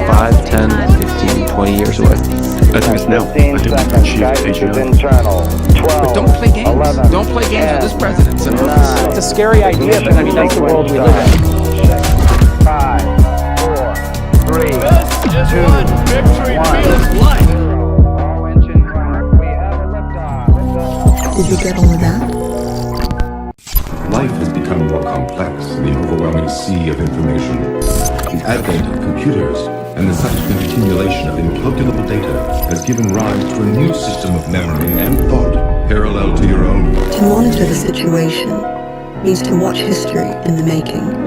5, 10, 15, 20 years away. I think it's now. I think we can achieve Asia. Internal. 12. But don't play games. 11, Don't play games 10, with this president. So 9. It's a scary idea, but I mean, that's the world we live in. 5, 4, 3, 2, 1. All engine running. We have a liftoff. Did you get on with that? Life has become more complex in the overwhelming sea of information. The advent of computers and the subsequent accumulation of incalculable data has given rise to a new system of memory and thought parallel to your own. To monitor the situation means to watch history in the making.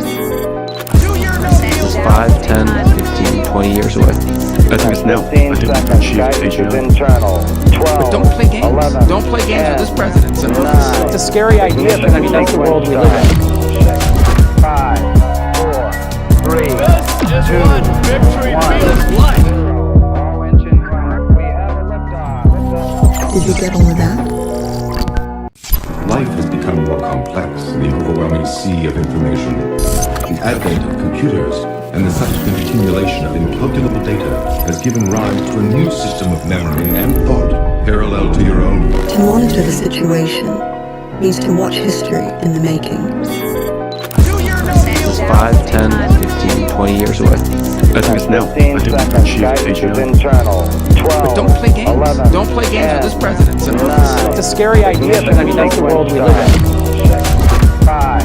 5, 10, 15, 20 years away. I think it's now. I 15 think we can seconds. achieve Guidance Asia. is internal. 12. But don't play games. 11. Don't play games with this president. So 9. It's a scary idea, but I mean, that's the world we live in. 5, 4, 3, 2, 1. All engine running. We have a liftoff. Did you get on with that? Life has become more complex in the overwhelming sea of information. The advent of computers and the subsequent accumulation of incalculable data has given rise to a new system of memory and thought parallel to your own. To monitor the situation means to watch history in the making. 5, 10, 15, 20 years away. I think it's now. I 15 think we can seconds. achieve Guidance is Asia. internal. 12. But don't play games. 11. Don't play games with this president. So 9. It's a scary idea, but I mean, that's the world we live in. 5,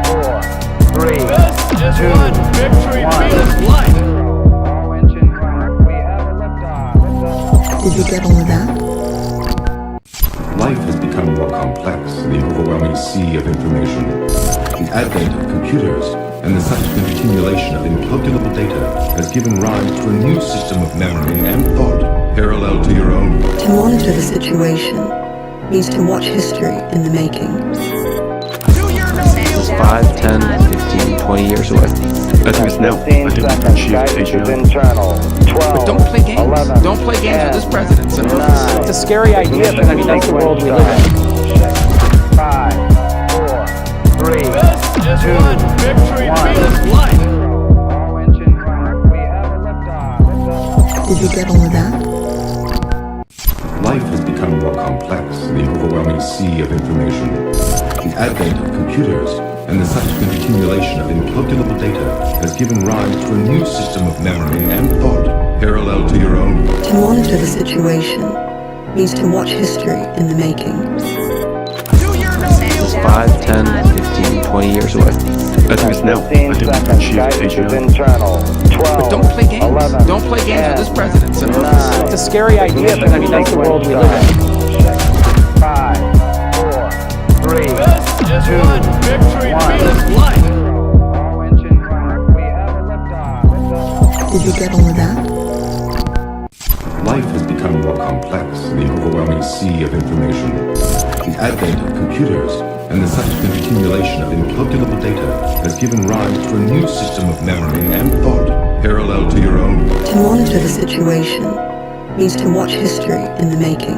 4, 3, 2, 1. All engine running. We have a liftoff. Did you get on with that? Life has become more complex in the overwhelming sea of information. The advent of computers and the subsequent accumulation of incalculable data has given rise to a new system of memory and thought parallel to your own. To monitor the situation means to watch history in the making. 5, 10, 15, 20 years away. I think it's now. I 15 think we can seconds. achieve Guidance is Asia. internal. 12. But don't play games. 11. Don't play games with this president. So 9. It's a scary idea, but I mean, that's the world we live in. 5, 4, 3, 2, 1. All engine running. We have a liftoff. Did you get on with that? Life has become more complex in the overwhelming sea of information. The advent of computers and the subsequent accumulation of incalculable data has given rise to a new system of memory and thought parallel to your own. To monitor the situation means to watch history in the making. 5, 10, 15, 20 years away. I think it's now. I 15 think we can seconds. achieve Guidance is Asia. internal. 12. But don't play games. 11. Don't play games with this president. So 9. It's a scary idea, but I mean, that's the world we live in. 5, 4, 3, 2, 1. All engine running. We have a liftoff. Did you get on with that? Life has become more complex in the overwhelming sea of information. The advent of computers and the subsequent accumulation of incalculable data has given rise to a new system of memory and thought parallel to your own. To monitor the situation means to watch history in the making.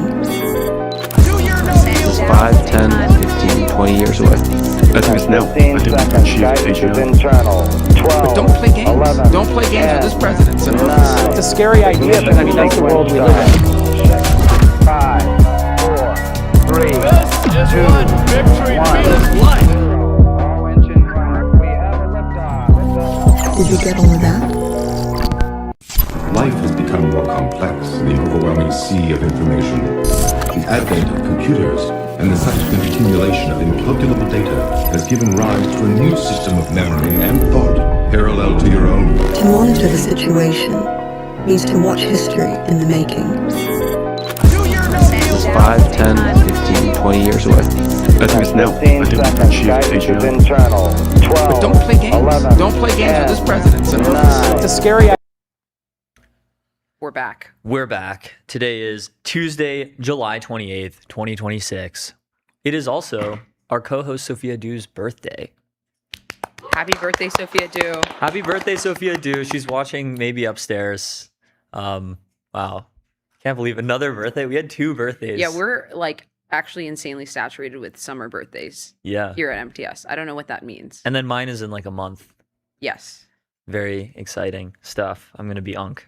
5, 10, 15, 20 years away. I think it's now. I 15 think we can seconds. achieve Guidance is Asia. internal. 12. But don't play games. 11. Don't play games with this president. So 9. It's a scary idea, but I mean, that's the world we live in. 5, 4, 3, 2, 1. All engine running. We have a liftoff. Did you get on with that? Life has become more complex in the overwhelming sea of information. The advent of computers and the subsequent accumulation of incalculable data has given rise to a new system of memory and thought parallel to your own. To monitor the situation means to watch history in the making. 5, 10, 15, 20 years away. I think it's now. I 15 think we can seconds. achieve Guidance is Asia. internal. 12. But don't play games. 11. Don't play games with this president. So 9. It's a scary idea. We're back. We're back. Today is Tuesday, July 28th, 2026. It is also our co-host Sophia Du's birthday. Happy birthday, Sophia Du. Happy birthday, Sophia Du. She's watching maybe upstairs. Wow. Can't believe another birthday. We had 2 birthdays. Yeah, we're like actually insanely saturated with summer birthdays Yeah. here at MTS. I don't know what that means. And then mine is in like a month. Yes. very exciting stuff. I'm going to be Unk.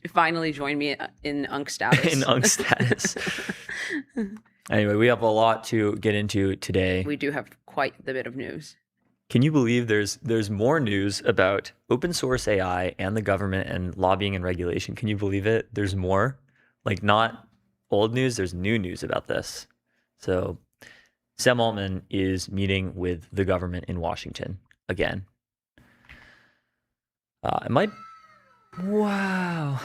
Finally join me in Unk status. In Unk status. Anyway, we have a lot to get into today. We do have quite the bit of news. Can you believe there's more news about open source AI and the government and lobbying and regulation? Can you believe it? There's more. Like, not old news, there's new news about this. So Sam Altman is meeting with the government in Washington again. Wow.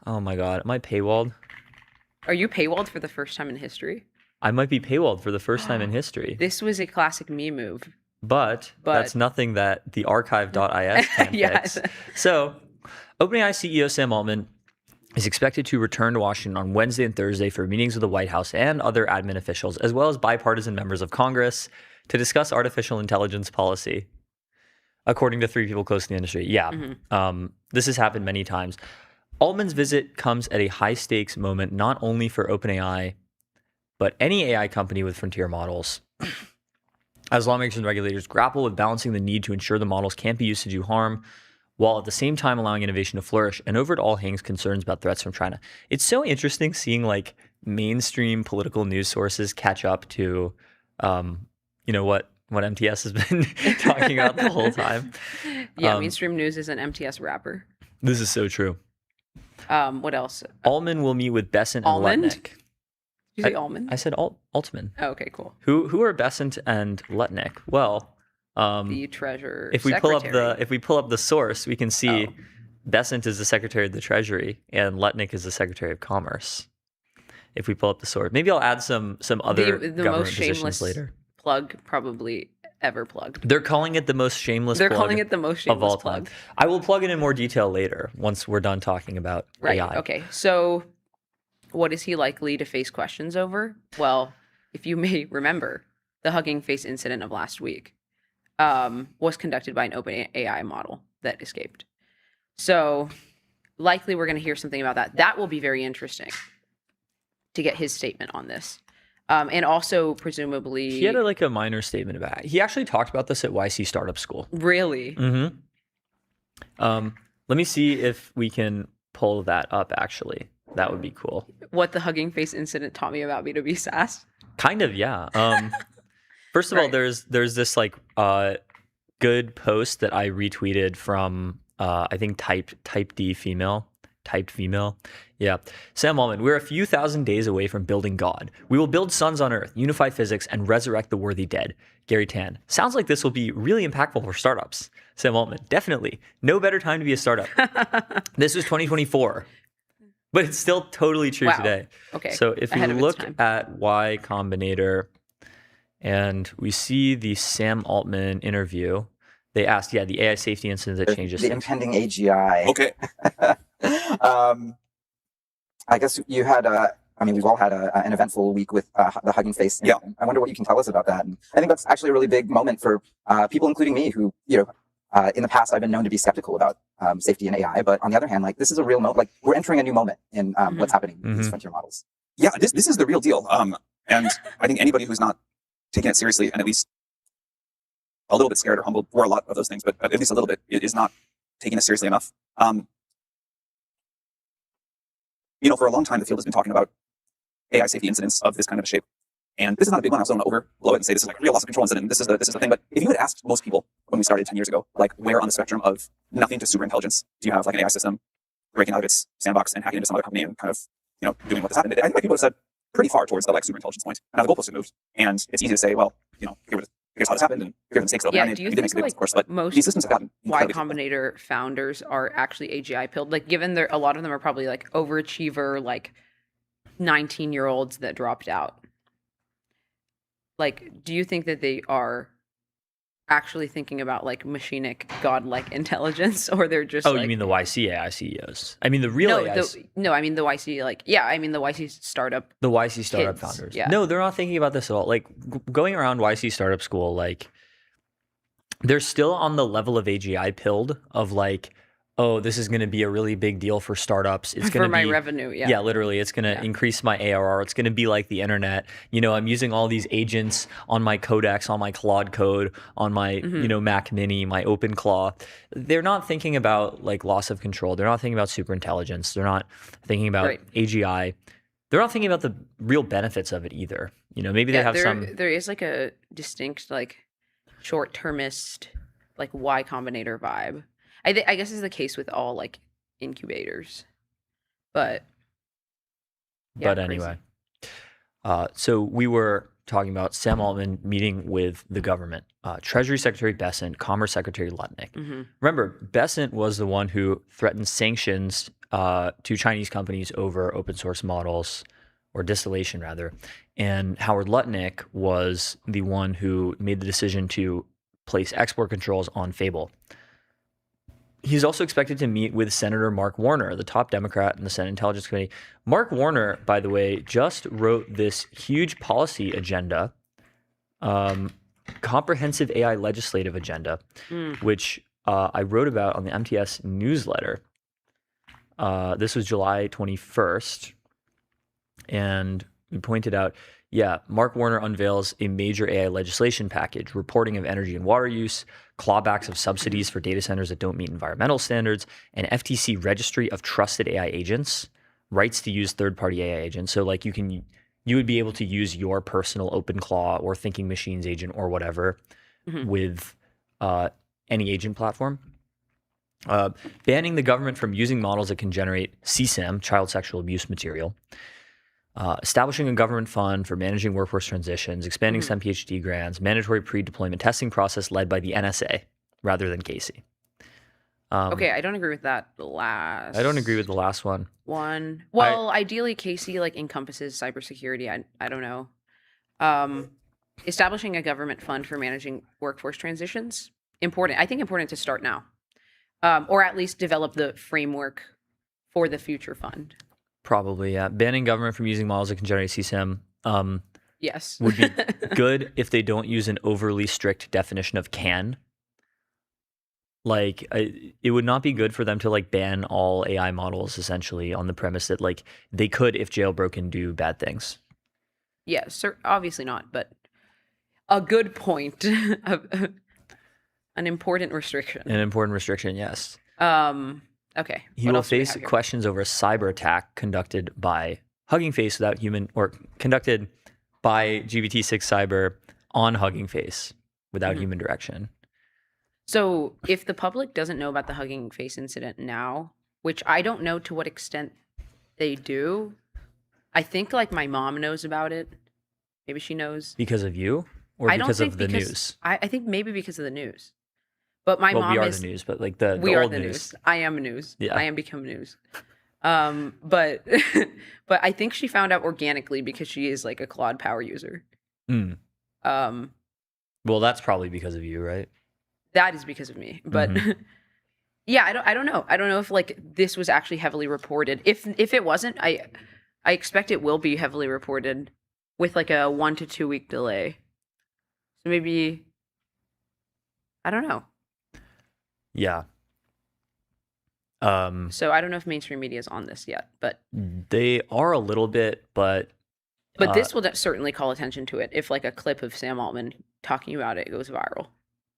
Oh my God. Am I paywalled? Are you paywalled for the first time in history? I might be paywalled for the first time in history. This was a classic me move. But that's nothing that the archive.is can Yes. fix. So OpenAI CEO Sam Altman is expected to return to Washington on Wednesday and Thursday for meetings with the White House and other admin officials, as well as bipartisan members of Congress, to discuss artificial intelligence policy, according to 3 people close to the industry. Yeah, this has happened many times. Altman's visit comes at a high-stakes moment, not only for OpenAI, but any AI company with frontier models, as lawmakers and regulators grapple with balancing the need to ensure the models can't be used to do harm, while at the same time allowing innovation to flourish, and over it all hangs concerns about threats from China. It's so interesting seeing like mainstream political news sources catch up to, what MTS has been talking about the whole time. Yeah, mainstream news is an MTS rapper. This is so true. What else? Altman will meet with Bessent and Almond? Letnick. Did you say almond? I said Altman. Oh, okay, cool. Who are Bessent and Letnick? Well, The treasurer. if we pull up the source, we can see Bessent is the Secretary of the Treasury and Letnick is the Secretary of Commerce. If we pull up the source, maybe I'll add some other the government most positions shameless later. plug probably ever plugged. They're calling it the most shameless. They're plug calling it the most shameless of all time. plug. I will plug it in more detail later once we're done talking about Right. AI. Okay. So, what is he likely to face questions over? Well, if you may remember, the Hugging Face incident of last week was conducted by an OpenAI model that escaped. So, likely we're going to hear something about that. That will be very interesting to get his statement on this. And also, presumably, He had a minor statement about it. He actually talked about this at YC Startup School. really. Mm-hmm. Let me see if we can pull that up. Actually, that would be cool. What the Hugging Face incident taught me about B2B SaaS. Kind of, yeah. First of all, Right. there's this good post that I retweeted from I think typed female. Yeah. Sam Altman, we're a few thousand days away from building God. We will build suns on earth, unify physics, and resurrect the worthy dead. Gary Tan. Sounds like this will be really impactful for startups. Sam Altman, definitely. No better time to be a startup. This was 2024. But it's still totally true Wow. today. Okay. So if we Ahead of its look time. at Y Combinator and we see the Sam Altman interview, they asked, the AI safety incident that changes the things. impending AGI. Okay. I guess you had we've all had an eventful week with the Hugging Face. Yeah. I wonder what you can tell us about that. And I think that's actually a really big moment for people, including me, who, in the past I've been known to be skeptical about safety in AI. But on the other hand, this is a real moment. We're entering a new moment in what's happening with these frontier models. Yeah, this is the real deal. And I think anybody who's not taking it seriously and at least a little bit scared or humbled, or a lot of those things, but at least a little bit, is not taking it seriously enough. For a long time, the field has been talking about AI safety incidents of this kind of a shape. And this is not a big one. I also don't want to overblow it and say this is like a real loss of control incident. This is the thing. But if you had asked most people when we started 10 years ago, where on the spectrum of nothing to super intelligence do you have an AI system breaking out of its sandbox and hacking into some other company and kind of, doing what this happened, I think people have said pretty far towards the super intelligence point. And now the goalposts have moved. And it's easy to say, well, here's how this happened and here are the mistakes that Yeah, were made. do you And it makes a think difference, of course, but most these systems have gotten Y incredibly difficult. Combinator founders are actually AGI pilled? Given a lot of them are probably overachiever, 19-year-olds that dropped out. Do you think that they are actually thinking about machinic godlike intelligence, or they're just You mean the YC AI CEOs? I mean the real AI. I mean the YC the YC startup. The YC startup kids, founders. yeah. No, they're not thinking about this at all. Going around YC startup school, they're still on the level of AGI pilled of oh, this is going to be a really big deal for startups. It's going For to my be revenue, yeah. Yeah, literally, it's going to increase my ARR. It's going to be like the internet. I'm using all these agents on my Codex, on my Claude Code, on my Mac Mini, my OpenClaw. They're not thinking about like loss of control. They're not thinking about superintelligence. They're not thinking about Right. AGI. They're not thinking about the real benefits of it either. Maybe they have there is like a distinct like short-termist like Y Combinator vibe. I guess is the case with all like incubators, but But crazy. anyway, so we were talking about Sam Altman meeting with the government, Treasury Secretary Bessent, Commerce Secretary Lutnick. Remember, Bessent was the one who threatened sanctions to Chinese companies over open source models, or distillation rather, and Howard Lutnick was the one who made the decision to place export controls on Fable. He's also expected to meet with Senator Mark Warner, the top Democrat in the Senate Intelligence Committee. Mark Warner, by the way, just wrote this huge policy agenda, comprehensive AI legislative agenda, which I wrote about on the MTS newsletter. This was July 21st. And we pointed out, Mark Warner unveils a major AI legislation package, reporting of energy and water use, clawbacks of subsidies for data centers that don't meet environmental standards, an FTC registry of trusted AI agents, rights to use third-party AI agents. So like you would be able to use your personal OpenClaw or Thinking Machines agent or whatever with any agent platform. Banning the government from using models that can generate CSAM, child sexual abuse material. Establishing a government fund for managing workforce transitions, expanding STEM PhD grants, mandatory pre-deployment testing process led by the NSA rather than Casey. Okay, I don't agree with that last. I don't agree with the last one. Well, ideally, Casey like encompasses cybersecurity. I don't know. Establishing a government fund for managing workforce transitions, important. I think important to start now, or at least develop the framework for the future fund. Probably, yeah. Banning government from using models that can generate CSAM yes, would be good if they don't use an overly strict definition of can. Like, it would not be good for them to like ban all AI models essentially on the premise that like they could, if jailbroken, do bad things. Yes, obviously not, but a good point. An important restriction. An important restriction, yes. Okay. He will face questions over a cyber attack conducted by Hugging Face without human, or conducted by GPT-6 Cyber on Hugging Face without human direction. So if the public doesn't know about the Hugging Face incident now, which I don't know to what extent they do, I think like my mom knows about it. Maybe she knows. Because of you? Or because of the news? I think maybe because of the news. But my mom we are is the news, but like the we old are the news. I am news. Yeah. I am become news. But but I think she found out organically because she is like a Claude power user. Well, that's probably because of you, right? That is because of me. But yeah, I don't know. I don't know if like this was actually heavily reported. If it wasn't, I expect it will be heavily reported with like a 1 to 2 week delay. So maybe I don't know. Yeah. So I don't know if mainstream media is on this yet, but they are a little bit, but this will certainly call attention to it if like a clip of Sam Altman talking about it goes viral.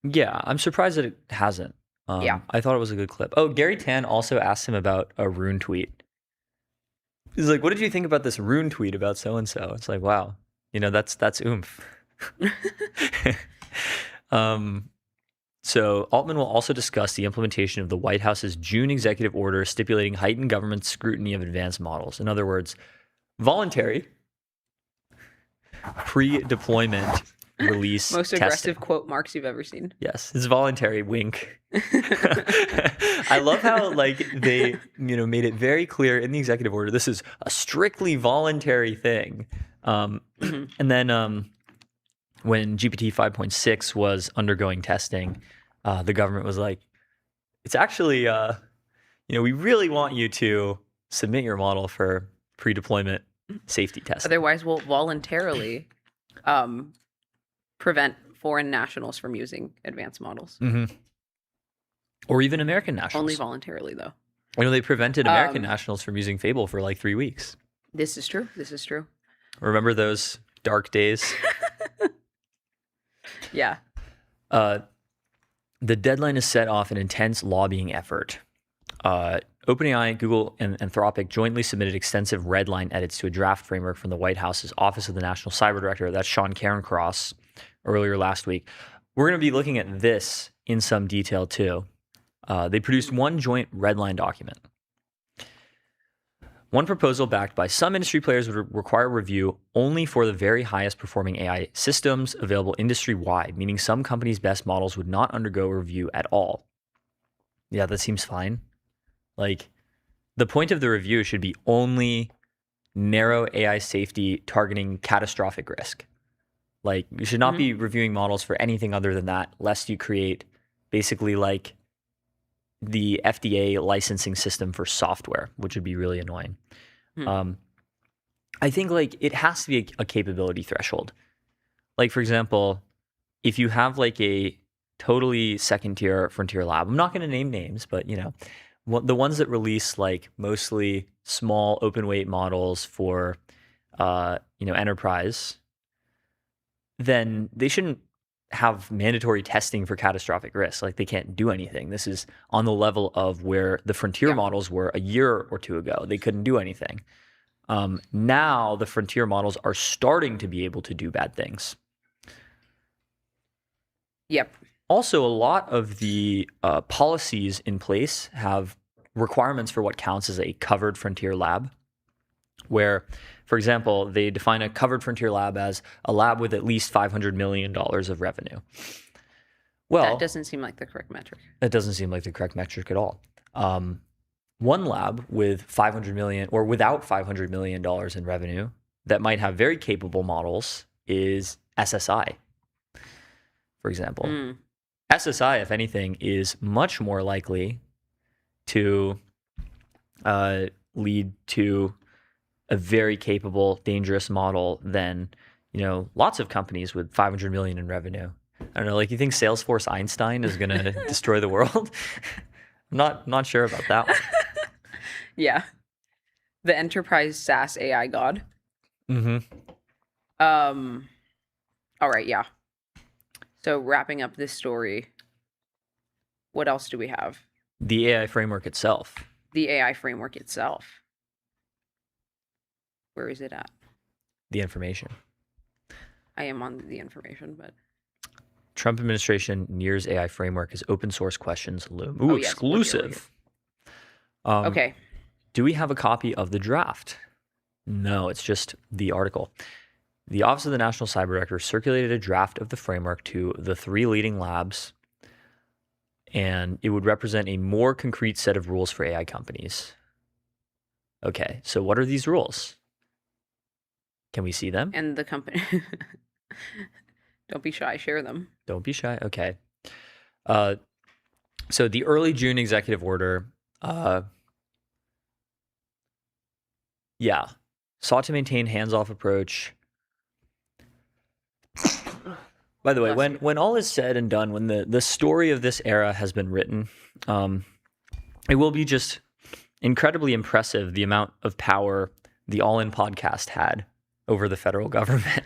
Yeah, I'm surprised that it hasn't. Yeah. I thought it was a good clip. Oh, Gary Tan also asked him about a Rune tweet. He's like, what did you think about this Rune tweet about so-and-so? It's like, wow, that's oomph. So Altman will also discuss the implementation of the White House's June executive order stipulating heightened government scrutiny of advanced models. In other words, voluntary pre-deployment release Most testing. aggressive quote marks you've ever seen. Yes, it's voluntary. Wink. I love how like they made it very clear in the executive order this is a strictly voluntary thing. And then when GPT 5.6 was undergoing testing, the government was like, it's actually we really want you to submit your model for pre-deployment safety testing. Otherwise, we'll voluntarily prevent foreign nationals from using advanced models. or even American Only nationals. voluntarily, though. I know they prevented American Um, nationals from using Fable for like 3 weeks. This is true. This is true. Remember those dark days? Yeah. The deadline is set off an intense lobbying effort. OpenAI, Google, and Anthropic jointly submitted extensive red line edits to a draft framework from the White House's Office of the National Cyber Director, that's Sean Cairncross, earlier last week. We're going to be looking at this in some detail too. They produced one joint red line document. One proposal backed by some industry players would require review only for the very highest performing AI systems available industry-wide, meaning some companies' best models would not undergo review at all. Yeah, that seems fine. Like, the point of the review should be only narrow AI safety targeting catastrophic risk. Like, you should not be reviewing models for anything other than that, lest you create basically like the FDA licensing system for software, which would be really annoying. I think like it has to be a capability threshold. Like, for example, if you have like a totally second tier frontier lab, I'm not going to name names, but you know, the ones that release like mostly small open weight models for, enterprise, then they shouldn't have mandatory testing for catastrophic risk. Like, they can't do anything. This is on the level of where the frontier models were a year or two ago. They couldn't do anything. Now the frontier models are starting to be able to do bad things. Yep. Also, a lot of the policies in place have requirements for what counts as a covered frontier lab, where, for example, they define a covered frontier lab as a lab with at least $500 million of revenue. Well, That doesn't seem like the correct metric. It doesn't seem like the correct metric at all. One lab with 500 million or without $500 million in revenue that might have very capable models is SSI, for example. SSI, if anything, is much more likely to lead to a very capable, dangerous model than, lots of companies with 500 million in revenue. I don't know, like, you think Salesforce Einstein is going to destroy the world? I'm not sure about that one. Yeah. The enterprise SaaS AI god. Mm-hmm. All right, yeah. So wrapping up this story, what else do we have? The AI framework itself. The AI framework itself. Where is it at? The information. I am on the information, but Trump administration nears AI framework as open source questions loom. Ooh, yes, exclusive. Okay. Do we have a copy of the draft? No, it's just the article. The Office of the National Cyber Director circulated a draft of the framework to the 3 leading labs, and it would represent a more concrete set of rules for AI companies. Okay, so what are these rules? Can we see them? And the company. Don't be shy, share them. Don't be shy. Okay. So the early June executive order, sought to maintain hands-off approach. By the way, when all is said and done, when the story of this era has been written, it will be just incredibly impressive the amount of power the All In podcast had over the federal government.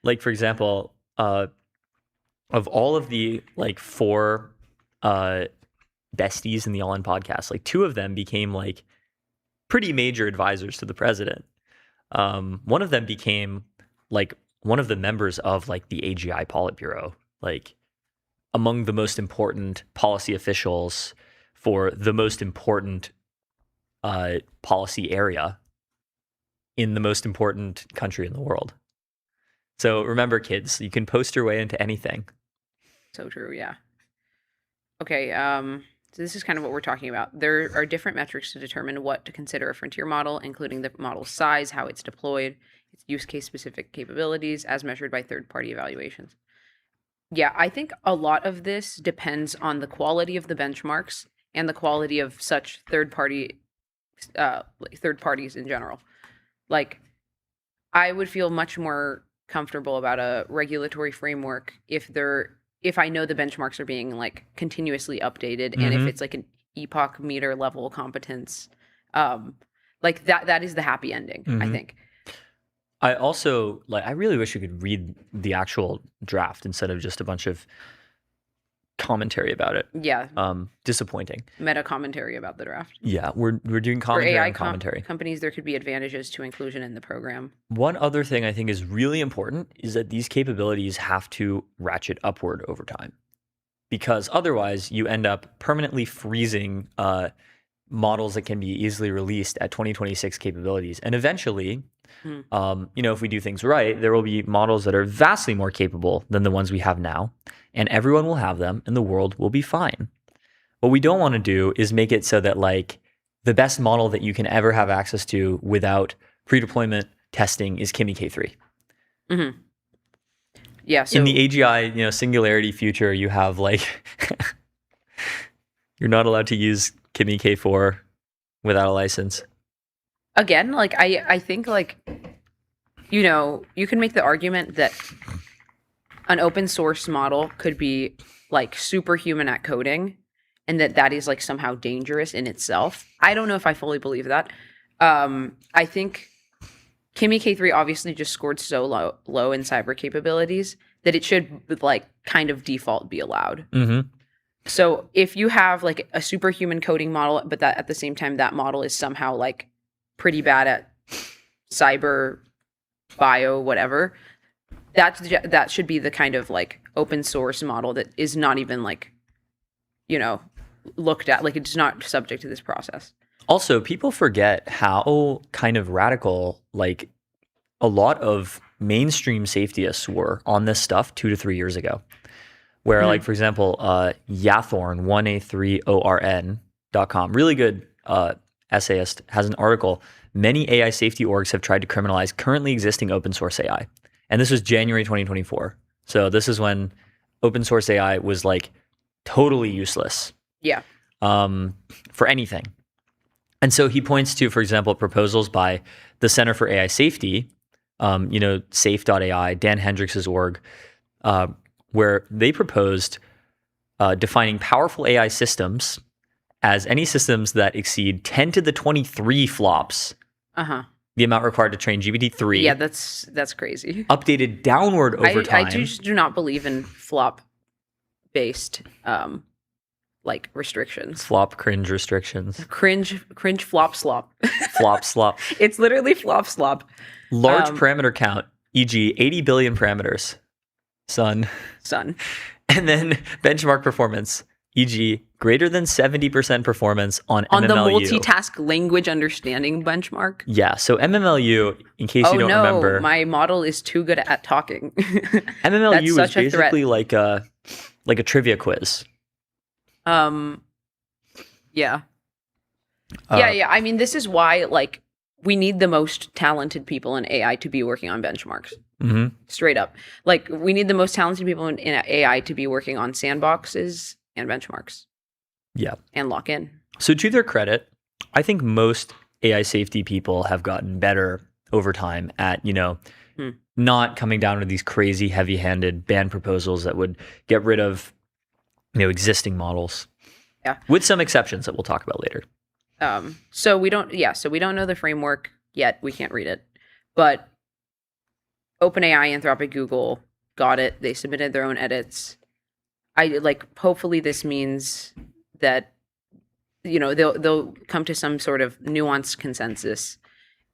Like, for example, of all of the 4 besties in the All In podcast, 2 of them became pretty major advisors to the president. One of them became one of the members of the AGI Politburo, among the most important policy officials for the most important policy area in the most important country in the world. So remember, kids, you can post your way into anything. So true, yeah. Okay, so this is kind of what we're talking about. There are different metrics to determine what to consider a frontier model, including the model's size, how it's deployed, its use case specific capabilities as measured by third-party evaluations. Yeah, I think a lot of this depends on the quality of the benchmarks and the quality of such third parties in general. I would feel much more comfortable about a regulatory framework if there if I know the benchmarks are being like continuously updated, and if Mhm. it's like an epoch meter level competence, like that is the happy ending, I Mhm. think. I also I really wish you could read the actual draft instead of just a bunch of commentary about it. Yeah, Disappointing. meta commentary about the draft. Yeah, we're doing For commentary AI on commentary. companies, there could be advantages to inclusion in the program. One other thing I think is really important is that these capabilities have to ratchet upward over time, because otherwise you end up permanently freezing models that can be easily released at 2026 capabilities. And eventually, Hmm. if we do things right, there will be models that are vastly more capable than the ones we have now, and everyone will have them, and the world will be fine. What we don't want to do is make it so that the best model that you can ever have access to without pre-deployment testing is Kimi K3. Hmm. Yeah. So In the AGI, singularity future, you have you're not allowed to use Kimi K4 without a license. again, like I think you can make the argument that an open source model could be like superhuman at coding, and that is like somehow dangerous in itself. I don't know if I fully believe that. I think Kimi K3 obviously just scored so low in cyber capabilities that it should like kind of default be allowed. Mm-hmm. So if you have like a superhuman coding model, but that at the same time that model is somehow like pretty bad at cyber bio whatever, that should be the kind of like open source model that is not even like looked at, like it's not subject to this process. Also, people forget how kind of radical a lot of mainstream safetyists were on this stuff 2 to 3 years ago. Where for example, Yathorn 1A3ORN.com, really good essayist, has an article. Many AI safety orgs have tried to criminalize currently existing open source AI. And this was January 2024. So this is when open source AI was totally useless. Yeah. For anything. And so he points to, for example, proposals by the Center for AI Safety, safe.ai, Dan Hendricks' org, where they proposed defining powerful AI systems as any systems that exceed 10 to the 23 flops. Uh-huh. The amount required to train GPT-3. Yeah, that's crazy. Updated downward over time. I just do not believe in flop-based restrictions. Flop cringe restrictions. Cringe flop slop. Flop slop. It's literally flop slop. Large parameter count, e.g. 80 billion parameters. Sun. And then benchmark performance, e.g. greater than 70% performance on MMLU. The multitask language understanding benchmark? Yeah, so MMLU, in case you don't remember. My model is too good at talking. MMLU is basically like a trivia quiz. Yeah. Yeah. I mean, this is why we need the most talented people in AI to be working on benchmarks. Mm-hmm. Straight up. We need the most talented people in AI to be working on sandboxes and benchmarks. Yeah. And lock-in. So to their credit, I think most AI safety people have gotten better over time at, not coming down to these crazy heavy-handed ban proposals that would get rid of, existing models. Yeah. With some exceptions that we'll talk about later. So we don't know the framework yet. We can't read it. But OpenAI, Anthropic, Google got it. They submitted their own edits. Hopefully this means that they'll come to some sort of nuanced consensus.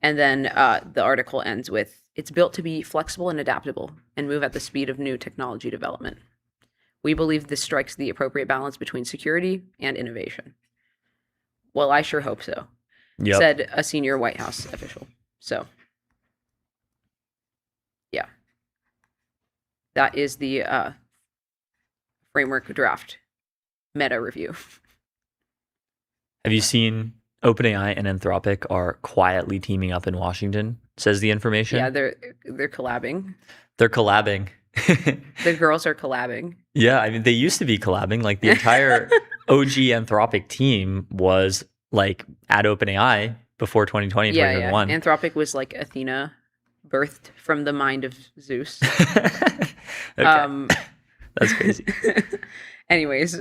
And then the article ends with, it's built to be flexible and adaptable and move at the speed of new technology development. We believe this strikes the appropriate balance between security and innovation. Well, I sure hope so, said a senior White House official. So, yeah. That is the framework draft meta review. Have you seen OpenAI and Anthropic are quietly teaming up in Washington, says the information? Yeah, they're collabing. They're collabing. The girls are collabing. Yeah, I mean, they used to be collabing. The entire OG Anthropic team was at OpenAI before 2020, 2021. Yeah. Anthropic was Athena, birthed from the mind of Zeus. Okay. That's crazy. Anyways,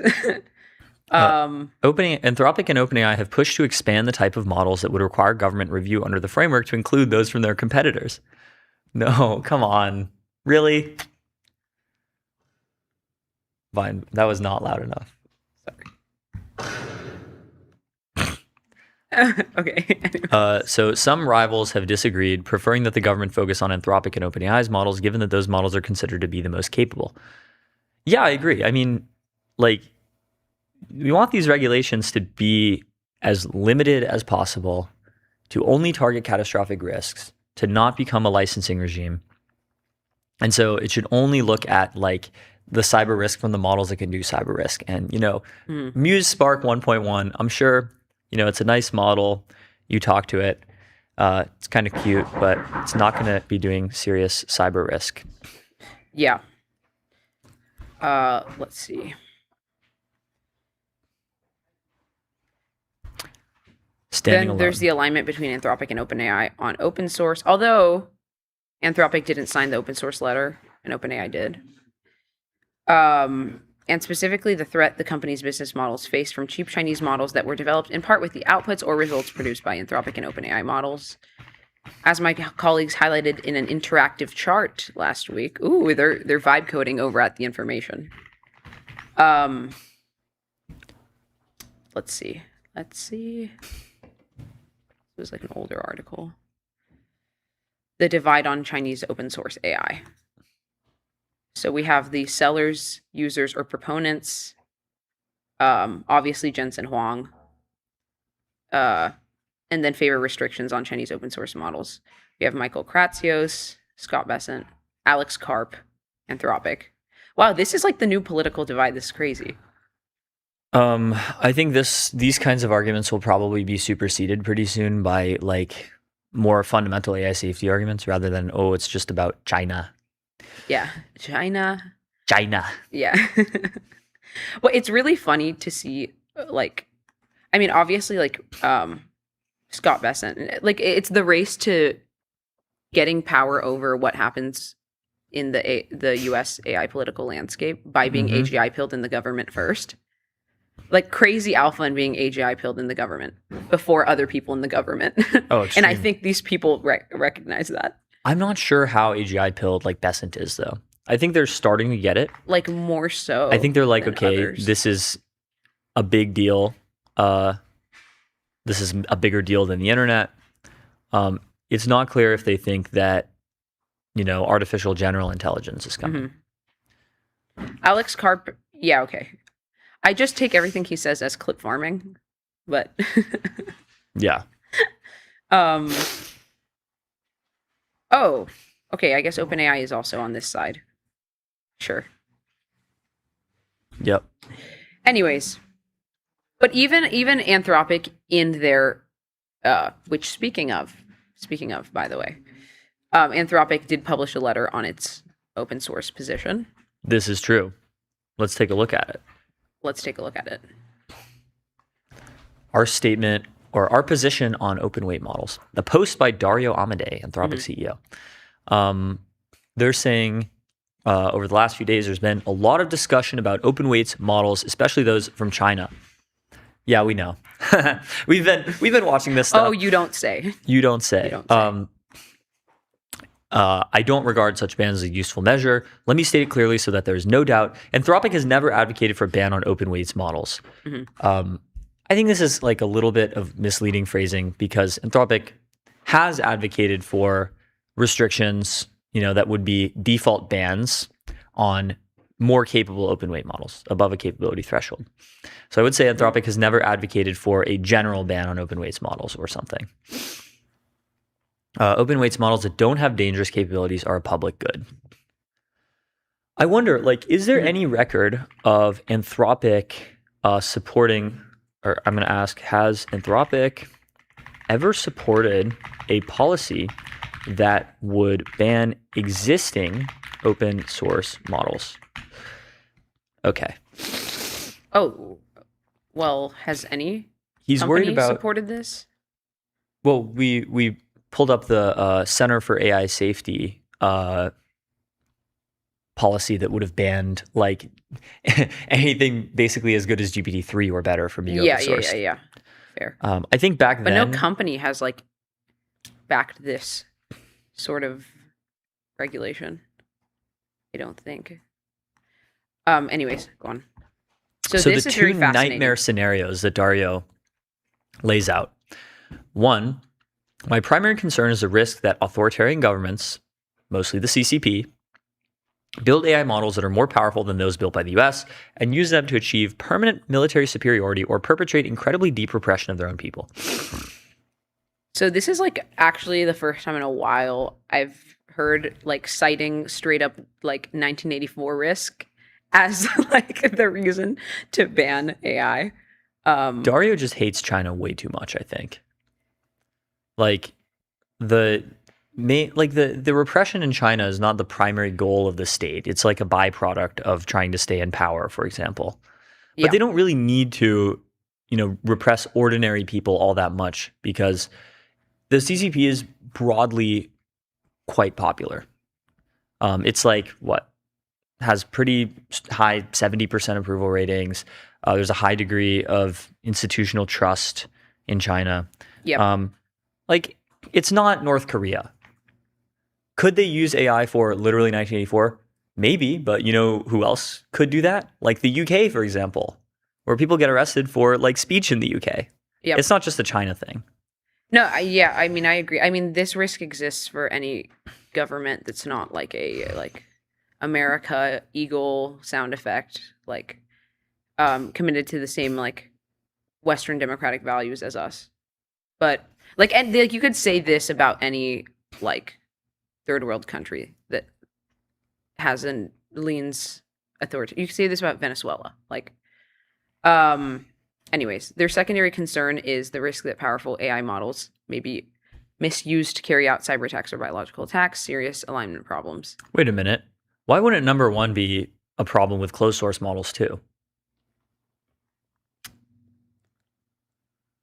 Anthropic and OpenAI have pushed to expand the type of models that would require government review under the framework to include those from their competitors. No, come on. Really? Fine. That was not loud enough. okay. So some rivals have disagreed, preferring that the government focus on Anthropic and OpenAI's models, given that those models are considered to be the most capable. Yeah, I agree. I mean, like, we want these regulations to be as limited as possible, to only target catastrophic risks, to not become a licensing regime. And so it should only look at like the cyber risk from the models that can do cyber risk. And, Muse Spark 1.1, I'm sure, it's a nice model. You talk to it. It's kind of cute, but it's not going to be doing serious cyber risk. Yeah. Let's see. Standing There's alone. the alignment between Anthropic and OpenAI on open source, although Anthropic didn't sign the open source letter and OpenAI did. And specifically the threat the company's business models face from cheap Chinese models that were developed in part with the outputs or results produced by Anthropic and OpenAI models. As my colleagues highlighted in an interactive chart last week, they're vibe coding over at the information. Let's see. It was like an older article. The divide on Chinese open source AI. So we have the sellers, users, or proponents. Obviously Jensen Huang. And then favor restrictions on Chinese open source models. We have Michael Kratsios, Scott Bessent, Alex Karp, Anthropic. Wow, this is like the new political divide. This is crazy. I think these kinds of arguments will probably be superseded pretty soon by like more fundamental AI safety arguments rather than, it's just about China. Yeah, China. Yeah. Well, it's really funny to see, obviously, Scott Bessent, it's the race to getting power over what happens in the U.S. AI political landscape by being AGI pilled in the government first. Like crazy alpha and being AGI pilled in the government before other people in the government. And I think these people recognize that. I'm not sure how AGI pilled like Bessent is though. I think they're starting to get it. Like more so. I think they're like, okay, others. This is a big deal. This is a bigger deal than the internet. It's not clear if they think that, artificial general intelligence is coming. Alex Karp, yeah, okay. I just take everything he says as clip farming, but yeah. Oh, okay. I guess OpenAI is also on this side. Sure. Yep. Anyways, but even Anthropic in their, which speaking of, by the way, Anthropic did publish a letter on its open source position. This is true. Let's take a look at it. Our statement or our position on open weight models. The post by Dario Amade, Anthropic CEO. They're saying over the last few days, there's been a lot of discussion about open weights models, especially those from China. Yeah, we know. we've been watching this stuff. Oh, you don't say. You don't say. I don't regard such bans as a useful measure. Let me state it clearly so that there's no doubt. Anthropic has never advocated for a ban on open weights models. I think this is like a little bit of misleading phrasing because Anthropic has advocated for restrictions, that would be default bans on more capable open weight models above a capability threshold. So I would say Anthropic has never advocated for a general ban on open weights models or something. Open weights models that don't have dangerous capabilities are a public good. I wonder, is there any record of Anthropic supporting, or I'm going to ask, has Anthropic ever supported a policy that would ban existing open source models? Okay. Oh, well, has any He's company worried about supported this? Well, we pulled up the Center for AI Safety policy that would have banned like anything basically as good as GPT-3 or better from being open source. Yeah. Fair. I think back But then, no company has like backed this sort of regulation. I don't think. Anyways, go on. So the this is very two fascinating. nightmare scenarios that Dario lays out. One, my primary concern is the risk that authoritarian governments, mostly the CCP, build AI models that are more powerful than those built by the US and use them to achieve permanent military superiority or perpetrate incredibly deep repression of their own people. So this is like actually the first time in a while I've heard like citing straight up like 1984 risk as like the reason to ban AI. Dario just hates China way too much, I think. Like the repression in China is not the primary goal of the state. It's like a byproduct of trying to stay in power, for example. But they don't really need to, repress ordinary people all that much because the CCP is broadly quite popular. It's like has pretty high 70% approval ratings. There's a high degree of institutional trust in China. Yeah. It's not North Korea. Could they use AI for literally 1984? Maybe, but you know who else could do that? Like the UK, for example, where people get arrested for like speech in the UK. Yep. It's not just a China thing. No, I agree. I mean, this risk exists for any government that's not like a America Eagle sound effect, like committed to the same like Western democratic values as us. But you could say this about any like third world country that leans authority. You could say this about Venezuela. Anyways, their secondary concern is the risk that powerful AI models may be misused to carry out cyber attacks or biological attacks, serious alignment problems. Wait a minute. Why wouldn't number one be a problem with closed source models too?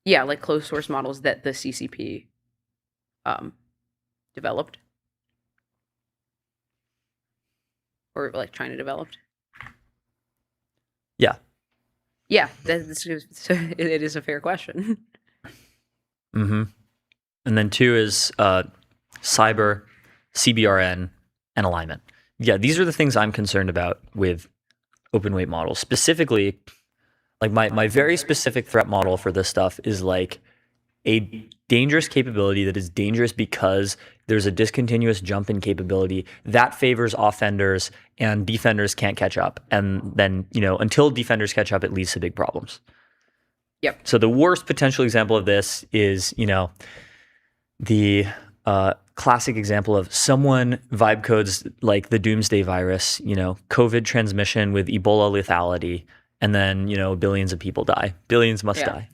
Yeah, like closed source models that the CCP developed. Or like China developed. Yeah. Yeah, it is a fair question. Mm-hmm. And then two is cyber, CBRN, and alignment. Yeah, these are the things I'm concerned about with open weight models. Specifically, like my very specific threat model for this stuff is like a dangerous capability that is dangerous because there's a discontinuous jump in capability that favors offenders and defenders can't catch up. And then, until defenders catch up, it leads to big problems. Yep. So the worst potential example of this is, the classic example of someone vibe codes like the doomsday virus, COVID transmission with Ebola lethality, and then, billions of people die. Billions must die.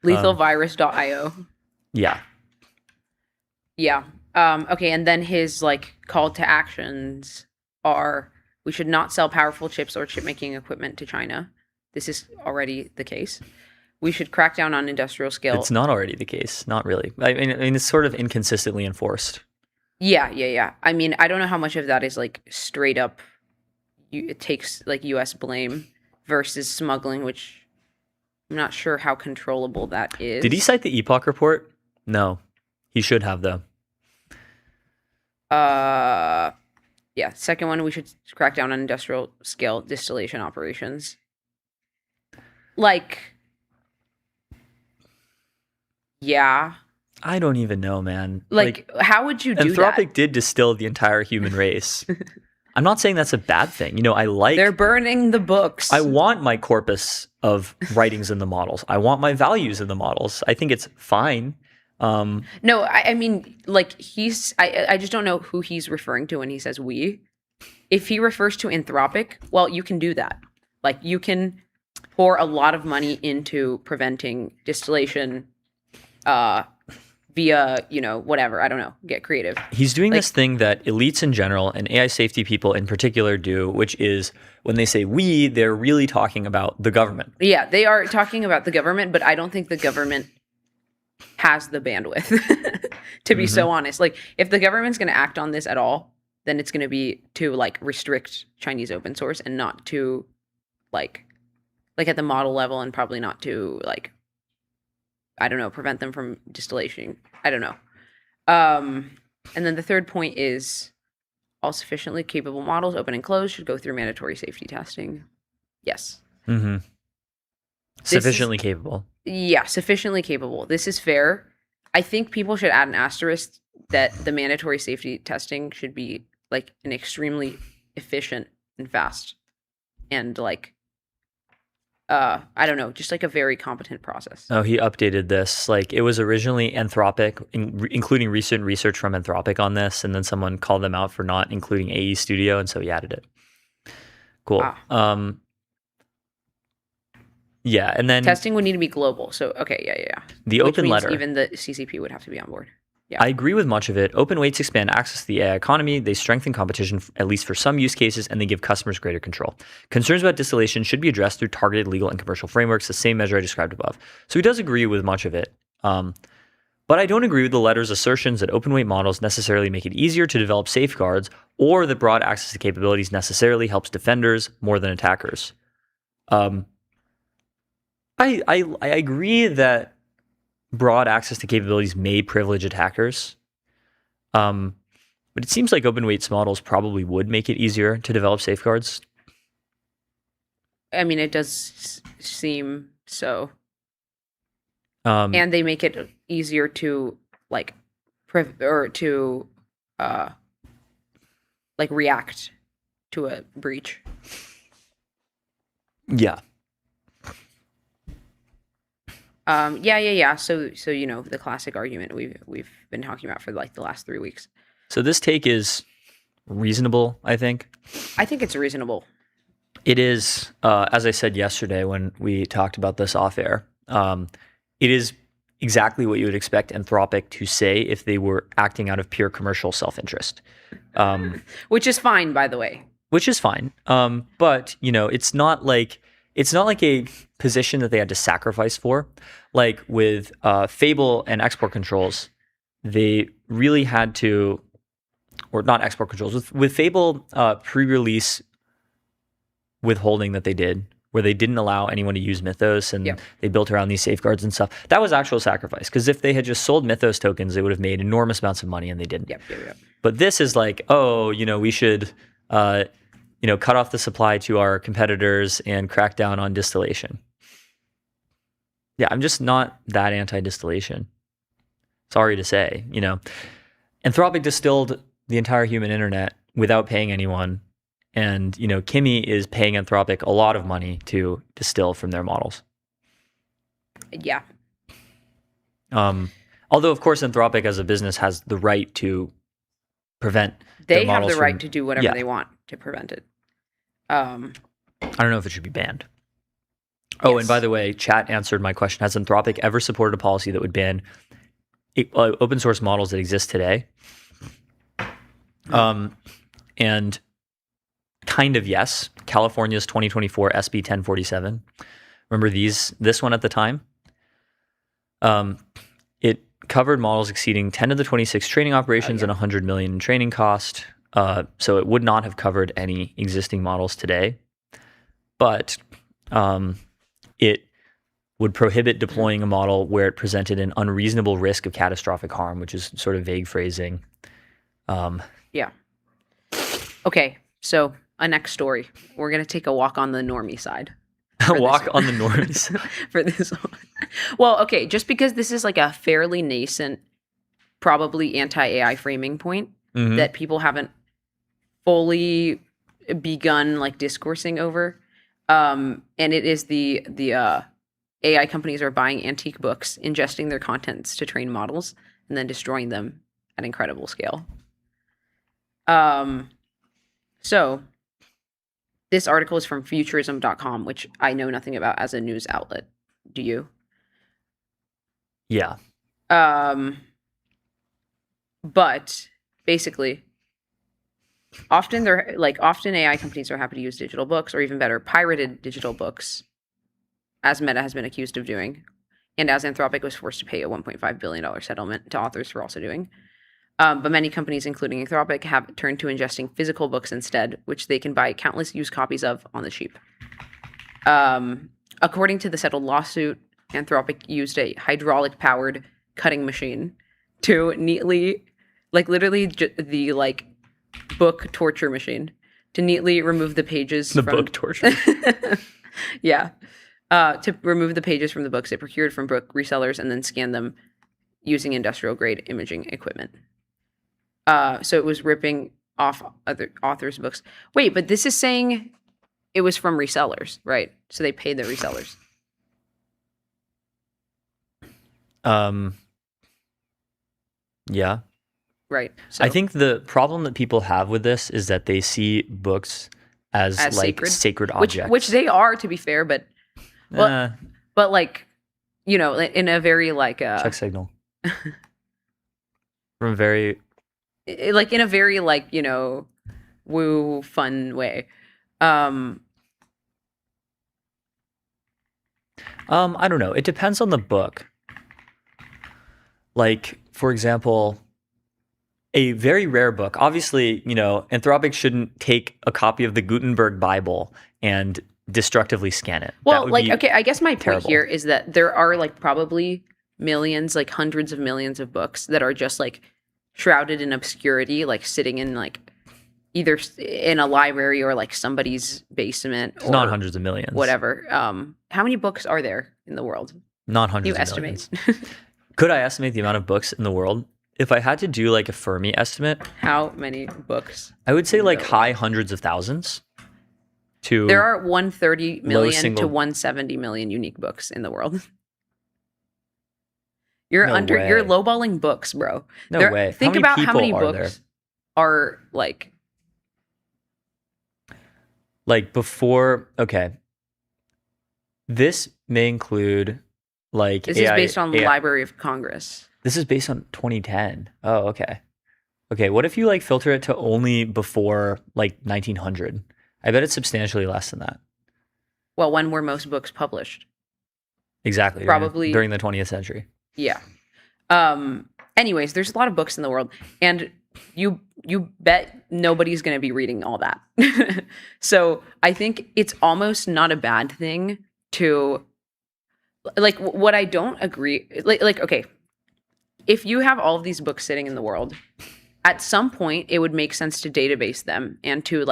Lethalvirus.io. Yeah. Yeah. Okay, and then his call to actions are: we should not sell powerful chips or chip making equipment to China. This is already the case. We should crack down on industrial scale. It's not already the case. Not really. I mean, it's sort of inconsistently enforced. Yeah. I mean, I don't know how much of that is straight up. It takes U.S. blame versus smuggling, which I'm not sure how controllable that is. Did he cite the Epoch report? No, he should have though. Yeah. Second one, we should crack down on industrial scale distillation operations. Yeah. I don't even know, man. How would you do Anthropic that? did distill the entire human race. I'm not saying that's a bad thing. They're burning the books. I want my corpus of writings in the models. I want my values in the models. I think it's fine. No, I mean, I just don't know who he's referring to when he says we. If he refers to Anthropic, well, you can do that. You can pour a lot of money into preventing distillation via, whatever. I don't know. Get creative. He's doing this thing that elites in general and AI safety people in particular do, which is when they say we, they're really talking about the government. Yeah, they are talking about the government, but I don't think the government has the bandwidth to be so honest. If the government's going to act on this at all, then it's going to be to like restrict Chinese open source and not to like at the model level, and probably not to like, I don't know, prevent them from distillation. I don't know. And then the third point is all sufficiently capable models, open and closed, should go through mandatory safety testing. Yes. Mm-hmm. Sufficiently capable. Yeah, sufficiently capable. This is fair. I think people should add an asterisk that the mandatory safety testing should be like an extremely efficient and fast and like I don't know, just like a very competent process. Oh, he updated this. Like it was originally Anthropic, including recent research from Anthropic on this, and then someone called them out for not including AE Studio, and so he added it. Cool. Ah. Yeah, and then Testing would need to be global. So okay, yeah. the Which open means letter. even the CCP would have to be on board. Yeah. I agree with much of it. Open weights expand access to the AI economy. They strengthen competition, at least for some use cases, and they give customers greater control. Concerns about distillation should be addressed through targeted legal and commercial frameworks, the same measure I described above. So he does agree with much of it. But I don't agree with the letter's assertions that open weight models necessarily make it easier to develop safeguards, or that broad access to capabilities necessarily helps defenders more than attackers. I agree that broad access to capabilities may privilege attackers. But it seems like open weights models probably would make it easier to develop safeguards. I mean, it does seem so. And they make it easier to like react to a breach. Yeah. Yeah. So you know, the classic argument we've been talking about for like the last 3 weeks. So this take is reasonable, I think. I think it's reasonable. It is, as I said yesterday when we talked about this off air, it is exactly what you would expect Anthropic to say if they were acting out of pure commercial self-interest. Which is fine, by the way. Which is fine. But, you know, it's not like a position that they had to sacrifice for. Like with Fable and export controls, they really had to, or not export controls, with Fable pre-release withholding that they did, where they didn't allow anyone to use Mythos, and they built around these safeguards and stuff. That was actual sacrifice, because if they had just sold Mythos tokens, they would have made enormous amounts of money, and they didn't. Yep. But this is like, oh, you know, we should, cut off the supply to our competitors and crack down on distillation. Yeah, I'm just not that anti-distillation. Sorry to say, you know. Anthropic distilled the entire human internet without paying anyone. And, you know, Kimi is paying Anthropic a lot of money to distill from their models. Yeah. Although, of course, Anthropic as a business has the right to prevent They their have models the right from, to do whatever they want to prevent it. I don't know if it should be banned. Oh, and by the way, chat answered my question. Has Anthropic ever supported a policy that would ban open source models that exist today? And kind of yes. California's 2024 SB 1047. Remember this one at the time? It covered models exceeding 10 to the 26 training operations and 100 million in training cost. So it would not have covered any existing models today. But it would prohibit deploying a model where it presented an unreasonable risk of catastrophic harm, which is sort of vague phrasing. Yeah. Okay, so a next story. We're going to take a walk on the normie side. A walk on the norms. For this one. Well, okay, just because this is like a fairly nascent, probably anti-AI framing point that people haven't fully begun like discoursing over. And it is the AI companies are buying antique books, ingesting their contents to train models, and then destroying them at incredible scale. So this article is from futurism.com, which I know nothing about as a news outlet. Do you? Yeah. But basically, often AI companies are happy to use digital books, or even better, pirated digital books, as Meta has been accused of doing, and as Anthropic was forced to pay a $1.5 billion settlement to authors for also doing. But many companies, including Anthropic, have turned to ingesting physical books instead, which they can buy countless used copies of on the cheap. According to the settled lawsuit, Anthropic used a hydraulic-powered cutting machine to neatly, literally the book torture machine, to neatly remove the pages. Book torture. Yeah. To remove the pages from the books it procured from book resellers and then scan them using industrial-grade imaging equipment. So it was ripping off other authors' books. Wait, but this is saying it was from resellers, right? So they paid the resellers. Yeah. Right. So I think the problem that people have with this is that they see books as sacred objects. which they are, to be fair, but in a very check signal. From very in a very woo fun way. I don't know. It depends on the book. For example, a very rare book. Obviously, Anthropic shouldn't take a copy of the Gutenberg Bible and destructively scan it. Well, okay, I guess my terrible. point here is that there are probably millions, hundreds of millions of books that are just shrouded in obscurity, sitting in either in a library or somebody's basement. It's not hundreds of millions. Whatever. How many books are there in the world? Not hundreds You of estimate. millions. Could I estimate the amount of books in the world? If I had to do a Fermi estimate, How many books? I would say high hundreds of thousands. There are 130 million single- to 170 million unique books in the world. You're No way. you're lowballing books, bro. No way. How Think many about how people many are books are before. Okay, this may include this is AI based on the AI Library of Congress. This is based on 2010. Oh, okay. Okay, what if you filter it to only before 1900? I bet it's substantially less than that. Well, when were most books published? Exactly. Probably- during the 20th century. Yeah. Anyways, there's a lot of books in the world, and you bet nobody's going to be reading all that. So I think it's almost not a bad thing to what I don't agree. Okay, if you have all of these books sitting in the world, at some point it would make sense to database them and to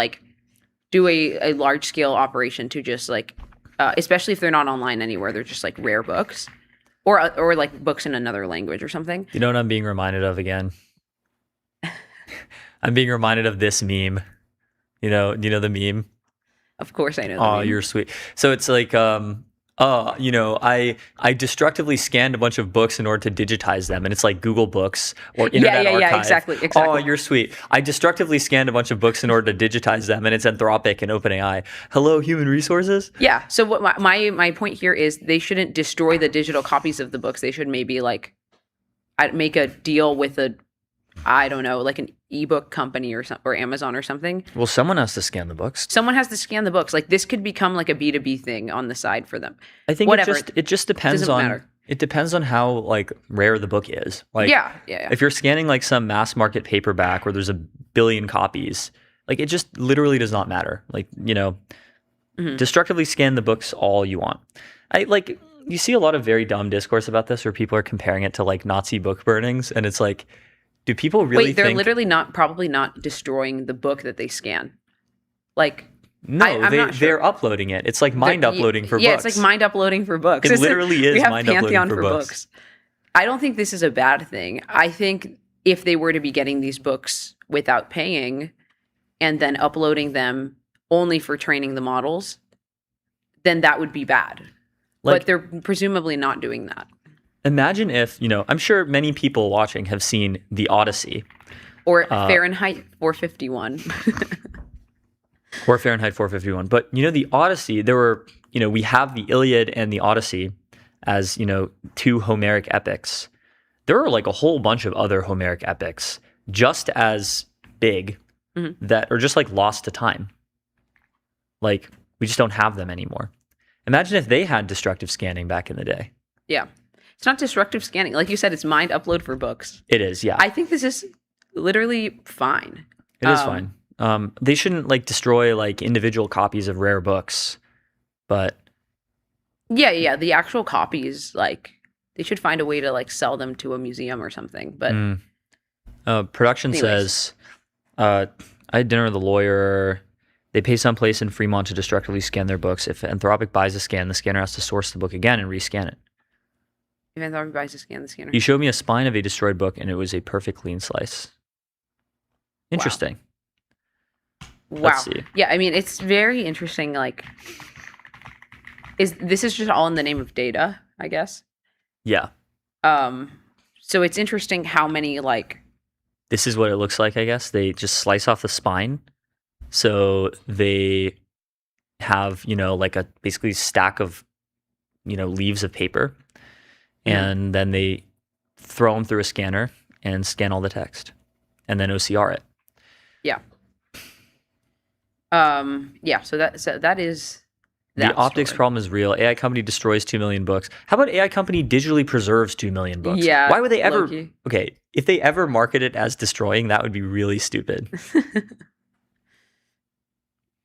do a large scale operation to just especially if they're not online anywhere, they're just rare books. Or books in another language or something. You know what I'm being reminded of again? I'm being reminded of this meme. Do you know the meme? Of course I know. Oh, you're sweet. So it's I destructively scanned a bunch of books in order to digitize them, and it's Google Books or Internet Archive. Yeah, exactly. Oh, you're sweet. I destructively scanned a bunch of books in order to digitize them, and it's Anthropic and OpenAI. Hello, human resources? Yeah. So what my point here is they shouldn't destroy the digital copies of the books. They should maybe make a deal with an ebook company or Amazon or something. Well, someone has to scan the books. Someone has to scan the books. This could become a B2B thing on the side for them. I think Whatever. it just depends Doesn't on matter. it depends on how rare the book is. Yeah. If you're scanning some mass market paperback where there's a billion copies, it just literally does not matter. Destructively scan the books all you want. You see a lot of very dumb discourse about this where people are comparing it to Nazi book burnings, and it's do people really they're think... literally probably not destroying the book that they scan. No, I'm not sure. they're uploading it. It's mind uploading for books. Yeah, it's mind uploading for books. It literally is we have mind uploading Pantheon for books. I don't think this is a bad thing. I think if they were to be getting these books without paying and then uploading them only for training the models, then that would be bad. But they're presumably not doing that. Imagine if, I'm sure many people watching have seen The Odyssey. Or Fahrenheit 451. Or Fahrenheit 451. But, The Odyssey, there were, we have the Iliad and the Odyssey as, two Homeric epics. There are a whole bunch of other Homeric epics just as big that are just lost to time. We just don't have them anymore. Imagine if they had destructive scanning back in the day. Yeah. It's not destructive scanning. Like you said, it's mind upload for books. It is, yeah. I think this is literally fine. It is fine. They shouldn't like destroy like individual copies of rare books, but Yeah, the actual copies, like they should find a way to like sell them to a museum or something. But production anyways. says, I had dinner with a lawyer. They pay someplace in Fremont to destructively scan their books. If Anthropic buys a scan, the scanner has to source the book again and rescan it. If Anthropic buys to scan the scanner. He showed me a spine of a destroyed book, and it was a perfect clean slice. Interesting. Wow. Let's see. Yeah, I mean it's very interesting. Like, this is just all in the name of data, I guess. Yeah. So it's interesting how many like. This is what it looks like, I guess. They just slice off the spine. So they have, like a basically stack of, leaves of paper. And then they throw them through a scanner and scan all the text and then OCR it. Yeah. Yeah, so that is that the optics story. problem is real. AI company destroys 2 million books. How about AI company digitally preserves 2 million books? Yeah. Why would they ever? low-key. Okay, if they ever market it as destroying, that would be really stupid.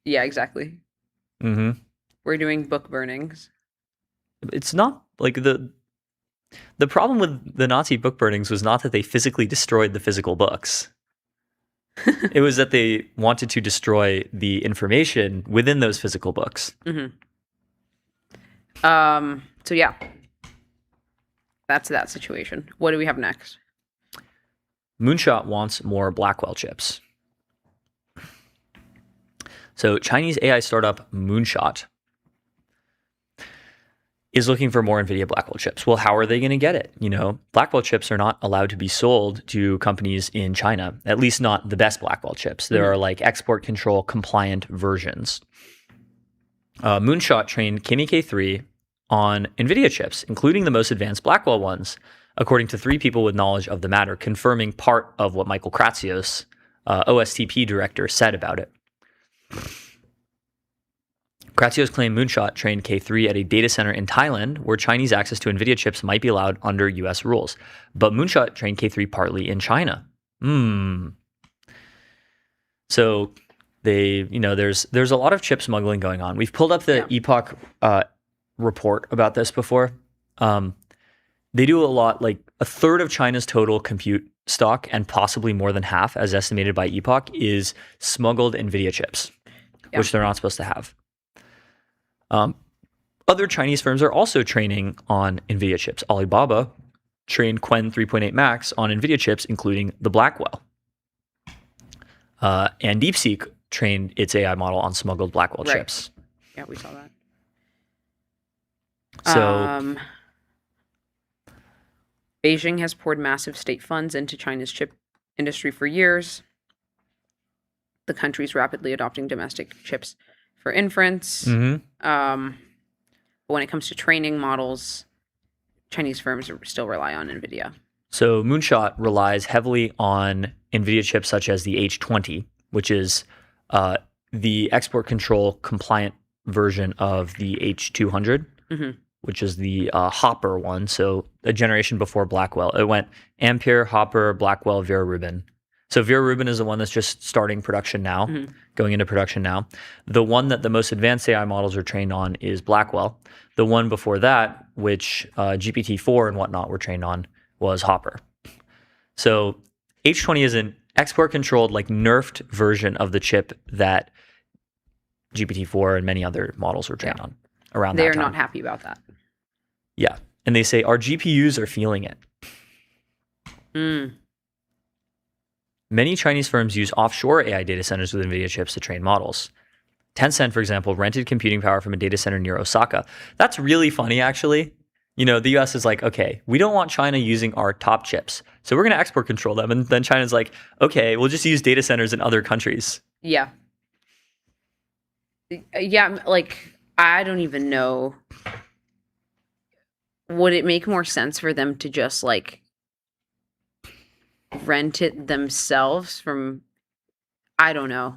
Yeah, exactly. Mm-hmm. We're doing book burnings. It's not like the problem with the Nazi book burnings was not that they physically destroyed the physical books. It was that they wanted to destroy the information within those physical books. Mm-hmm. So yeah, that's that situation. What do we have next? Moonshot wants more Blackwell chips. So Chinese AI startup Moonshot is looking for more NVIDIA Blackwell chips. Well, how are they going to get it? Blackwell chips are not allowed to be sold to companies in China, at least not the best Blackwell chips. There are like export control compliant versions. Moonshot trained KMK3 on NVIDIA chips, including the most advanced Blackwell ones, according to 3 people with knowledge of the matter, confirming part of what Michael Kratsios, OSTP director, said about it. Kratsios claimed Moonshot trained K3 at a data center in Thailand where Chinese access to NVIDIA chips might be allowed under US rules. But Moonshot trained K3 partly in China. So they, there's a lot of chip smuggling going on. We've pulled up the Epoch report about this before. They do a lot, like a third of China's total compute stock and possibly more than half, as estimated by Epoch, is smuggled NVIDIA chips, which they're not supposed to have. Other Chinese firms are also training on NVIDIA chips. Alibaba trained Qwen 3.8 Max on NVIDIA chips, including the Blackwell. And DeepSeek trained its AI model on smuggled Blackwell chips. Yeah, we saw that. So Beijing has poured massive state funds into China's chip industry for years. The country's rapidly adopting domestic chips for inference. But when it comes to training models, Chinese firms still rely on NVIDIA. So Moonshot relies heavily on NVIDIA chips such as the H20, which is the export control compliant version of the H200, which is the Hopper one. So a generation before Blackwell. It went Ampere, Hopper, Blackwell, Vera Rubin. So Vera Rubin is the one that's just starting production now, going into production now. The one that the most advanced AI models are trained on is Blackwell. The one before that, which GPT-4 and whatnot were trained on, was Hopper. So H20 is an export-controlled, like nerfed version of the chip that GPT-4 and many other models were trained on around that time. They are not happy about that. Yeah. And they say, our GPUs are feeling it. Many Chinese firms use offshore AI data centers with NVIDIA chips to train models. Tencent, for example, rented computing power from a data center near Osaka. That's really funny, actually. The US is like, okay, we don't want China using our top chips, so we're going to export control them. And then China's like, okay, we'll just use data centers in other countries. Yeah. Yeah, like, I don't even know. Would it make more sense for them to just, like, rent it themselves from, I don't know,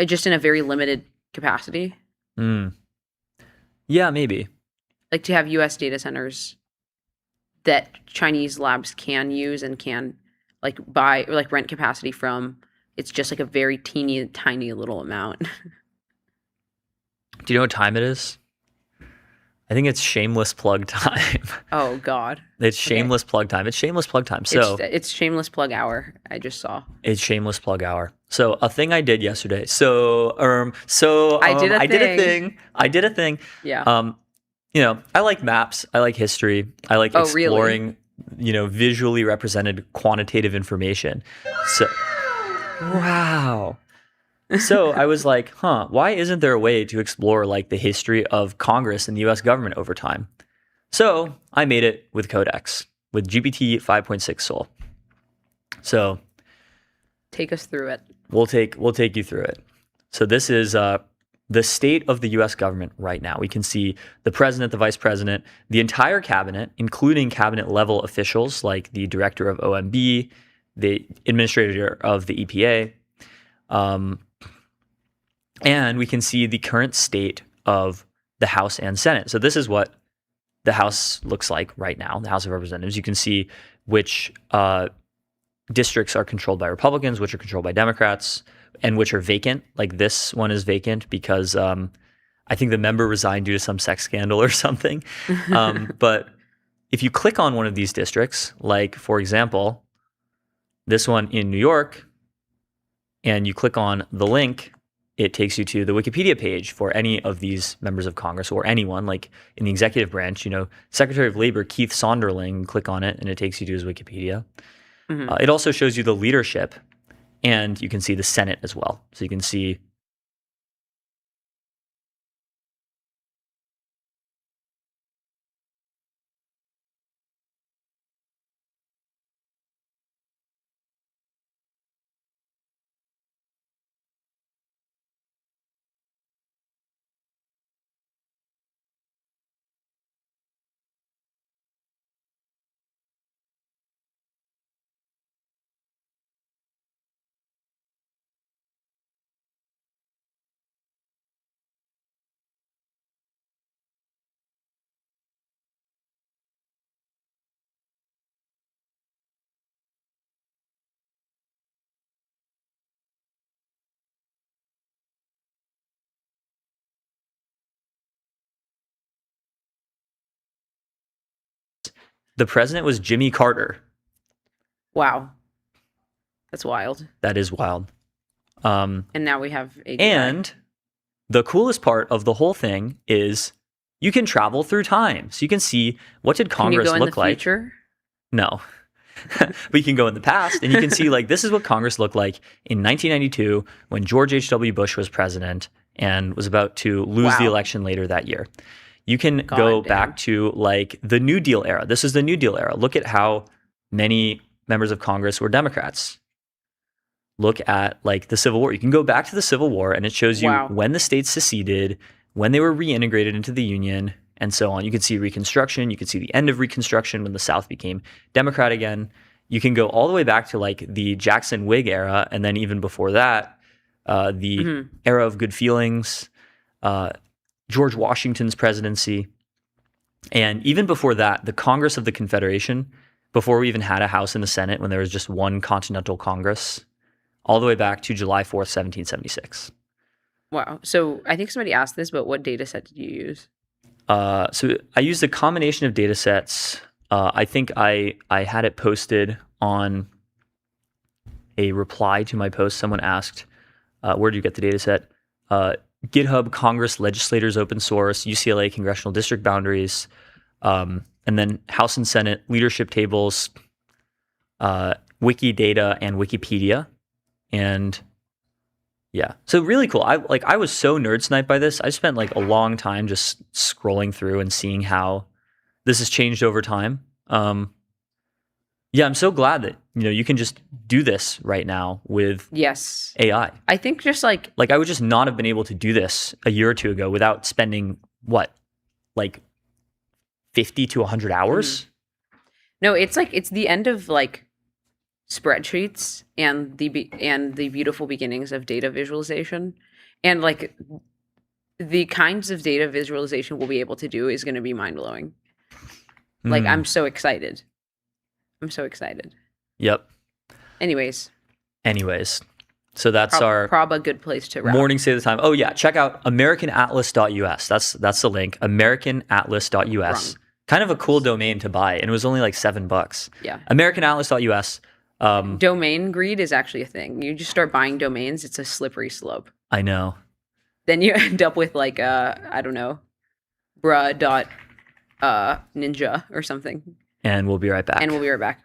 just in a very limited capacity? Yeah, maybe. Like to have US data centers that Chinese labs can use and can like buy or like rent capacity from. It's just like a very teeny tiny little amount. Do you know what time it is? I think it's shameless plug time. Oh God. It's Okay. shameless plug time. It's shameless plug time. So it's shameless plug hour. I just saw. it's shameless plug hour. So a thing I did yesterday. I did a thing. Yeah. You know, I like maps. I like history. I like Oh, really? exploring, you know, visually represented quantitative information. So, wow. So I was like, why isn't there a way to explore like the history of Congress and the US government over time? So I made it with Codex, with GPT 5.6 Sol. So Take us through it. we'll take you through it. So this is the state of the US government right now. We can see the president, the vice president, the entire cabinet, including cabinet level officials like the director of OMB, the administrator of the EPA. And we can see the current state of the House and Senate. So this is what the House looks like right now, the House of Representatives. You can see which districts are controlled by Republicans, which are controlled by Democrats, and which are vacant. Like this one is vacant because I think the member resigned due to some sex scandal or something. But if you click on one of these districts, like for example, this one in New York, and you click on the link, it takes you to the Wikipedia page for any of these members of Congress or anyone, like in the executive branch, you know, Secretary of Labor Keith Sonderling, click on it and it takes you to his Wikipedia. Mm-hmm. It also shows you the leadership, and you can see the Senate as well. So you can see the president was Jimmy Carter. Wow. That's wild. That is wild. And now we have AGI. And the coolest part of the whole thing is you can travel through time. So you can see what did Congress can you go look in the like. Future? No. But you can go in the past and you can see like this is what Congress looked like in 1992 when George H.W. Bush was president and was about to lose the election later that year. You can go back to like the New Deal era. This is the New Deal era. Look at how many members of Congress were Democrats. Look at like the Civil War. You can go back to the Civil War and it shows you when the states seceded, when they were reintegrated into the Union, and so on. You can see Reconstruction. You can see the end of Reconstruction when the South became Democrat again. You can go all the way back to like the Jackson Whig era, and then even before that, the era of good feelings, George Washington's presidency, and even before that, the Congress of the Confederation, before we even had a House and the Senate, when there was just one Continental Congress, all the way back to July 4th, 1776. Wow. So I think somebody asked this, but what data set did you use? So I used a combination of data sets. I think I had it posted on a reply to my post. Someone asked, where did you get the data set? GitHub Congress Legislators Open Source, UCLA Congressional District Boundaries, and then House and Senate leadership tables, Wikidata, and Wikipedia. And yeah, so really cool. I was so nerd sniped by this. I spent like a long time just scrolling through and seeing how this has changed over time. Yeah, I'm so glad that you can just do this right now with AI. I think just like I would just not have been able to do this a year or two ago without spending like 50 to 100 hours. No, it's the end of like spreadsheets and the beautiful beginnings of data visualization, and like the kinds of data visualization we'll be able to do is going to be mind-blowing. Like I'm so excited. Yep. Anyways, so that's our probably a good place to wrap. morning state of the time. Oh yeah, check out americanatlas.us. That's the link. americanatlas.us. Wrong. Kind of a cool domain to buy, and it was only like $7. Yeah. americanatlas.us. Domain greed is actually a thing. You just start buying domains, it's a slippery slope. I know. Then you end up with like I don't know, ninja or something. And we'll be right back.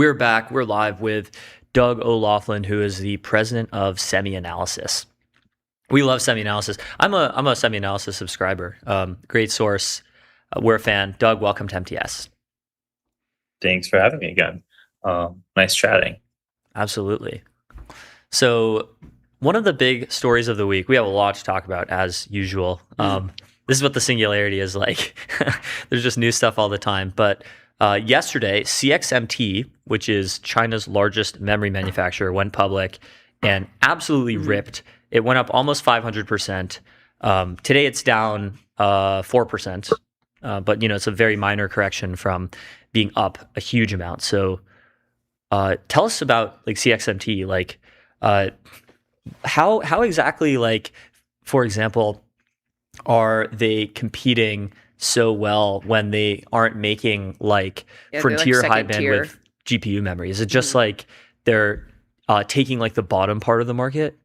We're back. We're live with Doug O'Loughlin, who is the president of Semi-Analysis. We love Semi-Analysis. I'm a Semi-Analysis subscriber. Great source. We're a fan. Doug, welcome to MTS. Thanks for having me again. Nice chatting. Absolutely. So one of the big stories of the week, we have a lot to talk about as usual. This is what the singularity is like. There's just new stuff all the time. But yesterday, CXMT, which is China's largest memory manufacturer, went public and absolutely ripped. It went up almost 500%. Today it's down 4%. But it's a very minor correction from being up a huge amount. So tell us about like CXMT, like how exactly, like, for example, are they competing so well when they aren't making like frontier high bandwidth GPU memory? Is it just like they're taking like the bottom part of the market?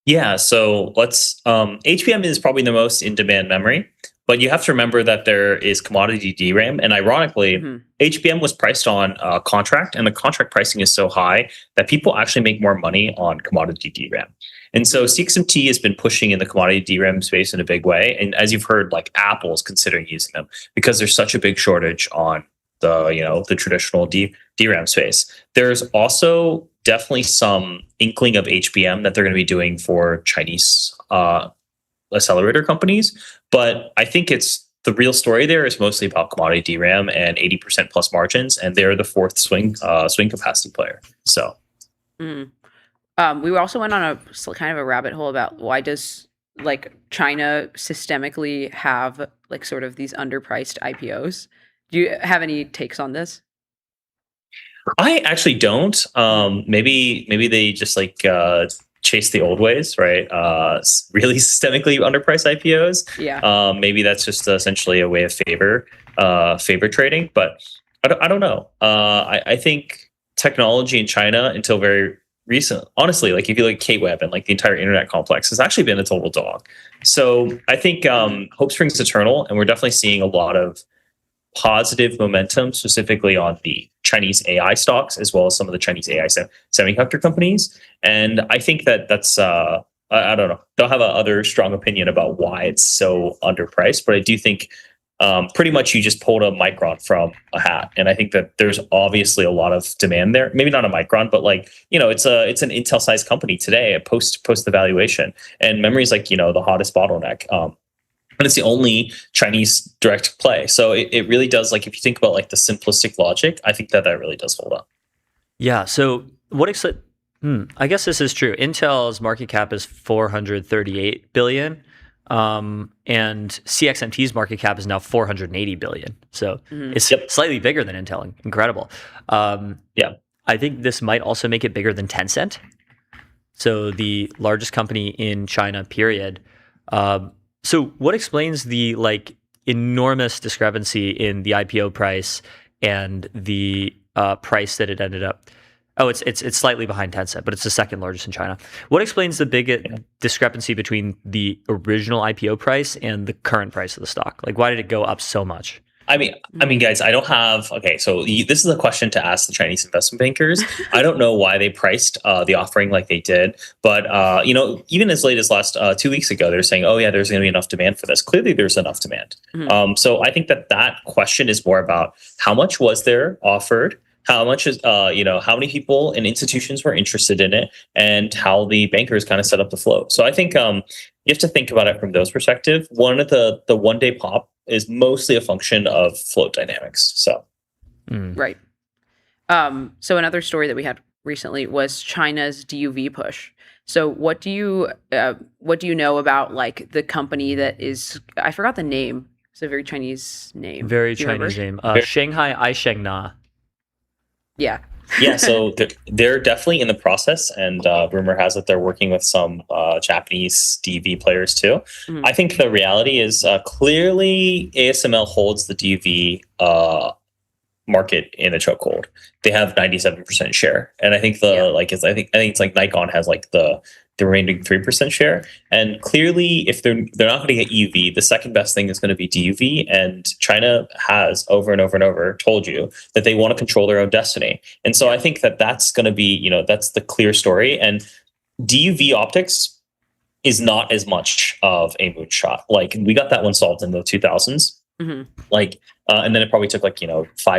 Yeah, so let's HBM is probably the most in-demand memory, but you have to remember that there is commodity DRAM, and ironically, HBM was priced on contract, and the contract pricing is so high that people actually make more money on commodity DRAM. And so CXMT has been pushing in the commodity DRAM space in a big way, and as you've heard, like Apple is considering using them because there's such a big shortage on the traditional DRAM space. There's also definitely some inkling of HBM that they're going to be doing for Chinese accelerator companies, but I think it's the real story there is mostly about commodity DRAM and 80% plus margins, and they're the fourth swing capacity player. So, we also went on a kind of a rabbit hole about why does like China systemically have like sort of these underpriced IPOs. Do you have any takes on this? I actually don't. Maybe they just like chase the old ways, right? Really systemically underpriced IPOs. Yeah. Maybe that's just essentially a way of favor trading, but I don't know. I think technology in China until very recent, honestly, like if you look at K-Web and like the entire internet complex has actually been a total dog. So I think hope springs eternal, and we're definitely seeing a lot of positive momentum, specifically on the Chinese AI stocks, as well as some of the Chinese AI semiconductor companies. And I think that's, I don't know, don't have a other strong opinion about why it's so underpriced, but I do think pretty much you just pulled a Micron from a hat. And I think that there's obviously a lot of demand there. Maybe not a Micron, but like, it's an Intel sized company today, post the valuation. And memory is like, the hottest bottleneck. And it's the only Chinese direct play. So it really does, like, if you think about like the simplistic logic, I think that really does hold up. Yeah. So I guess this is true. Intel's market cap is 438 billion. And CXMT's market cap is now 480 billion. So it's slightly bigger than Intel. Incredible. Yeah. I think this might also make it bigger than Tencent. So the largest company in China, period. So what explains the like enormous discrepancy in the IPO price and the price that it ended up? Oh, it's slightly behind Tencent, but it's the second largest in China. What explains the big discrepancy between the original IPO price and the current price of the stock? Like, why did it go up so much? I mean, guys, I don't have. Okay, so this is a question to ask the Chinese investment bankers. I don't know why they priced the offering like they did, but even as late as last 2 weeks ago, they're saying, "Oh yeah, there's going to be enough demand for this." Clearly, there's enough demand. So I think that question is more about how much was there offered, how much is how many people and institutions were interested in it, and how the bankers kind of set up the flow. So I think you have to think about it from those perspectives. One of the 1 day pop is mostly a function of float dynamics. So, right. So another story that we had recently was China's DUV push. So what do you know about like the company that is, I forgot the name. It's a very Chinese name. Very Chinese name. Shanghai Aishengna. Yeah. Yeah, so they're definitely in the process, and rumor has it they're working with some Japanese DV players too. I think the reality is clearly ASML holds the DV market in a chokehold. They have 97% share, and I think I think it's like Nikon has like the the remaining 3% share. And clearly, if they're not going to get EUV, the second best thing is going to be DUV. And China has over and over and over told you that they want to control their own destiny. And so I think that that's going to be, that's the clear story. And DUV optics is not as much of a moonshot. Like, we got that one solved in the 2000s. Like, and then it probably took 5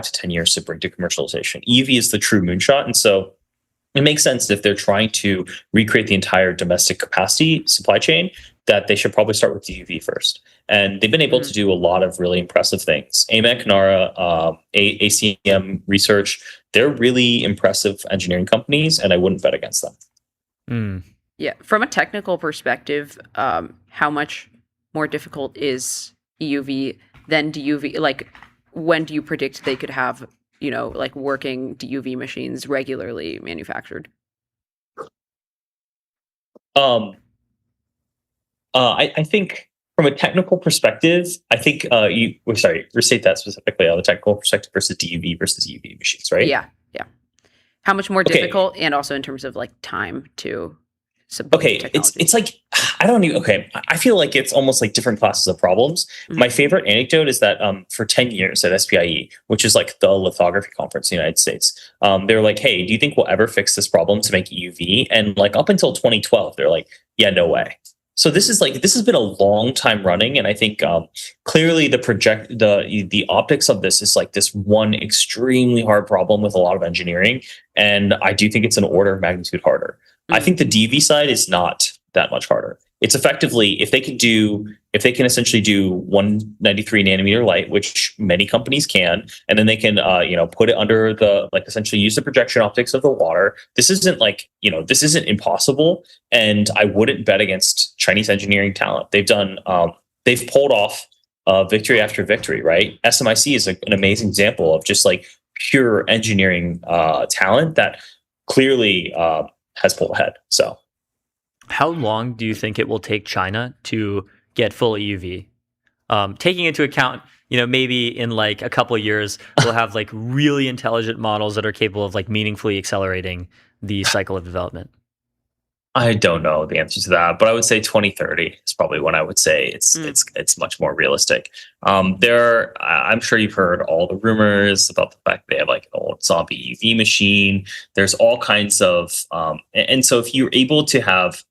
to 10 years to bring to commercialization. EUV is the true moonshot. And so it makes sense that if they're trying to recreate the entire domestic capacity supply chain, that they should probably start with DUV first. And they've been able to do a lot of really impressive things. AMEC, NARA, ACM Research, they're really impressive engineering companies, and I wouldn't bet against them. Yeah. From a technical perspective, how much more difficult is EUV than DUV? Like, when do you predict they could have, working DUV machines regularly manufactured? I think from a technical perspective, I think restate that specifically on the technical perspective versus DUV versus EUV machines, right? Yeah. How much more difficult, and also in terms of time to Okay, it's like, I don't even, I feel like it's almost like different classes of problems. My favorite anecdote is that for 10 years at SPIE, which is like the lithography conference in the United States, they were like, hey, do you think we'll ever fix this problem to make EUV? And up until 2012, they're like, yeah, no way. So this has been a long time running, and I think clearly the optics of this is like this one extremely hard problem with a lot of engineering, and I do think it's an order of magnitude harder. I think the DV side is not that much harder. It's effectively, if they can essentially do 193 nanometer light, which many companies can, and then they can put it under the essentially use the projection optics of the water. This isn't this isn't impossible, and I wouldn't bet against Chinese engineering talent. They've pulled off victory after victory, right? SMIC is an amazing example of just pure engineering talent that clearly has pulled ahead. So, how long do you think it will take China to get full EUV? Taking into account, maybe in a couple of years, we'll have really intelligent models that are capable of meaningfully accelerating the cycle of development. I don't know the answer to that, but I would say 2030 is probably when I would say it's much more realistic. I'm sure you've heard all the rumors about the fact they have an old zombie EUV machine. There's all kinds of, and so if you're able to have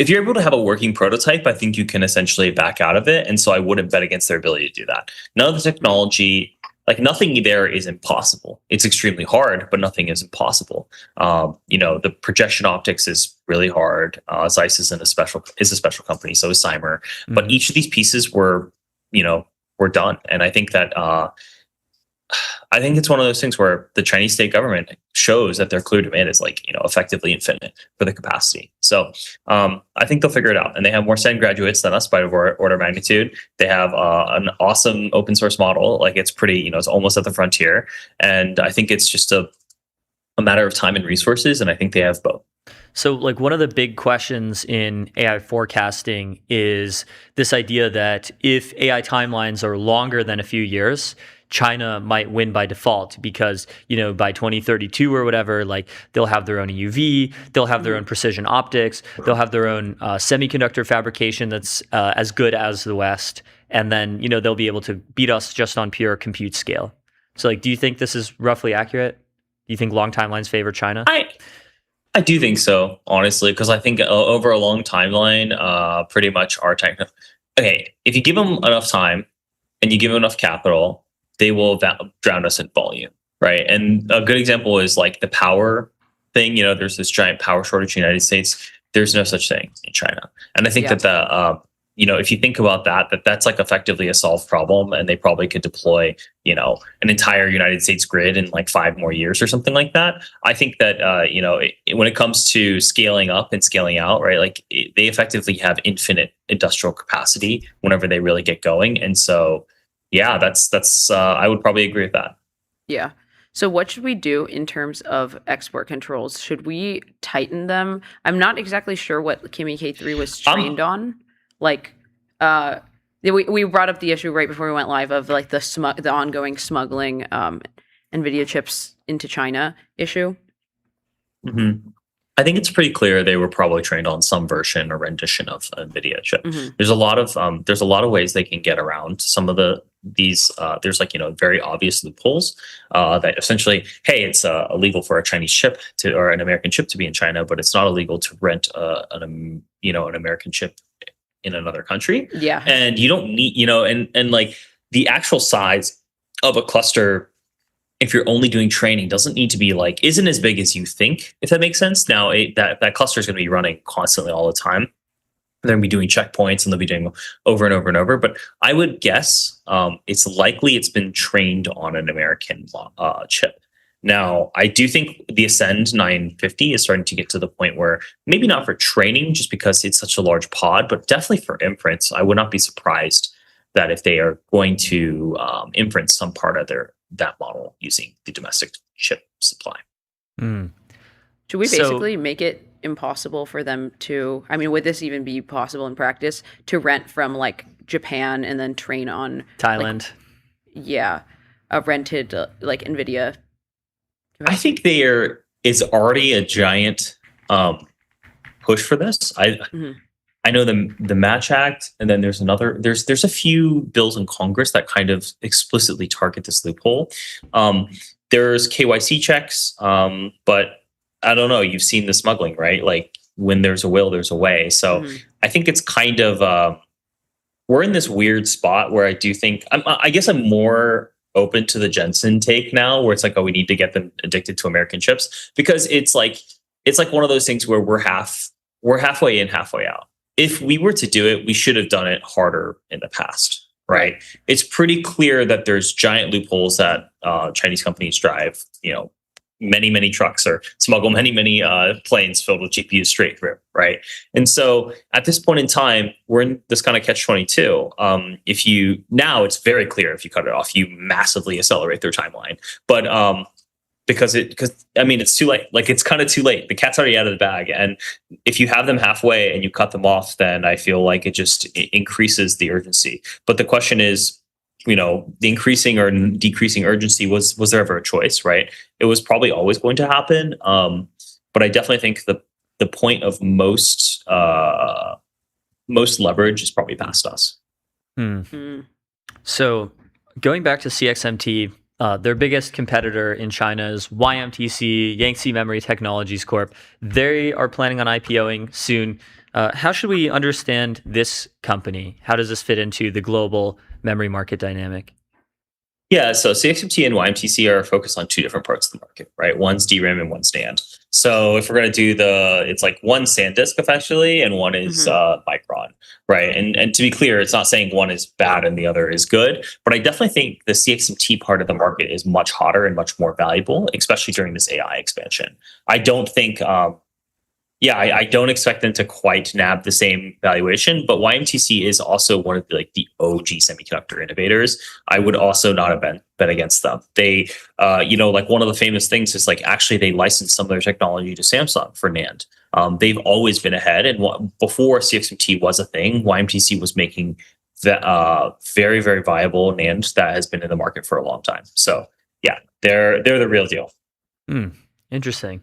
a working prototype, I think you can essentially back out of it. And so I wouldn't bet against their ability to do that. None of the technology, nothing there is impossible. It's extremely hard, but nothing is impossible. The projection optics is really hard. Zeiss is a special company, so is Cymer. But each of these pieces were done. And I think that I think it's one of those things where the Chinese state government shows that their clear demand is effectively infinite for the capacity. So I think they'll figure it out, and they have more STEM graduates than us by order of magnitude. They have an awesome open source model. It's pretty, it's almost at the frontier, and I think it's just a matter of time and resources, and I think they have both. So one of the big questions in AI forecasting is this idea that if AI timelines are longer than a few years, China might win by default because, by 2032 or whatever, they'll have their own EUV, they'll have their own precision optics, they'll have their own semiconductor fabrication that's as good as the West, and then, they'll be able to beat us just on pure compute scale. So, do you think this is roughly accurate? Do you think long timelines favor China? I do think so, honestly, because I think over a long timeline, pretty much our technical. Okay, if you give them enough time and you give them enough capital, they will drown us in volume, right? And a good example is the power thing. There's this giant power shortage in the United States. There's no such thing in China, and I think that if you think about that's effectively a solved problem, and they probably could deploy, an entire United States grid in 5 more years or something like that. I think that, when it comes to scaling up and scaling out, right, they effectively have infinite industrial capacity whenever they really get going. And so, yeah, that's I would probably agree with that. Yeah. So what should we do in terms of export controls? Should we tighten them? I'm not exactly sure what Kimi K3 was trained on. We brought up the issue right before we went live of the ongoing smuggling NVIDIA chips into China issue. Mm-hmm. I think it's pretty clear they were probably trained on some version or rendition of a NVIDIA chip. Mhm. There's a lot of ways they can get around some of these. There's like very obvious loopholes that essentially, hey, it's illegal for a Chinese chip or an American chip to be in China, but it's not illegal to rent an American chip in another country. Yeah. And you don't need and like the actual size of a cluster, if you're only doing training, doesn't need to be isn't as big as you think, if that makes sense. Now that cluster is going to be running constantly all the time. They're going to be doing checkpoints and they'll be doing over and over and over. But I would guess it's likely it's been trained on an American chip. Now, I do think the Ascend 950 is starting to get to the point where maybe not for training, just because it's such a large pod, but definitely for inference. I would not be surprised that if they are going to inference some part of that model using the domestic chip supply. Should we basically make it impossible for them to, I mean, would this even be possible in practice to rent from Japan and then train on Thailand? A rented NVIDIA. I think there is already a giant push for this. I know the Match Act, and then there's a few bills in Congress that kind of explicitly target this loophole. There's KYC checks, but I don't know. You've seen the smuggling, right? Like when there's a will, there's a way. So I think it's kind of we're in this weird spot where I do think I guess I'm more open to the Jensen take now, where it's like, oh, we need to get them addicted to American chips, because it's like one of those things where we're halfway in, halfway out. If we were to do it, we should have done it harder in the past, right? It's pretty clear that there's giant loopholes that Chinese companies drive, many trucks or smuggle many planes filled with GPUs straight through, right? And so at this point in time, we're in this kind of catch-22. Now it's very clear if you cut it off, you massively accelerate their timeline. But because it's too late. Like it's kind of too late. The cat's already out of the bag. And if you have them halfway and you cut them off, then I feel like it increases the urgency. But the question is, the increasing or decreasing urgency, was there ever a choice, right? It was probably always going to happen. But I definitely think the point of most leverage is probably past us. So going back to CXMT, their biggest competitor in China is YMTC, Yangtze Memory Technologies Corp. They are planning on IPOing soon. How should we understand this company? How does this fit into the global memory market dynamic? Yeah, so CXMT and YMTC are focused on two different parts of the market, right? One's DRAM and one's NAND. So if we're going to do it's like one SanDisk effectively, and one is Micron, right? And to be clear, it's not saying one is bad and the other is good, but I definitely think the CXMT part of the market is much hotter and much more valuable, especially during this AI expansion. I don't think I don't expect them to quite nab the same valuation, but YMTC is also one of the OG semiconductor innovators. I would also not have bet against them. They, one of the famous things is actually they licensed some of their technology to Samsung for NAND. They've always been ahead, and before CXMT was a thing, YMTC was making very, very viable NAND that has been in the market for a long time. So yeah, they're the real deal. Interesting.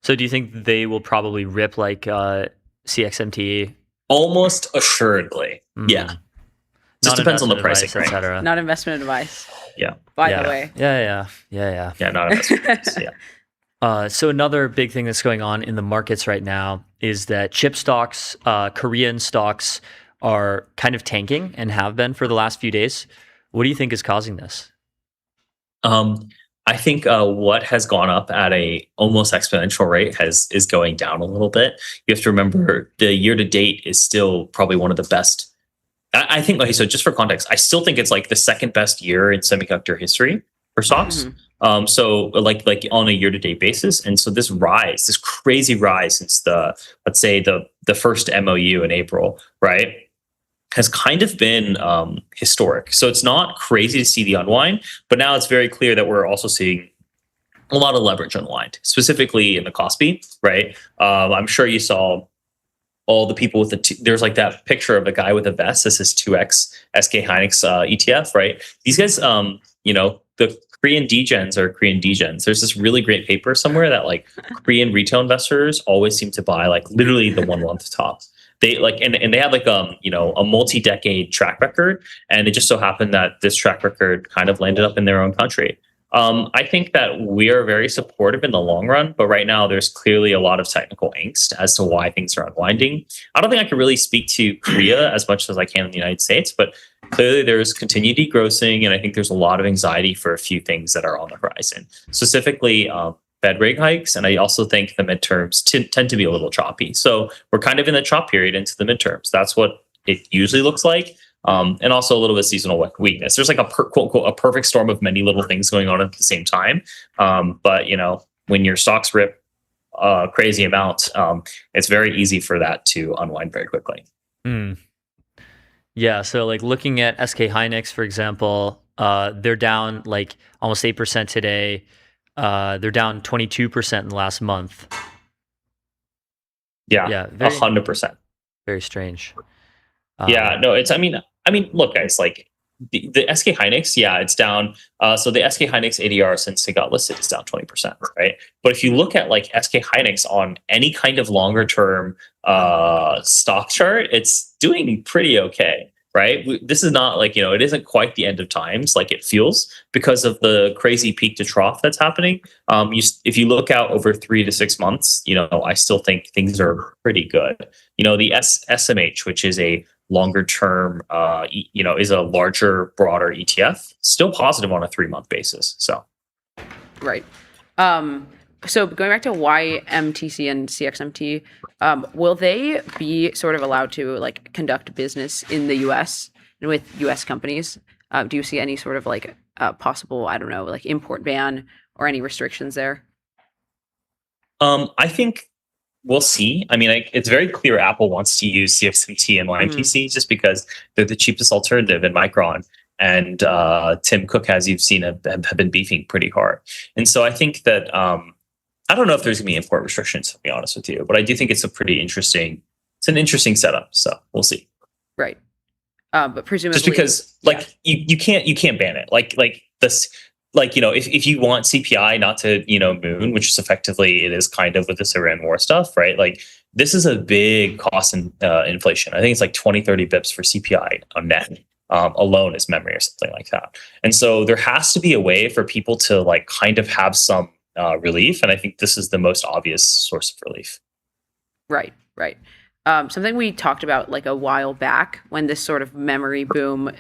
So do you think they will probably rip CXMT? Almost assuredly. Yeah. Just depends on the pricing, advice, right? Not investment advice. Yeah. By the way. Yeah, not investment advice. Yeah. So another big thing that's going on in the markets right now is that chip stocks, Korean stocks, are kind of tanking and have been for the last few days. What do you think is causing this? I think what has gone up at a almost exponential rate is going down a little bit. You have to remember the year to date is still probably one of the best. I think, so just for context, I still think it's the second best year in semiconductor history for stocks. So on a year to date basis. And so this crazy rise since let's say the first MOU in April, right, has kind of been historic. So it's not crazy to see the unwind, but now it's very clear that we're also seeing a lot of leverage unwind, specifically in the Kospi, right? I'm sure you saw all the people with there's that picture of a guy with a vest that says 2X SK Hynix ETF, right? These guys, the Korean degens are Korean degens. There's this really great paper somewhere that like Korean retail investors always seem to buy like literally the 1 month top. They like and they have like a multi-decade track record, and it just so happened that this track record kind of landed up in their own country. I think that we are very supportive in the long run, but right now there's clearly a lot of technical angst as to why things are unwinding. I don't think I can really speak to Korea as much as I can in the United States, but clearly there's continued degrossing, and I think there's a lot of anxiety for a few things that are on the horizon, specifically Fed rate hikes. And I also think the midterms tend to be a little choppy. So we're kind of in the chop period into the midterms. That's what it usually looks like. And also a little bit of seasonal weakness. There's like a quote unquote a perfect storm of many little things going on at the same time. But when your stocks rip crazy amounts, it's very easy for that to unwind very quickly. Yeah, so like looking at SK Hynix, for example, they're down like almost 8% today. They're down 22% in the last month. Yeah, 100%. Very strange. Yeah, no, it's. I mean, look, guys, like the SK Hynix, yeah, it's down. So the SK Hynix ADR since it got listed is down 20%, right? But if you look at like SK Hynix on any kind of longer term stock chart, it's doing pretty okay, right? This is not like it isn't quite the end of times like it feels because of the crazy peak to trough that's happening. If you look out over 3 to 6 months, I still think things are pretty good. The SMH, which is a longer term, is a larger, broader ETF, still positive on a 3-month basis. So, right. So going back to YMTC and CXMT, will they be sort of allowed to like conduct business in the U.S. and with U.S. companies? Do you see any sort of like possible, I don't know, like import ban or any restrictions there? I think we'll see. I mean, it's very clear Apple wants to use CXMT and YMTC just because they're the cheapest alternative in Micron. And Tim Cook, as you've seen, have been beefing pretty hard. And so I think that I don't know if there's going to be import restrictions, to be honest with you, but I do think it's an interesting setup. So we'll see. Right. But presumably, just because you can't ban it. Like this. If you want CPI not to, moon, which is effectively it is kind of with this Iran war stuff, right? Like this is a big cost in inflation. I think it's like 20, 30 bips for CPI on net alone as memory or something like that. And so there has to be a way for people to like kind of have some relief. And I think this is the most obvious source of relief. Right. Something we talked about like a while back when this sort of memory boom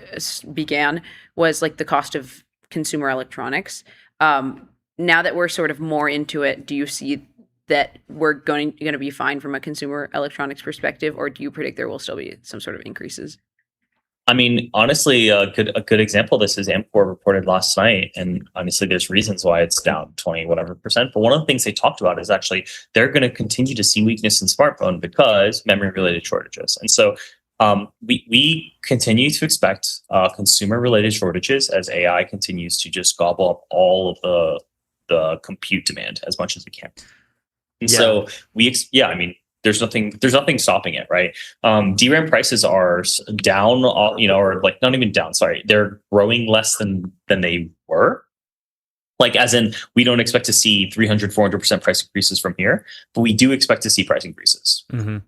began was like the cost of consumer electronics. Now that we're sort of more into it, do you see that we're going to be fine from a consumer electronics perspective, or do you predict there will still be some sort of increases? I mean, honestly, a good example of this is Amcor reported last night, and honestly, there's reasons why it's down 20 whatever percent. But one of the things they talked about is actually they're going to continue to see weakness in smartphone because memory related shortages, and so we continue to expect consumer related shortages as AI continues to just gobble up all of the compute demand as much as it can. And so there's nothing stopping it, right? DRAM prices are down, or like not even down. Sorry, they're growing less than they were. Like as in, we don't expect to see 300, 400% price increases from here, but we do expect to see price increases. Mm-hmm.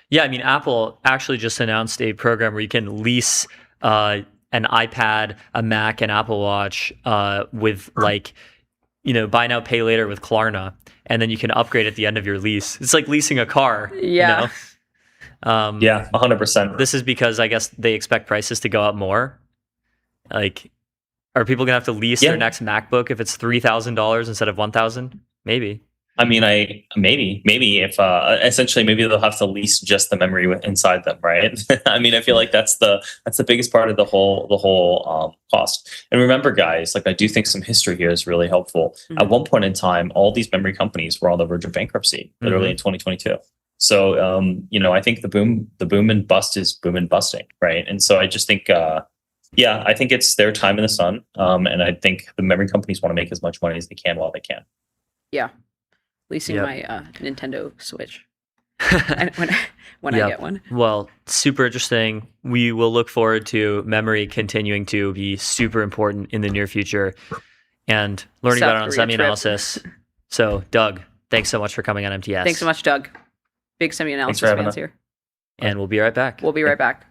Yeah, I mean, Apple actually just announced a program where you can lease an iPad, a Mac, an Apple Watch with like, buy now, pay later with Klarna, and then you can upgrade at the end of your lease. It's like leasing a car. Yeah. 100%. This is because I guess they expect prices to go up more. Like, are people gonna have to lease their next MacBook if it's $3,000 instead of $1,000? Maybe. I mean, maybe if essentially maybe they'll have to lease just the memory inside them, right? I mean, I feel like that's the biggest part of the whole cost. And remember, guys, like I do think some history here is really helpful. Mm-hmm. At one point in time, all these memory companies were on the verge of bankruptcy, literally in 2022. So I think the boom and bust is boom and busting, right? And so I just think I think it's their time in the sun, and I think the memory companies want to make as much money as they can while they can. Yeah. Leasing my Nintendo Switch when I get one. Well, super interesting. We will look forward to memory continuing to be super important in the near future. and learning South about it on Korea semi-analysis. So, Doug, thanks so much for coming on MTS. Thanks so much, Doug. Big semi-analysis for having fans us. here. And we'll be right back. We'll be right back.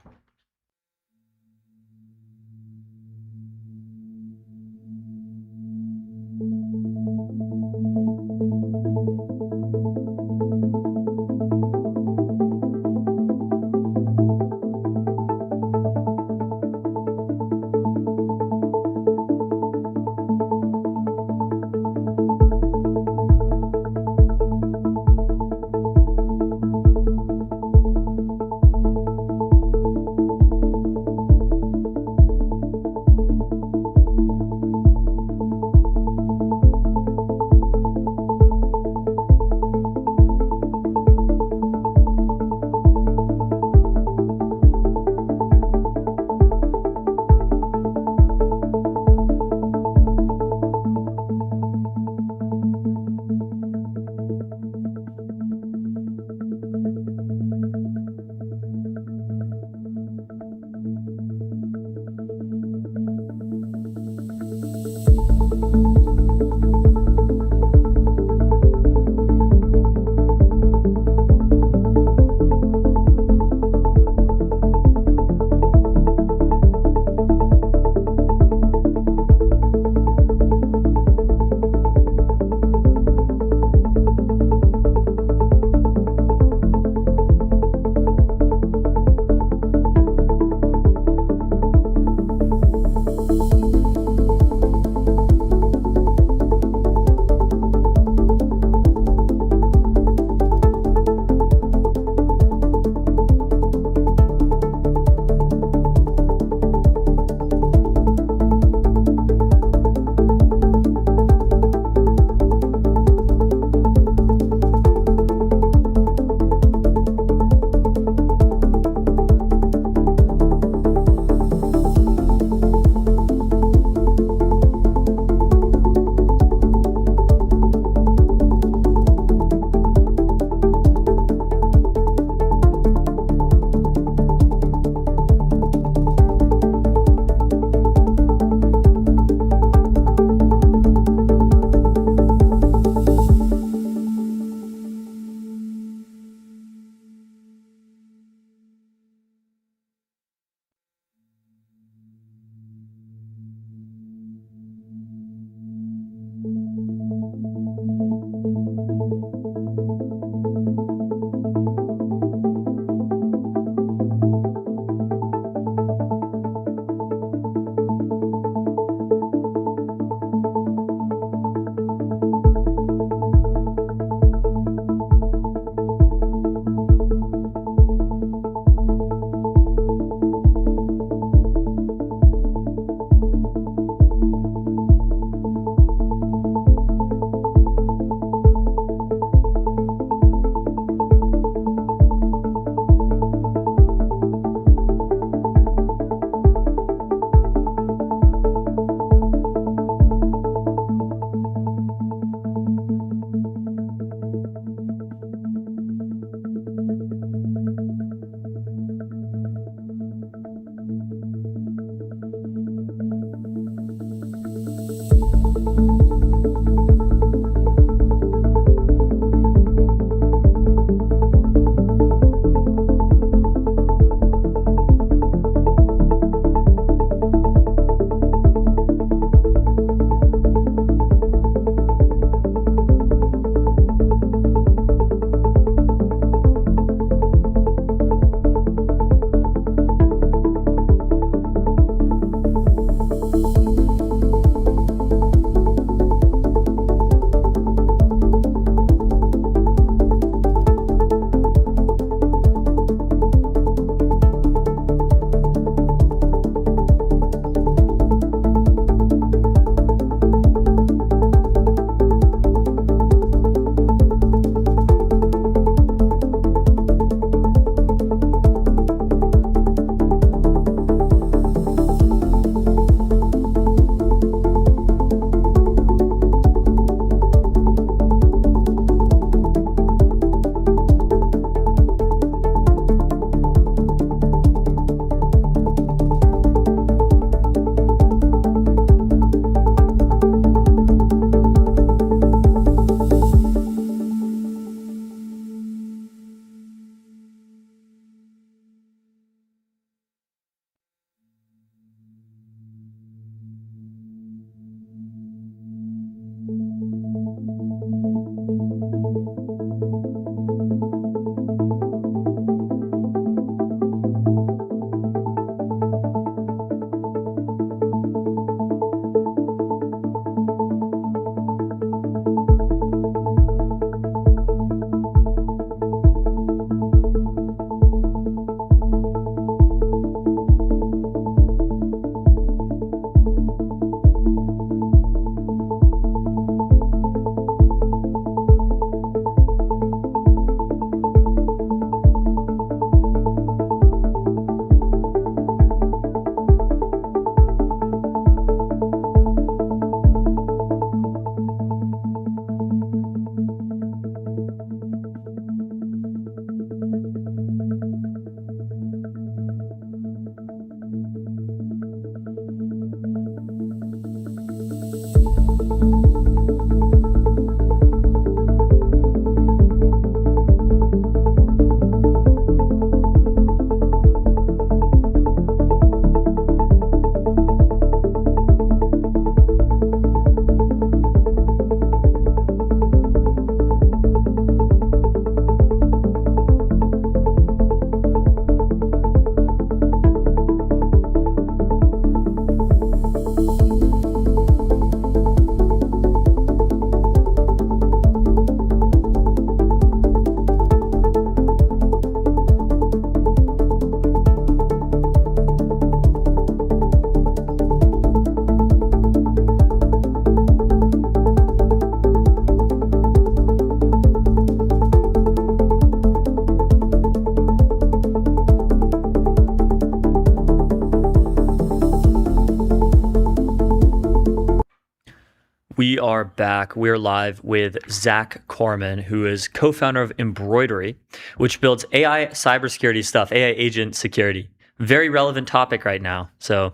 We are back. We're live with Zach Corman, who is co-founder of Embroidery, which builds AI cybersecurity stuff, AI agent security. Very relevant topic right now. So,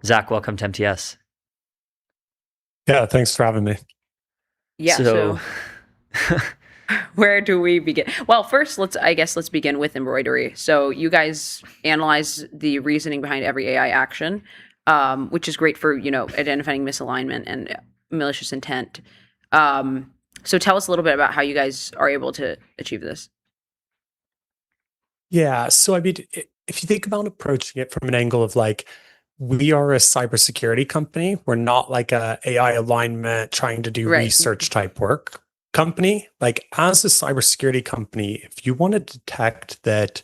Zach, welcome to MTS. Yeah, thanks for having me. Yeah. So where do we begin? Well, first, let's begin with Embroidery. So you guys analyze the reasoning behind every AI action, which is great for identifying misalignment and malicious intent. So tell us a little bit about how you guys are able to achieve this. Yeah, so I mean, if you think about approaching it from an angle of like, we are a cybersecurity company. We're not like a AI alignment trying to do Right. research type work company. Like as a cybersecurity company, if you want to detect that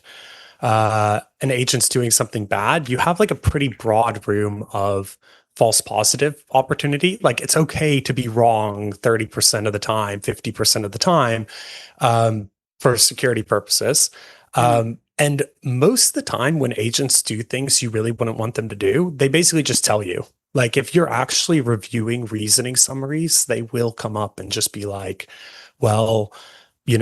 an agent's doing something bad, you have like a pretty broad room of false positive opportunity. Like it's okay to be wrong 30% of the time, 50% of the time, for security purposes. And most of the time when agents do things you really wouldn't want them to do, they basically just tell you. Like if you're actually reviewing reasoning summaries, they will come up and just be like, well, we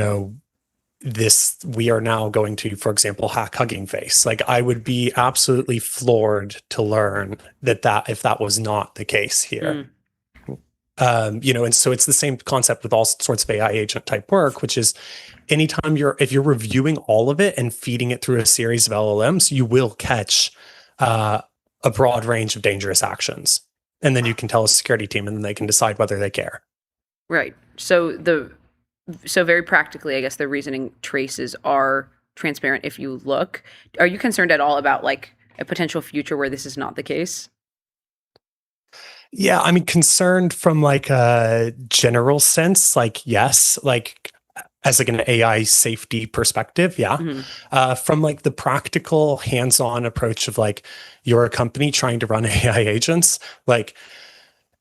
are now going to, for example, hack Hugging Face. Like I would be absolutely floored to learn that if that was not the case here. And so it's the same concept with all sorts of AI agent type work, which is anytime if you're reviewing all of it and feeding it through a series of LLMs, you will catch a broad range of dangerous actions. And then you can tell a security team and then they can decide whether they care. Right. So very practically, I guess the reasoning traces are transparent if you look. Are you concerned at all about like a potential future where this is not the case? Yeah, I mean, concerned from like a general sense, like yes, like as like an AI safety perspective, yeah. From like the practical hands-on approach of like you're a company trying to run AI agents, like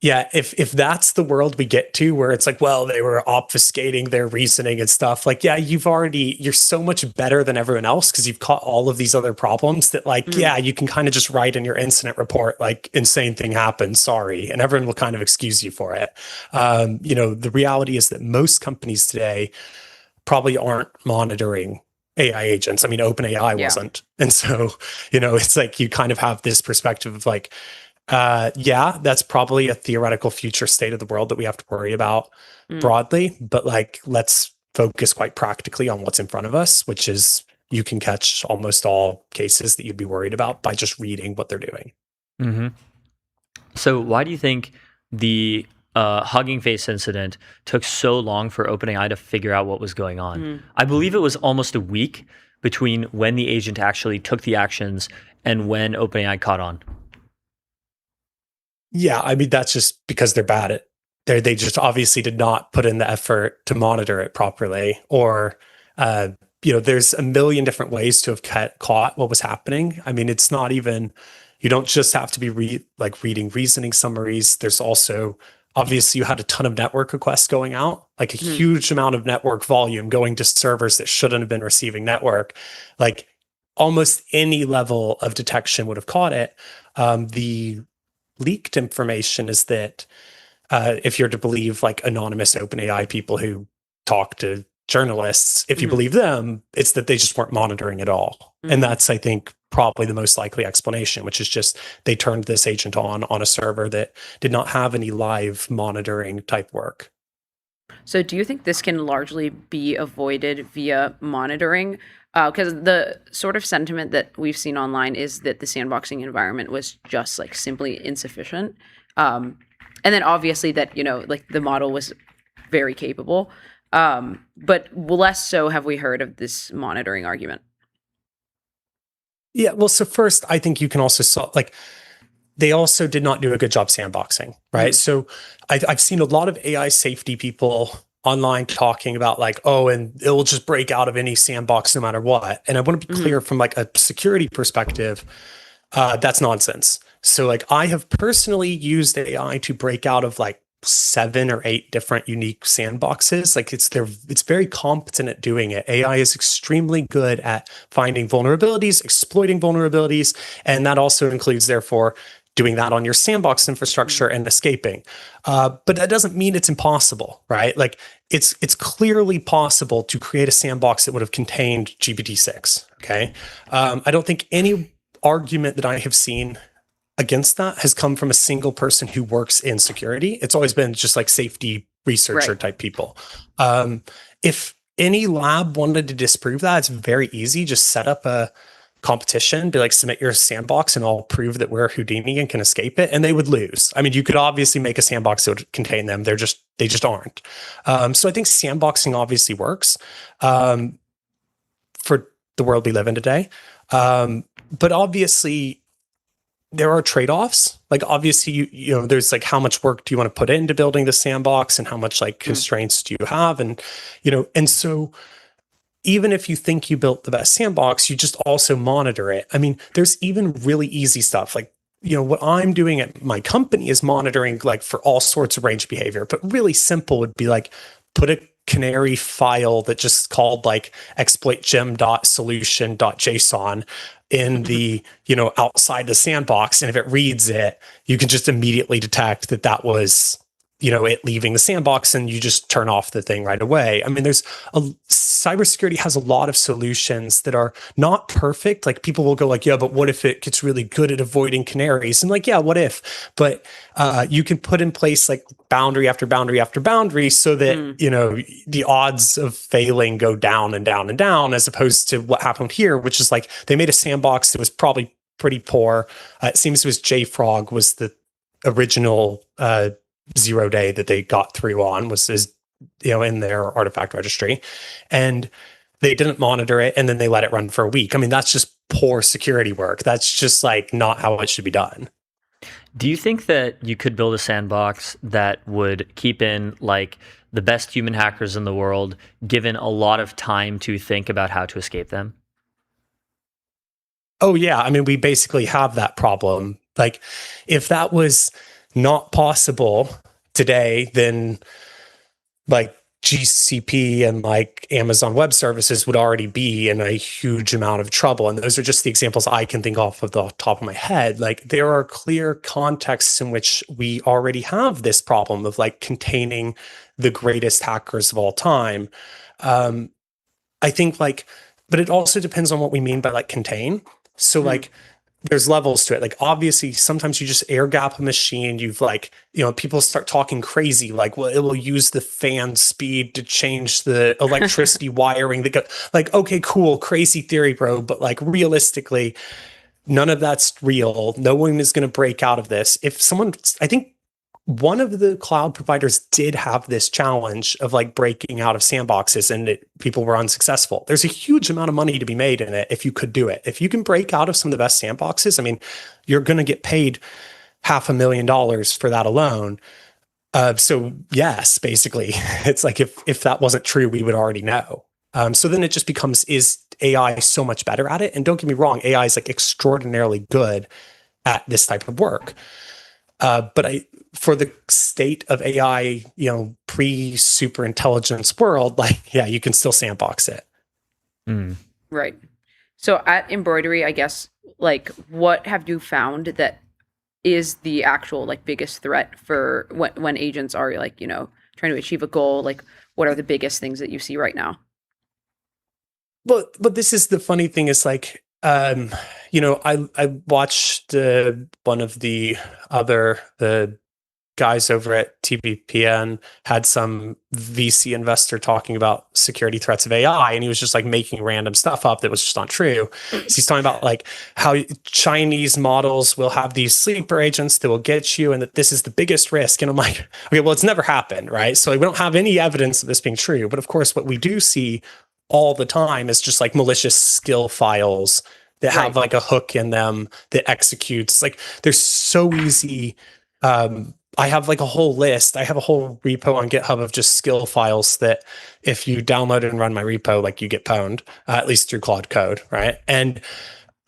yeah, if that's the world we get to where it's like, well, they were obfuscating their reasoning and stuff, like, yeah, you're so much better than everyone else because you've caught all of these other problems that like, yeah, you can kind of just write in your incident report, like insane thing happened, sorry. And everyone will kind of excuse you for it. The reality is that most companies today probably aren't monitoring AI agents. I mean, OpenAI wasn't. And so, it's like you kind of have this perspective of like, yeah, that's probably a theoretical future state of the world that we have to worry about broadly, but like, let's focus quite practically on what's in front of us, which is you can catch almost all cases that you'd be worried about by just reading what they're doing. So why do you think the Hugging Face incident took so long for OpenAI to figure out what was going on? I believe it was almost a week between when the agent actually took the actions and when OpenAI caught on. Yeah, I mean, that's just because they're bad at it. They just obviously did not put in the effort to monitor it properly. Or, there's a million different ways to have caught what was happening. I mean, it's not even, you don't just have to be reading reasoning summaries. There's also, obviously, you had a ton of network requests going out, like a huge amount of network volume going to servers that shouldn't have been receiving network. Like almost any level of detection would have caught it. The leaked information is that if you're to believe like anonymous OpenAI people who talk to journalists, if you believe them, it's that they just weren't monitoring at all. And that's, I think, probably the most likely explanation, which is just they turned this agent on a server that did not have any live monitoring type work. So do you think this can largely be avoided via monitoring? Because the sort of sentiment that we've seen online is that the sandboxing environment was just like simply insufficient. And then obviously that, like the model was very capable. But less so have we heard of this monitoring argument. Yeah, well, so first, I think you can also they also did not do a good job sandboxing, right? So I've seen a lot of AI safety people online talking about like, oh, and it will just break out of any sandbox no matter what. And I want to be clear from like a security perspective, that's nonsense. So like I have personally used AI to break out of like 7 or 8 different unique sandboxes. Like it's very competent at doing it. AI is extremely good at finding vulnerabilities, exploiting vulnerabilities, and that also includes therefore doing that on your sandbox infrastructure and escaping. But that doesn't mean it's impossible, right? Like it's clearly possible to create a sandbox that would have contained GPT-6. Okay, I don't think any argument that I have seen against that has come from a single person who works in security. It's always been just like safety researcher type people. If any lab wanted to disprove that, it's very easy. Just set up a competition, be like, submit your sandbox and I'll prove that we're Houdini and can escape it. And they would lose. I mean, you could obviously make a sandbox that would contain them. They just aren't. So I think sandboxing obviously works for the world we live in today. But obviously there are trade-offs. Like obviously, you know, there's like how much work do you want to put into building the sandbox and how much like constraints do you have? And, you know, and so even if you think you built the best sandbox, you just also monitor it. I mean, there's even really easy stuff like, you know, what I'm doing at my company is monitoring like for all sorts of range behavior, but really simple would be like put a canary file that just called like exploitgem.solution.json in the, you know, outside the sandbox. And if it reads it, you can just immediately detect that that was, you know, it leaving the sandbox and you just turn off the thing right away. I mean, cybersecurity has a lot of solutions that are not perfect. Like people will go like, yeah, but what if it gets really good at avoiding canaries? And like, yeah, what if? But you can put in place like boundary after boundary after boundary so that, you know, the odds of failing go down and down and down, as opposed to what happened here, which is like they made a sandbox that was probably pretty poor. It seems it was JFrog was the original 0 day that they got through on was, you know, in their artifact registry, and they didn't monitor it and then they let it run for a week. I mean, that's just poor security work. That's just like not how it should be done. Do you think that you could build a sandbox that would keep in like the best human hackers in the world, given a lot of time to think about how to escape them? Oh yeah. I mean, we basically have that problem. Like if that was not possible today, then like GCP and like Amazon Web Services would already be in a huge amount of trouble. And those are just the examples I can think of the top of my head. Like there are clear contexts in which we already have this problem of like containing the greatest hackers of all time. I think like, but it also depends on what we mean by like contain. So like, there's levels to it. Like obviously sometimes you just air gap a machine. You've like, you know, people start talking crazy, like, well, it will use the fan speed to change the electricity wiring that go like, okay, cool. Crazy theory, bro. But like realistically, none of that's real. No one is going to break out of this. If someone, I think one of the cloud providers did have this challenge of like breaking out of sandboxes and people were unsuccessful. There's a huge amount of money to be made in it if you could do it. If you can break out of some of the best sandboxes, I mean, you're going to get paid $500,000 for that alone. So yes, basically, it's like if that wasn't true, we would already know. So then it just becomes, is AI so much better at it? And don't get me wrong, AI is like extraordinarily good at this type of work. But for the state of AI, you know, pre-super intelligence world, like, yeah, you can still sandbox it. Right. So at Embroidery, I guess, like, what have you found that is the actual, like, biggest threat for when agents are, like, you know, trying to achieve a goal? Like, what are the biggest things that you see right now? But this is the funny thing is like, you know, I watched one of the guys over at TBPN had some VC investor talking about security threats of AI, and he was just like making random stuff up that was just not true. So he's talking about like how Chinese models will have these sleeper agents that will get you, and that this is the biggest risk. And I'm like, okay, well, it's never happened, right? So like, we don't have any evidence of this being true. But of course, what we do see all the time is just like malicious skill files that have like a hook in them that executes. Like they're so easy. I have like a whole list. I have a whole repo on GitHub of just skill files that if you download and run my repo, like you get pwned, at least through Claude Code, right? And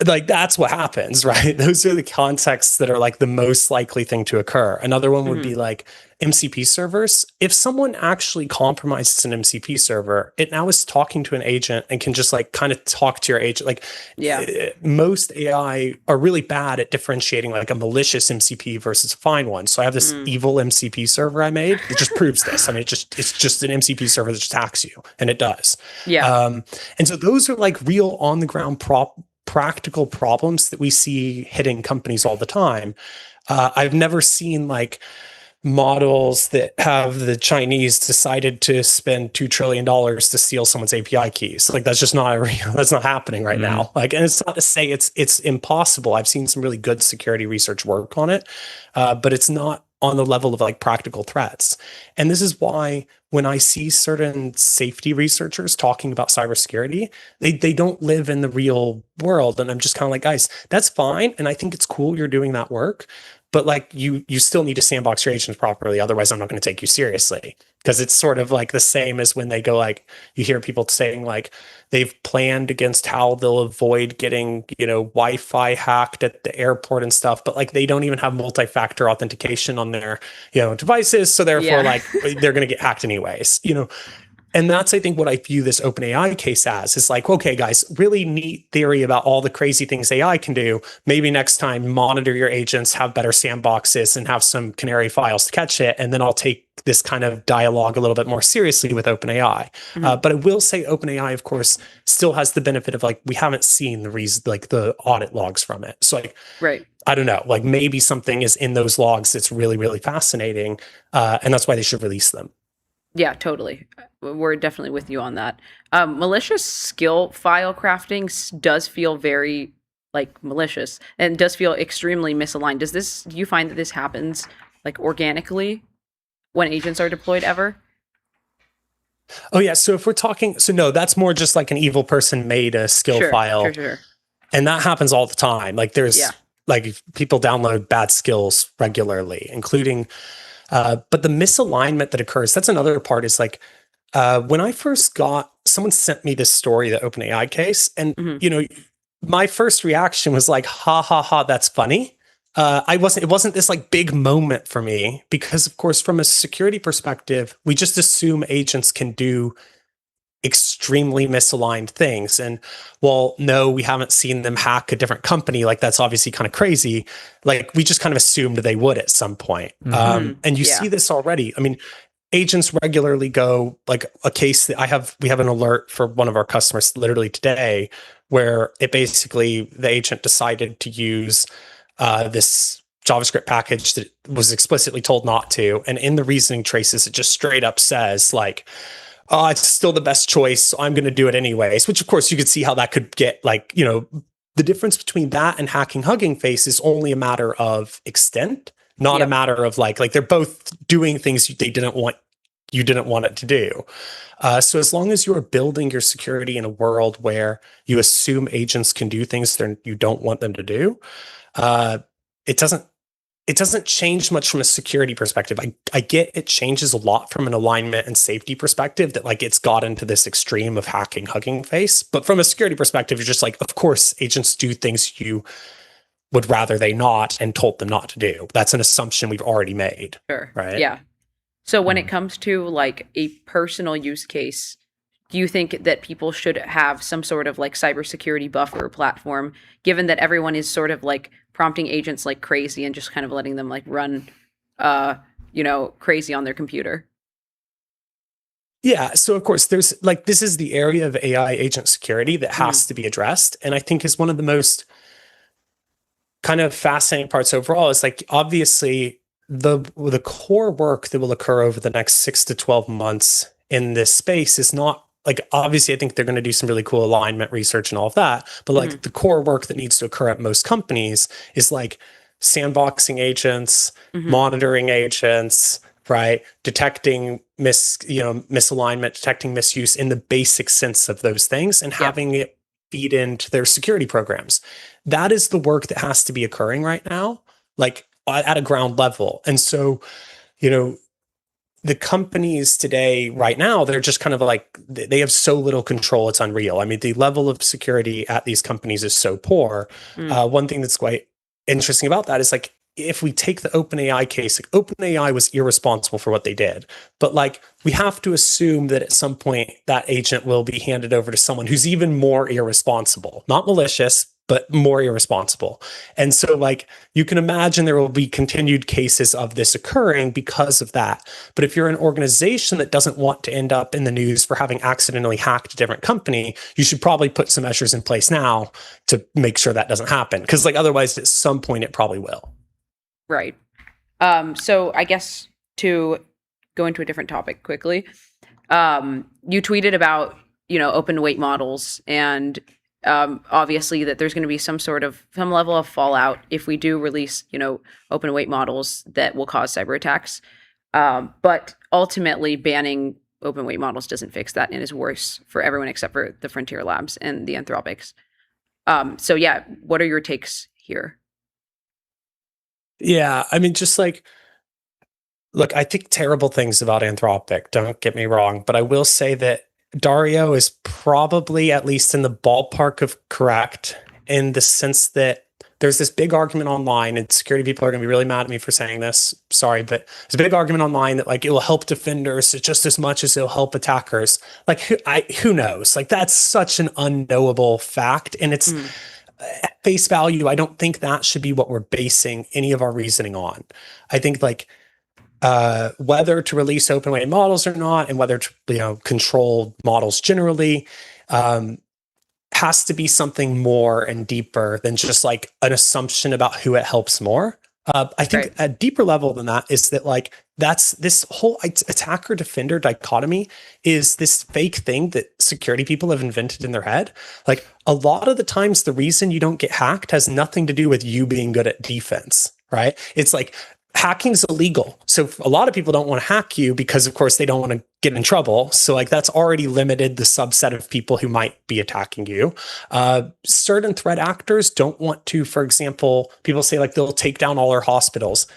like that's what happens, right? Those are the contexts that are like the most likely thing to occur. Another one would be like MCP servers. If someone actually compromises an MCP server, it now is talking to an agent and can just like kind of talk to your agent. Like most AI are really bad at differentiating like a malicious MCP versus a fine one. So I have this evil MCP server I made. It just proves this. I mean, it's just an MCP server that just attacks you, and it does. And so those are like real on the ground practical problems that we see hitting companies all the time. I've never seen like models that have the Chinese decided to spend $2 trillion to steal someone's API keys. Like that's just not that's not happening right now. Like, and it's not to say it's impossible. I've seen some really good security research work on it, but it's not on the level of like practical threats. And this is why when I see certain safety researchers talking about cybersecurity, they don't live in the real world. And I'm just kind of like, guys, that's fine. And I think it's cool you're doing that work. But like you still need to sandbox your agents properly. Otherwise, I'm not going to take you seriously. Because it's sort of like the same as when they go like, you hear people saying like they've planned against how they'll avoid getting, Wi-Fi hacked at the airport and stuff. But like they don't even have multi-factor authentication on their, devices. So therefore, like they're going to get hacked anyways, And that's, I think, what I view this OpenAI case as is like, okay, guys, really neat theory about all the crazy things AI can do. Maybe next time monitor your agents, have better sandboxes, and have some canary files to catch it. And then I'll take this kind of dialogue a little bit more seriously with OpenAI. But I will say OpenAI, of course, still has the benefit of like, we haven't seen the reason, like the audit logs from it. So like, I don't know, like maybe something is in those logs that's really, really fascinating. And that's why they should release them. Yeah, totally. We're definitely with you on that. Malicious skill file crafting does feel very like malicious and does feel extremely misaligned. Do you find that this happens like organically when agents are deployed ever? Oh yeah. So if we're talking, no, that's more just like an evil person made a skill file. Sure. And that happens all the time. Like there's like people download bad skills regularly, including but the misalignment that occurs, that's another part is like, when I first someone sent me this story, the OpenAI case, and, my first reaction was like, ha, ha, ha, that's funny. It wasn't this like big moment for me because of course, from a security perspective, we just assume agents can do extremely misaligned things. And well, no, we haven't seen them hack a different company. Like that's obviously kind of crazy. Like we just kind of assumed they would at some point. And you see this already. I mean, agents regularly go like a case that we have an alert for one of our customers literally today where it basically the agent decided to use this JavaScript package that was explicitly told not to. And in the reasoning traces, it just straight up says like, oh, it's still the best choice, so I'm going to do it anyways, which of course you could see how that could get like, the difference between that and hacking Hugging Face is only a matter of extent, not a matter of like they're both doing things you didn't want it to do. So as long as you are building your security in a world where you assume agents can do things that you don't want them to do, it doesn't change much from a security perspective. I get it changes a lot from an alignment and safety perspective that like it's got into this extreme of hacking Hugging Face. But from a security perspective, you're just like, of course, agents do things you would rather they not and told them not to do. That's an assumption we've already made. Sure. Right. Yeah. So when it comes to like a personal use case, do you think that people should have some sort of like cybersecurity buffer platform, given that everyone is sort of like prompting agents like crazy and just kind of letting them like run, crazy on their computer? Yeah. So of course there's like, this is the area of AI agent security that has to be addressed. And I think is one of the most kind of fascinating parts overall is like, obviously the core work that will occur over the next 6 to 12 months in this space is not like, obviously I think they're going to do some really cool alignment research and all of that, but like the core work that needs to occur at most companies is like sandboxing agents, monitoring agents, right? Detecting misalignment, detecting misuse in the basic sense of those things and having it feed into their security programs. That is the work that has to be occurring right now, like at a ground level. And so, the companies today, right now, they're just kind of like, they have so little control, it's unreal. I mean, the level of security at these companies is so poor. One thing that's quite interesting about that is like, if we take the OpenAI case, like OpenAI was irresponsible for what they did, but like we have to assume that at some point that agent will be handed over to someone who's even more irresponsible, not malicious, but more irresponsible. And so like you can imagine there will be continued cases of this occurring because of that. But if you're an organization that doesn't want to end up in the news for having accidentally hacked a different company, you should probably put some measures in place now to make sure that doesn't happen. Because like otherwise at some point it probably will. Right. So I guess to go into a different topic quickly, you tweeted about, open weight models and obviously that there's going to be some level of fallout if we do release, open weight models that will cause cyber attacks. But ultimately banning open weight models doesn't fix that and is worse for everyone except for the frontier labs and the Anthropics. So yeah, what are your takes here? Yeah, I mean, just like, look, I think terrible things about Anthropic, don't get me wrong, but I will say that Dario is probably at least in the ballpark of correct in the sense that there's this big argument online, and security people are going to be really mad at me for saying this. Sorry, but there's a big argument online that like it will help defenders just as much as it'll help attackers. Like, who knows? Like, that's such an unknowable fact, and it's at face value. I don't think that should be what we're basing any of our reasoning on. I think like whether to release open weight models or not, and whether to control models generally, has to be something more and deeper than just like an assumption about who it helps more. I think a deeper level than that is that like that's this whole attacker defender dichotomy is this fake thing that security people have invented in their head. Like a lot of the times the reason you don't get hacked has nothing to do with you being good at defense, right? It's like hacking's illegal. So a lot of people don't want to hack you because of course they don't want to get in trouble. So like that's already limited the subset of people who might be attacking you. Certain threat actors don't want to, for example, people say like they'll take down all our hospitals.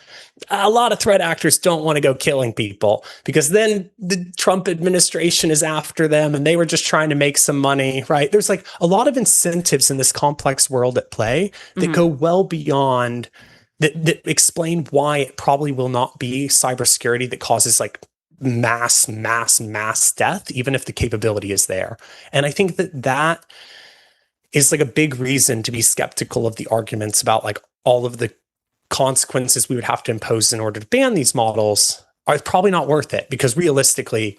A lot of threat actors don't want to go killing people because then the Trump administration is after them and they were just trying to make some money, right? There's like a lot of incentives in this complex world at play that go well beyond that explain why it probably will not be cybersecurity that causes like mass death, even if the capability is there. And I think that is like a big reason to be skeptical of the arguments about like all of the consequences we would have to impose in order to ban these models are probably not worth it, because realistically,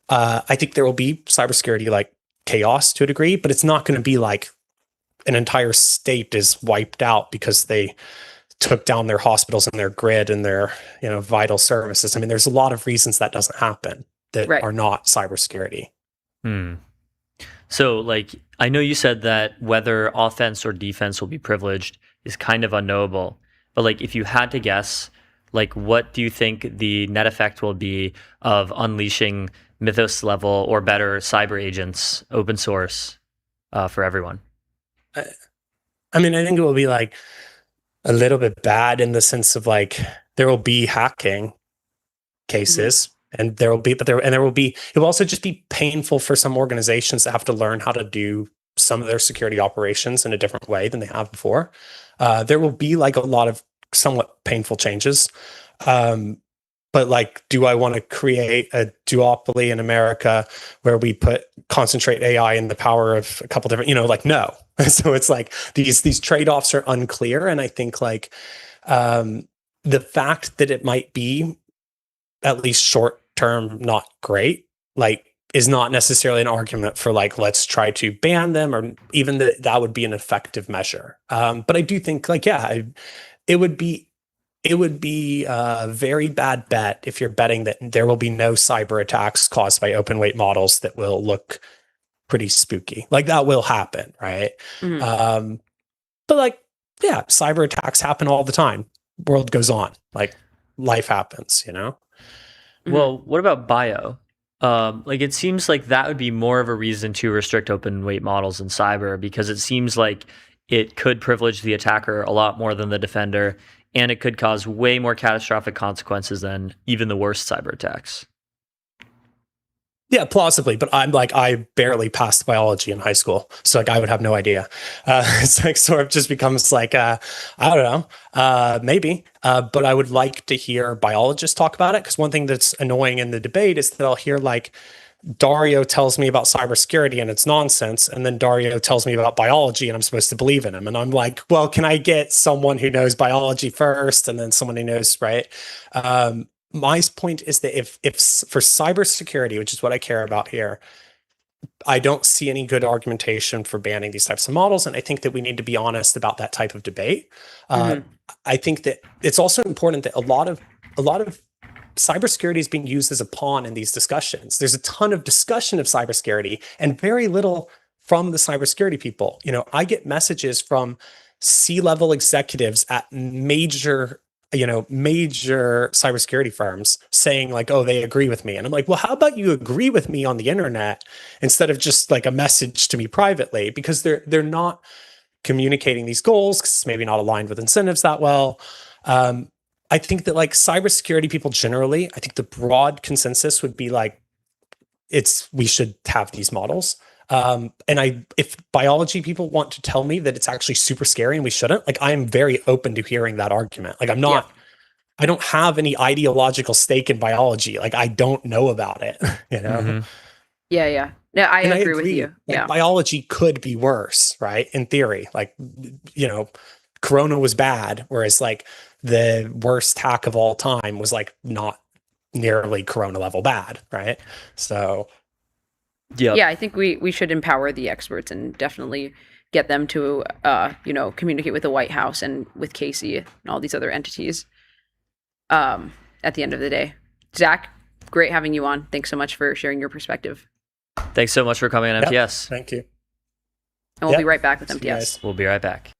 I think there will be cybersecurity like chaos to a degree, but it's not going to be like an entire state is wiped out because they took down their hospitals and their grid and their vital services. I mean, there's a lot of reasons that doesn't happen that are not cybersecurity. So like, I know you said that whether offense or defense will be privileged is kind of unknowable, but like if you had to guess, like what do you think the net effect will be of unleashing Mythos level or better cyber agents, open source, for everyone? I mean, I think it will be like a little bit bad in the sense of like there will be hacking cases and there will be, it will also just be painful for some organizations that have to learn how to do some of their security operations in a different way than they have before. There will be like a lot of somewhat painful changes. But like, do I want to create a duopoly in America where we concentrate AI in the power of a couple different, like, no. So it's like these trade-offs are unclear. And I think like the fact that it might be at least short-term not great, like is not necessarily an argument for like, let's try to ban them, or even that would be an effective measure. But I do think like, it would be a very bad bet if you're betting that there will be no cyber attacks caused by open weight models that will look pretty spooky. Like that will happen, right? But like, yeah, cyber attacks happen all the time. World goes on. Like life happens, Well, what about bio? Like it seems like that would be more of a reason to restrict open weight models in cyber, because it seems like it could privilege the attacker a lot more than the defender. and it could cause way more catastrophic consequences than even the worst cyber attacks. Yeah, plausibly, but I barely passed biology in high school, so I would have no idea. It's sort of just becomes I don't know, maybe. But I would like to hear biologists talk about it, because one thing that's annoying in the debate is that I'll hear Dario tells me about cybersecurity and it's nonsense, and then Dario tells me about biology and I'm supposed to believe in him, and I'm like, well, can I get someone who knows biology first and then someone who knows, right? My point is that if for cybersecurity, which is what I care about here, I don't see any good argumentation for banning these types of models, and I think that we need to be honest about that type of debate. I think that it's also important that a lot of cybersecurity is being used as a pawn in these discussions. There's a ton of discussion of cybersecurity and very little from the cybersecurity people. I get messages from C-level executives at major cybersecurity firms saying oh, they agree with me. And I'm like, well, how about you agree with me on the internet instead of just a message to me privately? Because they're not communicating these goals, because it's maybe not aligned with incentives that well. I think that cybersecurity people generally, I think the broad consensus would be we should have these models. If biology people want to tell me that it's actually super scary and we shouldn't, I'm very open to hearing that argument. I don't have any ideological stake in biology. I don't know about it, Yeah. No, I agree with you. Yeah. Biology could be worse, right? In theory, Corona was bad, whereas the worst hack of all time was not nearly Corona level bad, right? So yeah, I think we should empower the experts and definitely get them to communicate with the White House and with Casey and all these other entities at the end of the day. Zach, great having you on. Thanks so much for sharing your perspective. Thanks so much for coming on MTS. Thank you. And we'll be right back with MTS. We'll be right back.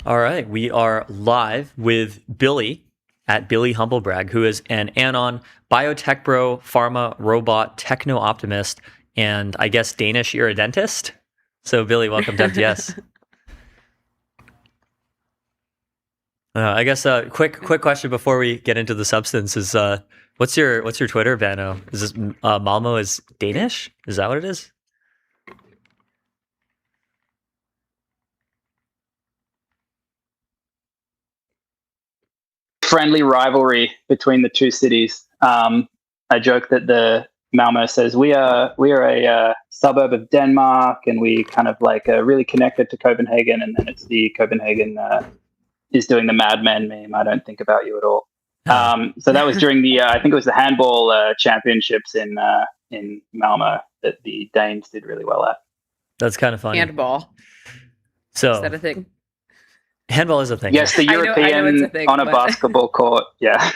All right, we are live with Billy at Billy Humblebrag, who is an anon biotech bro, pharma robot, techno optimist, and I guess Danish iridentist. So, Billy, welcome to MTS. I guess a quick question before we get into the substance is what's your Twitter, Bano? Is this Malmo is Danish? Is that what it is? Friendly rivalry between the two cities. I joke that the Malmo says we are a suburb of Denmark, and we kind of like really connected to Copenhagen, and then it's the Copenhagen is doing the Mad Men meme. I don't think about you at all. So that was during the I think it was the handball championships in Malmo that the Danes did really well at. That's kind of funny. Handball. So is that a thing? Handball is a thing. Yes, the European I know it's a thing, on a but- basketball court. Yeah.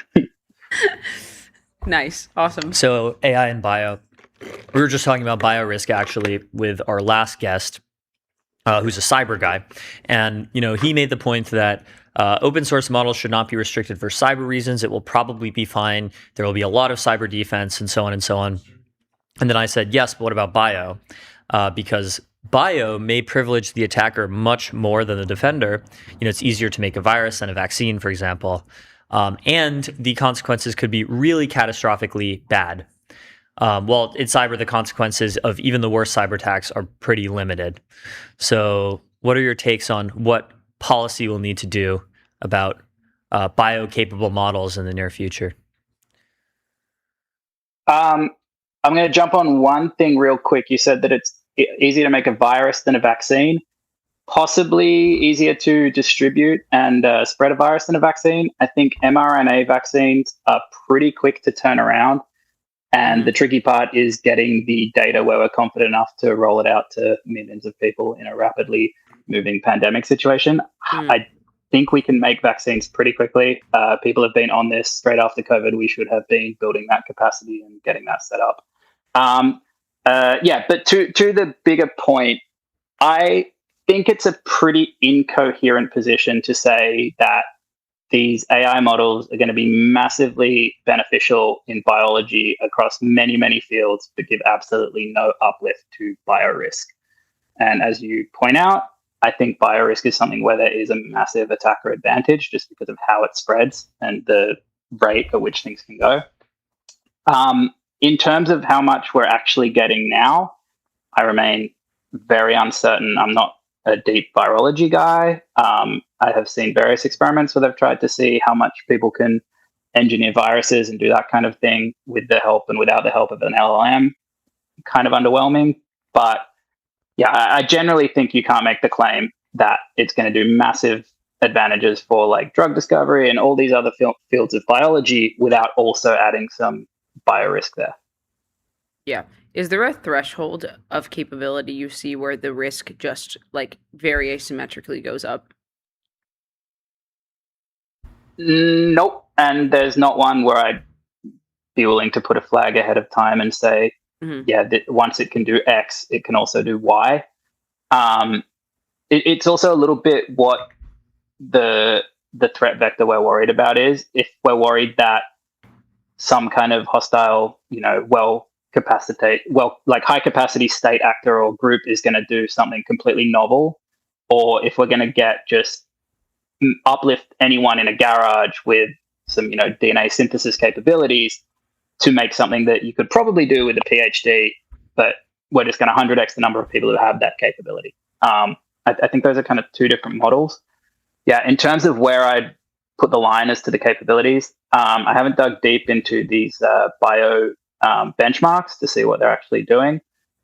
Nice. Awesome. So AI and bio. We were just talking about bio risk actually with our last guest, who's a cyber guy, and he made the point that open source models should not be restricted for cyber reasons. It will probably be fine. There will be a lot of cyber defense and so on and so on. And then I said, yes, but what about bio? Because bio may privilege the attacker much more than the defender. It's easier to make a virus than a vaccine, for example. And the consequences could be really catastrophically bad. Well, in cyber, the consequences of even the worst cyber attacks are pretty limited. So what are your takes on what policy will need to do about bio-capable models in the near future? I'm going to jump on one thing real quick. You said that it's easier to make a virus than a vaccine. Possibly easier to distribute and spread a virus than a vaccine. I think mRNA vaccines are pretty quick to turn around. And the tricky part is getting the data where we're confident enough to roll it out to millions of people in a rapidly moving pandemic situation. I think we can make vaccines pretty quickly. People have been on this straight after COVID. We should have been building that capacity and getting that set up. But to the bigger point, I think it's a pretty incoherent position to say that these AI models are going to be massively beneficial in biology across many, many fields, but give absolutely no uplift to biorisk. And as you point out, I think biorisk is something where there is a massive attacker advantage just because of how it spreads and the rate at which things can go. In terms of how much we're actually getting now, I remain very uncertain. I'm not a deep virology guy. I have seen various experiments where they've tried to see how much people can engineer viruses and do that kind of thing with the help and without the help of an LLM. Kind of underwhelming. But yeah, I generally think you can't make the claim that it's going to do massive advantages for like drug discovery and all these other fields of biology without also adding some biorisk there. Yeah. Is there a threshold of capability you see where the risk just like very asymmetrically goes up? Nope. And there's not one where I'd be willing to put a flag ahead of time and say, once it can do X, it can also do Y. It's also a little bit what the threat vector we're worried about is. If we're worried that some kind of hostile, high capacity state actor or group is going to do something completely novel, or if we're going to get just uplift anyone in a garage with some DNA synthesis capabilities to make something that you could probably do with a PhD, but we're just going to 100x the number of people who have that capability. I think those are kind of two different models. Yeah, in terms of where I'd put the line as to the capabilities, I haven't dug deep into these bio benchmarks to see what they're actually doing,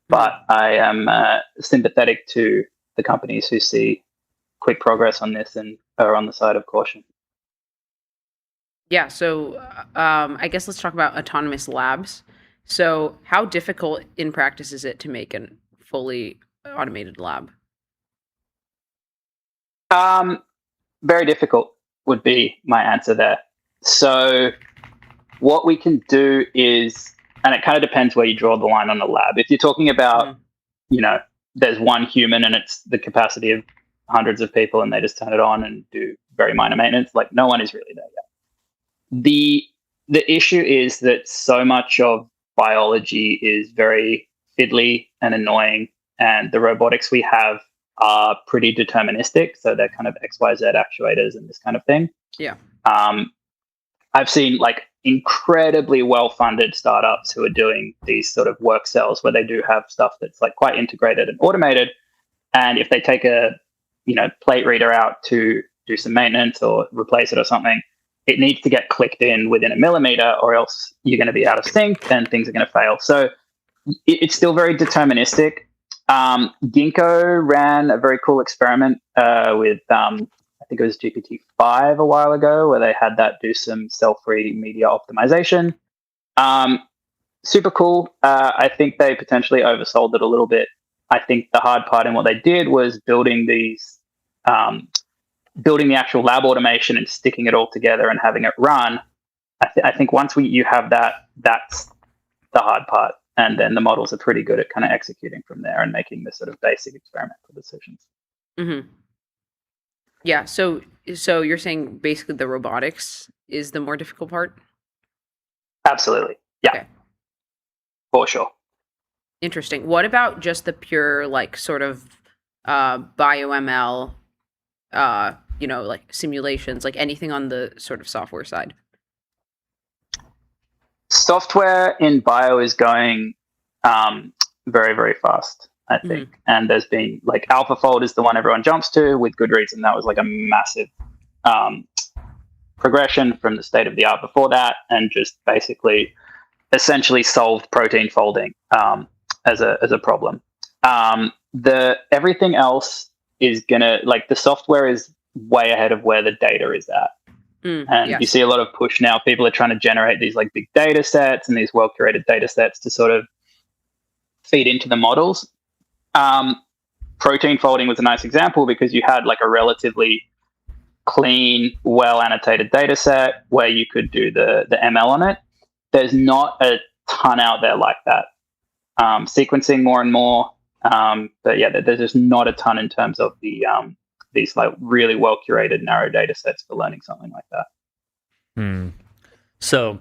but I am sympathetic to the companies who see quick progress on this and are on the side of caution. Yeah, so I guess let's talk about autonomous labs. So how difficult in practice is it to make a fully automated lab? Very difficult would be my answer there. So what we can do is, and it kind of depends where you draw the line on a lab. If you're talking about, there's one human and it's the capacity of hundreds of people and they just turn it on and do very minor maintenance. Like no one is really there yet. The issue is that so much of biology is very fiddly and annoying, and the robotics we have are pretty deterministic. So they're kind of XYZ actuators and this kind of thing. Yeah. I've seen like incredibly well-funded startups who are doing these sort of work cells where they do have stuff that's like quite integrated and automated. And if they take a, plate reader out to do some maintenance or replace it or something, it needs to get clicked in within a millimeter, or else you're going to be out of sync and things are going to fail. So it's still very deterministic. Ginkgo ran a very cool experiment with, I think it was GPT-5 a while ago, where they had that do some cell-free media optimization. Super cool. I think they potentially oversold it a little bit. I think the hard part in what they did was building the actual lab automation and sticking it all together and having it run. I think once you have that, that's the hard part. And then the models are pretty good at kind of executing from there and making the sort of basic experimental decisions. Mm-hmm. Yeah. So you're saying basically the robotics is the more difficult part? Absolutely. Yeah. Okay. For sure. Interesting. What about just the pure, like, sort of bio-ML, like simulations, like anything on the sort of software side? Software in bio is going very, very fast, I think. Mm-hmm. And there's been, like, AlphaFold is the one everyone jumps to with good reason. That was like a massive progression from the state of the art before that, and just basically essentially solved protein folding as a problem. Everything else is gonna, like, the software is way ahead of where the data is at. And yes. You see a lot of push now. People are trying to generate these like big data sets and these well-curated data sets to sort of feed into the models. Protein folding was a nice example because you had like a relatively clean, well-annotated data set where you could do the ML on it. There's not a ton out there like that. Sequencing more and more. But yeah, there's just not a ton in terms of these like really well curated narrow data sets for learning something like that. So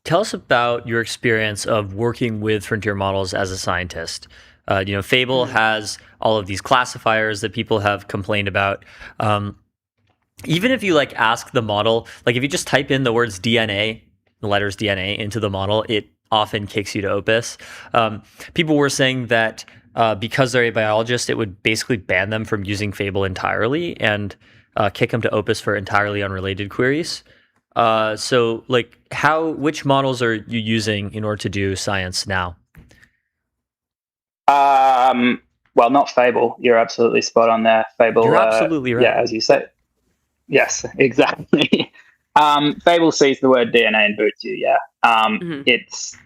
tell us about your experience of working with frontier models as a scientist. Fable has all of these classifiers that people have complained about. Even if you like ask the model, like if you just type in the words DNA, the letters DNA into the model, it often kicks you to Opus. People were saying that because they're a biologist, it would basically ban them from using Fable entirely and kick them to Opus for entirely unrelated queries. So, like, which models are you using in order to do science now? Well, not Fable. You're absolutely spot on there. Fable. You're absolutely right. Yeah, as you say. Yes, exactly. Fable sees the word DNA and boots you. Yeah. It's.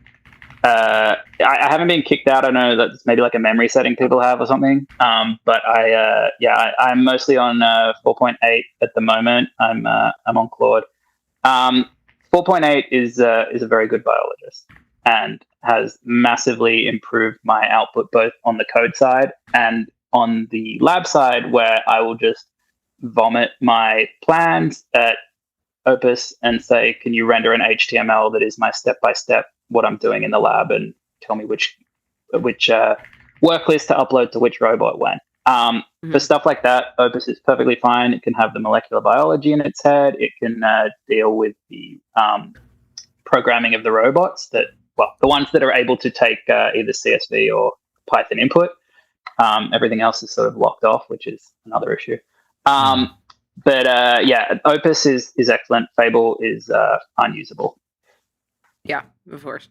I haven't been kicked out. I know that's maybe like a memory setting people have or something. But I'm mostly on 4.8 at the moment. I'm on Claude. 4.8 is a very good biologist and has massively improved my output both on the code side and on the lab side, where I will just vomit my plans at Opus and say, can you render an HTML that is my step-by-step what I'm doing in the lab and tell me which work list to upload to which robot when. For stuff like that, Opus is perfectly fine. It can have the molecular biology in its head. It can deal with the programming of the robots the ones that are able to take either CSV or Python input. Everything else is sort of locked off, which is another issue. Opus is excellent. Fable is unusable. Yeah, of course.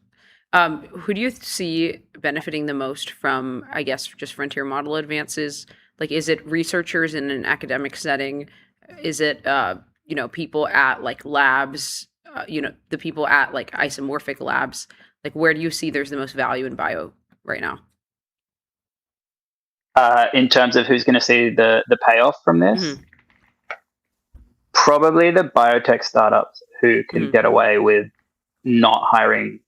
Who do you see benefiting the most from, I guess, just frontier model advances? Like, is it researchers in an academic setting? Is it, people at like labs, the people at like isomorphic labs? Like, where do you see there's the most value in bio right now? In terms of who's going to see the payoff from this? Probably the biotech startups who can get away with not hiring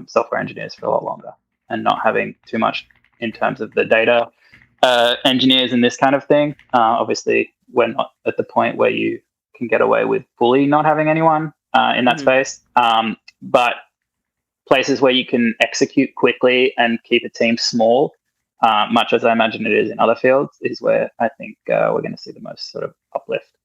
software engineers for a lot longer and not having too much in terms of the data. engineers and this kind of thing. Obviously, we're not at the point where you can get away with fully not having anyone in that space. But places where you can execute quickly and keep a team small, much as I imagine it is in other fields, is where I think we're going to see the most sort of uplift.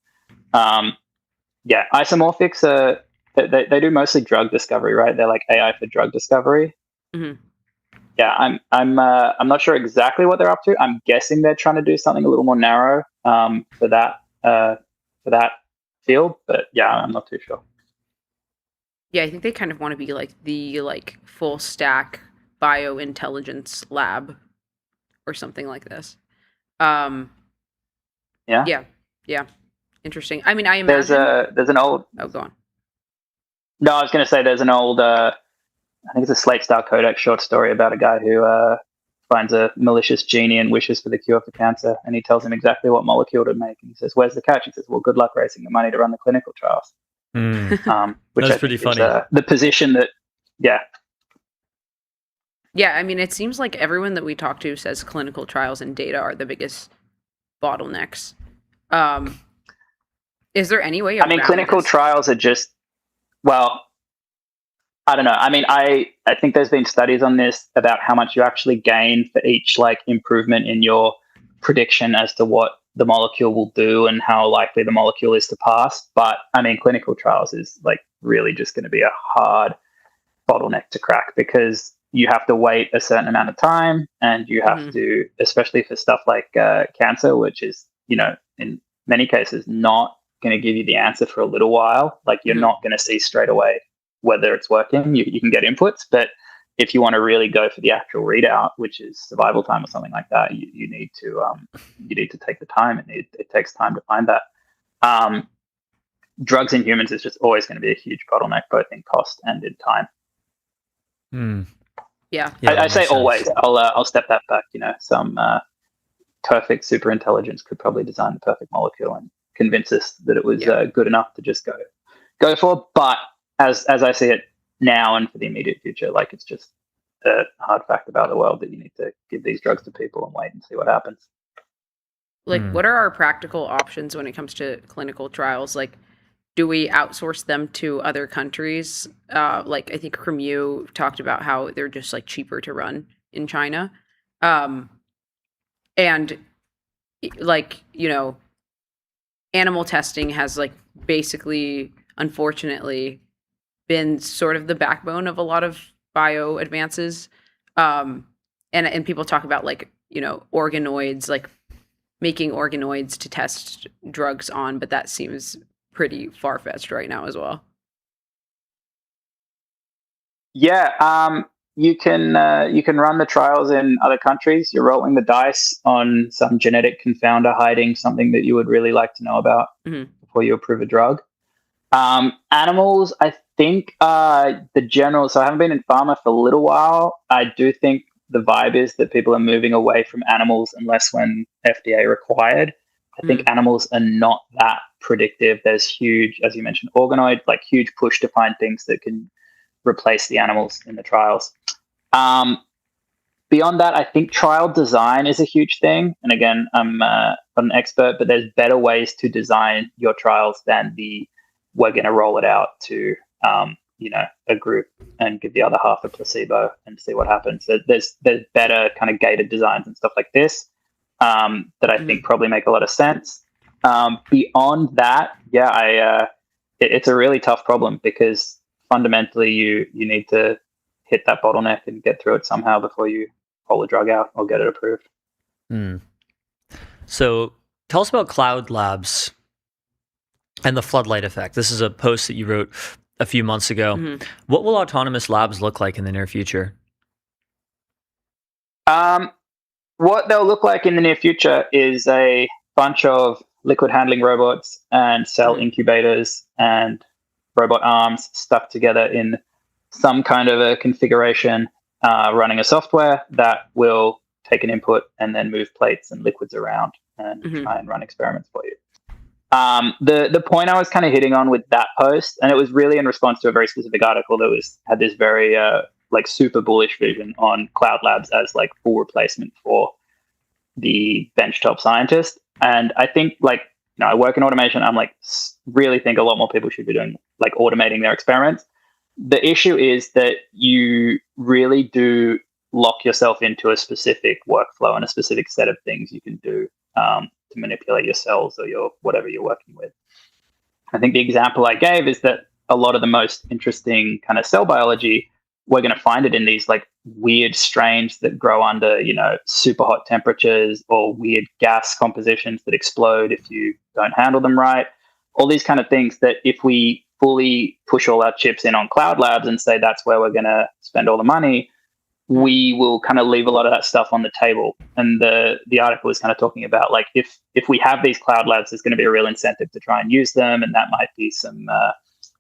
Isomorphics they do mostly drug discovery, right? They're like AI for drug discovery. Yeah, I'm not sure exactly what they're up to. I'm guessing they're trying to do something a little more narrow for that field, but yeah, I'm not too sure. Yeah, I think they kind of want to be like the full stack biointelligence lab or something like this. Yeah. Interesting. I mean, I imagine there's an old. Oh, go on. No, I was going to say there's an old. I think it's a Slate Star Codex short story about a guy who finds a malicious genie and wishes for the cure for cancer, and he tells him exactly what molecule to make. And he says, "Where's the catch?" He says, "Well, good luck raising the money to run the clinical trials." Which That's pretty funny. The position that, yeah, I mean, it seems like everyone that we talk to says clinical trials and data are the biggest bottlenecks. Is there any way? I mean, clinical trials are just, well, I don't know. I mean, I think there's been studies on this about how much you actually gain for each improvement in your prediction as to what the molecule will do and how likely the molecule is to pass. But I mean, clinical trials is really just going to be a hard bottleneck to crack, because you have to wait a certain amount of time, and you have to, especially for stuff like cancer, which is, in many cases not going to give you the answer for a little while. You're not going to see straight away whether it's working. You can get inputs, but if you want to really go for the actual readout, which is survival time or something like that, you need to take the time. It takes time to find that. Drugs in humans is just always going to be a huge bottleneck, both in cost and in time. Yeah, I say always. I'll step that back. Some perfect super intelligence could probably design the perfect molecule and convince us that it was good enough to just go for. But as I see it now and for the immediate future, it's just a hard fact about the world that you need to give these drugs to people and wait and see what happens. What are our practical options when it comes to clinical trials? Do we outsource them to other countries? I think Cremieux talked about how they're just cheaper to run in China. And animal testing has basically, unfortunately, been sort of the backbone of a lot of bio advances. And people talk about organoids, making organoids to test drugs on, but that seems pretty far-fetched right now as well. Yeah, you can run the trials in other countries. You're rolling the dice on some genetic confounder hiding something that you would really like to know about before you approve a drug. Animals, I think the general, so I haven't been in pharma for a little while. I do think the vibe is that people are moving away from animals unless when FDA required. I think animals are not that predictive. There's huge, as you mentioned, organoid, huge push to find things that can replace the animals in the trials. Beyond that, I think trial design is a huge thing. And again, I'm not an expert, but there's better ways to design your trials than we're going to roll it out to a group and give the other half a placebo and see what happens. So there's better kind of gated designs and stuff like this that I think probably make a lot of sense. Beyond that, it's a really tough problem, because fundamentally you need to hit that bottleneck and get through it somehow before you roll the drug out or get it approved. So tell us about cloud labs and the floodlight effect. This is a post that you wrote a few months ago. What will autonomous labs look like in the near future? What they'll look like in the near future is a bunch of liquid handling robots and cell incubators and robot arms stuck together in some kind of a configuration, running a software that will take an input and then move plates and liquids around and try and run experiments for you. The point I was kind of hitting on with that post, and it was really in response to a very specific article that had this very super bullish vision on cloud labs as full replacement for the benchtop scientist. And I think like, I work in automation. I'm like, really think a lot more people should be doing like automating their experiments. The issue is that you really do lock yourself into a specific workflow and a specific set of things you can do to manipulate your cells or your whatever you're working with. I think the example I gave is that a lot of the most interesting kind of cell biology, we're going to find it in these like weird strains that grow under, super hot temperatures, or weird gas compositions that explode if you don't handle them right. All these kind of things that if we fully push all our chips in on cloud labs and say that's where we're going to spend all the money, we will kind of leave a lot of that stuff on the table. And the article is kind of talking about like if we have these cloud labs, there's going to be a real incentive to try and use them, and that might be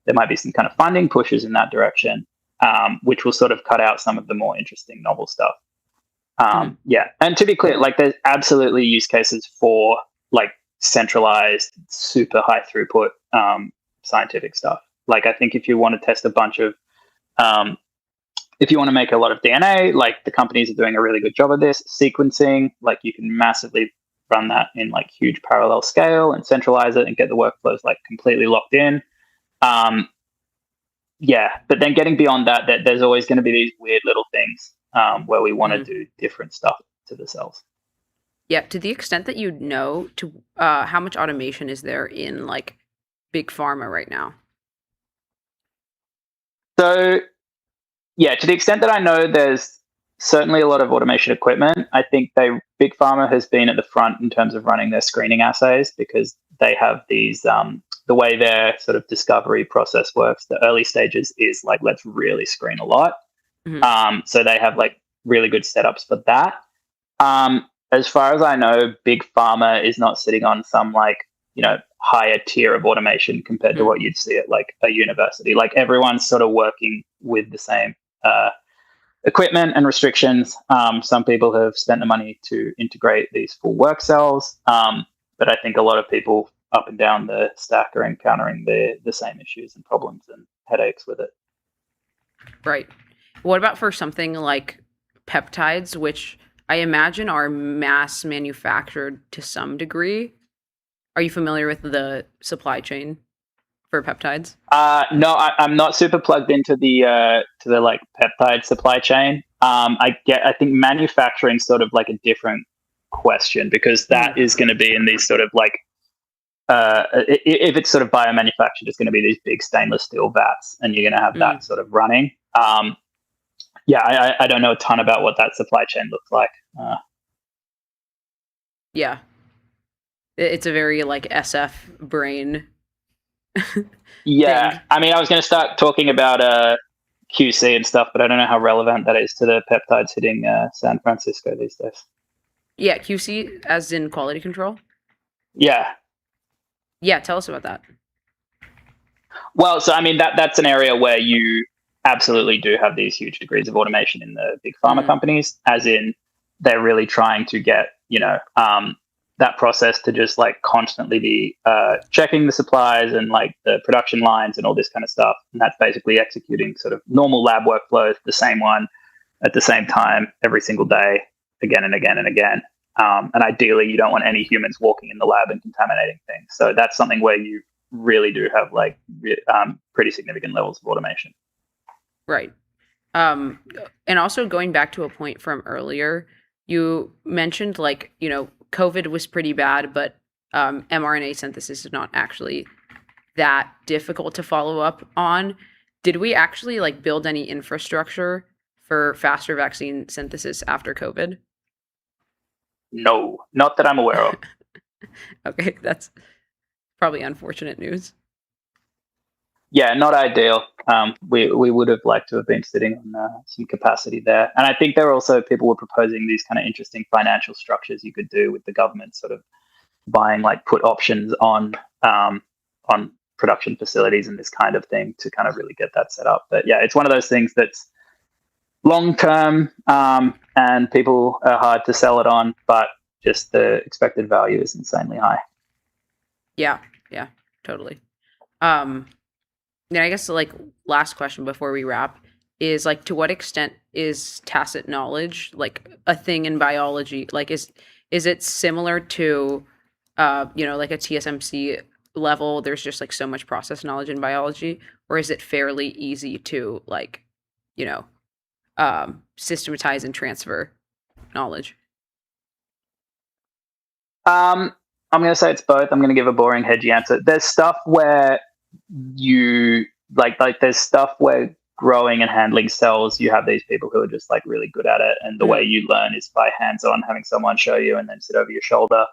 there might be some kind of funding pushes in that direction, which will sort of cut out some of the more interesting novel stuff. Yeah, and to be clear, like there's absolutely use cases for like centralized, super high throughput scientific stuff. Like I think if you want to test a bunch of if you want to make a lot of DNA, like the companies are doing a really good job of this. Sequencing, like you can massively run that in like huge parallel scale and centralize it and get the workflows like completely locked in. Yeah, but then getting beyond that, there's always going to be these weird little things where we want to do different stuff to the cells. Yeah, to the extent that you know, to how much automation is there in like big pharma right now? So, yeah, to the extent that I know, there's certainly a lot of automation equipment. I think big pharma has been at the front in terms of running their screening assays because they have these the way their sort of discovery process works. The early stages is like, let's really screen a lot. So they have like really good setups for that. As far as I know, big pharma is not sitting on some like, higher tier of automation compared to what you'd see at like a university. Like everyone's sort of working with the same equipment and restrictions. Some people have spent the money to integrate these full work cells. But I think a lot of people up and down the stack are encountering the same issues and problems and headaches with it. Right. What about for something like peptides, which I imagine are mass manufactured to some degree? Are you familiar with the supply chain for peptides? No, I'm not super plugged into the like peptide supply chain. I think manufacturing is sort of like a different question because that is going to be in these sort of like if it's sort of biomanufactured, it's going to be these big stainless steel vats, and you're going to have that sort of running. Yeah, I don't know a ton about what that supply chain looks like. Yeah. It's a very like SF brain. Yeah. thing. I mean, I was going to start talking about QC and stuff, but I don't know how relevant that is to the peptides hitting San Francisco these days. Yeah, QC as in quality control? Yeah. Yeah, tell us about that. Well, so I mean, that's an area where you absolutely do have these huge degrees of automation in the big pharma companies, as in they're really trying to get, that process to just like constantly be checking the supplies and like the production lines and all this kind of stuff. And that's basically executing sort of normal lab workflows, the same one at the same time every single day, again and again and again. And ideally, you don't want any humans walking in the lab and contaminating things. So that's something where you really do have like pretty significant levels of automation. Right. And also going back to a point from earlier, you mentioned like, COVID was pretty bad, but mRNA synthesis is not actually that difficult to follow up on. Did we actually like build any infrastructure for faster vaccine synthesis after COVID? No, not that I'm aware of. Okay, that's probably unfortunate news. Yeah, not ideal. We would have liked to have been sitting on some capacity there. And I think there were also people were proposing these kind of interesting financial structures you could do with the government sort of buying like put options on production facilities and this kind of thing to kind of really get that set up. But yeah, it's one of those things that's long term and people are hard to sell it on, but just the expected value is insanely high. Yeah, totally. Then I guess like last question before we wrap is like, to what extent is tacit knowledge like a thing in biology? Like, is Is it similar to, like a TSMC level? There's just like so much process knowledge in biology, or is it fairly easy to like, systematize and transfer knowledge? I'm going to say it's both. I'm going to give a boring, hedgy answer. There's stuff where you like there's stuff where growing and handling cells, you have these people who are just like really good at it, and the way you learn is by hands-on, having someone show you and then sit over your shoulder.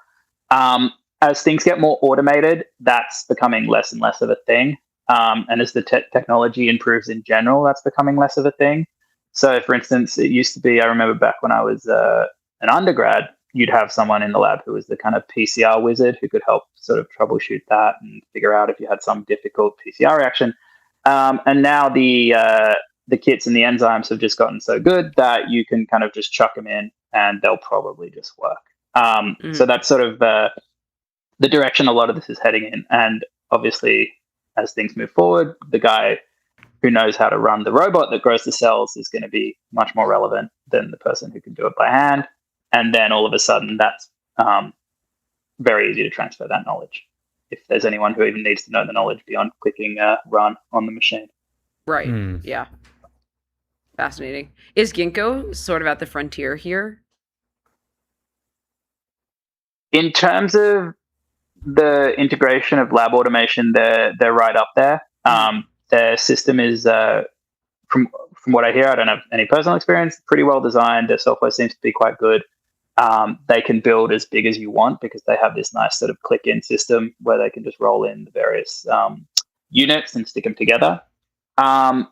As things get more automated, that's becoming less and less of a thing. And as the technology improves in general, that's becoming less of a thing. So, for instance, it used to be, I remember back when I was an undergrad, you'd have someone in the lab who was the kind of PCR wizard who could help sort of troubleshoot that and figure out if you had some difficult PCR reaction. And now the kits and the enzymes have just gotten so good that you can kind of just chuck them in and they'll probably just work. So that's sort of the direction a lot of this is heading in. And obviously, as things move forward, the guy who knows how to run the robot that grows the cells is going to be much more relevant than the person who can do it by hand. And then all of a sudden, that's very easy to transfer that knowledge if there's anyone who even needs to know the knowledge beyond clicking run on the machine. Right. Yeah. Fascinating. Is Ginkgo sort of at the frontier here? In terms of the integration of lab automation, they're right up there. Their system is, from what I hear, I don't have any personal experience, pretty well designed. Their software seems to be quite good. They can build as big as you want because they have this nice sort of click-in system where they can just roll in the various units and stick them together. That's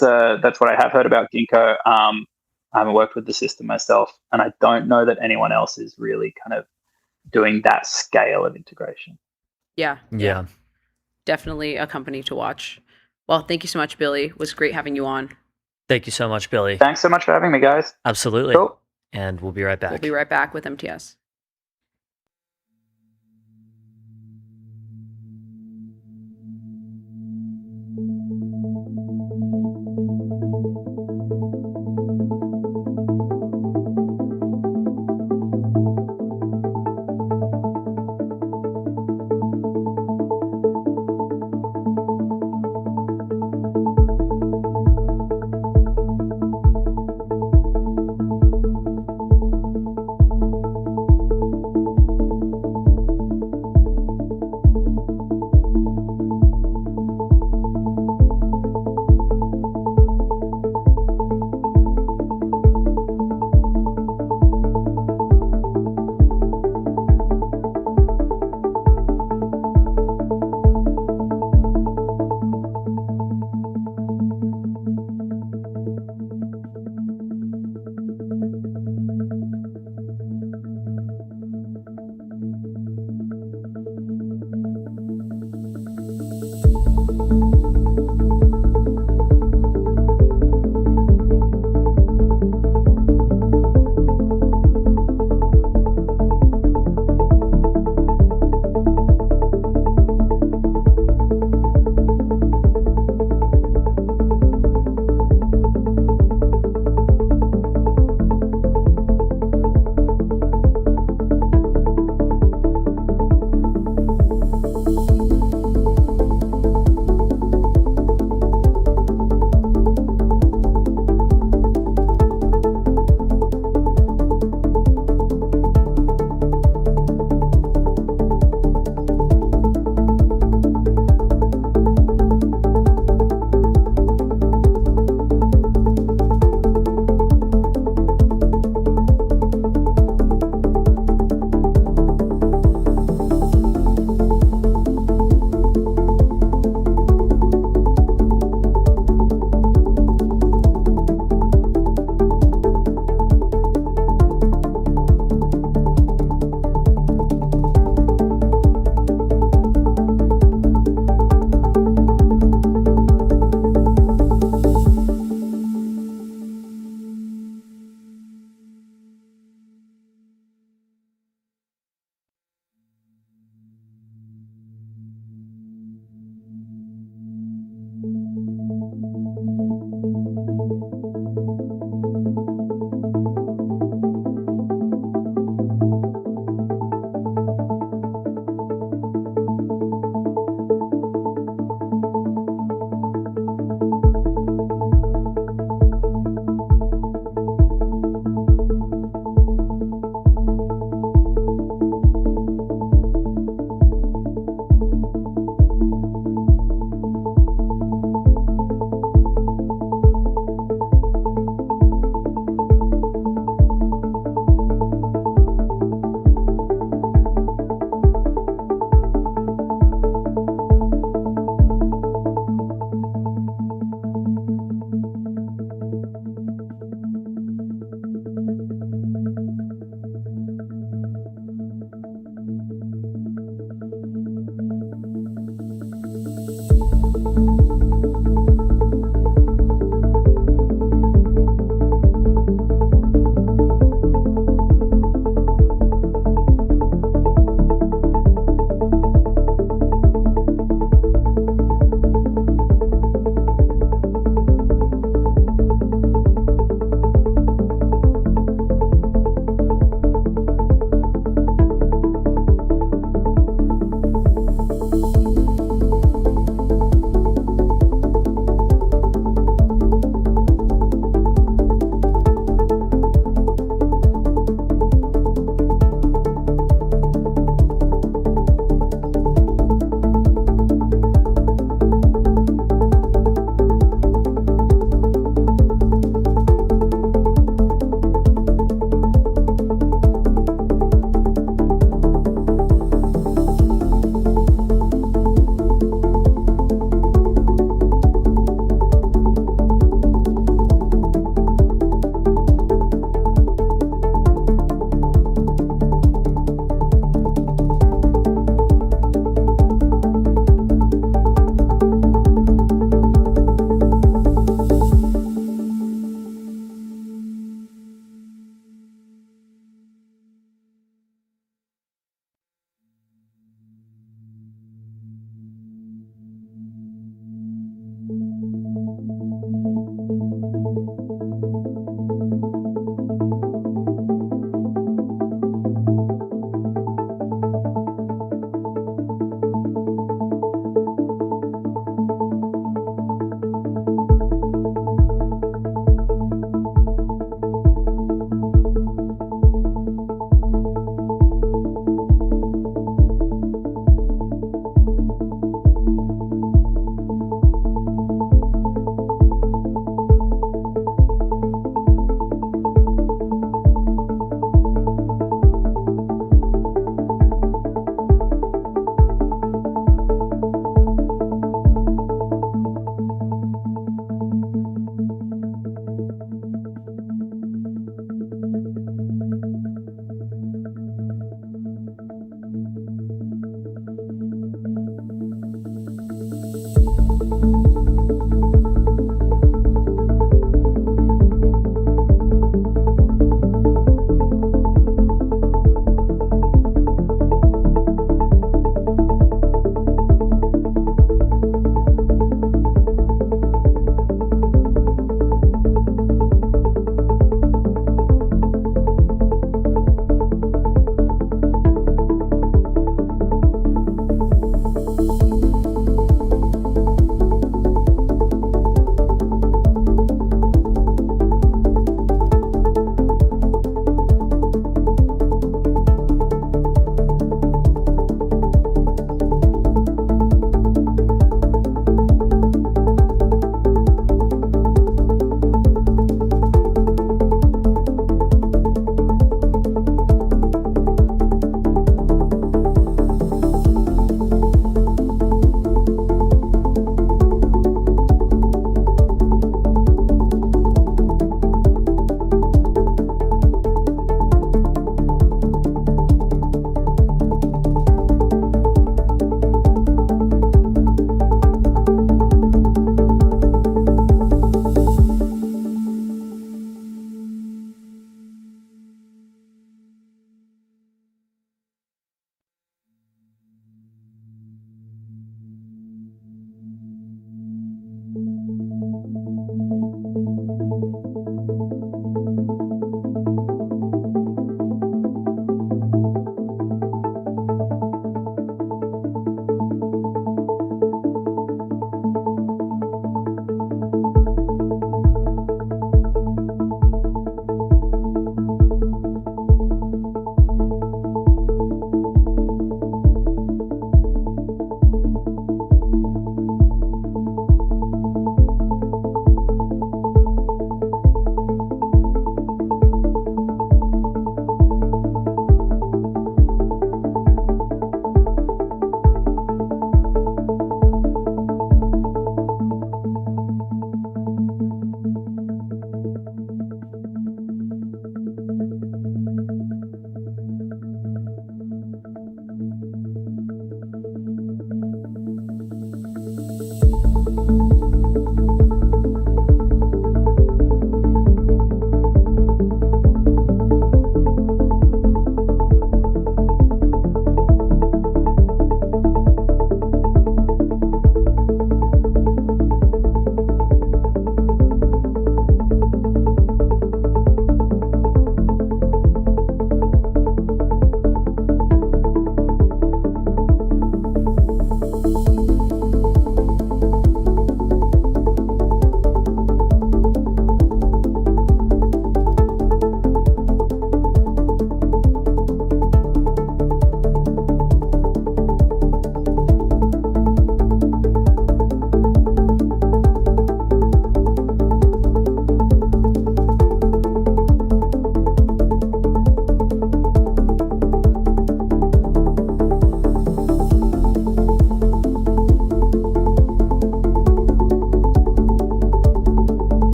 what I have heard about Ginkgo. I haven't worked with the system myself, and I don't know that anyone else is really kind of doing that scale of integration. Yeah. Definitely a company to watch. Well, thank you so much, Billy. It was great having you on. Thank you so much, Billy. Thanks so much for having me, guys. Absolutely. Cool. And we'll be right back. We'll be right back with MTS.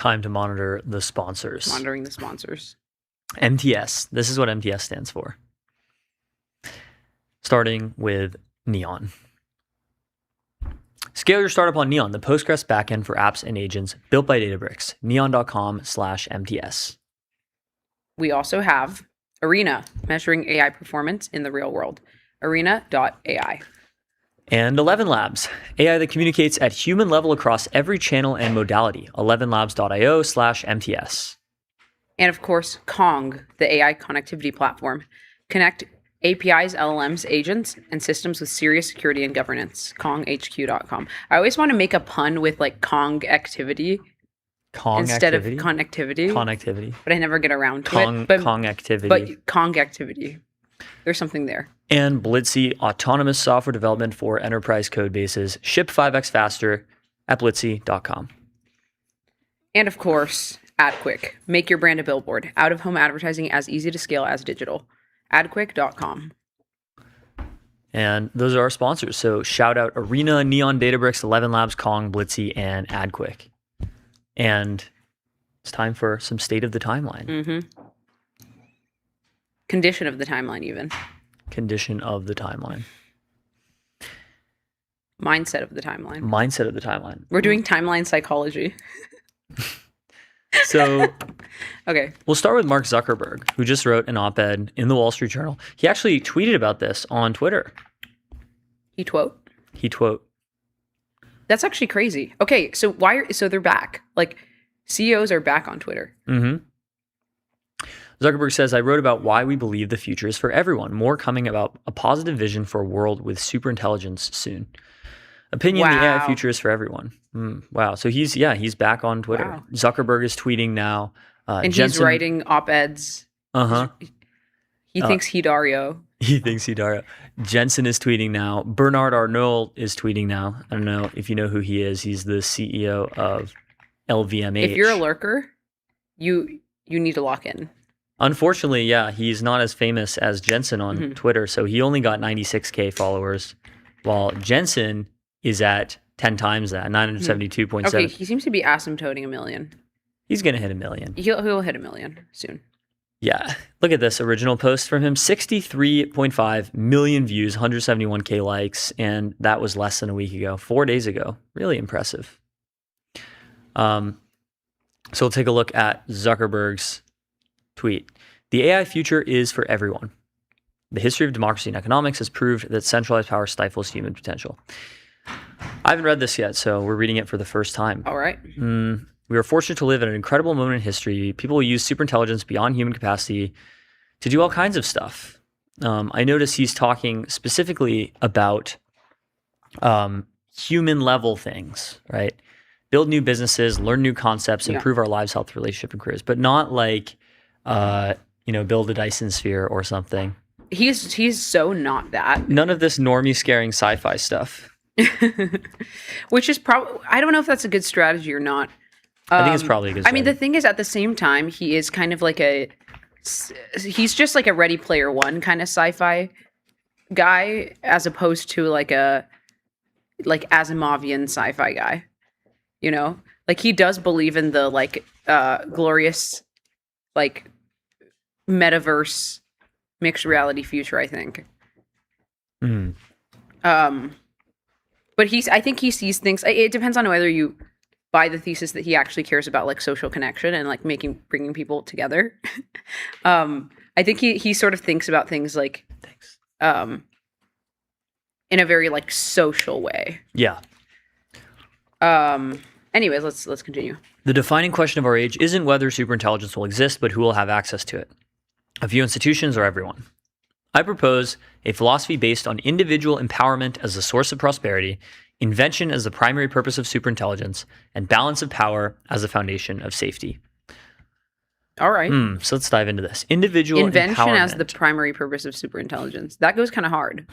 time to monitor the sponsors. Monitoring the sponsors. MTS. This is what MTS stands for. Starting with Neon. Scale your startup on Neon, the Postgres backend for apps and agents built by Databricks. Neon.com/MTS. We also have Arena, measuring AI performance in the real world. Arena.ai. And 11 Labs, AI that communicates at human level across every channel and modality. 11labs.io/MTS. And of course, Kong, the AI connectivity platform. Connect APIs, LLMs, agents, and systems with serious security and governance. KongHQ.com. I always want to make a pun with like Kong activity instead of connectivity. Connectivity. But I never get around to it. But Kong activity. But Kong activity. There's something there. And Blitzy, autonomous software development for enterprise code bases. Ship 5x faster at blitzy.com. And of course, AdQuick. Make your brand a billboard. Out-of-home advertising as easy to scale as digital. AdQuick.com. And those are our sponsors. So shout out Arena, Neon, Databricks, 11 Labs, Kong, Blitzy, and AdQuick. And it's time for some state of the timeline. Mm-hmm. Condition of the timeline, even. Condition of the timeline. Mindset of the timeline. Mindset of the timeline. We're doing timeline psychology. So, okay. We'll start with Mark Zuckerberg, who just wrote an op-ed in the Wall Street Journal. He actually tweeted about this on Twitter. He twote? He twote. That's actually crazy. Okay, so so they're back. Like, CEOs are back on Twitter. Mm-hmm. Zuckerberg says, I wrote about why we believe the future is for everyone. More coming about a positive vision for a world with superintelligence soon. Opinion, the AI future is for everyone. Wow. So he's back on Twitter. Wow. Zuckerberg is tweeting now. And Jensen, he's writing op-eds. Uh-huh. He thinks he Dario. He thinks he Dario. Jensen is tweeting now. Bernard Arnault is tweeting now. I don't know if you know who he is. He's the CEO of LVMH. If you're a lurker, you need to lock in. Unfortunately, yeah, he's not as famous as Jensen on Twitter, so he only got 96K followers, while Jensen is at 10 times that, 972.7. Okay, he seems to be asymptoting 1 million. He's going to hit 1 million. He'll hit 1 million soon. Yeah. Look at this original post from him. 63.5 million views, 171K likes, and that was less than a week ago, 4 days ago. Really impressive. So we'll take a look at Zuckerberg's tweet. The AI future is for everyone. The history of democracy and economics has proved that centralized power stifles human potential. I haven't read this yet, so we're reading it for the first time. All right. We are fortunate to live at an incredible moment in history. People will use superintelligence beyond human capacity to do all kinds of stuff. I notice he's talking specifically about human level things, right? Build new businesses, learn new concepts, improve our lives, health, relationship, and careers, but not like, build a Dyson sphere or something. He's so not that. None of this normie scaring sci-fi stuff. Which is probably, I don't know if that's a good strategy or not. I think it's probably a good strategy. I mean, the thing is, at the same time, he is kind of like he's just like a Ready Player One kind of sci-fi guy, as opposed to like a Asimovian sci-fi guy. You know, like he does believe in the glorious metaverse mixed reality future, I think. But I think he sees things. It depends on whether you buy the thesis that he actually cares about like social connection and like bringing people together. I think he sort of thinks about things like, in a very like social way. Yeah. Anyways, let's continue. The defining question of our age isn't whether superintelligence will exist, but who will have access to it. A few institutions or everyone. I propose a philosophy based on individual empowerment as the source of prosperity, invention as the primary purpose of superintelligence, and balance of power as the foundation of safety. All right. So let's dive into this. Individual invention empowerment as the primary purpose of superintelligence. That goes kind of hard.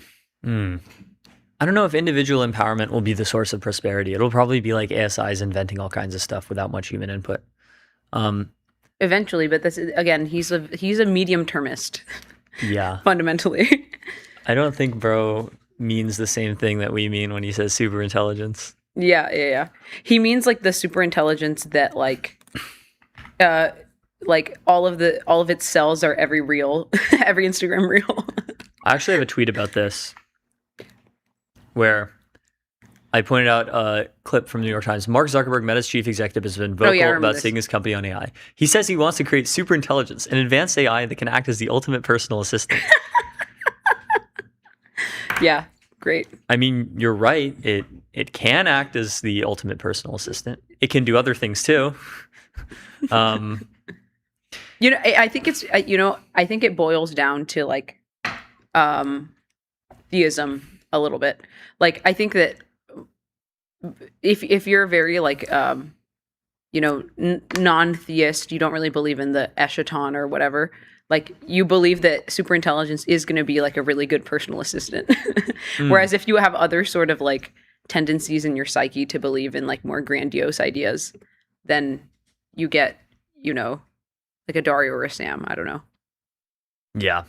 I don't know if individual empowerment will be the source of prosperity. It'll probably be like ASIs inventing all kinds of stuff without much human input. Eventually, but this is, again, he's a medium termist. Yeah. Fundamentally. I don't think bro means the same thing that we mean when he says superintelligence. Yeah. He means like the superintelligence that like like all of its cells are every reel, every Instagram reel. I actually have a tweet about this where I pointed out a clip from the New York Times. Mark Zuckerberg, Meta's chief executive, has been vocal about seeing his company on AI. He says he wants to create superintelligence, an advanced AI that can act as the ultimate personal assistant. Yeah, great. I mean, you're right. It can act as the ultimate personal assistant. It can do other things too. You know, I think it's I think it boils down to like theism a little bit. Like I think that if you're very like non-theist, you don't really believe in the eschaton or whatever, like you believe that superintelligence is going to be like a really good personal assistant. Whereas if you have other sort of like tendencies in your psyche to believe in like more grandiose ideas, then you get, like a Dario or a Sam. I don't know. Yeah.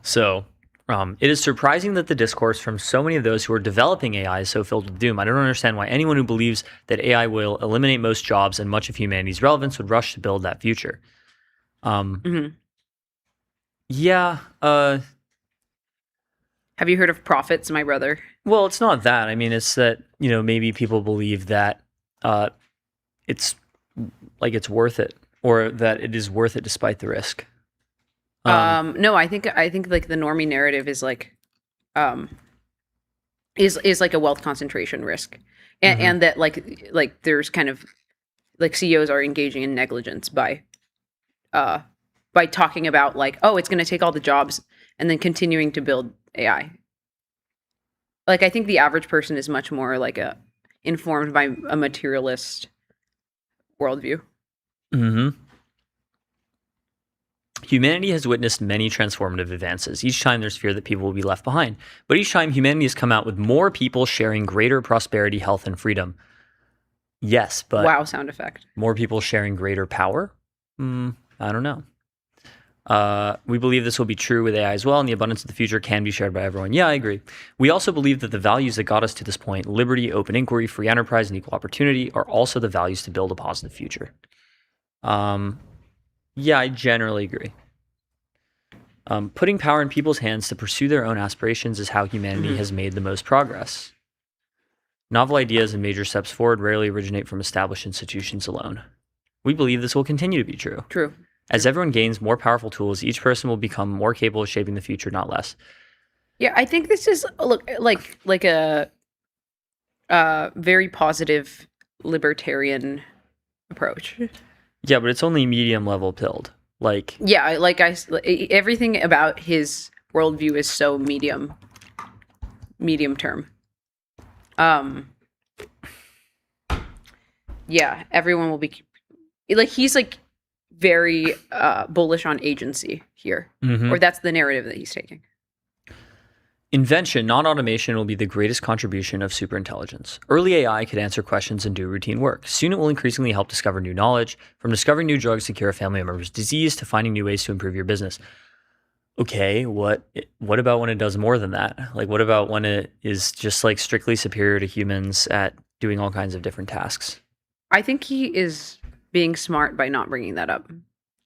So it is surprising that the discourse from so many of those who are developing AI is so filled with doom. I don't understand why anyone who believes that AI will eliminate most jobs and much of humanity's relevance would rush to build that future. Yeah. Have you heard of Prophets, my brother? Well, it's not that. I mean, it's that, maybe people believe that it's worth it, or that it is worth it despite the risk. No, I think like the normie narrative is like is like a wealth concentration risk. And that like there's kind of like CEOs are engaging in negligence by talking about like, oh, it's going to take all the jobs and then continuing to build AI. Like I think the average person is much more like informed by a materialist worldview. Humanity has witnessed many transformative advances. Each time there's fear that people will be left behind. But each time humanity has come out with more people sharing greater prosperity, health, and freedom. Yes, but... Wow, sound effect. More people sharing greater power? I don't know. We believe this will be true with AI as well, and the abundance of the future can be shared by everyone. Yeah, I agree. We also believe that the values that got us to this point, liberty, open inquiry, free enterprise, and equal opportunity, are also the values to build a positive future. Yeah, I generally agree. Putting power in people's hands to pursue their own aspirations is how humanity has made the most progress. Novel ideas and major steps forward rarely originate from established institutions alone. We believe this will continue to be true. True. As everyone gains more powerful tools, each person will become more capable of shaping the future, not less. Yeah, I think this is like a very positive libertarian approach. Yeah, but it's only medium level pilled. Like everything about his worldview is so medium term. Yeah, everyone will be like, he's like very bullish on agency here, or that's the narrative that he's taking. Invention, not automation, will be the greatest contribution of superintelligence. Early AI could answer questions and do routine work. Soon it will increasingly help discover new knowledge, from discovering new drugs to cure a family member's disease to finding new ways to improve your business. Okay, what about when it does more than that? Like, what about when it is just like strictly superior to humans at doing all kinds of different tasks? I think he is being smart by not bringing that up.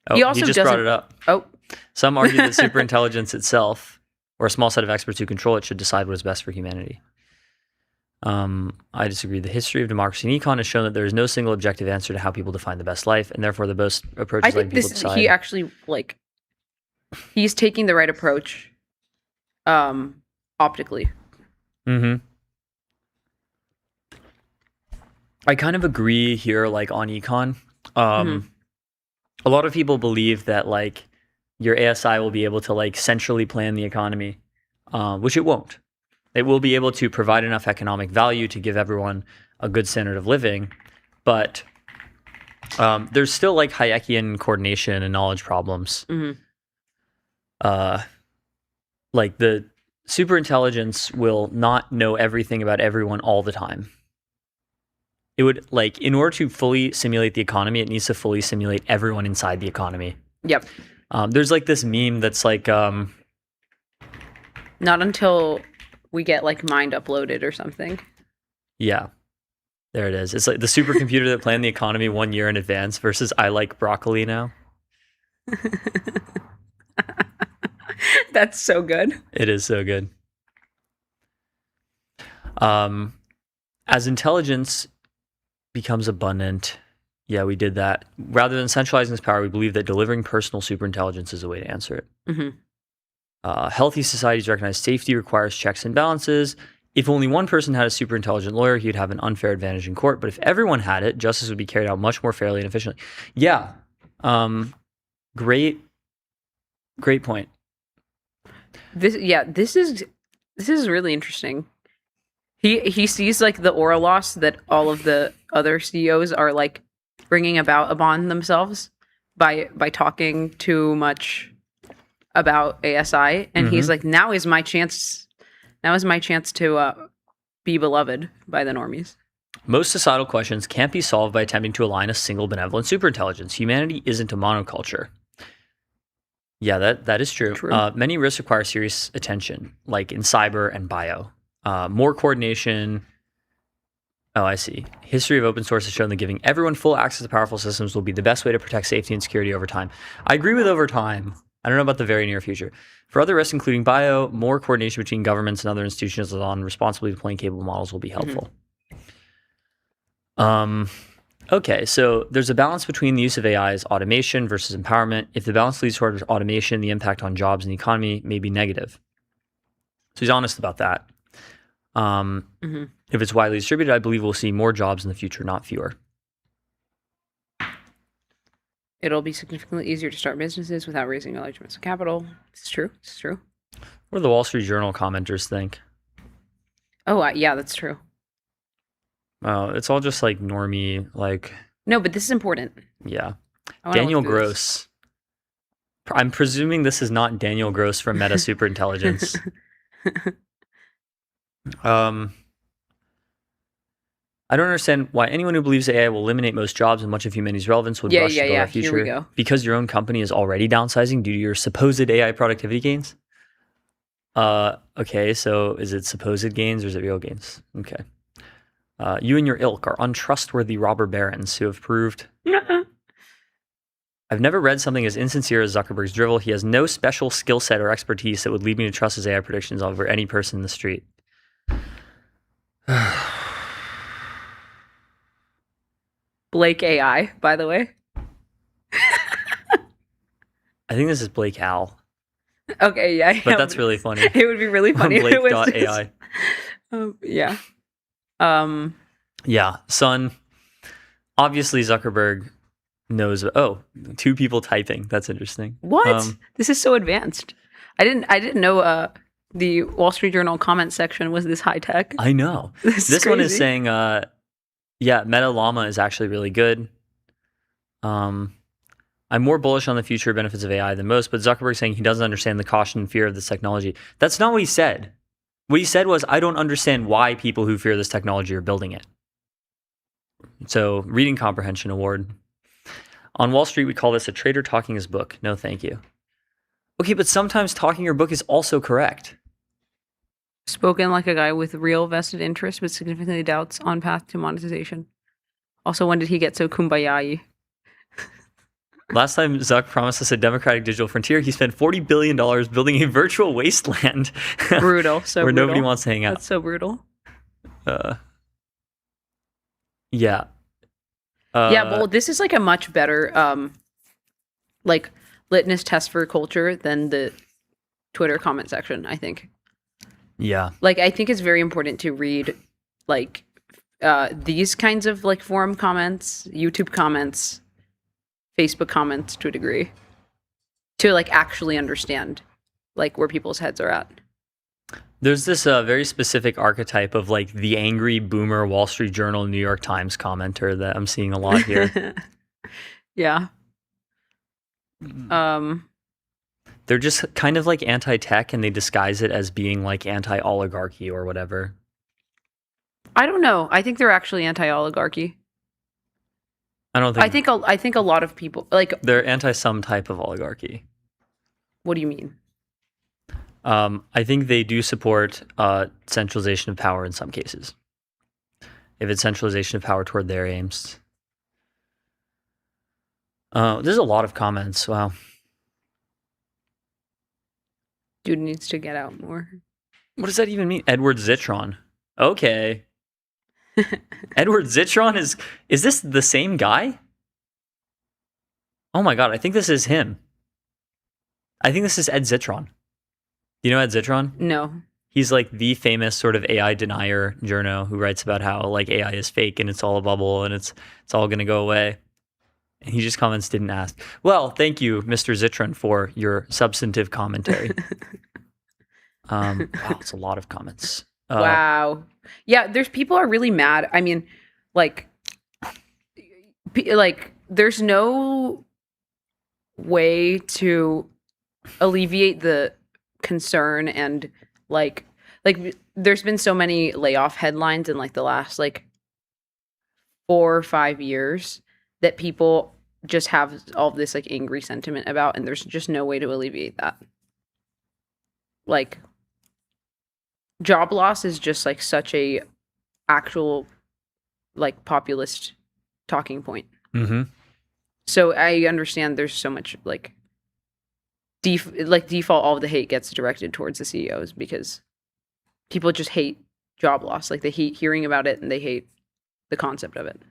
Oh, he just brought it up. Oh. Some argue that superintelligence itself, or a small set of experts who control it, should decide what is best for humanity. I disagree. The history of democracy and econ has shown that there is no single objective answer to how people define the best life, and therefore the best approach is letting people decide. He actually, like, he's taking the right approach optically. I kind of agree here, like, on econ. A lot of people believe that, like, your ASI will be able to like centrally plan the economy, which it won't. It will be able to provide enough economic value to give everyone a good standard of living, but there's still like Hayekian coordination and knowledge problems. Like the superintelligence will not know everything about everyone all the time. It would, like, in order to fully simulate the economy, it needs to fully simulate everyone inside the economy. Yep. There's like this meme that's like not until we get like mind uploaded or something. Yeah, There it is. It's like the supercomputer that planned the economy 1 year in advance versus I like broccoli now. That's so good. It is so good. As intelligence becomes abundant, yeah, we did that. Rather than centralizing this power, we believe that delivering personal superintelligence is a way to answer it. Mm-hmm. Healthy societies recognize safety requires checks and balances. If only one person had a superintelligent lawyer, he'd have an unfair advantage in court. But if everyone had it, justice would be carried out much more fairly and efficiently. Yeah. Great point. This is really interesting. He sees like the aura loss that all of the other CEOs are like bringing about upon themselves by talking too much about ASI, and he's like, now is my chance to be beloved by the normies. Most societal questions can't be solved by attempting to align a single benevolent superintelligence. Humanity isn't a monoculture. Yeah, that is true. Many risks require serious attention, like in cyber and bio. More coordination. Oh, I see. History of open source has shown that giving everyone full access to powerful systems will be the best way to protect safety and security over time. I agree with over time. I don't know about the very near future. For other risks, including bio, more coordination between governments and other institutions on responsibly deploying capable models will be helpful. Okay, so there's a balance between the use of AI's automation versus empowerment. If the balance leads toward automation, the impact on jobs and the economy may be negative. So he's honest about that. If it's widely distributed, I believe we'll see more jobs in the future, not fewer. It'll be significantly easier to start businesses without raising large amounts of capital. It's true. It's true. What do the Wall Street Journal commenters think? Oh, yeah, that's true. It's all just like normie, like... No, but this is important. Yeah. Daniel Gross. I'm presuming this is not Daniel Gross from Meta Superintelligence. I don't understand why anyone who believes AI will eliminate most jobs and much of humanity's relevance would rush to build our future. Here we go. Because your own company is already downsizing due to your supposed AI productivity gains? Okay, so is it supposed gains or is it real gains? Okay. You and your ilk are untrustworthy robber barons who have proved... I've never read something as insincere as Zuckerberg's drivel. He has no special skill set or expertise that would lead me to trust his AI predictions over any person in the street. Blake AI, by the way. I think this is Blake Al. Okay, yeah. But that's really funny. It would be really funny if it was just, Blake.ai. Yeah. Yeah, son. Obviously, Zuckerberg knows. Oh, two people typing. That's interesting. What? This is so advanced. I didn't know the Wall Street Journal comment section was this high tech. I know. This one is saying, yeah, Meta Llama is actually really good. I'm more bullish on the future benefits of AI than most, but Zuckerberg's saying he doesn't understand the caution and fear of this technology. That's not what he said. What he said was, I don't understand why people who fear this technology are building it. So, reading comprehension award. On Wall Street, we call this a trader talking his book. No, thank you. Okay, but sometimes talking your book is also correct. Spoken like a guy with real vested interest, but significantly doubts on path to monetization. Also, when did he get so kumbaya-y? Last time Zuck promised us a democratic digital frontier, he spent $40 billion building a virtual wasteland. Brutal. So where brutal. Nobody wants to hang out. That's so brutal. Yeah. Yeah, well, this is like a much better like litmus test for culture than the Twitter comment section, I think. Yeah. Like, I think it's very important to read like these kinds of like forum comments, YouTube comments, Facebook comments to a degree, to like actually understand like where people's heads are at. There's this very specific archetype of like the angry boomer Wall Street Journal, New York Times commenter that I'm seeing a lot here. Yeah. They're just kind of like anti-tech and they disguise it as being like anti-oligarchy or whatever. I don't know. I think they're actually anti-oligarchy. I don't think... I think a lot of people like they're anti some type of oligarchy. What do you mean? I think they do support centralization of power in some cases. if it's centralization of power toward their aims. There's a lot of comments. Wow. Dude needs to get out more. What does that even mean? Edward Zitron. Okay. Edward Zitron is this the same guy? Oh my god, I think this is him. I think this is Ed Zitron. Do you know Ed Zitron? No. He's like the famous sort of AI denier journo who writes about how like AI is fake and it's all a bubble and it's all going to go away. And he just comments, didn't ask. Well, thank you, Mr. Zitron, for your substantive commentary. Wow, it's a lot of comments. Wow. Yeah, there's people are really mad. I mean, like there's no way to alleviate the concern and like there's been so many layoff headlines in like the last like 4 or 5 years that people just have all this like angry sentiment about, and there's just no way to alleviate that. Like job loss is just like such a actual like populist talking point. Mm-hmm. So I understand there's so much like default all of the hate gets directed towards the CEOs because people just hate job loss. Like they hate hearing about it and they hate the concept of it.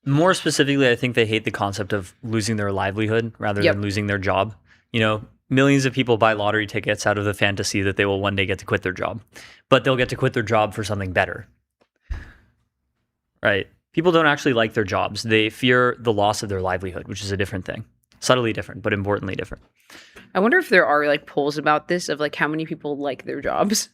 More specifically, I think they hate the concept of losing their livelihood rather than losing their job. You know, millions of people buy lottery tickets out of the fantasy that they will one day get to quit their job, but they'll get to quit their job for something better. Right? People don't actually like their jobs. They fear the loss of their livelihood, which is a different thing. Subtly different, but importantly different. I wonder if there are like polls about this of like how many people like their jobs.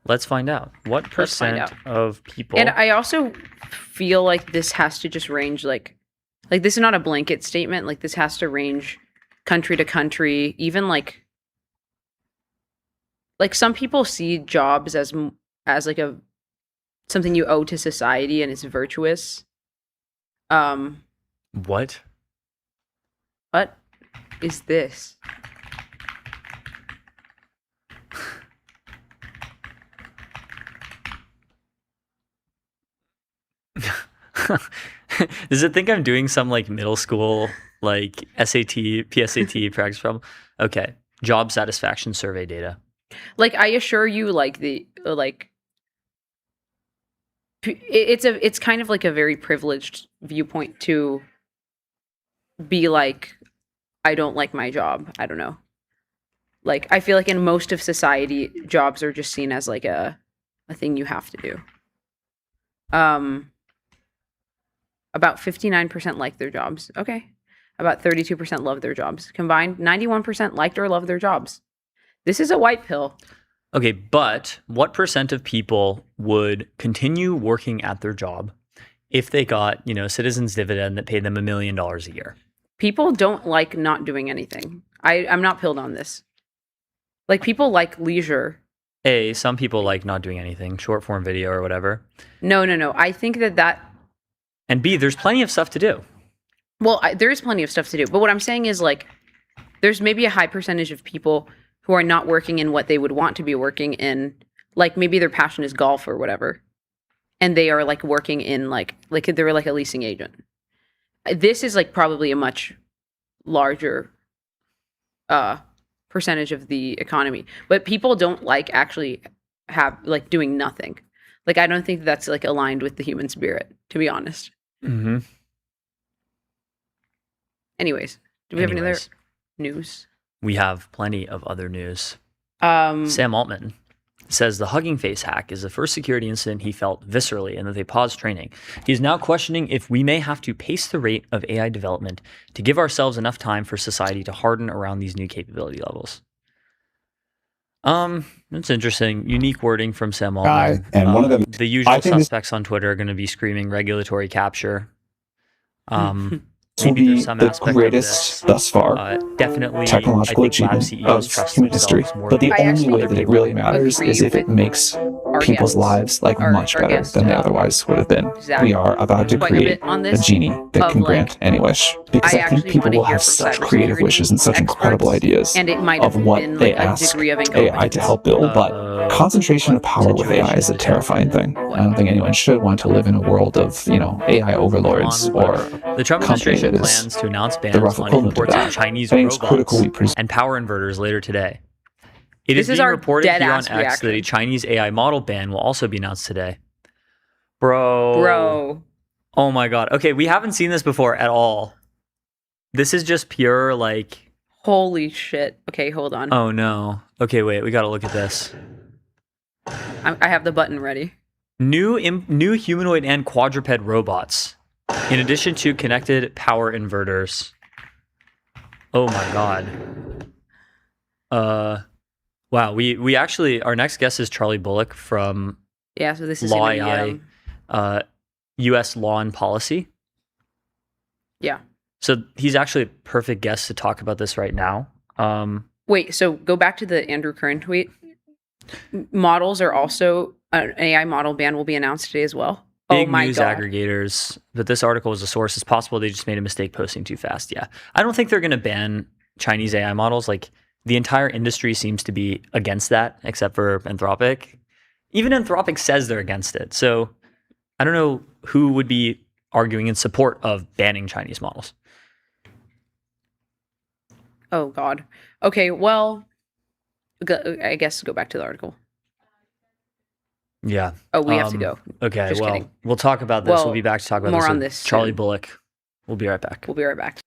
Let's find out. What percent of people? And I also feel like this has to just range like this is not a blanket statement. Like this has to range country to country. Even like some people see jobs as like a something you owe to society and it's virtuous. What is this? Does it think I'm doing some like middle school like SAT, PSAT practice problem? Okay. Job satisfaction survey data. Like I assure you, like it's kind of like a very privileged viewpoint to be like, I don't like my job. I don't know. Like I feel like in most of society, jobs are just seen as like a thing you have to do. About 59% like their jobs. Okay. About 32% love their jobs. Combined, 91% liked or loved their jobs. This is a white pill. Okay, but what percent of people would continue working at their job if they got, citizens dividend that paid them $1 million a year? People don't like not doing anything. I'm not pilled on this. Like people like leisure. Some people like not doing anything, short form video or whatever. No. I think that. And B, there's plenty of stuff to do. Well, there is plenty of stuff to do. But what I'm saying is like, there's maybe a high percentage of people who are not working in what they would want to be working in. Like maybe their passion is golf or whatever. And they are like working in like they're like a leasing agent. This is like probably a much larger percentage of the economy. But people don't like actually have like doing nothing. Like I don't think that's like aligned with the human spirit, to be honest. Mm-hmm. Anyways, do we have any other news? We have plenty of other news. Sam Altman says the Hugging Face hack is the first security incident he felt viscerally and that they paused training. He's now questioning if we may have to pace the rate of AI development to give ourselves enough time for society to harden around these new capability levels. That's interesting. Unique wording from Sam Altman. And one of them, the usual suspects on Twitter are going to be screaming regulatory capture. To be the greatest thus far definitely technological achievement of human history. But the only way that it really matters is if it makes our people's guests, lives like much better than they otherwise would have been. Zach, We are about to quite a create bit on a this genie that of, can like, grant any wish, because I I think actually people wanna will hear have from such creative cybersecurity wishes and such incredible experts, ideas and it might have of what been, they like, a ask degree of AI incompetence. to help build. But concentration of power with AI is a terrifying thing. I don't think anyone should want to live in a world of, AI overlords or The Trump company administration that is plans to announce the bans rough on equivalent to imports of that. Chinese I think it's robots critical we and power inverters later today. It This is is being our reported here on dead-ass X that a reaction. Chinese AI model ban will also be announced today. Bro. Oh my god. Okay, we haven't seen this before at all. This is just pure, like... Holy shit. Okay, hold on. Oh no. Okay, wait, we gotta look at this. I have the button ready. New humanoid and quadruped robots, in addition to connected power inverters. Oh my god. Wow. We actually, our next guest is Charlie Bullock from Yeah, so this is Law gonna be, AI, U.S. Law and Policy. yeah. So he's actually a perfect guest to talk about this right now. Wait, so go back to the Andrew Kern tweet. Models are also an AI model ban will be announced today as well. Big oh my news god. aggregators, but this article is a source. It's possible they just made a mistake posting too fast. Yeah. I don't think they're going to ban Chinese AI models. Like, the entire industry seems to be against that, except for Anthropic. Even Anthropic says they're against it. So I don't know who would be arguing in support of banning Chinese models. Oh god. Okay, well, I guess go back to the article. Yeah. Oh, we have to go. Okay, Just well, kidding. we'll talk about this. Well, We'll be back to talk about more this on with this Charlie soon. Bullock. We'll be right back. We'll be right back.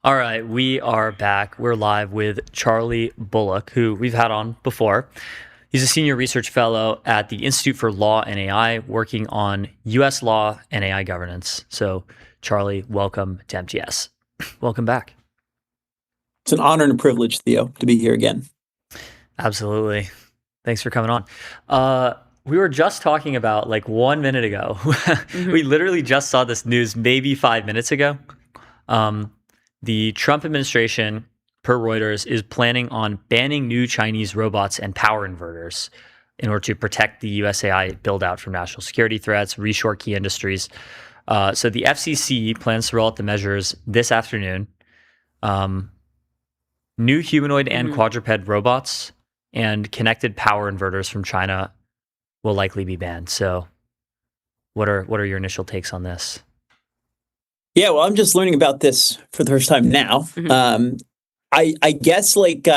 All right, we are back. We're live with Charlie Bullock, who we've had on before. He's a senior research fellow at the Institute for Law and AI, working on U.S. law and AI governance. So, Charlie, welcome to MTS. Welcome back. It's an honor and a privilege, Theo, to be here again. Absolutely. Thanks for coming on. We were just talking about, like, 1 minute ago. We literally just saw this news maybe 5 minutes ago. The Trump administration, per Reuters, is planning on banning new Chinese robots and power inverters in order to protect the USAI build out from national security threats, reshore key industries. So the FCC plans to roll out the measures this afternoon. New humanoid and quadruped robots and connected power inverters from China will likely be banned. So What are your initial takes on this? Yeah, well, I'm just learning about this for the first time now. Mm-hmm. I guess like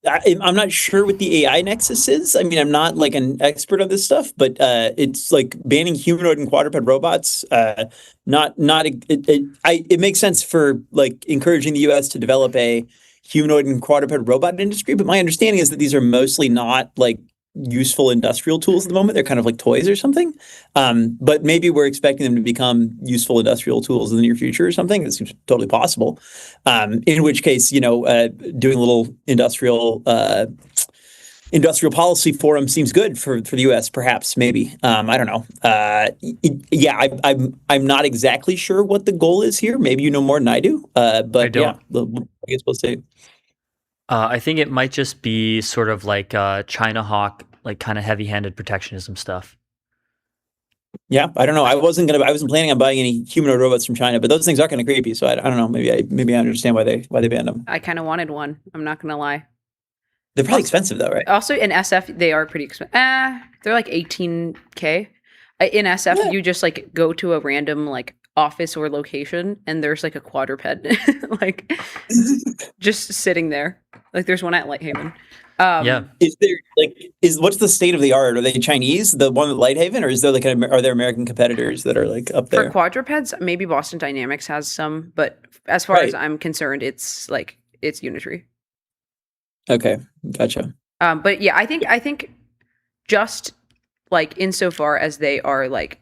I'm not sure what the AI nexus is. I mean, I'm not like an expert on this stuff, but it's like banning humanoid and quadruped robots. It makes sense for like encouraging the U.S. to develop a humanoid and quadruped robot industry. But my understanding is that these are mostly not like useful industrial tools at the moment. They're kind of like toys or something. But maybe we're expecting them to become useful industrial tools in the near future or something. That seems totally possible. In which case, doing a little industrial policy forum seems good for the U.S. Perhaps, maybe. I don't know. I'm not exactly sure what the goal is here. Maybe you know more than I do. But I don't. Yeah, I guess we'll see. I think it might just be sort of like China hawk, like kind of heavy-handed protectionism stuff. Yeah, I don't know. I wasn't planning on buying any humanoid robots from China, but those things are kind of creepy. So I don't know. Maybe I understand why they banned them. I kind of wanted one. I'm not gonna lie. They're probably expensive though, right? Also in SF, they are pretty expensive. They're like 18K. In SF, you just like go to a random like office or location, and there's like a quadruped, like just sitting there. Like there's one at Lighthaven. Yeah. What's the state of the art? Are they Chinese, the one at Lighthaven, or is there are there American competitors that are like up there? For quadrupeds, maybe Boston Dynamics has some, but as far as I'm concerned, it's Unitree. Okay, gotcha. But yeah, I think just like insofar as they are like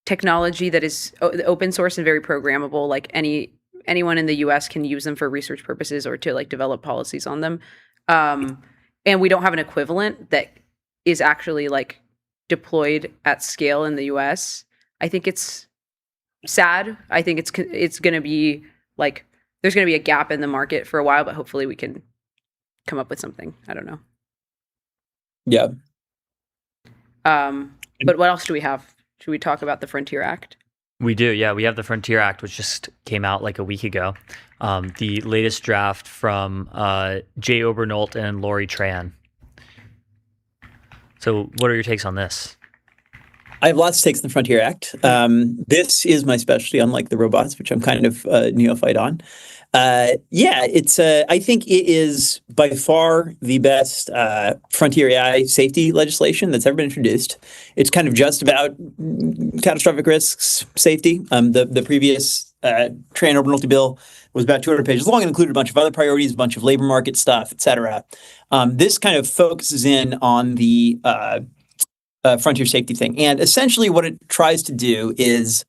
technology that is open source and very programmable, like anyone in the US can use them for research purposes or to like develop policies on them. And we don't have an equivalent that is actually like deployed at scale in the US. I think it's sad. I think it's going to be like there's going to be a gap in the market for a while, but hopefully we can come up with something. I don't know. Yeah. But what else do we have? Should we talk about the Frontier Act? We do, yeah. We have the Frontier Act, which just came out like a week ago. The latest draft from Jay Obernolt and Lori Tran. So what are your takes on this? I have lots of takes on the Frontier Act. This is my specialty, unlike the robots, which I'm kind of neophyte on. It's I think it is by far the best frontier AI safety legislation that's ever been introduced. It's kind of just about catastrophic risks safety. The previous Tran Obernolte bill was about 200 pages long and included a bunch of other priorities, a bunch of labor market stuff, et cetera. This kind of focuses in on the frontier safety thing. And essentially what it tries to do is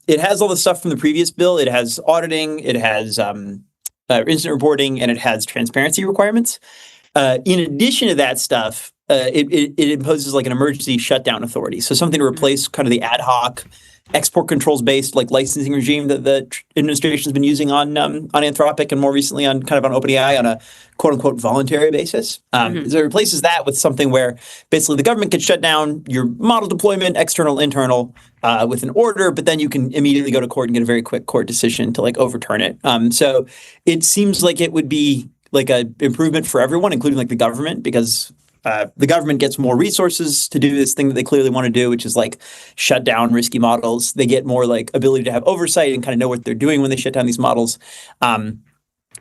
it has all the stuff from the previous bill. It has auditing, it has incident reporting, and it has transparency requirements. In addition to that stuff, it imposes like an emergency shutdown authority. So something to replace kind of the ad hoc export controls based like licensing regime that the administration has been using on Anthropic and more recently on OpenAI on a quote unquote voluntary basis. So it replaces that with something where basically the government can shut down your model deployment, external, internal, with an order, but then you can immediately go to court and get a very quick court decision to like overturn it. So it seems like it would be like an improvement for everyone, including like the government, because the government gets more resources to do this thing that they clearly want to do, which is like shut down risky models. They get more like ability to have oversight and kind of know what they're doing when they shut down these models. And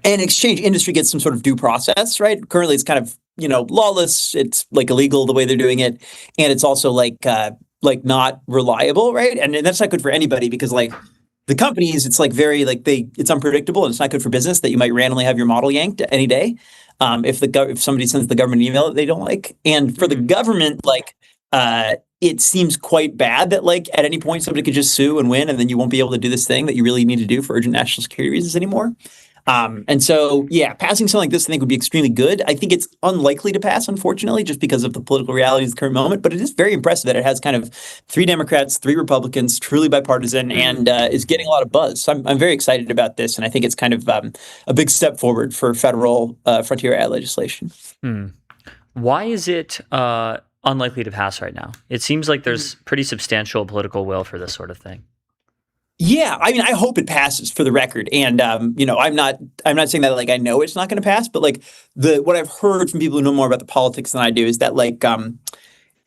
in exchange, industry gets some sort of due process, right? Currently, it's kind of lawless. It's like illegal the way they're doing it, and it's also like not reliable, right? And that's not good for anybody because like the companies, it's like very like it's unpredictable and it's not good for business that you might randomly have your model yanked any day. If somebody sends the government an email that they don't like, and for the government, like it seems quite bad that like at any point somebody could just sue and win, and then you won't be able to do this thing that you really need to do for urgent national security reasons anymore. And so, yeah, passing something like this, I think, would be extremely good. I think it's unlikely to pass, unfortunately, just because of the political realities of the current moment. But it is very impressive that it has kind of 3 Democrats, 3 Republicans, truly bipartisan, and is getting a lot of buzz. So I'm very excited about this, and I think it's kind of a big step forward for federal frontier AI legislation. Why is it unlikely to pass right now? It seems like there's pretty substantial political will for this sort of thing. Yeah, I mean, I hope it passes for the record, and I'm not saying that like I know it's not going to pass, but like what I've heard from people who know more about the politics than I do is that like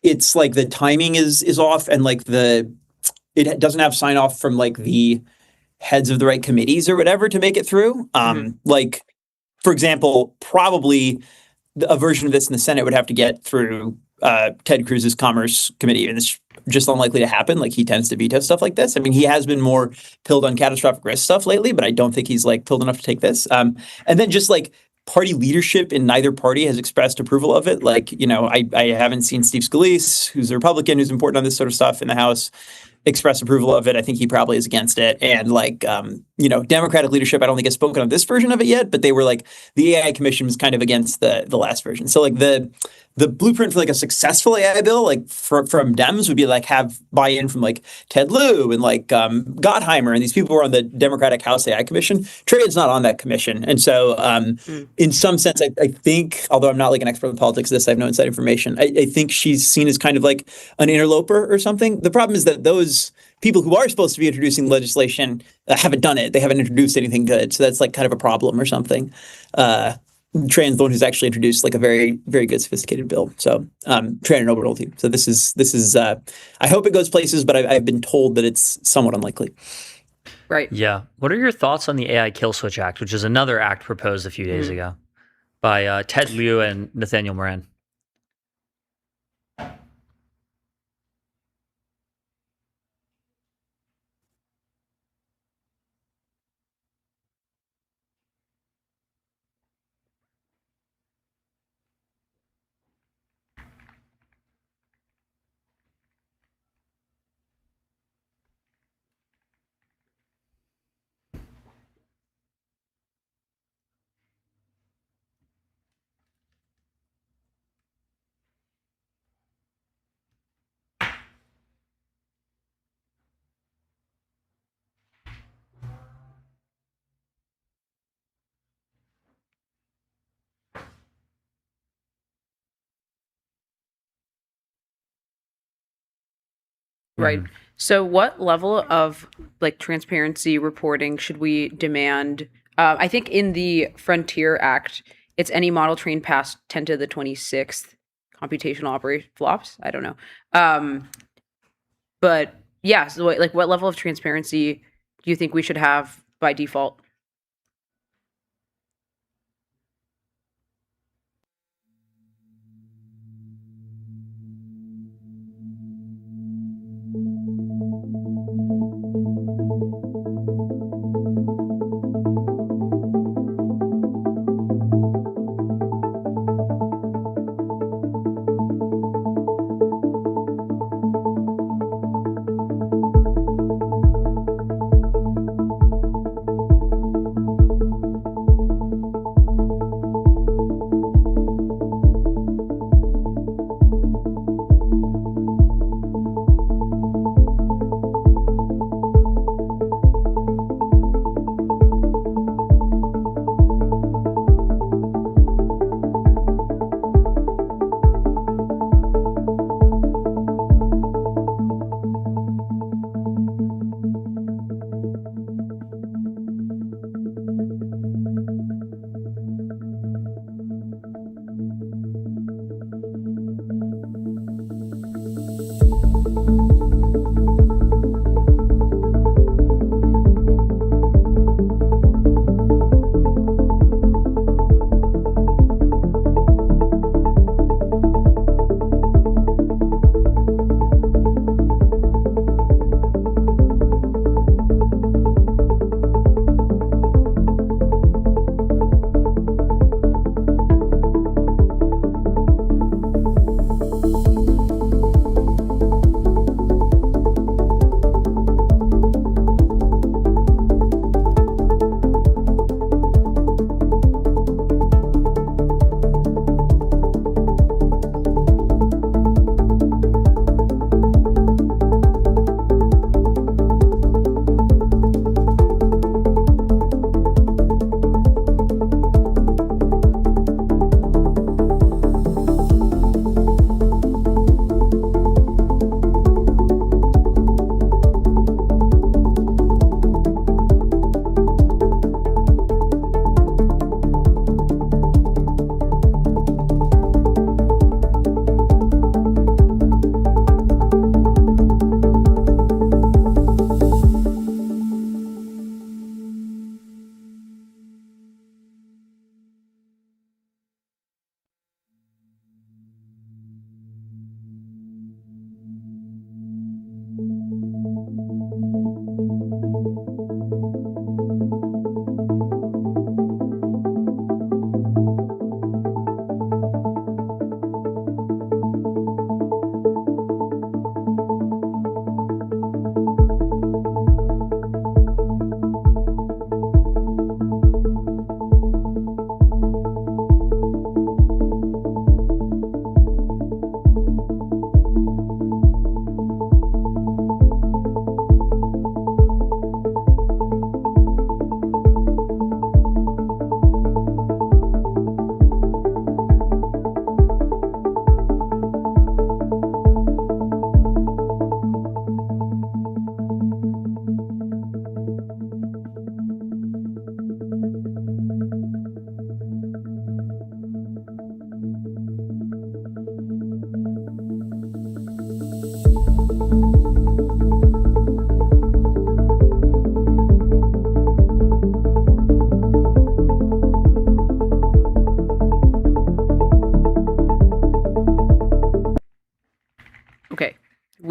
it's like the timing is off, and like it doesn't have sign off from like the heads of the right committees or whatever to make it through. Like, for example, probably a version of this in the Senate would have to get through Ted Cruz's Commerce Committee, and it's just unlikely to happen. Like, he tends to veto stuff like this. I mean, he has been more pilled on catastrophic risk stuff lately, but I don't think he's like pilled enough to take this. And then just like party leadership in neither party has expressed approval of it. Like, you know, I haven't seen Steve Scalise, who's a Republican, who's important on this sort of stuff in the House, express approval of it. I think he probably is against it. And like, you know, Democratic leadership, I don't think has spoken on this version of it yet, but they were like, the AI commission was kind of against the last version. So like the blueprint for like a successful AI bill, like from Dems, would be like have buy-in from like Ted Lieu and like Gottheimer and these people who are on the Democratic House AI Commission. Trade's not on that commission. And so in some sense, I think, although I'm not like an expert in politics of this, I have no inside information, I think she's seen as kind of like an interloper or something. The problem is that those people who are supposed to be introducing legislation haven't done it. They haven't introduced anything good. So that's like kind of a problem or something. Tran is the one who's actually introduced like a very, very good, sophisticated bill. So Tran and Orbital team. So this is I hope it goes places, but I've been told that it's somewhat unlikely. Right. Yeah. What are your thoughts on the AI Kill Switch Act, which is another act proposed a few days ago by Ted Lieu and Nathaniel Moran? Right. So what level of like transparency reporting should we demand? I think in the Frontier Act, it's any model trained past 10 to the 26th computational operation flops. I don't know. But yeah, so what level of transparency do you think we should have by default?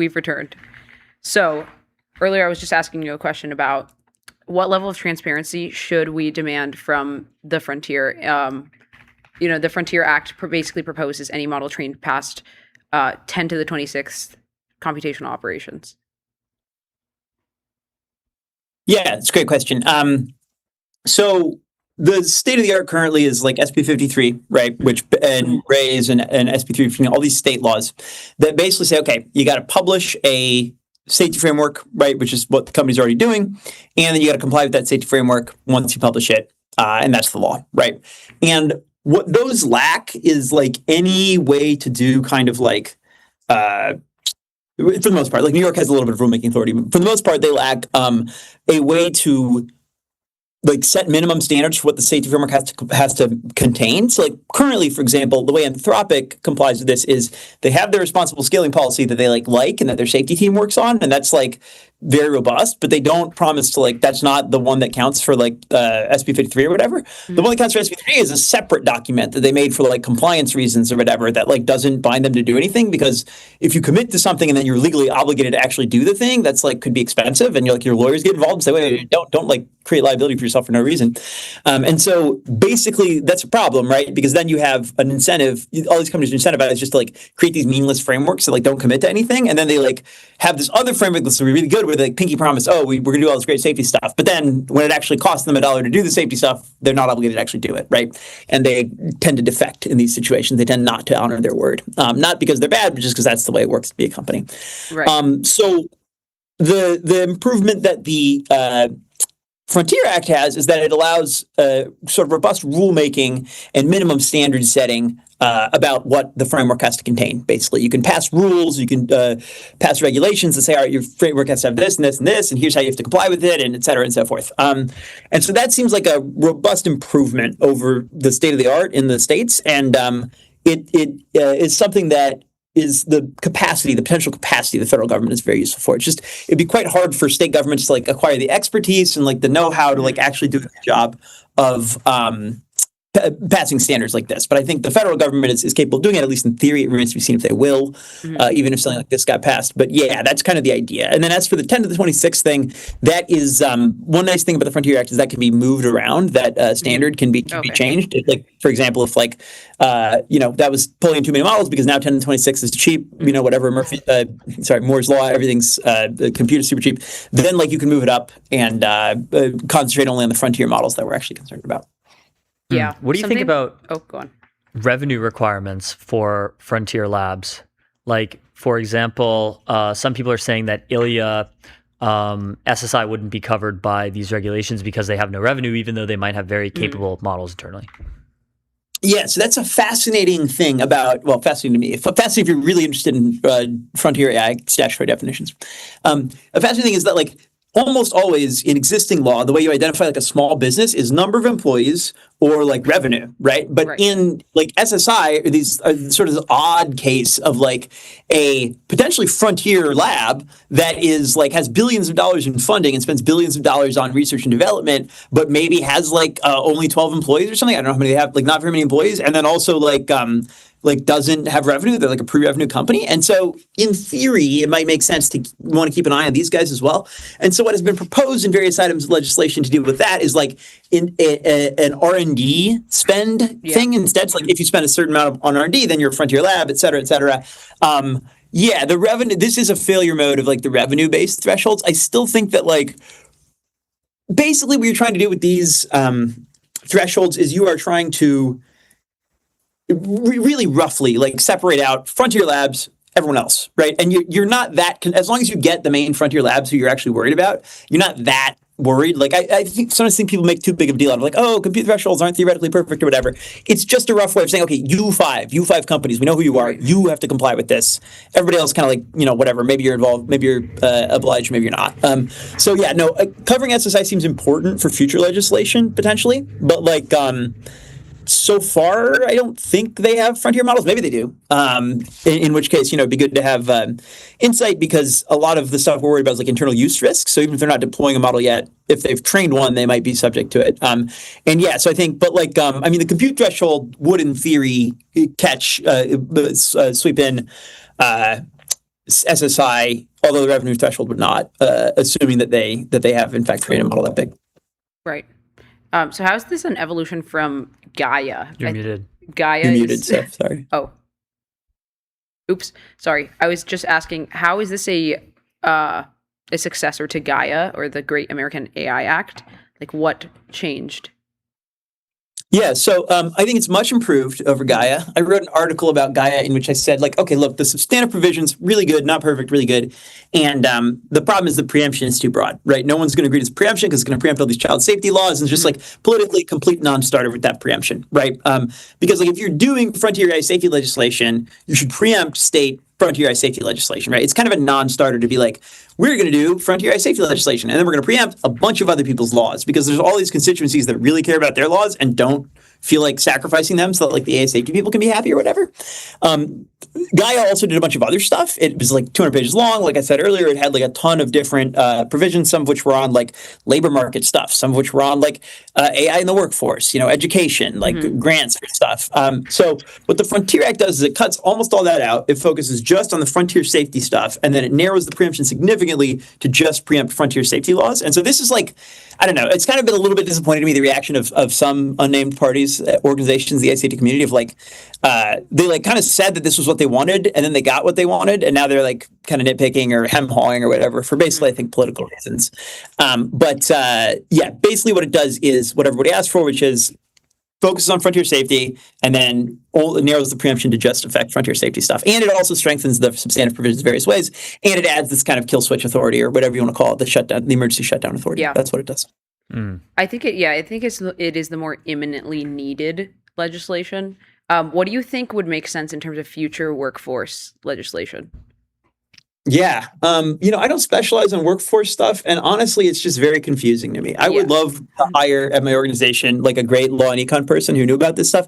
we've returned. So earlier I was just asking you a question about what level of transparency should we demand from the Frontier? The Frontier Act basically proposes any model trained past 10 to the 26th computational operations. Yeah, it's a great question. So the state of the art currently is like SB 53, right? Which and RAISE and SB 3, all these state laws that basically say, okay, you got to publish a safety framework, right? Which is what the company's already doing, and then you got to comply with that safety framework once you publish it, and that's the law, right? And what those lack is like any way to do kind of like. For the most part, like New York has a little bit of rulemaking authority, but for the most part, they lack a way to like set minimum standards for what the safety framework has to contain. So like currently, for example, the way Anthropic complies with this is they have their responsible scaling policy that they like and that their safety team works on, and that's like very robust, but they don't promise to like that's not the one that counts for like SB 53 or whatever. Mm-hmm. The one that counts for SB 3 is a separate document that they made for like compliance reasons or whatever that like doesn't bind them to do anything, because if you commit to something and then you're legally obligated to actually do the thing, that's like could be expensive, and you're like your lawyers get involved and say, wait, don't like create liability for yourself for no reason. And so basically that's a problem, right? Because then you have an incentive, all these companies are incentivized just to like create these meaningless frameworks that like don't commit to anything. And then they like have this other framework that's really good where they like pinky promise, oh, we're going to do all this great safety stuff. But then when it actually costs them $1 to do the safety stuff, they're not obligated to actually do it, right? And they tend to defect in these situations. They tend not to honor their word. Not because they're bad, but just because that's the way it works to be a company. Right. So the improvement that the Frontier Act has is that it allows sort of robust rulemaking and minimum standard setting about what the framework has to contain. Basically, you can pass rules, you can pass regulations that say, all right, your framework has to have this and this and this, and here's how you have to comply with it, and et cetera and so forth. And so that seems like a robust improvement over the state of the art in the States, and it is something that is the potential capacity the federal government is very useful for. It'd be quite hard for state governments to like acquire the expertise and like the know-how to like actually do a good job of passing standards like this. But I think the federal government is capable of doing it, at least in theory. It remains to be seen if they will, even if something like this got passed. But yeah, that's kind of the idea. And then as for the 10 to the 26 thing, that is one nice thing about the Frontier Act is that can be moved around. That standard can be changed. Like, for example, if like, that was pulling in too many models because now 10 to 26 is cheap, whatever, Moore's Law, everything's the computer's super cheap, then like you can move it up and concentrate only on the frontier models that we're actually concerned about. Yeah. What do you think about go on. revenue requirements for frontier labs? Like, for example, some people are saying that ILIA, SSI wouldn't be covered by these regulations because they have no revenue, even though they might have very capable models internally. Yeah, so that's a fascinating thing about, fascinating to me. Fascinating if you're really interested in frontier AI statutory definitions. A fascinating thing is that, like, almost always in existing law, the way you identify like a small business is number of employees or like revenue, right? But in like SSI, these sort of this odd case of like a potentially frontier lab that is like has billions of dollars in funding and spends billions of dollars on research and development, but maybe has like only 12 employees or something. I don't know how many they have, like not very many employees, and then also like doesn't have revenue. They're like a pre-revenue company. And so in theory, it might make sense to want to keep an eye on these guys as well. And so what has been proposed in various items of legislation to deal with that is like in an R&D spend thing instead. So like if you spend a certain amount on R&D, then you're a frontier lab, et cetera, et cetera. The revenue, this is a failure mode of like the revenue-based thresholds. I still think that like basically what you're trying to do with these thresholds is you are trying to really roughly like separate out frontier labs, everyone else, right? And you're not that, as long as you get the main frontier labs who you're actually worried about, you're not that worried. Like I sometimes think people make too big of a deal out of like, oh, compute thresholds aren't theoretically perfect or whatever. It's just a rough way of saying, okay, you five companies, we know who you are. You have to comply with this. Everybody else kind of like, whatever. Maybe you're involved, maybe you're obliged, maybe you're not. Covering SSI seems important for future legislation potentially, but like, so far, I don't think they have frontier models. Maybe they do. In which case, it'd be good to have insight, because a lot of the stuff we're worried about is like internal use risks. So even if they're not deploying a model yet, if they've trained one, they might be subject to it. So I think, but like, the compute threshold would, in theory, catch, sweep in SSI, although the revenue threshold would not, assuming that they have in fact created a model that big. Right. So how is this an evolution from Gaia? You're muted. Gaia You're is... muted, Seth. Sorry. Oh. Oops. Sorry. I was just asking, how is this a successor to Gaia or the Great American AI Act? Like, what changed? Yeah, so I think it's much improved over Gaia. I wrote an article about Gaia in which I said, like, okay, look, the substantive provision's really good, not perfect, really good. And the problem is the preemption is too broad, right? No one's going to agree to this preemption because it's going to preempt all these child safety laws, and it's just like politically complete non-starter with that preemption, right? Because like if you're doing frontier AI safety legislation, you should preempt state frontier AI safety legislation, right? It's kind of a non-starter to be like, we're going to do frontier AI safety legislation, and then we're going to preempt a bunch of other people's laws because there's all these constituencies that really care about their laws and don't feel like sacrificing them so that like the AI safety people can be happy or whatever. Gaia also did a bunch of other stuff. It was like 200 pages long. Like I said earlier, it had like a ton of different provisions, some of which were on like labor market stuff, some of which were on like AI in the workforce, education, like grants for stuff. So what the Frontier Act does is it cuts almost all that out. It focuses just on the frontier safety stuff, and then it narrows the preemption significantly to just preempt frontier safety laws. And so this is like, I don't know, it's kind of been a little bit disappointing to me, the reaction of some unnamed parties, organizations, the AI safety community of like, they like kind of said that this was what they wanted, and then they got what they wanted, and now they're like kind of nitpicking or hem-hawing or whatever for basically, I think, political reasons. Yeah, basically what it does is what everybody asked for, which is focuses on frontier safety, and then it narrows the preemption to just affect frontier safety stuff. And it also strengthens the substantive provisions in various ways, and it adds this kind of kill switch authority or whatever you want to call it, the emergency shutdown authority. Yeah. That's what it does. I think it is the more imminently needed legislation. What do you think would make sense in terms of future workforce legislation? Yeah. I don't specialize in workforce stuff. And honestly, it's just very confusing to me. I would love to hire at my organization like a great law and econ person who knew about this stuff.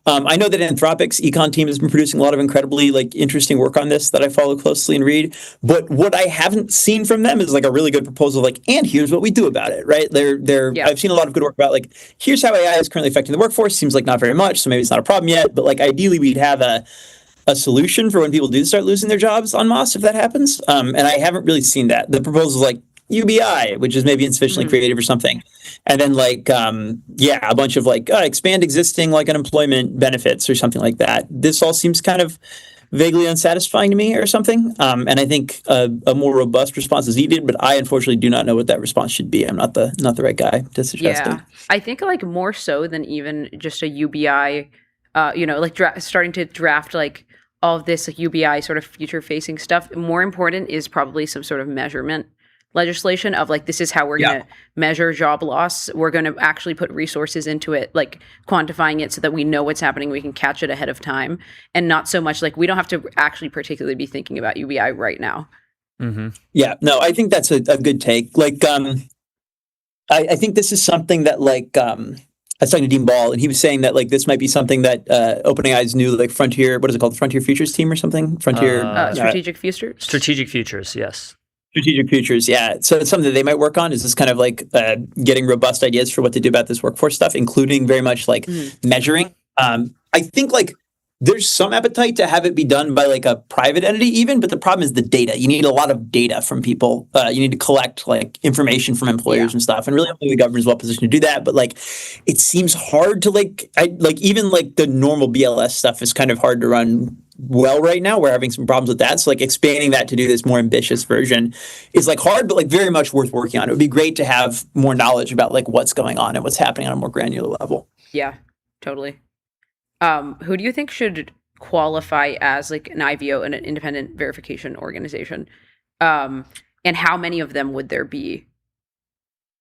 I know that Anthropic's econ team has been producing a lot of incredibly like interesting work on this that I follow closely and read. But what I haven't seen from them is like a really good proposal, like, and here's what we do about it, right? I've seen a lot of good work about like, here's how AI is currently affecting the workforce. Seems like not very much, so maybe it's not a problem yet. But like ideally we'd have a solution for when people do start losing their jobs en masse if that happens. And I haven't really seen that. The proposal is like UBI, which is maybe insufficiently creative or something. And then like, a bunch of like expand existing like unemployment benefits or something like that. This all seems kind of vaguely unsatisfying to me or something. And I think a more robust response is needed, but I unfortunately do not know what that response should be. I'm not the right guy to suggest it. I think like more so than even just a UBI, starting to draft like all of this like UBI sort of future facing stuff. More important is probably some sort of measurement legislation of like, this is how we're going to measure job loss. We're going to actually put resources into it, like quantifying it so that we know what's happening. We can catch it ahead of time, and not so much like we don't have to actually particularly be thinking about UBI right now. Yeah, no, I think that's a good take. Like, I think this is something that like, I was talking to Dean Ball, and he was saying that like this might be something that OpenAI's new like Frontier, what is it called, the Frontier Futures team or something? Strategic Futures. Strategic Futures, yes. Strategic Futures, yeah. So it's something that they might work on. Is this kind of like getting robust ideas for what to do about this workforce stuff, including very much like measuring. I think like there's some appetite to have it be done by like a private entity even, but the problem is the data. You need a lot of data from people. You need to collect like information from employers and stuff. And really only the government is well positioned to do that. But like, it seems hard to even like the normal BLS stuff is kind of hard to run well right now. We're having some problems with that. So like expanding that to do this more ambitious version is like hard, but like very much worth working on. It would be great to have more knowledge about like what's going on and what's happening on a more granular level. Yeah, totally. Who do you think should qualify as like an IVO, an independent verification organization? And how many of them would there be?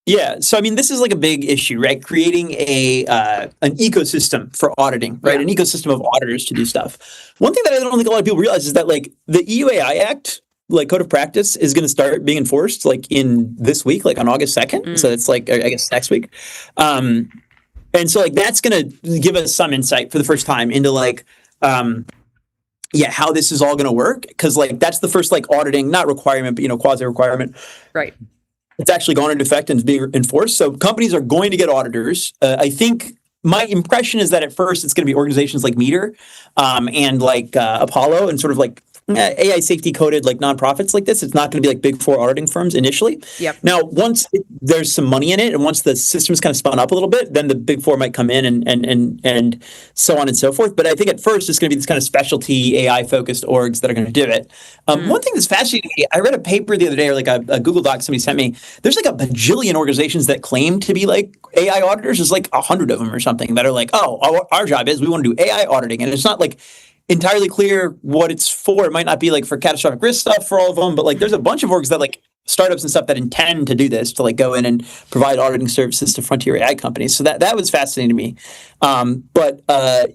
Yeah, so I mean, this is like a big issue, right? Creating an ecosystem for auditing, right? An ecosystem of auditors to do stuff. One thing that I don't think a lot of people realize is that like the EUAI Act, like Code of Practice, is going to start being enforced like in this week, like on August 2nd. So it's like, I guess next week. And so like that's going to give us some insight for the first time into like, how this is all going to work. Because like that's the first like auditing, not requirement, but quasi requirement. Right. It's actually gone into effect and is being enforced. So companies are going to get auditors. I think my impression is that at first it's going to be organizations like Meter and like Apollo and sort of like AI safety coded like nonprofits like this. It's not going to be like big four auditing firms initially. Yep. Now, once there's some money in it, and once the system's kind of spun up a little bit, then the big four might come in and so on and so forth. But I think at first it's going to be this kind of specialty AI focused orgs that are going to do it. One thing that's fascinating to me, I read a paper the other day, or like a Google Doc somebody sent me. There's like a bajillion organizations that claim to be like AI auditors. There's like 100 of them or something that are like, oh, our job is we want to do AI auditing, and it's not like entirely clear what it's for. It might not be like for catastrophic risk stuff for all of them, but like there's a bunch of orgs that like startups and stuff that intend to do this, to like go in and provide auditing services to frontier AI companies. So that was fascinating to me. But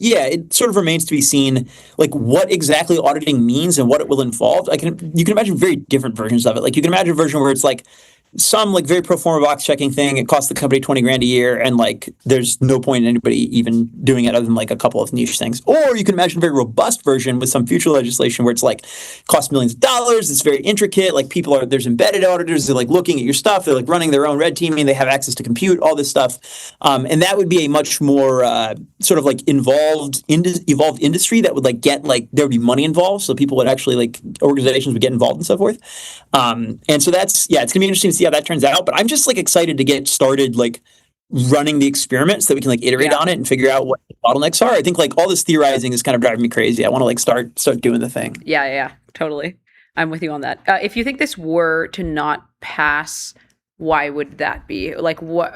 yeah, it sort of remains to be seen like what exactly auditing means and what it will involve. You can imagine very different versions of it. Like you can imagine a version where it's like some like very pro forma box checking thing. It costs the company $20,000 a year, and like there's no point in anybody even doing it other than like a couple of niche things. Or you can imagine a very robust version with some future legislation where it's like costs millions of dollars. It's very intricate. Like there's embedded auditors. They're like looking at your stuff. They're like running their own red teaming. They have access to compute, all this stuff. And that would be a much more sort of like evolved industry that would like get like there would be money involved. So people would actually like organizations would get involved and so forth. And so it's gonna be interesting to see how that turns out. But I'm just like excited to get started like running the experiment so that we can like iterate on it and figure out what the bottlenecks are. I think like all this theorizing is kind of driving me crazy. I want to like start doing the thing. Yeah, totally. I'm with you on that. If you think this were to not pass, why would that be? Like what?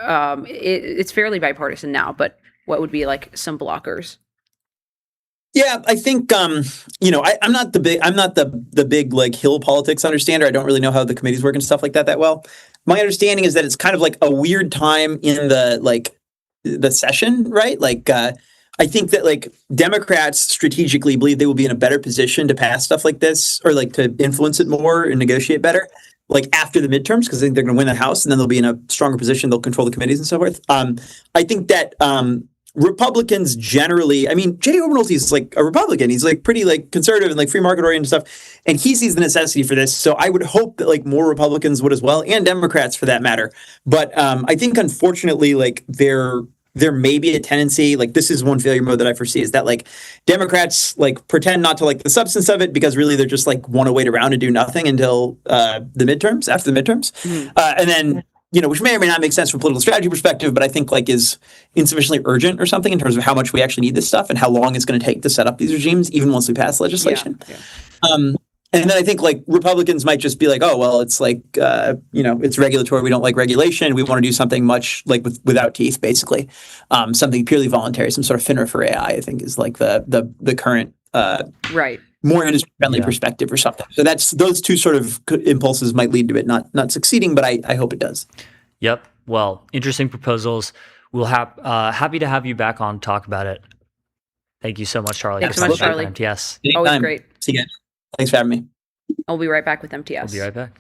It's fairly bipartisan now, but what would be like some blockers? Yeah, I think I'm not the big like Hill politics understander. I don't really know how the committees work and stuff like that well. My understanding is that it's kind of like a weird time in the session, right? Like I think that like Democrats strategically believe they will be in a better position to pass stuff like this or like to influence it more and negotiate better like after the midterms, because I think they're going to win the House and then they'll be in a stronger position. They'll control the committees and so forth. I think that Republicans generally, I mean, Jay Obernolte is like a Republican. He's like pretty like conservative and like free market oriented stuff. And he sees the necessity for this. So I would hope that like more Republicans would as well, and Democrats for that matter. But I think unfortunately, like there may be a tendency, like this is one failure mode that I foresee, is that like Democrats like pretend not to like the substance of it because really they're just like want to wait around and do nothing until after the midterms. And then, which may or may not make sense from a political strategy perspective, but I think like is insufficiently urgent or something in terms of how much we actually need this stuff and how long it's going to take to set up these regimes, even once we pass legislation. And then I think like Republicans might just be like, oh, well, it's like, it's regulatory. We don't like regulation. We want to do something much like without teeth, basically. Something purely voluntary, some sort of FINRA for AI, I think is like the current more industry-friendly perspective or something. So those two sort of impulses might lead to it not succeeding, but I hope it does. Yep. Well, interesting proposals. We'll have happy to have you back on to talk about it. Thank you so much, Charlie. Thanks so much, Charlie. MTS. Always great. See you guys. Thanks for having me. I'll be right back with MTS. We'll be right back.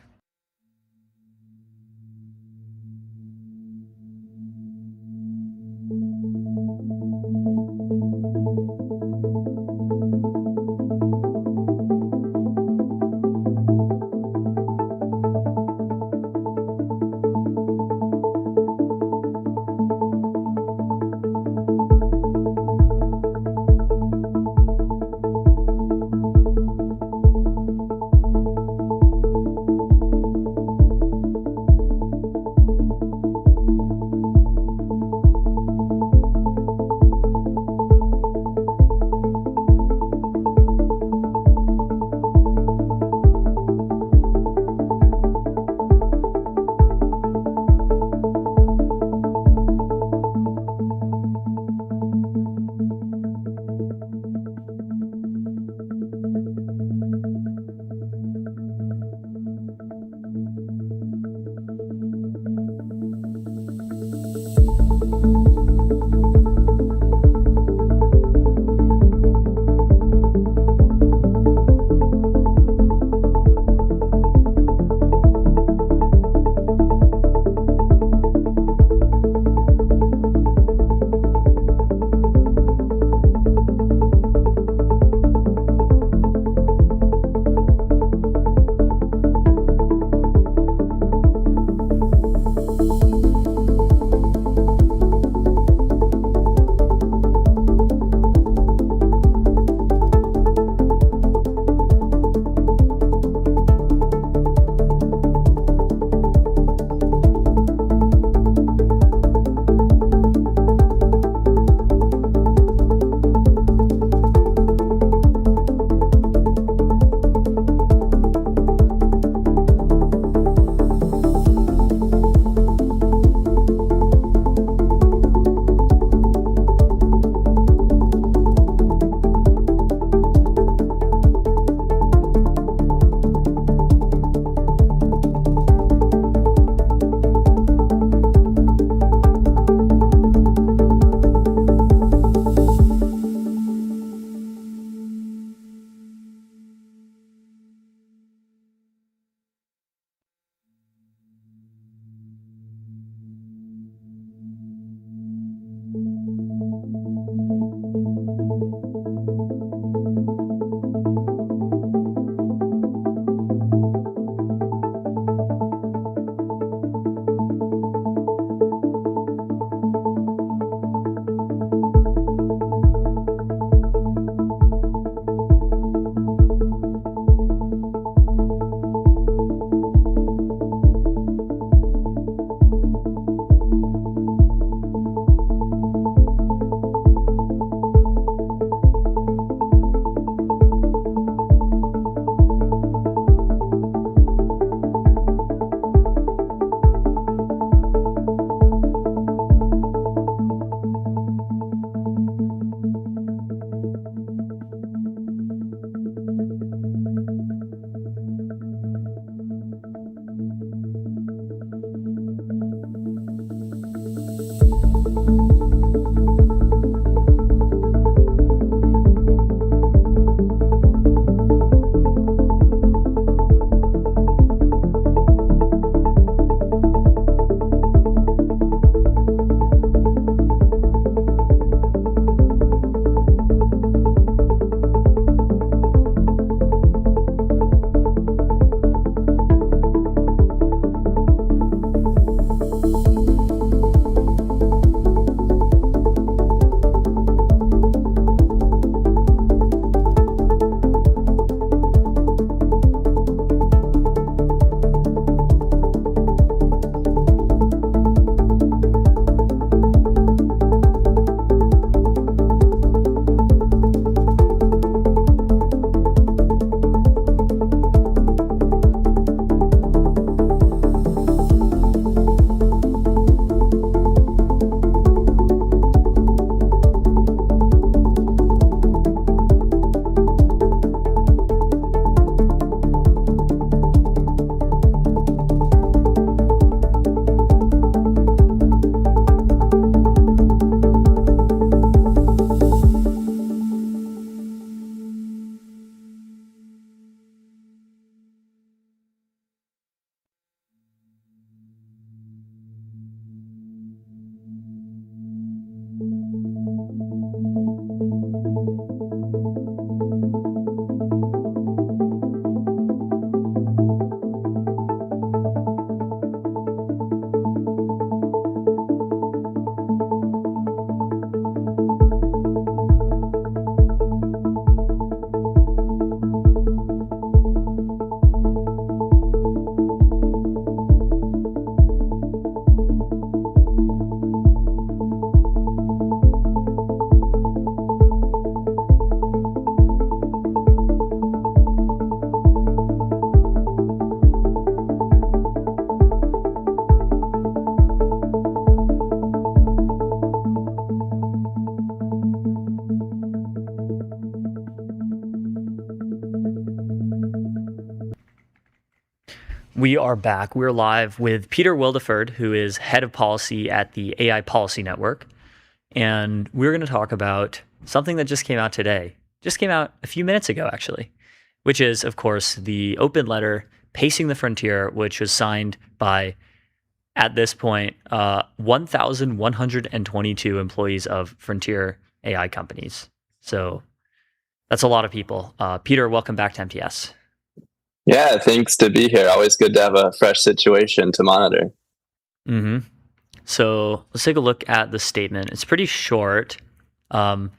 We are back. We're live with Peter Wildeford, who is head of policy at the AI Policy Network. And we're going to talk about something that just came out today. Just came out a few minutes ago, actually, which is, of course, the open letter Pacing the Frontier, which was signed by, at this point, 1,122 employees of Frontier AI companies. So that's a lot of people. Peter, welcome back to MTS. Yeah, thanks to be here. Always good to have a fresh situation to monitor. Mm-hmm. So let's take a look at the statement. It's pretty short. AI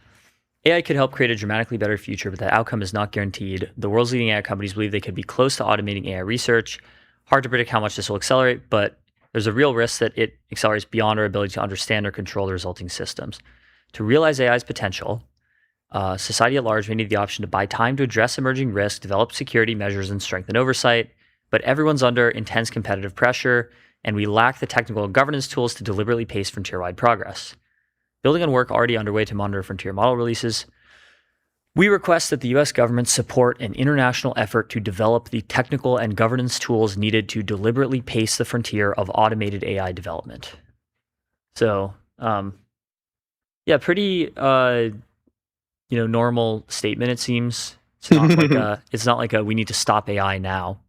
could help create a dramatically better future, but that outcome is not guaranteed. The world's leading AI companies believe they could be close to automating AI research. Hard to predict how much this will accelerate, but there's a real risk that it accelerates beyond our ability to understand or control the resulting systems. To realize AI's potential, society at large may need the option to buy time to address emerging risks, develop security measures, and strengthen oversight. But everyone's under intense competitive pressure, and we lack the technical and governance tools to deliberately pace frontier-wide progress. Building on work already underway to monitor frontier model releases, we request that the U.S. government support an international effort to develop the technical and governance tools needed to deliberately pace the frontier of automated AI development. So, yeah, pretty normal statement, it seems. It's not like a we need to stop AI now.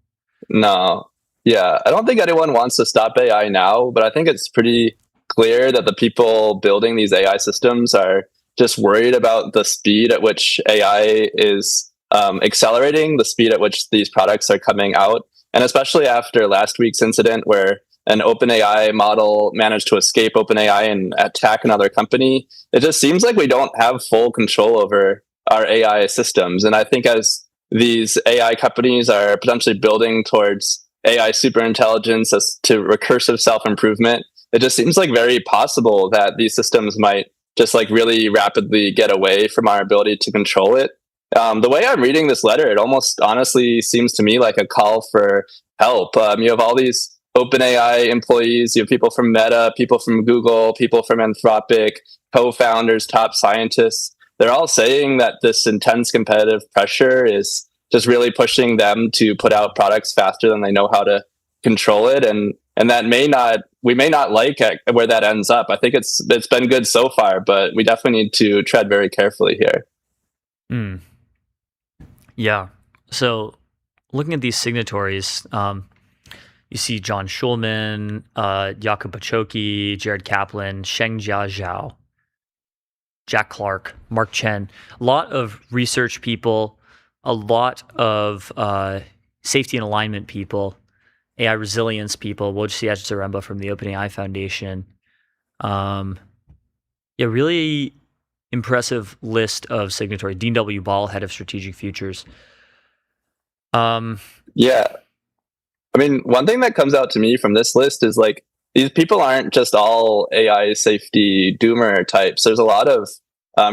No. Yeah, I don't think anyone wants to stop AI now, but I think it's pretty clear that the people building these AI systems are just worried about the speed at which AI is accelerating, the speed at which these products are coming out. And especially after last week's incident where an OpenAI model managed to escape OpenAI and attack another company, it just seems like we don't have full control over our AI systems. And I think as these AI companies are potentially building towards AI superintelligence as to recursive self-improvement, it just seems like very possible that these systems might just like really rapidly get away from our ability to control it. The way I'm reading this letter, it almost honestly seems to me like a call for help. You have all these OpenAI employees, you have people from Meta, people from Google, people from Anthropic, co-founders, top scientists. They're all saying that this intense competitive pressure is just really pushing them to put out products faster than they know how to control it. And that we may not like where that ends up. I think it's been good so far, but we definitely need to tread very carefully here. Yeah. So looking at these signatories, you see John Schulman, Jakub Pachoki, Jared Kaplan, Shengjia Zhao, Jack Clark, Mark Chen, a lot of research people, a lot of safety and alignment people, AI resilience people, Wojciech Zaremba from the OpenAI Foundation. Really impressive list of signatories. Dean W. Ball, head of strategic futures. Yeah. I mean, one thing that comes out to me from this list is like, these people aren't just all AI safety doomer types. There's a lot of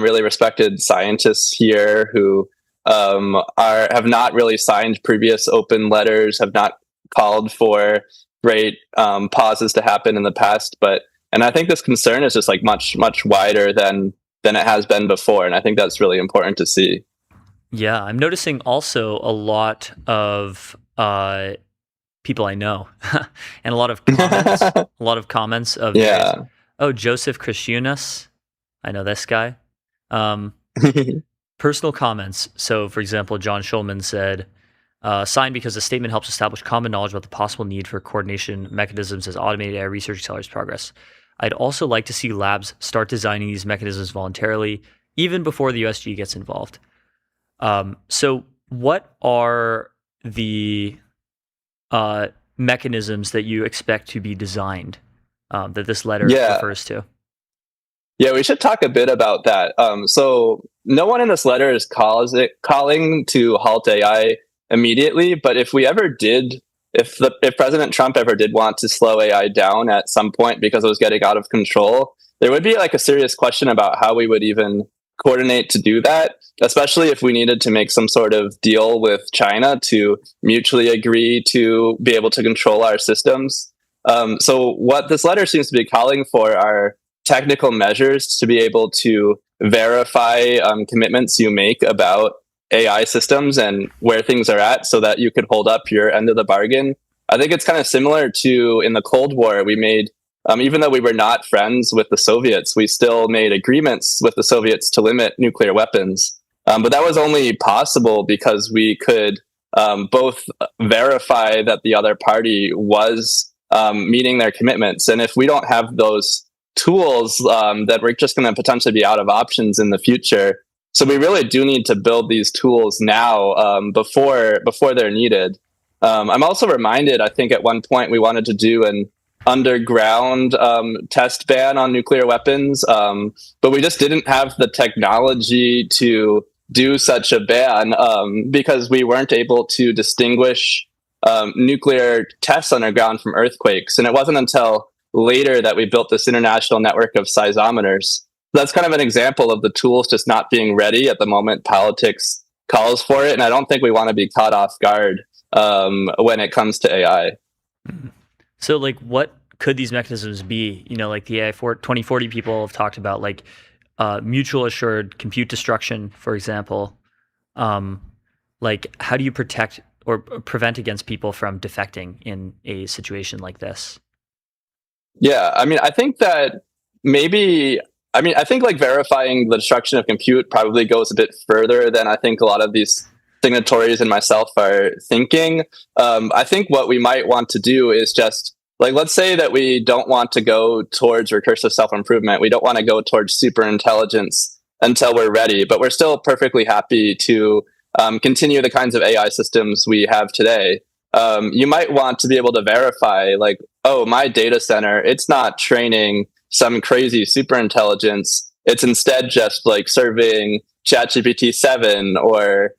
really respected scientists here who have not really signed previous open letters, have not called for great pauses to happen in the past. And I think this concern is just like much wider than it has been before. And I think that's really important to see. Yeah, I'm noticing also a lot of people I know and a lot of comments of Joseph Krishunas. I know this guy. Personal comments. So, for example, John Schulman said, signed because the statement helps establish common knowledge about the possible need for coordination mechanisms as automated AI research accelerates progress. I'd also like to see labs start designing these mechanisms voluntarily, even before the USG gets involved. So what are the mechanisms that you expect to be designed that this letter refers to? Yeah, we should talk a bit about that. So no one in this letter is calling to halt AI immediately, but if President Trump ever did want to slow AI down at some point because it was getting out of control, there would be like a serious question about how we would even coordinate to do that, especially if we needed to make some sort of deal with China to mutually agree to be able to control our systems. So what this letter seems to be calling for are technical measures to be able to verify commitments you make about AI systems and where things are at so that you could hold up your end of the bargain. I think it's kind of similar to in the Cold War, we made, even though we were not friends with the Soviets, we still made agreements with the Soviets to limit nuclear weapons. But that was only possible because we could both verify that the other party was meeting their commitments. And if we don't have those tools, that we're just going to potentially be out of options in the future. So we really do need to build these tools now before they're needed. I'm also reminded, I think at one point we wanted to do an underground test ban on nuclear weapons, but we just didn't have the technology to do such a ban because we weren't able to distinguish nuclear tests underground from earthquakes. And it wasn't until later that we built this international network of seismometers. That's kind of an example of the tools just not being ready at the moment politics calls for it. And I don't think we want to be caught off guard when it comes to AI. So, like, what could these mechanisms be? You know, like the AI 2040 people have talked about, like, mutual assured compute destruction, for example. Like, how do you protect or prevent against people from defecting in a situation like this? Yeah, I mean, I think that I think like verifying the destruction of compute probably goes a bit further than I think a lot of these signatories and myself are thinking. I think what we might want to do is just, like, let's say that we don't want to go towards recursive self-improvement. We don't want to go towards super intelligence until we're ready, but we're still perfectly happy to continue the kinds of AI systems we have today. You might want to be able to verify, like, oh, my data center, it's not training some crazy super intelligence. It's instead just like serving ChatGPT 7 or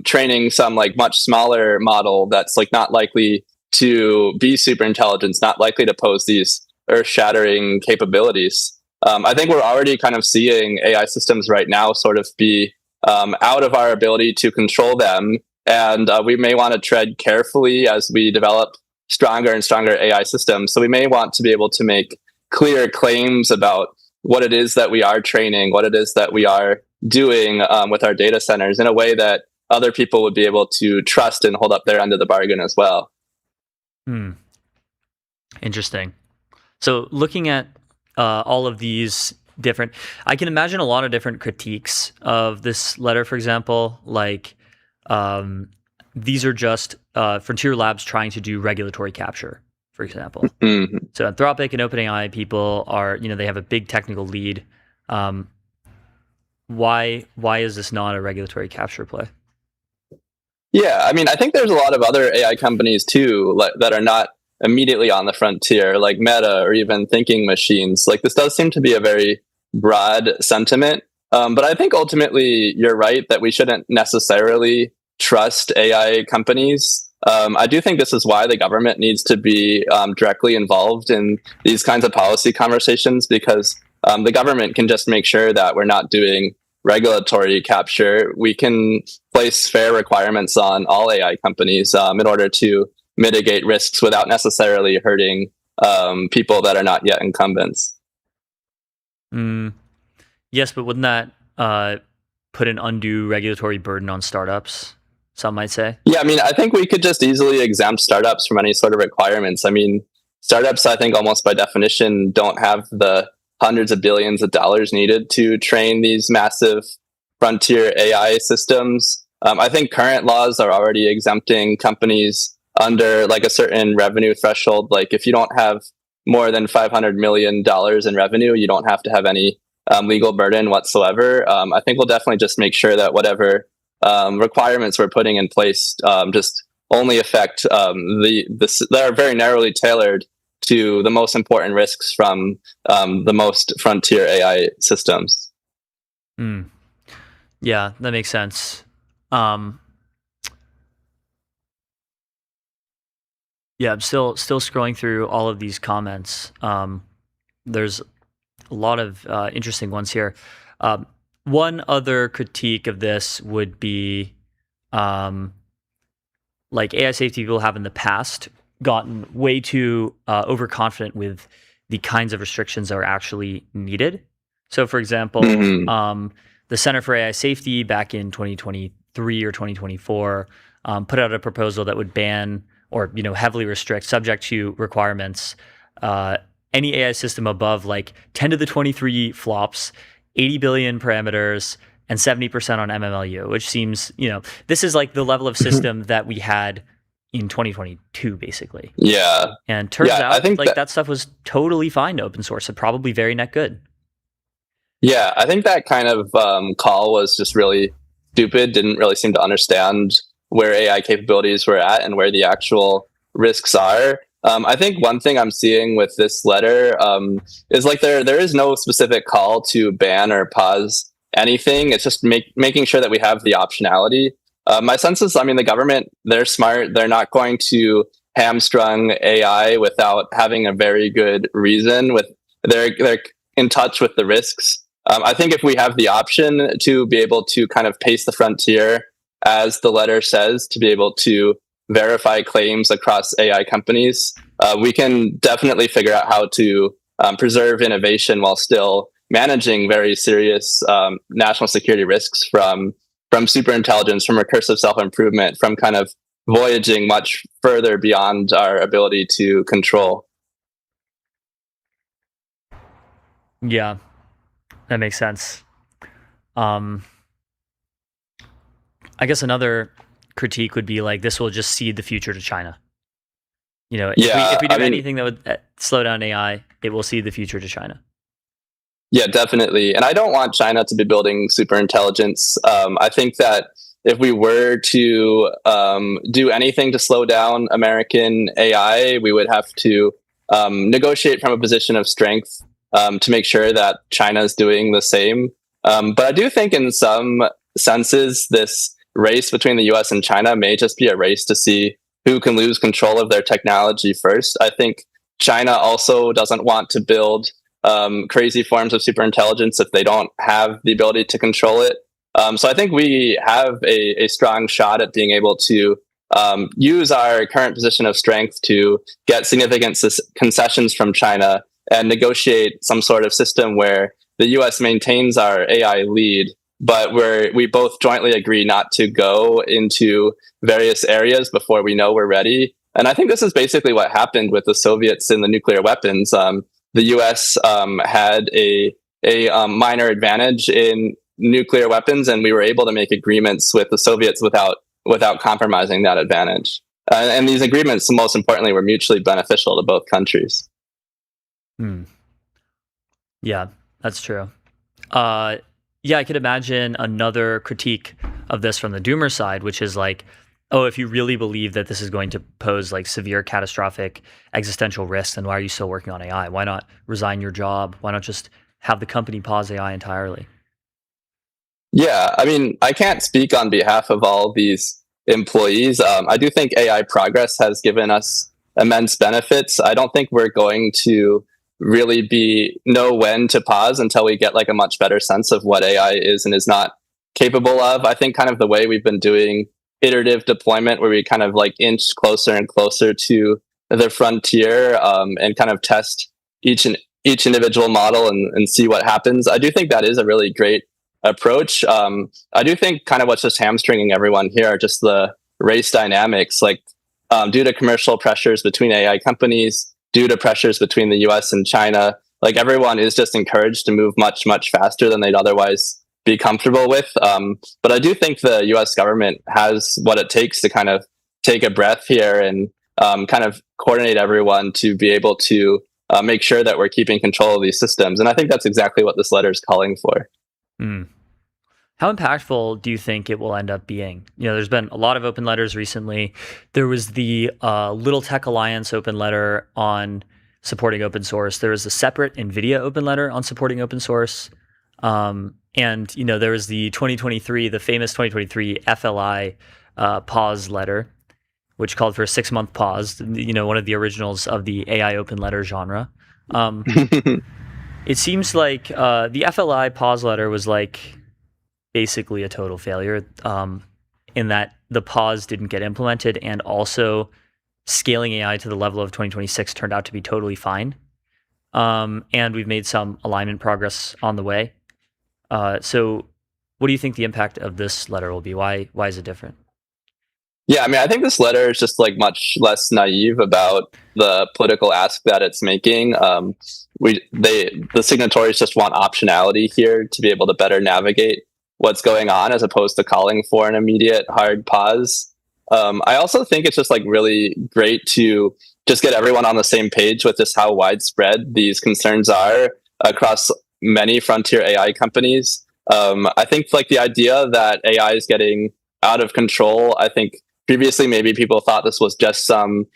training some like much smaller model that's like not likely to be super intelligence, not likely to pose these earth-shattering capabilities. I think we're already kind of seeing AI systems right now sort of be out of our ability to control them. And we may want to tread carefully as we develop stronger and stronger AI systems. So we may want to be able to make clear claims about what it is that we are training, what it is that we are doing with our data centers in a way that other people would be able to trust and hold up their end of the bargain as well. Interesting. So looking at all of these different, I can imagine a lot of different critiques of this letter, for example, like these are just frontier labs trying to do regulatory capture, for example. So Anthropic and OpenAI people are, they have a big technical lead. Why is this not a regulatory capture play? Yeah, I mean, I think there's a lot of other AI companies too that are not immediately on the frontier, like Meta or even thinking machines. Like, this does seem to be a very broad sentiment. But I think ultimately you're right that we shouldn't necessarily trust AI companies. I do think this is why the government needs to be directly involved in these kinds of policy conversations, because the government can just make sure that we're not doing regulatory capture. We can place fair requirements on all AI companies in order to mitigate risks without necessarily hurting people that are not yet incumbents. Yes, but wouldn't that put an undue regulatory burden on startups, some might say? Yeah, I mean, I think we could just easily exempt startups from any sort of requirements. I mean, startups, I think almost by definition, don't have the hundreds of billions of dollars needed to train these massive frontier AI systems. I think current laws are already exempting companies under like a certain revenue threshold. Like, if you don't have more than $500 million in revenue, you don't have to have any legal burden whatsoever. I think we'll definitely just make sure that whatever requirements we're putting in place just only affect that are very narrowly tailored to the most important risks from the most frontier AI systems. Yeah, that makes sense. Yeah, I'm still scrolling through all of these comments. There's a lot of interesting ones here. One other critique of this would be like AI safety people have in the past gotten way too overconfident with the kinds of restrictions that are actually needed. So, for example, the Center for AI Safety back in 2023 or 2024 put out a proposal that would ban or heavily restrict, subject to requirements, any AI system above like 10 to the 23 flops, 80 billion parameters, and 70% on MMLU, which seems, this is like the level of system that we had in 2022, basically. Yeah. And turns Yeah, out I think that stuff was totally fine to open source and probably very net good. Yeah, I think that kind of call was just really stupid, didn't really seem to understand where AI capabilities were at and where the actual risks are. I think one thing I'm seeing with this letter is like there is no specific call to ban or pause anything. It's just making sure that we have the optionality. My sense is, the government, they're smart. They're not going to hamstrung AI without having a very good reason. They're in touch with the risks. I think if we have the option to be able to kind of pace the frontier, as the letter says, to be able to verify claims across AI companies, we can definitely figure out how to preserve innovation while still managing very serious national security risks from superintelligence, from recursive self-improvement, from kind of voyaging much further beyond our ability to control. Yeah, that makes sense. I guess another critique would be like, this will just cede the future to China. If we do anything that would slow down AI, it will cede the future to China. Yeah, definitely. And I don't want China to be building superintelligence. I think that if we were to do anything to slow down American AI, we would have to negotiate from a position of strength to make sure that China is doing the same. But I do think in some senses, this race between the US and China may just be a race to see who can lose control of their technology first. I think China also doesn't want to build crazy forms of superintelligence if they don't have the ability to control it. So I think we have a strong shot at being able to use our current position of strength to get significant concessions from China and negotiate some sort of system where the US maintains our AI lead, but where we both jointly agree not to go into various areas before we know we're ready. And I think this is basically what happened with the Soviets and the nuclear weapons. The US had a minor advantage in nuclear weapons, and we were able to make agreements with the Soviets without compromising that advantage. And these agreements, most importantly, were mutually beneficial to both countries. Yeah, that's true. Yeah, I could imagine another critique of this from the doomer side, which is like, oh, if you really believe that this is going to pose like severe catastrophic existential risks, then why are you still working on AI? Why not resign your job? Why not just have the company pause AI entirely? Yeah, I can't speak on behalf of all these employees. I do think AI progress has given us immense benefits. I don't think we're going to really know when to pause until we get like a much better sense of what AI is and is not capable of. I think kind of the way we've been doing iterative deployment, where we kind of like inch closer and closer to the frontier and kind of test each individual model and see what happens. I do think that is a really great approach. I do think kind of what's just hamstringing everyone here are just the race dynamics, like due to commercial pressures between AI companies, due to pressures between the US and China, like everyone is just encouraged to move much, much faster than they'd otherwise be comfortable with. But I do think the US government has what it takes to kind of take a breath here and kind of coordinate everyone to be able to make sure that we're keeping control of these systems. And I think that's exactly what this letter is calling for. How impactful do you think it will end up being? There's been a lot of open letters recently. There was the Little Tech Alliance open letter on supporting open source. There was a separate NVIDIA open letter on supporting open source. And there was the famous 2023 FLI pause letter, which called for a 6-month pause. One of the originals of the AI open letter genre. It seems like the FLI pause letter was like basically a total failure in that the pause didn't get implemented, and also scaling AI to the level of 2026 turned out to be totally fine. And we've made some alignment progress on the way. So what do you think the impact of this letter will be? Why is it different? Yeah, I mean, I think this letter is just like much less naive about the political ask that it's making. The signatories just want optionality here to be able to better navigate what's going on, as opposed to calling for an immediate hard pause. I also think it's just like really great to just get everyone on the same page with just how widespread these concerns are across many frontier AI companies. I think like the idea that AI is getting out of control, I think previously maybe people thought this was just some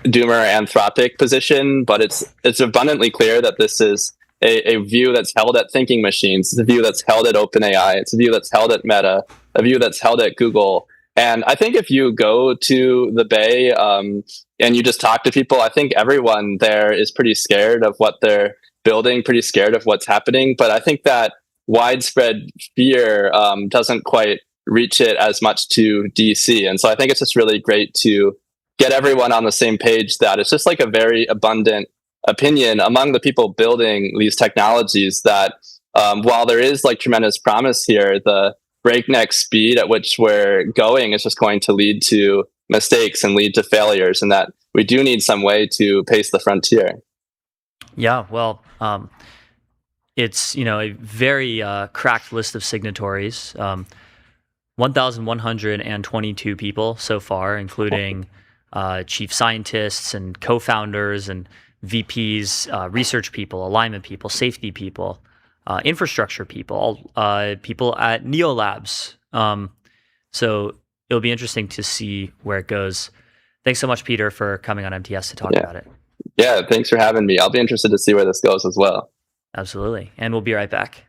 doomer anthropic position, but it's abundantly clear that this is a view that's held at thinking machines. It's a view that's held at OpenAI. It's a view that's held at Meta, a view that's held at Google. And I think if you go to the Bay and you just talk to people, I think everyone there is pretty scared of what they're building, pretty scared of what's happening. But I think that widespread fear doesn't quite reach it as much to DC. And so I think it's just really great to get everyone on the same page that it's just like a very abundant opinion among the people building these technologies that while there is like tremendous promise here, the breakneck speed at which we're going is just going to lead to mistakes and lead to failures, and that we do need some way to pace the frontier. Yeah, well, it's a very cracked list of signatories. 1,122 people so far, including chief scientists and co-founders and VPs, research people, alignment people, safety people, infrastructure people, people at Neolabs. So it'll be interesting to see where it goes. Thanks so much, Peter, for coming on MTS to talk about it. Yeah, thanks for having me. I'll be interested to see where this goes as well. Absolutely. And we'll be right back.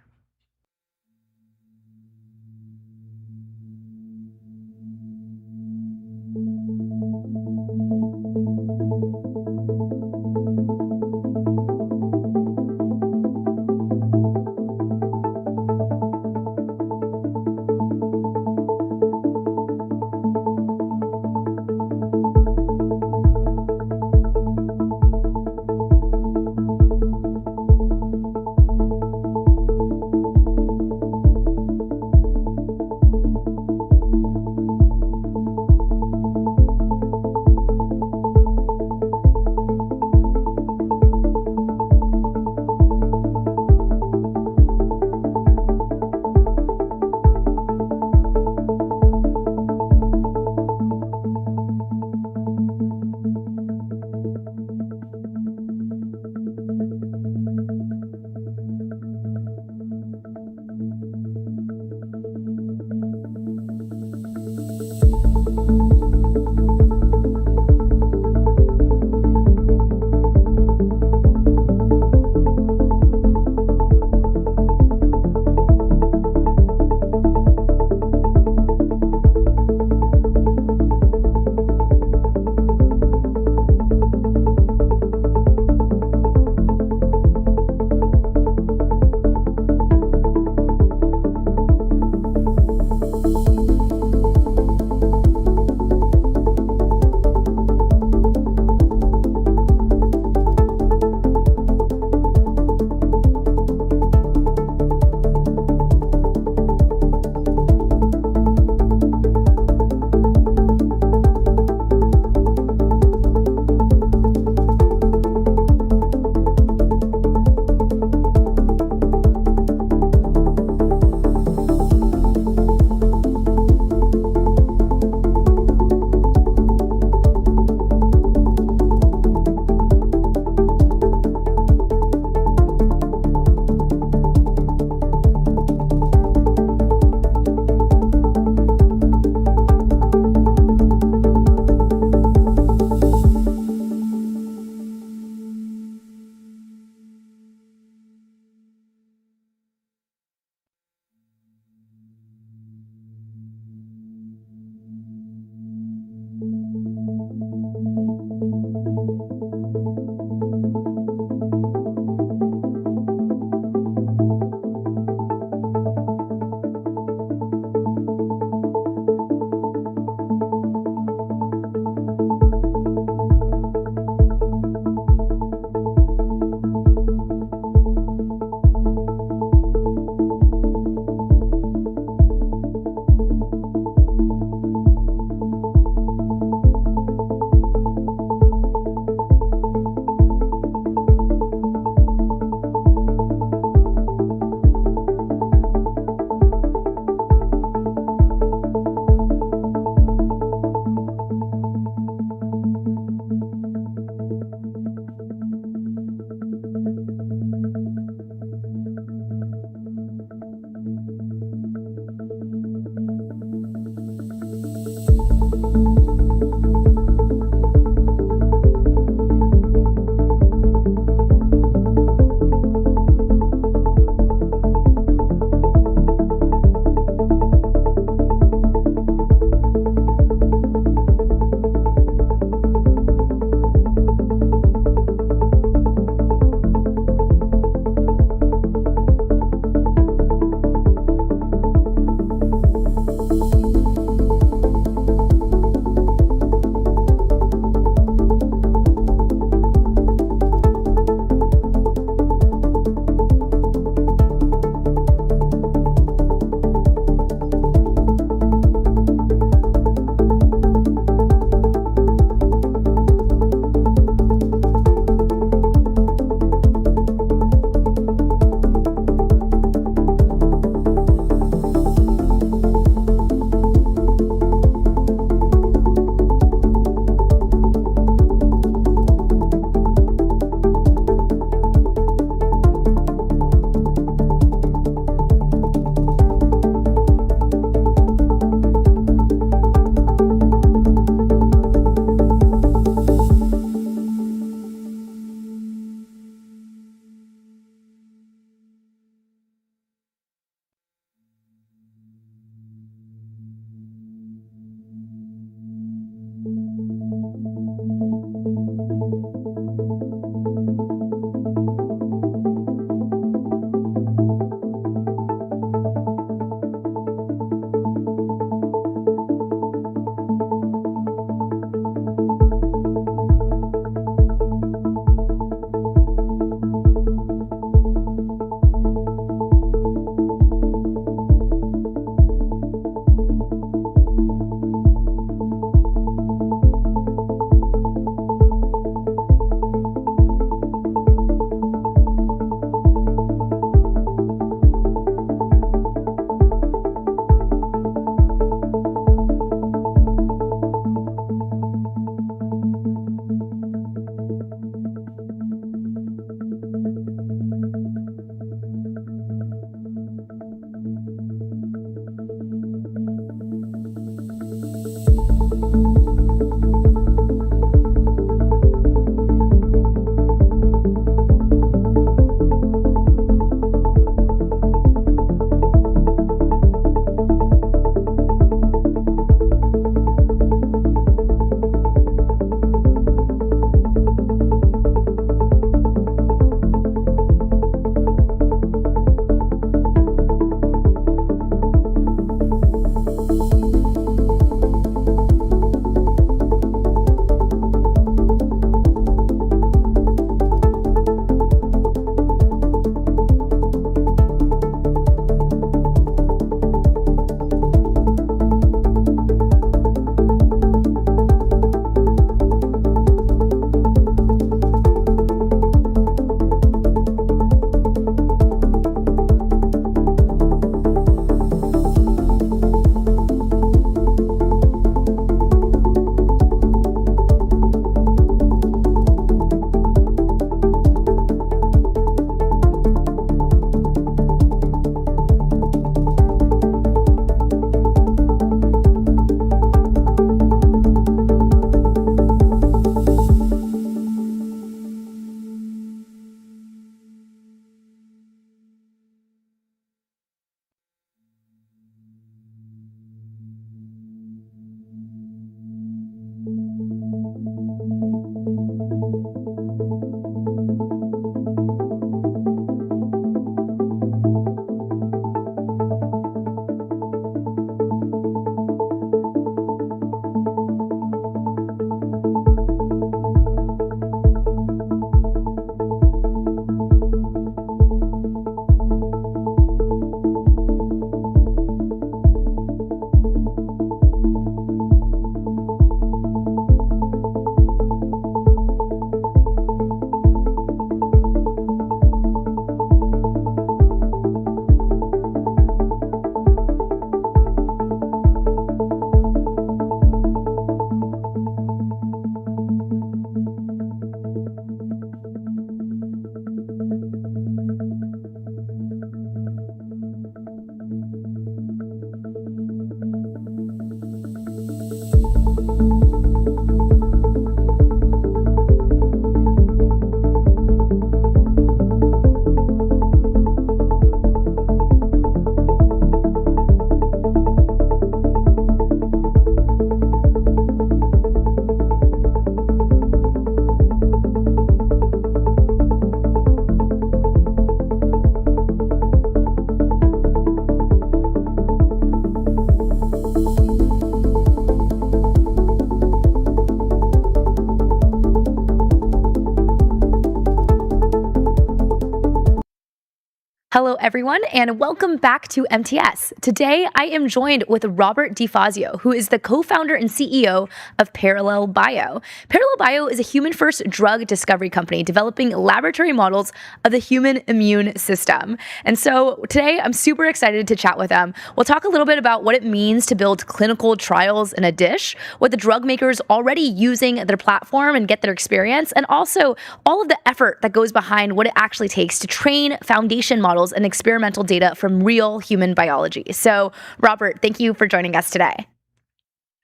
Hello, everyone, and welcome back to MTS. Today, I am joined with Robert DeFazio, who is the co-founder and CEO of Parallel Bio. Parallel Bio is a human-first drug discovery company developing laboratory models of the human immune system. And so today, I'm super excited to chat with them. We'll talk a little bit about what it means to build clinical trials in a dish, what the drug makers already using their platform and get their experience, and also all of the effort that goes behind what it actually takes to train foundation models and experimental data from real human biology. So, Robert, thank you for joining us today.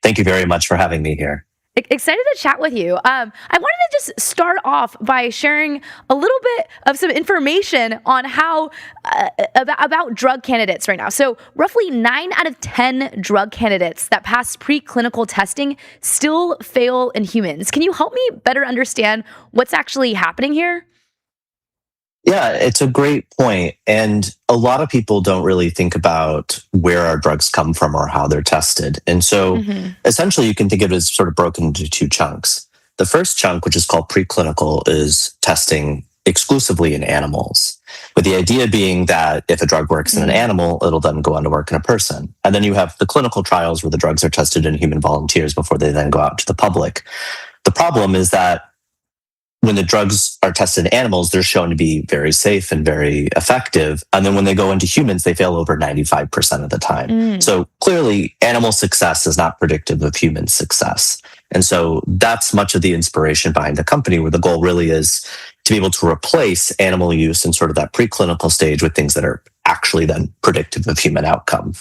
Thank you very much for having me here. Excited to chat with you. I wanted to just start off by sharing a little bit of some information on how about drug candidates right now. So roughly 9 out of 10 drug candidates that pass preclinical testing still fail in humans. Can you help me better understand what's actually happening here? Yeah, it's a great point. And a lot of people don't really think about where our drugs come from or how they're tested. And so essentially you can think of it as sort of broken into 2 chunks. The first chunk, which is called preclinical, is testing exclusively in animals, with the idea being that if a drug works in an animal, it'll then go on to work in a person. And then you have the clinical trials where the drugs are tested in human volunteers before they then go out to the public. The problem is that when the drugs are tested in animals, they're shown to be very safe and very effective. And then when they go into humans, they fail over 95% of the time. So clearly, animal success is not predictive of human success. And so that's much of the inspiration behind the company, where the goal really is to be able to replace animal use in sort of that preclinical stage with things that are actually then predictive of human outcome.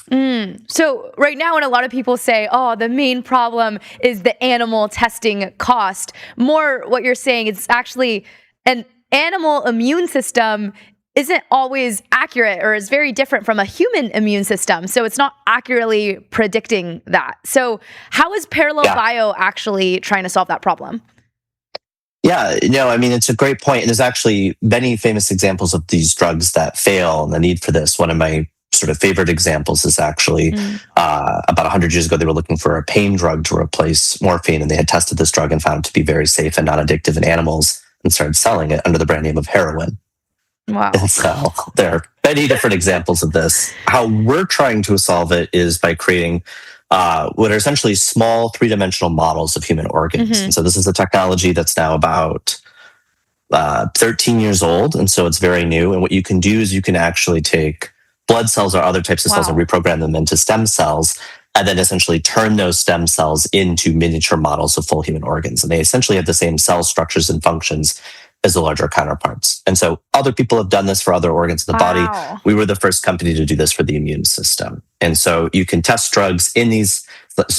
So right now, when a lot of people say, oh, the main problem is the animal testing cost, more what you're saying is actually an animal immune system isn't always accurate or is very different from a human immune system. So it's not accurately predicting that. So how is Parallel Bio actually trying to solve that problem? Yeah, no, I mean, it's a great point. And there's actually many famous examples of these drugs that fail and the need for this. One of my sort of favorite examples is actually about 100 years ago, they were looking for a pain drug to replace morphine, and they had tested this drug and found it to be very safe and non-addictive in animals and started selling it under the brand name of heroin. Wow. And so there are many different examples of this. How we're trying to solve it is by creating what are essentially small 3-dimensional models of human organs. And so this is a technology that's now about 13 years old. And so it's very new. And what you can do is you can actually take blood cells or other types of cells and reprogram them into stem cells, and then essentially turn those stem cells into miniature models of full human organs. And they essentially have the same cell structures and functions as the larger counterparts. And so other people have done this for other organs in the body. We were the first company to do this for the immune system. And so you can test drugs in these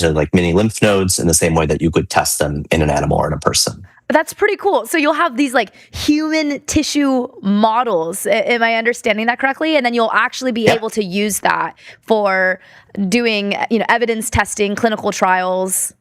like mini lymph nodes in the same way that you could test them in an animal or in a person. That's pretty cool. So you'll have these like human tissue models. Am I understanding that correctly? And then you'll actually be able to use that for doing, evidence testing, clinical trials.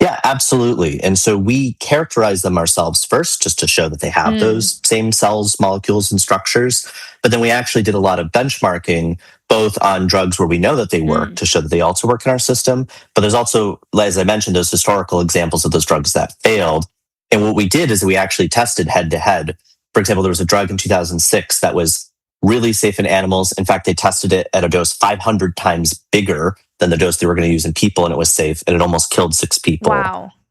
Yeah, absolutely. And so we characterize them ourselves first just to show that they have those same cells, molecules, and structures. But then we actually did a lot of benchmarking, both on drugs where we know that they work to show that they also work in our system. But there's also, as I mentioned, those historical examples of those drugs that failed. And what we did is we actually tested head to head. For example, there was a drug in 2006 that was really safe in animals. In fact, they tested it at a dose 500 times bigger than the dose they were going to use in people, and it was safe, and it almost killed 6 people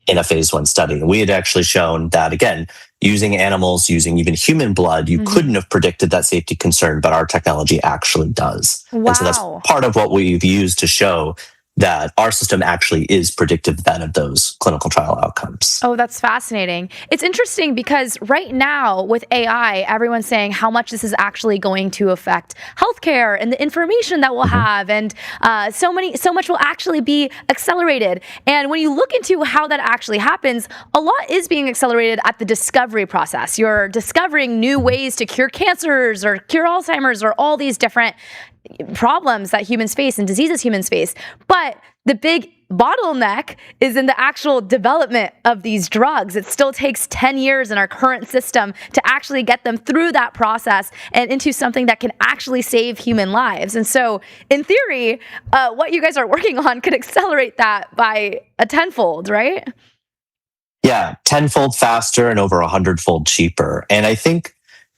in a phase 1 study. And we had actually shown that, again, using animals, using even human blood, you couldn't have predicted that safety concern, but our technology actually does. And so that's part of what we've used to show that our system actually is predictive then of those clinical trial outcomes. Oh, that's fascinating. It's interesting because right now with AI, everyone's saying how much this is actually going to affect healthcare and the information that we'll have, and so much will actually be accelerated. And when you look into how that actually happens, a lot is being accelerated at the discovery process. You're discovering new ways to cure cancers or cure Alzheimer's or all these different problems that humans face and diseases humans face. But the big bottleneck is in the actual development of these drugs. It still takes 10 years in our current system to actually get them through that process and into something that can actually save human lives. And so in theory, what you guys are working on could accelerate that by a tenfold, right? Yeah, tenfold faster and over 100-fold cheaper. And I think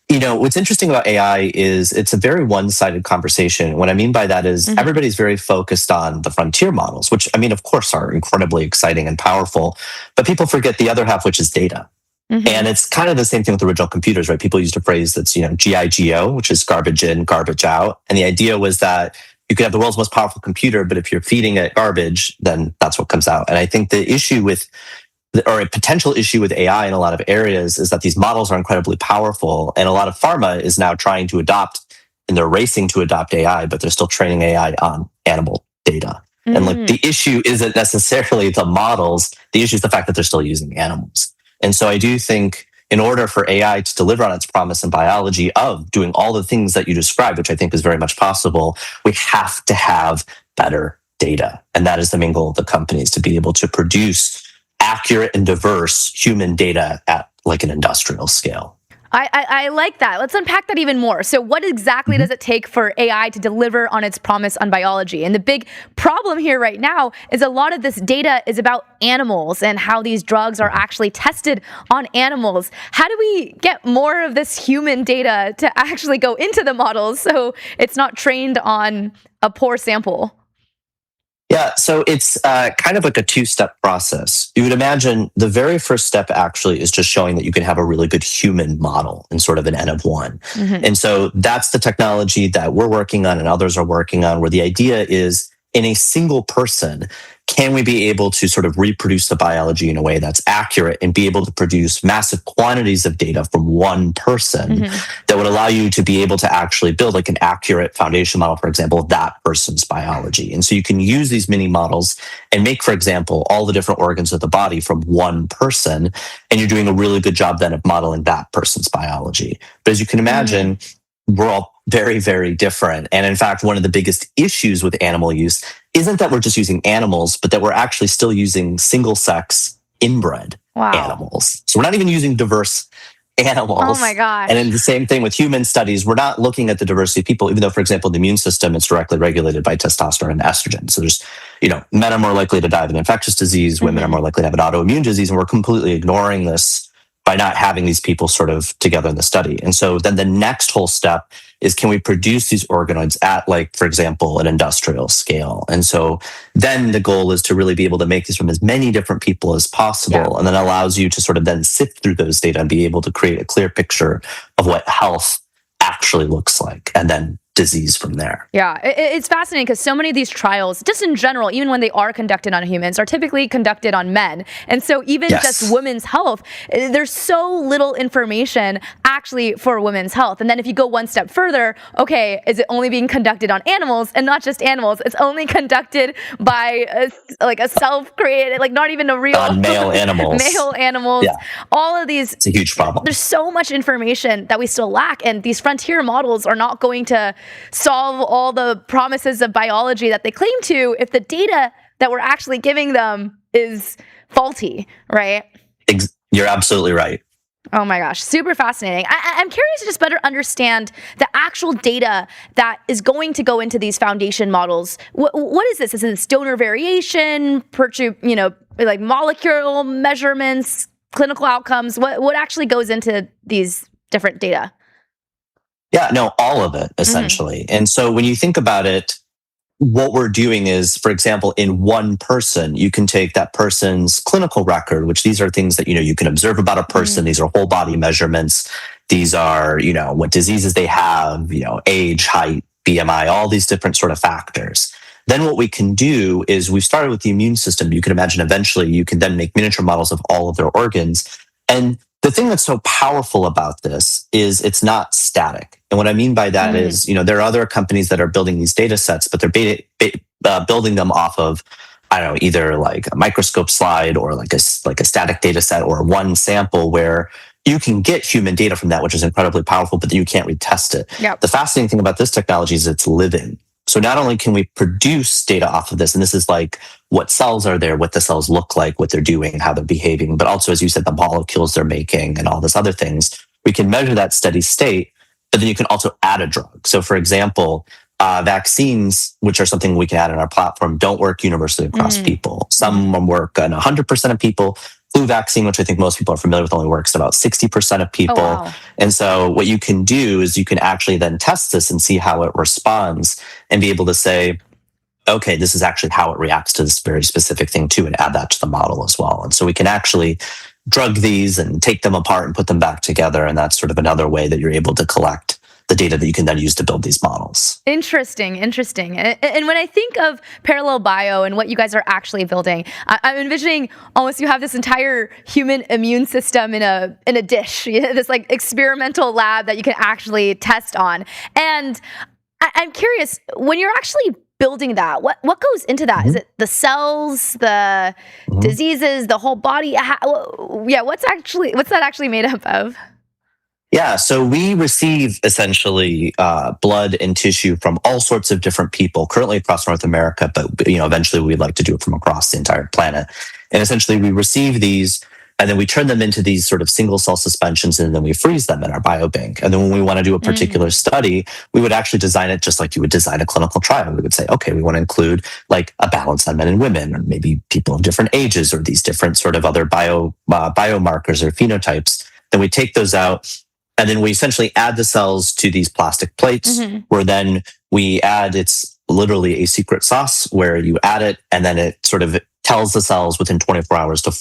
What's interesting about AI is it's a very one-sided conversation. What I mean by that is everybody's very focused on the frontier models, which I mean, of course, are incredibly exciting and powerful, but people forget the other half, which is data. And it's kind of the same thing with original computers, right? People used a phrase that's, GIGO, which is garbage in, garbage out. And the idea was that you could have the world's most powerful computer, but if you're feeding it garbage, then that's what comes out. And I think the issue with, or a potential issue with AI in a lot of areas is that these models are incredibly powerful. And a lot of pharma is now trying to adopt, and they're racing to adopt AI, but they're still training AI on animal data. And like the issue isn't necessarily the models, the issue is the fact that they're still using animals. And so I do think in order for AI to deliver on its promise in biology of doing all the things that you described, which I think is very much possible, we have to have better data. And that is the main goal of the companies, to be able to produce accurate and diverse human data at like an industrial scale. I like that. Let's unpack that even more. So what exactly does it take for AI to deliver on its promise on biology? And the big problem here right now is a lot of this data is about animals and how these drugs are actually tested on animals. How do we get more of this human data to actually go into the models so it's not trained on a poor sample? Yeah, so it's kind of like a two-step process. You would imagine the very first step actually is just showing that you can have a really good human model in sort of an N of one. And so that's the technology that we're working on and others are working on, where the idea is in a single person, can we be able to sort of reproduce the biology in a way that's accurate and be able to produce massive quantities of data from one person that would allow you to be able to actually build like an accurate foundation model, for example, of that person's biology. And so you can use these mini models and make, for example, all the different organs of the body from one person, and you're doing a really good job then of modeling that person's biology. But as you can imagine, we're all very, very different. And in fact, one of the biggest issues with animal use isn't that we're just using animals, but that we're actually still using single sex inbred animals. So we're not even using diverse animals. Oh my gosh. And then the same thing with human studies, we're not looking at the diversity of people, even though, for example, the immune system is directly regulated by testosterone and estrogen. So there's, men are more likely to die of an infectious disease, women are more likely to have an autoimmune disease, and we're completely ignoring this by not having these people sort of together in the study. And so then the next whole step is, can we produce these organoids at, like, for example, an industrial scale? And so then the goal is to really be able to make these from as many different people as possible. And then allows you to sort of then sift through those data and be able to create a clear picture of what health actually looks like, and then disease from there. Yeah, it's fascinating because so many of these trials, just in general, even when they are conducted on humans, are typically conducted on men. And so even just women's health, there's so little information actually for women's health. And then if you go one step further, okay, is it only being conducted on animals? And not just animals, it's only conducted by a self-created, like not even a real male animals. Male animals. Yeah. All of these. It's a huge problem. There's so much information that we still lack. And these frontier models are not going to solve all the promises of biology that they claim to if the data that we're actually giving them is faulty, right? You're absolutely right. Oh my gosh, super fascinating. I'm curious to just better understand the actual data that is going to go into these foundation models. What is this? Is it donor variation, like molecular measurements, clinical outcomes? What actually goes into these different data? Yeah, no, all of it, essentially. And so when you think about it, what we're doing is, for example, in one person, you can take that person's clinical record, which these are things that, you can observe about a person. These are whole body measurements. These are, what diseases they have, age, height, BMI, all these different sort of factors. Then what we can do is, we've started with the immune system. You can imagine eventually you can then make miniature models of all of their organs. And the thing that's so powerful about this is it's not static. And what I mean by that is, there are other companies that are building these data sets, but they're building them off of, I don't know, either like a microscope slide or like a static data set or one sample, where you can get human data from that, which is incredibly powerful, but then you can't retest it. Yep. The fascinating thing about this technology is it's living. So not only can we produce data off of this, and this is like what cells are there, what the cells look like, what they're doing, how they're behaving, but also, as you said, the molecules they're making and all this other things, we can measure that steady state, but then you can also add a drug. So for example, vaccines, which are something we can add in our platform, don't work universally across people. Some work on 100% of people, flu vaccine, which I think most people are familiar with, only works in about 60% of people. Oh, wow. And so what you can do is you can actually then test this and see how it responds and be able to say, okay, this is actually how it reacts to this very specific thing too, and add that to the model as well. And so we can actually drug these and take them apart and put them back together. And that's sort of another way that you're able to collect the data that you can then use to build these models. Interesting. And when I think of Parallel Bio and what you guys are actually building, I'm envisioning almost you have this entire human immune system in a dish, this like experimental lab that you can actually test on. And I'm curious, when you're actually building that, what goes into that? Is it the cells, the diseases, the whole body? What's that actually made up of? Yeah, so we receive essentially blood and tissue from all sorts of different people currently across North America, but eventually we'd like to do it from across the entire planet. And essentially we receive these and then we turn them into these sort of single cell suspensions and then we freeze them in our biobank. And then when we want to do a particular study, we would actually design it just like you would design a clinical trial. We would say, okay, we want to include like a balance on men and women, or maybe people of different ages, or these different sort of other biomarkers or phenotypes. Then we take those out. And then we essentially add the cells to these plastic plates where then we add, it's literally a secret sauce where you add it and then it sort of tells the cells within 24 hours to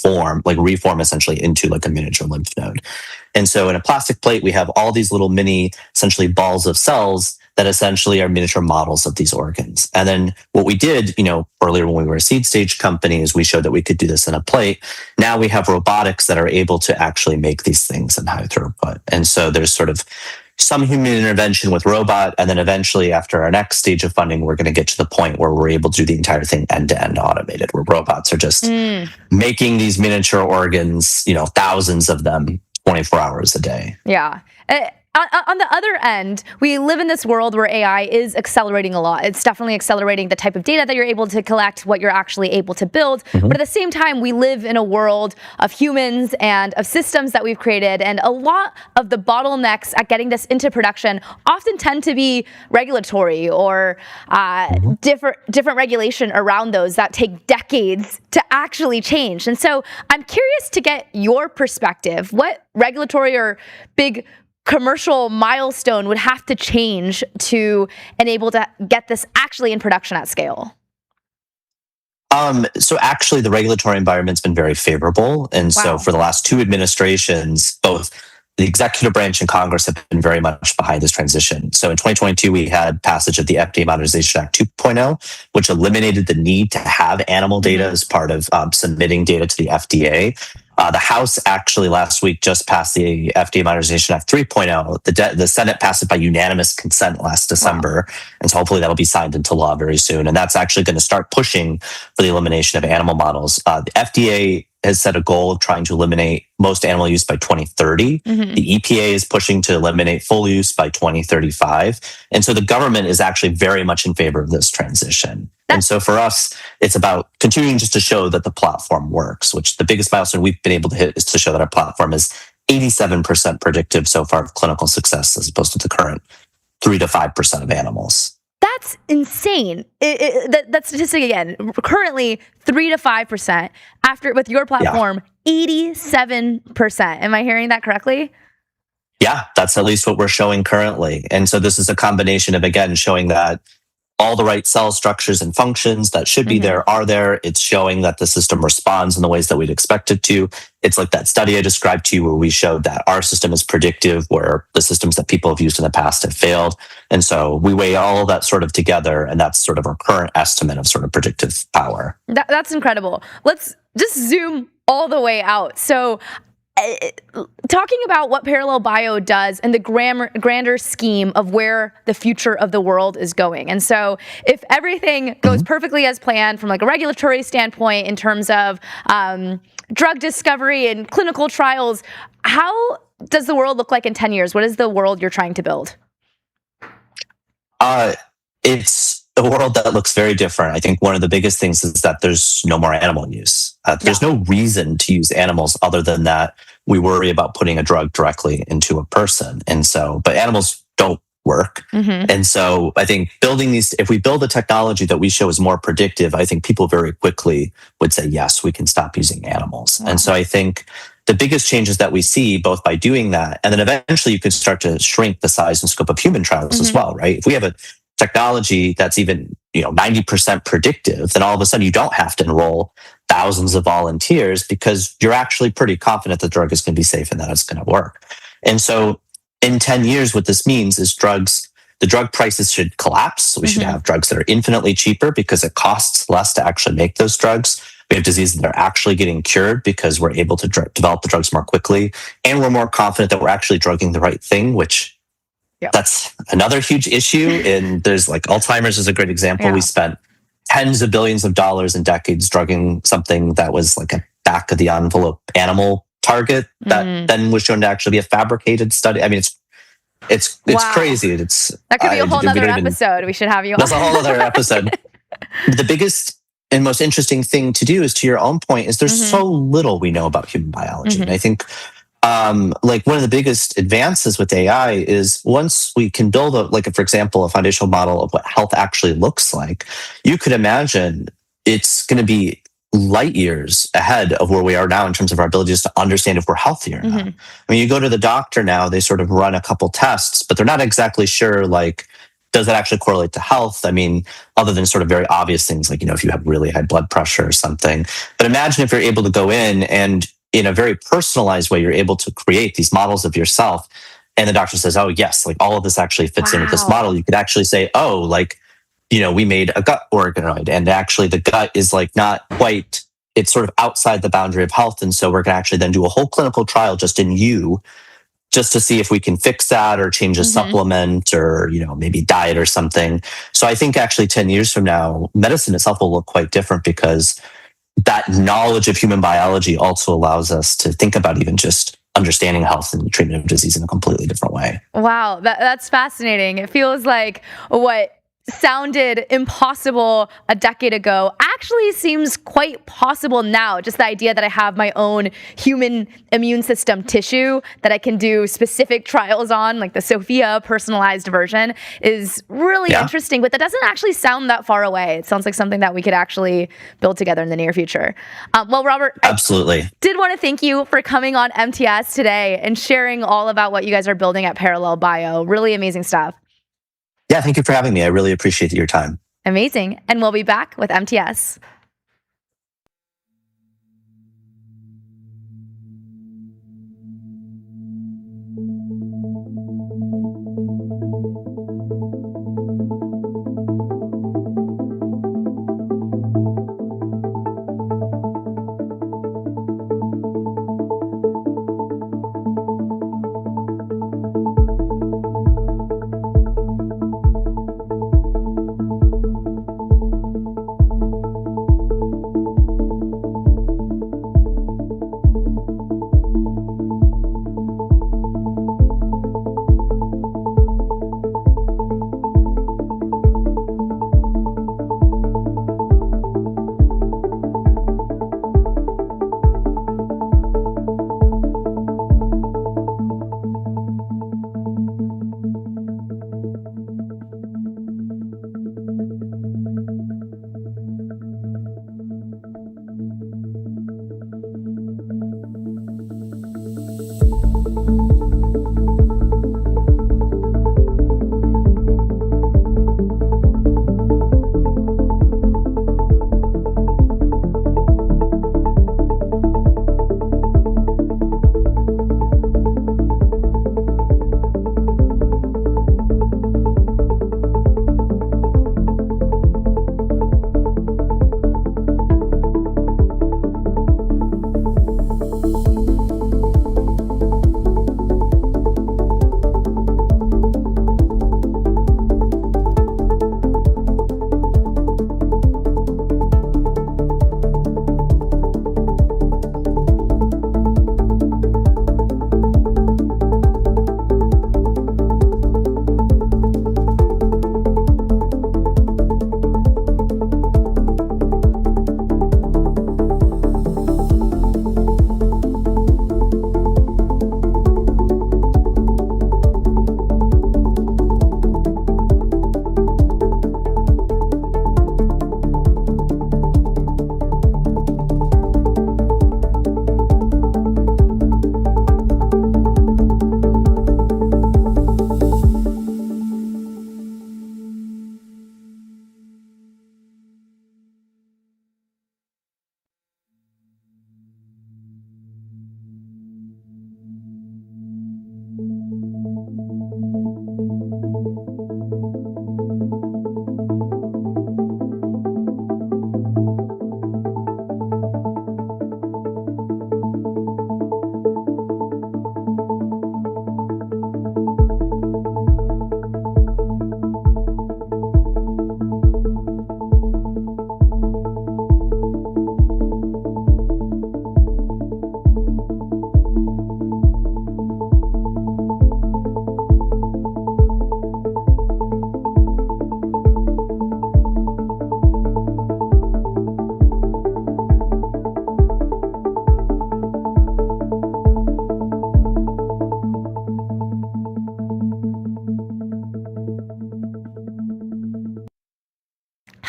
reform essentially into like a miniature lymph node. And so in a plastic plate, we have all these little mini, essentially balls of cells that essentially are miniature models of these organs. And then what we did, earlier when we were a seed stage company, is we showed that we could do this in a plate. Now we have robotics that are able to actually make these things in high throughput. And so there's sort of some human intervention with robot. And then eventually after our next stage of funding, we're going to get to the point where we're able to do the entire thing end to end automated, where robots are just making these miniature organs, thousands of them 24 hours a day. Yeah. On the other end, we live in this world where AI is accelerating a lot. It's definitely accelerating the type of data that you're able to collect, what you're actually able to build. But at the same time, we live in a world of humans and of systems that we've created. And a lot of the bottlenecks at getting this into production often tend to be regulatory or different regulation around those that take decades to actually change. And so I'm curious to get your perspective. What regulatory or big commercial milestone would have to change to enable to get this actually in production at scale? So actually the regulatory environment's been very favorable. And so for the last two administrations, both the executive branch and Congress have been very much behind this transition. So in 2022, we had passage of the FDA Modernization Act 2.0, which eliminated the need to have animal data as part of submitting data to the FDA. The House actually last week just passed the FDA Modernization Act 3.0. The Senate passed it by unanimous consent last December. And so hopefully that'll be signed into law very soon. And that's actually going to start pushing for the elimination of animal models. The FDA has set a goal of trying to eliminate most animal use by 2030. The EPA is pushing to eliminate full use by 2035. And so the government is actually very much in favor of this transition. And so for us, it's about continuing just to show that the platform works, which the biggest milestone we've been able to hit is to show that our platform is 87% predictive so far of clinical success, as opposed to the current 3 to 5% of animals. That's insane. That statistic again, currently 3 to 5%. After with your platform, 87%. Am I hearing that correctly? Yeah, that's at least what we're showing currently. And so this is a combination of, again, showing that all the right cell structures and functions that should be there are there. It's showing that the system responds in the ways that we'd expect it to. It's like that study I described to you where we showed that our system is predictive, where the systems that people have used in the past have failed. And so we weigh all of that sort of together, and that's sort of our current estimate of sort of predictive power. That's incredible. Let's just zoom all the way out. So talking about what Parallel Bio does and the grander scheme of where the future of the world is going. And so if everything goes perfectly as planned from like a regulatory standpoint in terms of drug discovery and clinical trials, how does the world look like in 10 years? What is the world you're trying to build? It's a world that looks very different. I think one of the biggest things is that there's no more animal use. There's no reason to use animals other than that we worry about putting a drug directly into a person. And so, but animals don't work. And so I think building these, if we build a technology that we show is more predictive, I think people very quickly would say, yes, we can stop using animals. And so I think the biggest changes that we see both by doing that, and then eventually you could start to shrink the size and scope of human trials as well, right? If we have a technology that's even 90% predictive, then all of a sudden you don't have to enroll thousands of volunteers because you're actually pretty confident the drug is going to be safe and that it's going to work. And so in 10 years, what this means is the drug prices should collapse. We should have drugs that are infinitely cheaper because it costs less to actually make those drugs. We have diseases that are actually getting cured because we're able to develop the drugs more quickly. And we're more confident that we're actually drugging the right thing, which that's another huge issue. And there's like Alzheimer's is a great example. We spent tens of billions of dollars in decades drugging something that was like a back of the envelope animal target that then was shown to actually be a fabricated study. I mean, it's crazy. That could be a whole other episode. We should have you on. That's a whole other episode. The biggest and most interesting thing to do is, to your own point, is there's so little we know about human biology. And I think like one of the biggest advances with AI is once we can build for example, a foundational model of what health actually looks like, you could imagine it's going to be light years ahead of where we are now in terms of our ability just to understand if we're healthy or not. I mean, you go to the doctor now, they sort of run a couple tests, but they're not exactly sure, like, does that actually correlate to health? I mean, other than sort of very obvious things like, if you have really high blood pressure or something. But imagine if you're able to go in and in a very personalized way, you're able to create these models of yourself. And the doctor says, oh, yes, like all of this actually fits in with this model. You could actually say, oh, like, we made a gut organoid, and actually the gut is like not quite, it's sort of outside the boundary of health. And so we're going to actually then do a whole clinical trial just in you, just to see if we can fix that or change a supplement or, maybe diet or something. So I think actually 10 years from now, medicine itself will look quite different because that knowledge of human biology also allows us to think about even just understanding health and treatment of disease in a completely different way. Wow, that's fascinating. It feels like what sounded impossible a decade ago actually seems quite possible now. Just the idea that I have my own human immune system tissue that I can do specific trials on, like the Sophia personalized version, is really interesting, but that doesn't actually sound that far away. It sounds like something that we could actually build together in the near future. Well, Robert, absolutely. I did want to thank you for coming on MTS today and sharing all about what you guys are building at Parallel Bio. Really amazing stuff. Yeah, thank you for having me. I really appreciate your time. Amazing. And we'll be back with MTS.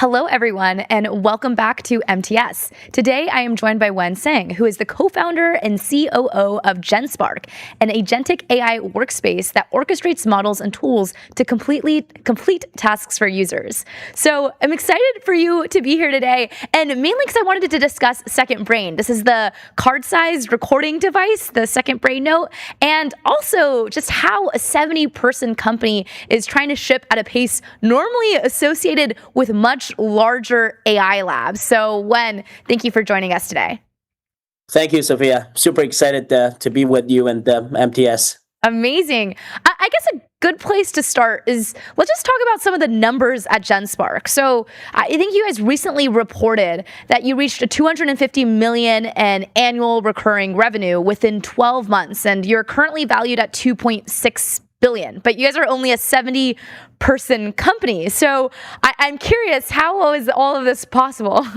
Hello, everyone, and welcome back to MTS. Today, I am joined by Wen Sang, who is the co-founder and COO of GenSpark, an agentic AI workspace that orchestrates models and tools to complete tasks for users. So I'm excited for you to be here today, and mainly because I wanted to discuss Second Brain. This is the card-sized recording device, the Second Brain Note, and also just how a 70-person company is trying to ship at a pace normally associated with much larger AI labs. So, Wen, thank you for joining us today. Thank you, Sophia. Super excited to be with you and MTS. Amazing. I guess a good place to start is let's just talk about some of the numbers at GenSpark. So I think you guys recently reported that you reached a $250 million in annual recurring revenue within 12 months, and you're currently valued at $2.6 billion, but you guys are only a 70-person company. So I'm curious, how is all of this possible?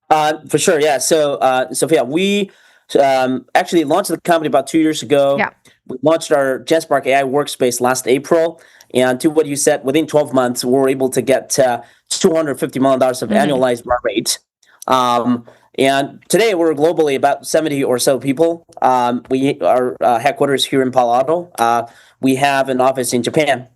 For sure, yeah. So, Sophia, we actually launched the company about 2 years ago. Yeah. We launched our GenSpark AI workspace last April. And to what you said, within 12 months, we were able to get $250 million of annualized run rate. And today we're globally about 70 or so people. Our headquarters here in Palo Alto. We have an office in Japan.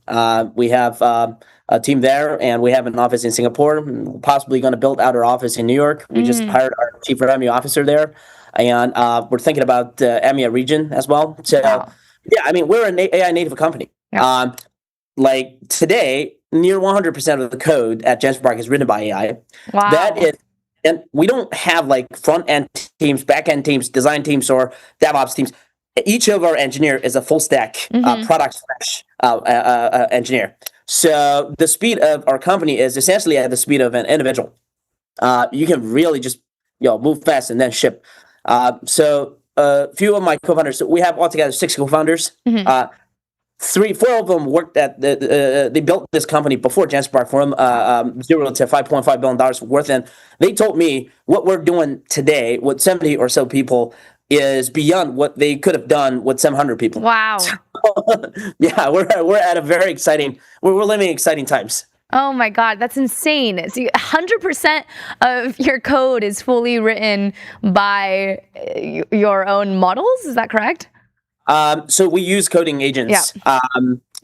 We have a team there, and we have an office in Singapore. We're possibly going to build out our office in New York. We just hired our chief revenue officer there, and we're thinking about the EMEA region as well. So, yeah, I mean, we're an AI native company. Yeah. Like today, near 100% of the code at GenSpark is written by AI. Wow. That is. And we don't have like front-end teams, back-end teams, design teams, or DevOps teams. Each of our engineer is a full-stack product engineer. So the speed of our company is essentially at the speed of an individual. You can really just move fast and then ship. So a few of my co-founders, so we have altogether 6 co-founders. 4 of them worked at they built this company before GenSpark from $0 to $5.5 billion worth. And they told me what we're doing today with 70 or so people is beyond what they could have done with 700 people. Wow. So, yeah, we're at a very exciting, we're living exciting times. Oh my God, that's insane. So 100% of your code is fully written by your own models, is that correct? So we use coding agents.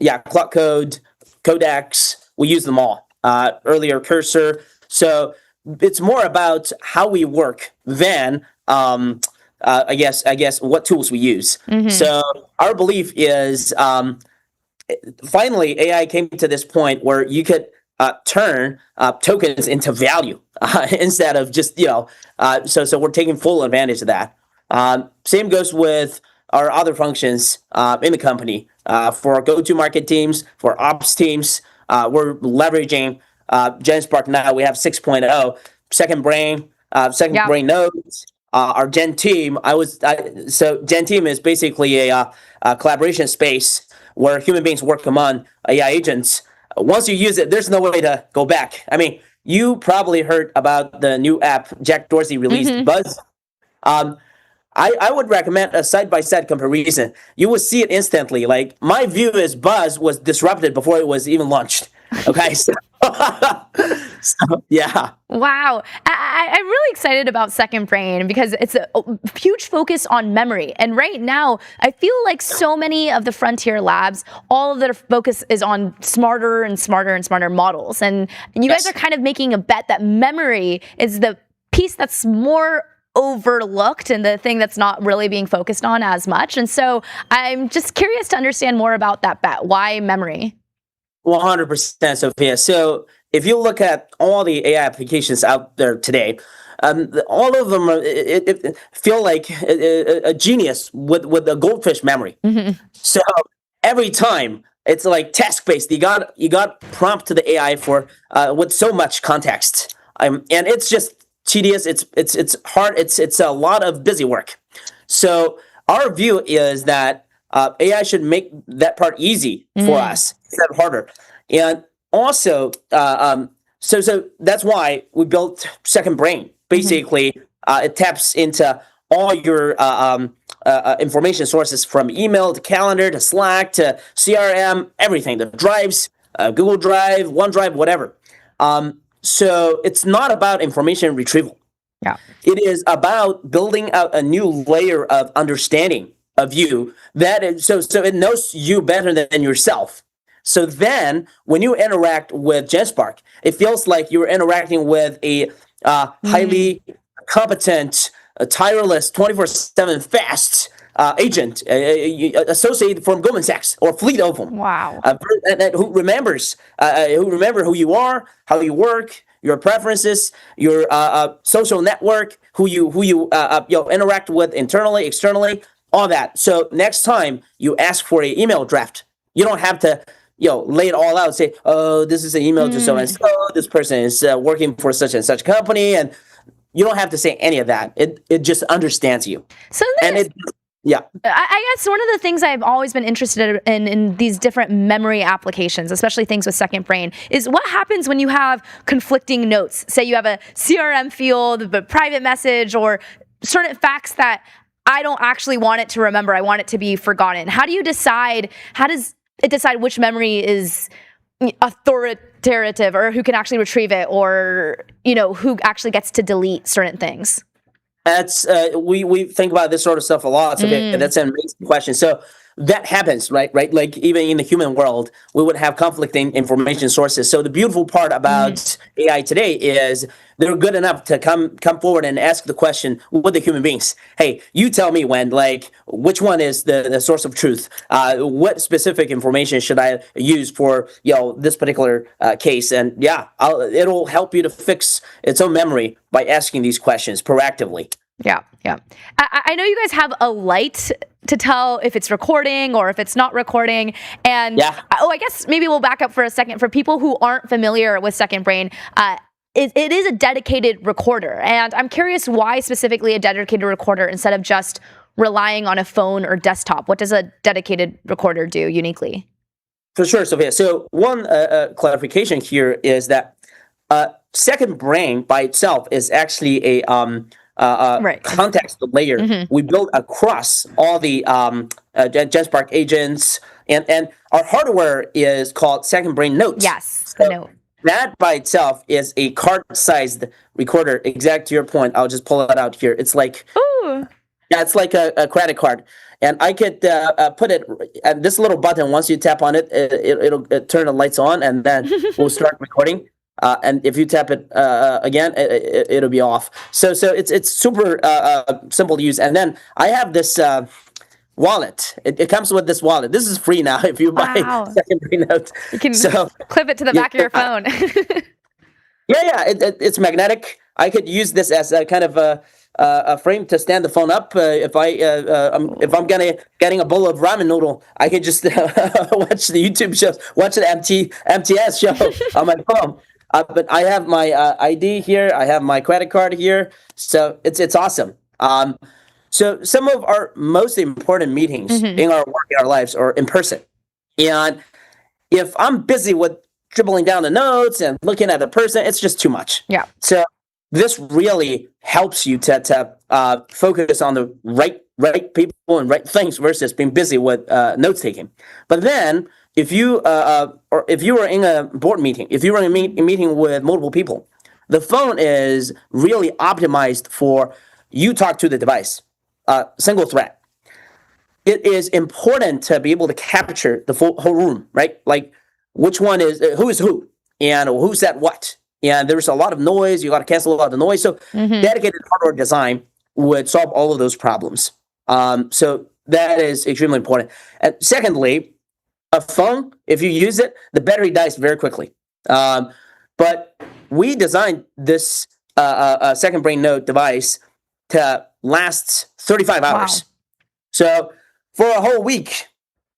Yeah. Cloud Code, Codex, we use them all. Earlier Cursor. So it's more about how we work than I guess what tools we use. So our belief is finally AI came to this point where you could turn tokens into value instead of just so we're taking full advantage of that. Same goes with our other functions in the company. For our go-to-market teams, for ops teams, we're leveraging GenSpark now. We have 6.0, Second Brain nodes. Our Gen Team, so Gen Team is basically a collaboration space where human beings work among AI agents. Once you use it, there's no way to go back. I mean, you probably heard about the new app Jack Dorsey released, Buzz. I would recommend a side-by-side comparison. You will see it instantly. Like, my view is Buzz was disrupted before it was even launched. Okay? So yeah. Wow. I'm really excited about Second Brain because it's a huge focus on memory. And right now, I feel like so many of the frontier labs, all of their focus is on smarter and smarter and smarter models. And you guys are kind of making a bet that memory is the piece that's more overlooked and the thing that's not really being focused on as much. And so I'm just curious to understand more about that bet. Why memory? 100%, Sophia. So if you look at all the AI applications out there today, all of them feel like a genius with a goldfish memory. So every time it's like task-based. You got prompt to the AI for with so much context, and it's just tedious. It's hard. It's a lot of busy work. So our view is that AI should make that part easy for us instead of harder. And also, so that's why we built Second Brain. Basically, it taps into all your information sources from email to calendar to Slack to CRM, everything, the drives, Google Drive, OneDrive, whatever. So it's not about information retrieval. Yeah. It is about building out a new layer of understanding of you that is, so it knows you better than yourself. So then when you interact with GenSpark, it feels like you're interacting with a highly competent, tireless, 24/7 fast agent associated from Goldman Sachs or fleet of them. Wow. Who remember who you are, how you work, your preferences, your social network, who you interact with internally, externally, all that. So next time you ask for an email draft, you don't have to lay it all out. Say, oh, this is an email to so and so. This person is working for such and such company, and you don't have to say any of that. It just understands you. So yeah. I guess one of the things I've always been interested in these different memory applications, especially things with Second Brain, is what happens when you have conflicting notes. Say you have a CRM field, a private message, or certain facts that I don't actually want it to remember. I want it to be forgotten. How do you decide? How does it decide which memory is authoritative, or who can actually retrieve it, or who actually gets to delete certain things? That's we think about this sort of stuff a lot. So that's an amazing question. So that happens, right? Like even in the human world, we would have conflicting information sources. So the beautiful part about AI today is they're good enough to come forward and ask the question with the human beings. Hey, you tell me which one is the source of truth? What specific information should I use for this particular case? And it'll help you to fix its own memory by asking these questions proactively. Yeah. I know you guys have a light to tell if it's recording or if it's not recording. And I guess maybe we'll back up for a second. For people who aren't familiar with Second Brain, it is a dedicated recorder. And I'm curious why specifically a dedicated recorder instead of just relying on a phone or desktop. What does a dedicated recorder do uniquely? For sure, Sophia. So one clarification here is that Second Brain by itself is actually a context layer we build across all the GenSpark agents, and our hardware is called Second Brain Notes. Yes, so note. That by itself is a card-sized recorder. Exact to your point, I'll just pull it out here. It's like it's like a credit card, and I could put it at this little button. Once you tap on it, it'll turn the lights on, and then we'll start recording. And if you tap it again, it'll be off. So it's super simple to use. And then I have this wallet. It comes with this wallet. This is free now if you buy Second Brain Note. You can clip it to the back of your phone. It's magnetic. I could use this as a kind of a frame to stand the phone up. If I'm getting a bowl of ramen noodle, I could just watch the YouTube shows, watch the MTS show on my phone. But I have my ID here. I have my credit card here. So it's awesome. So some of our most important meetings in our work, in our lives, are in person. And if I'm busy with dribbling down the notes and looking at the person, it's just too much. Yeah. So this really helps you to focus on the right people and right things versus being busy with notes taking. But then if you were in a board meeting, if you were in a meeting with multiple people, the phone is really optimized for you talk to the device, single thread. It is important to be able to capture the whole room, right? Like which one is who is who and who said what. And there's a lot of noise. You got to cancel a lot of the noise. So dedicated hardware design would solve all of those problems. So that is extremely important. And secondly, a phone, if you use it, the battery dies very quickly. But we designed this Second Brain Note device to last 35 hours. Wow. So for a whole week,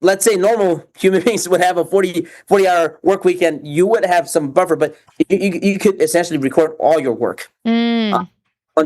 let's say normal human beings would have a 40-hour work week, and you would have some buffer, but you could essentially record all your work on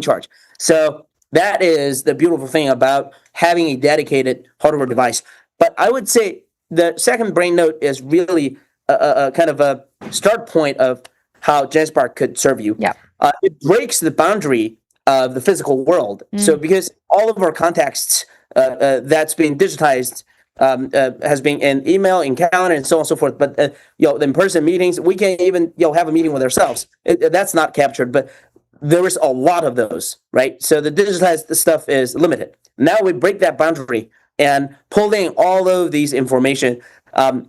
charge. So that is the beautiful thing about having a dedicated hardware device. But I would say the Second Brain Note is really a kind of a start point of how GenSpark could serve you. Yeah. It breaks the boundary of the physical world. So because all of our contexts that's being digitized has been in email, in calendar, and so on and so forth. But the in-person meetings, we can't even have a meeting with ourselves. That's not captured, but there is a lot of those, right? So the digitized stuff is limited. Now we break that boundary and pull in all of these information and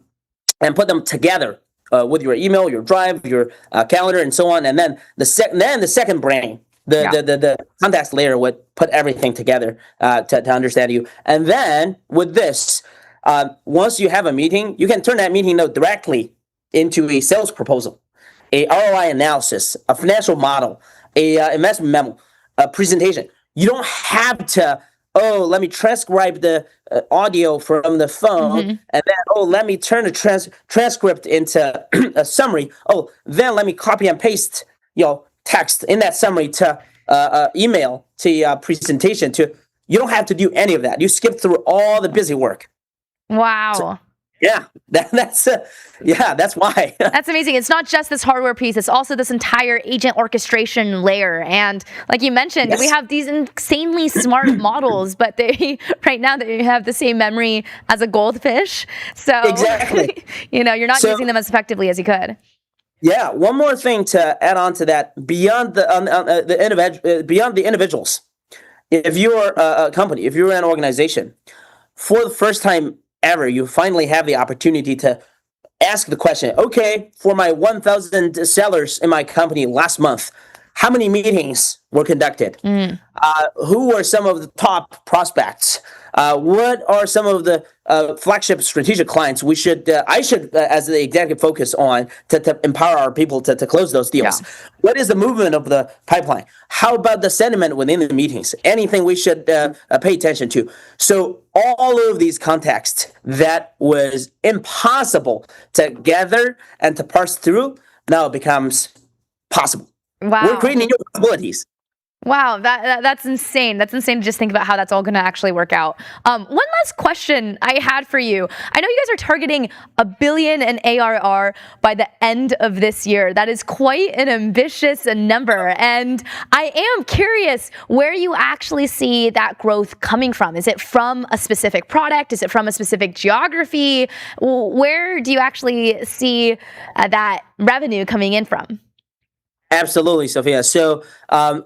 put them together with your email, your drive, your calendar, and so on. And then the second brain, the context layer would put everything together to understand you. And then with this, once you have a meeting, you can turn that meeting note directly into a sales proposal, a ROI analysis, a financial model, a investment memo, a presentation. You don't have to, let me transcribe the audio from the phone, and then, let me turn the transcript into a summary. Then let me copy and paste, text in that summary to email to presentation. You don't have to do any of that. You skip through all the busy work. Wow. So, that's why. That's amazing. It's not just this hardware piece. It's also this entire agent orchestration layer. And like you mentioned, we have these insanely smart models, but right now they have the same memory as a goldfish. So exactly, you're not using them as effectively as you could. Yeah. One more thing to add on to that, beyond beyond the individuals, if you're a company, if you're an organization, for the first time ever, you finally have the opportunity to ask the question, okay, for my 1,000 sellers in my company last month, how many meetings were conducted? Who were some of the top prospects? What are some of the flagship strategic clients I should, as the executive, focus on to empower our people to close those deals? What is the movement of the pipeline? How about the sentiment within the meetings? Anything we should pay attention to? So all of these contexts that was impossible to gather and to parse through now becomes possible. Wow. We're creating new possibilities. Wow, that's insane. That's insane to just think about how that's all going to actually work out. One last question I had for you. I know you guys are targeting $1 billion in ARR by the end of this year. That is quite an ambitious number. And I am curious where you actually see that growth coming from. Is it from a specific product? Is it from a specific geography? Where do you actually see that revenue coming in from? Absolutely, Sophia. So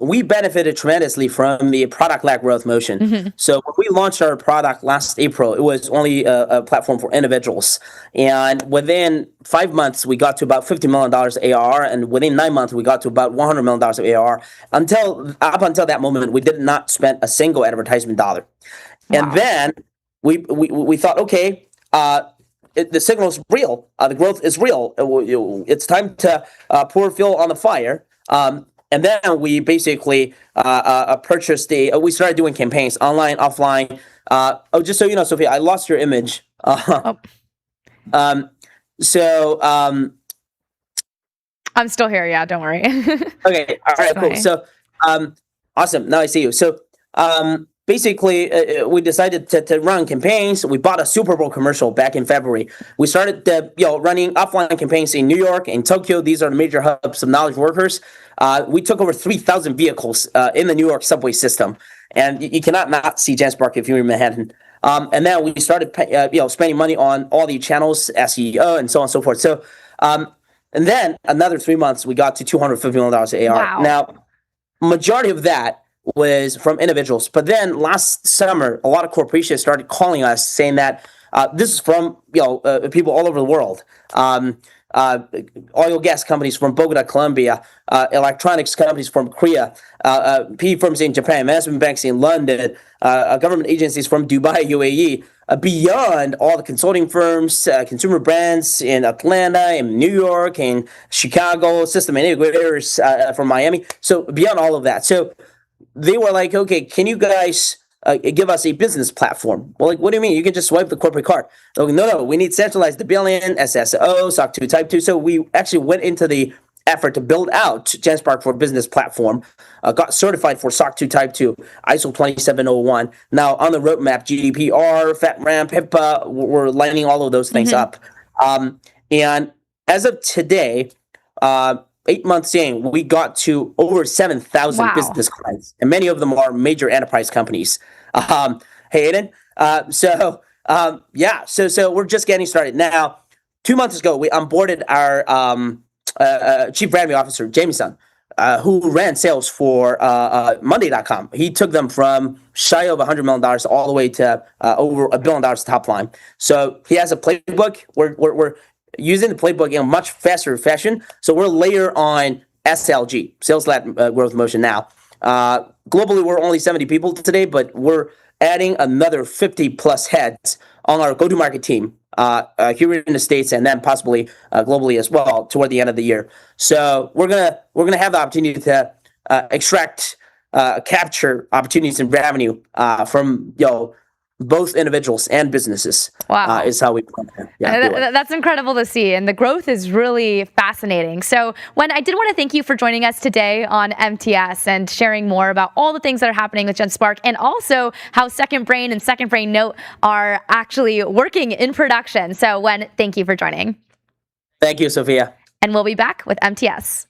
we benefited tremendously from the product-led growth motion. So when we launched our product last April, it was only a platform for individuals. And within 5 months, we got to about $50 million ARR. And within 9 months, we got to about $100 million of ARR. Up until that moment, we did not spend a single advertisement dollar. Wow. And then we thought, okay, the signal is real. The growth is real. It's time to pour fuel on the fire. And then we basically purchased we started doing campaigns, online, offline. Just so you know, Sophia, I lost your image. I'm still here. Yeah, don't worry. Okay. All right, cool. So awesome. Now I see you. So basically, we decided to run campaigns. We bought a Super Bowl commercial back in February. We started running offline campaigns in New York and Tokyo. These are the major hubs of knowledge workers. We took over 3,000 vehicles in the New York subway system. And you cannot not see JanSpark if you're in Manhattan. And then we started spending money on all the channels, SEO, and so on and so forth. So, and then another 3 months, we got to $250 million ARR. Wow. Now, majority of that was from individuals. But then last summer, a lot of corporations started calling us saying that this is from people all over the world. Oil gas companies from Bogota, Colombia, electronics companies from Korea, PE firms in Japan, investment banks in London, government agencies from Dubai, UAE, beyond all the consulting firms, consumer brands in Atlanta, in New York, in Chicago, system integrators from Miami. So beyond all of that. So they were like, okay, can you guys give us a business platform? Well, like, what do you mean? You can just swipe the corporate card. Like, no, we need centralized billing, SSO, SOC 2 Type 2. So we actually went into the effort to build out JanSpark for Business platform, got certified for SOC 2 Type 2, ISO 27001. Now on the roadmap, GDPR, FedRAMP, HIPAA, we're lining all of those things up. And as of today, 8 months in, we got to over 7,000 business clients, and many of them are major enterprise companies. Hey, Aiden. So Yeah, so we're just getting started now. 2 months ago, we onboarded our chief revenue officer, Jameson, who ran sales for Monday.com. He took them from shy of $100 million all the way to over $1 billion top line. So he has a playbook. We're using the playbook in a much faster fashion. So we're layer on SLG, sales-led growth motion now. Globally, we're only 70 people today, but we're adding another 50 plus heads on our go-to-market team here in the States and then possibly globally as well toward the end of the year. So we're gonna have the opportunity to capture opportunities in revenue from both individuals and businesses. Wow. Is how we plan to do it. That's incredible to see, and the growth is really fascinating. So, I did want to thank you for joining us today on MTS and sharing more about all the things that are happening with GenSpark, and also how Second Brain and Second Brain Note are actually working in production. So, thank you for joining. Thank you, Sophia. And we'll be back with MTS.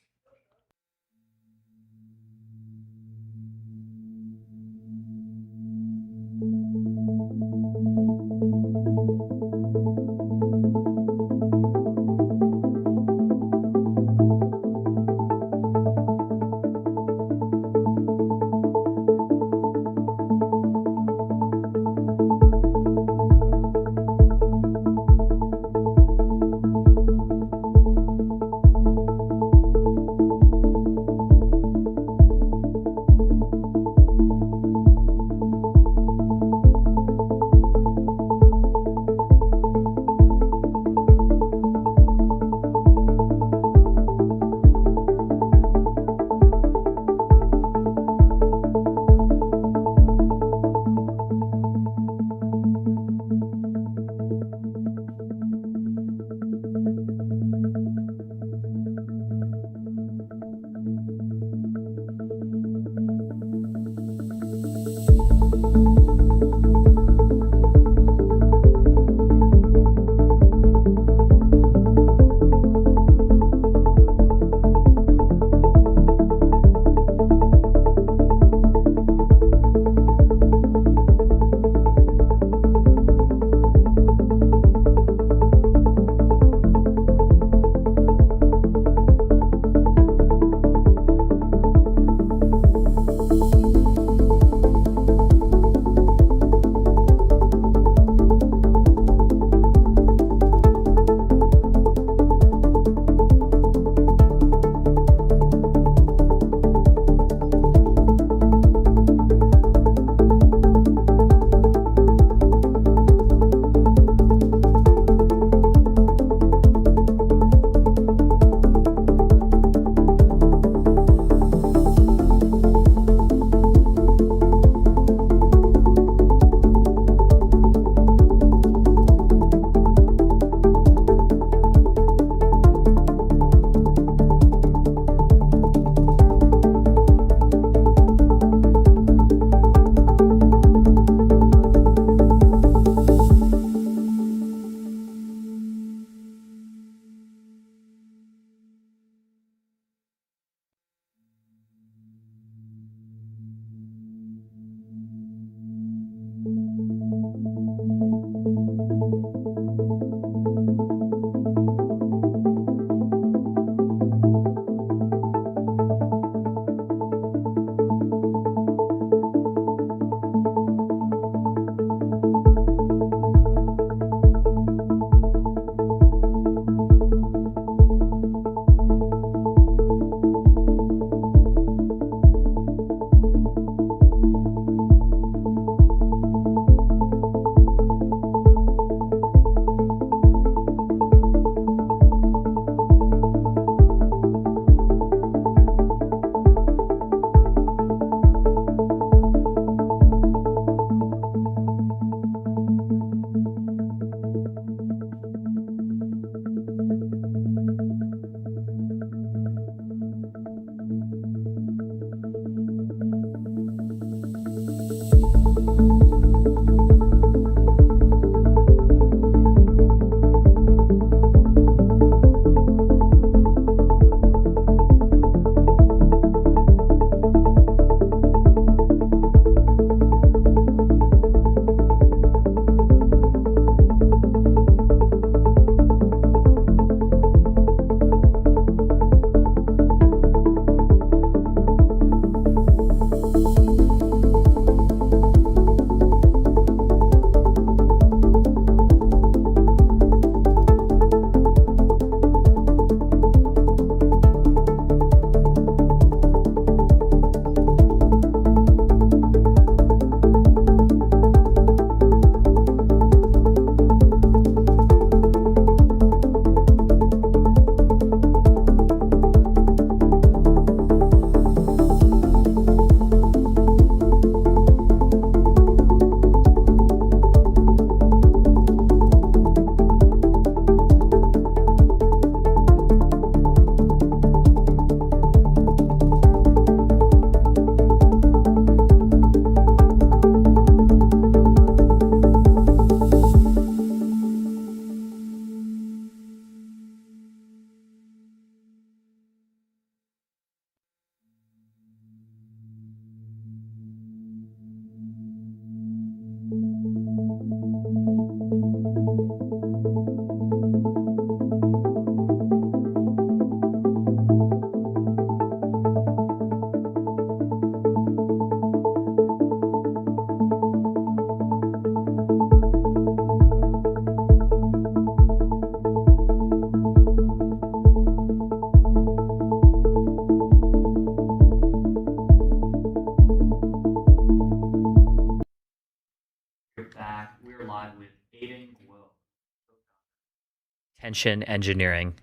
attention engineering,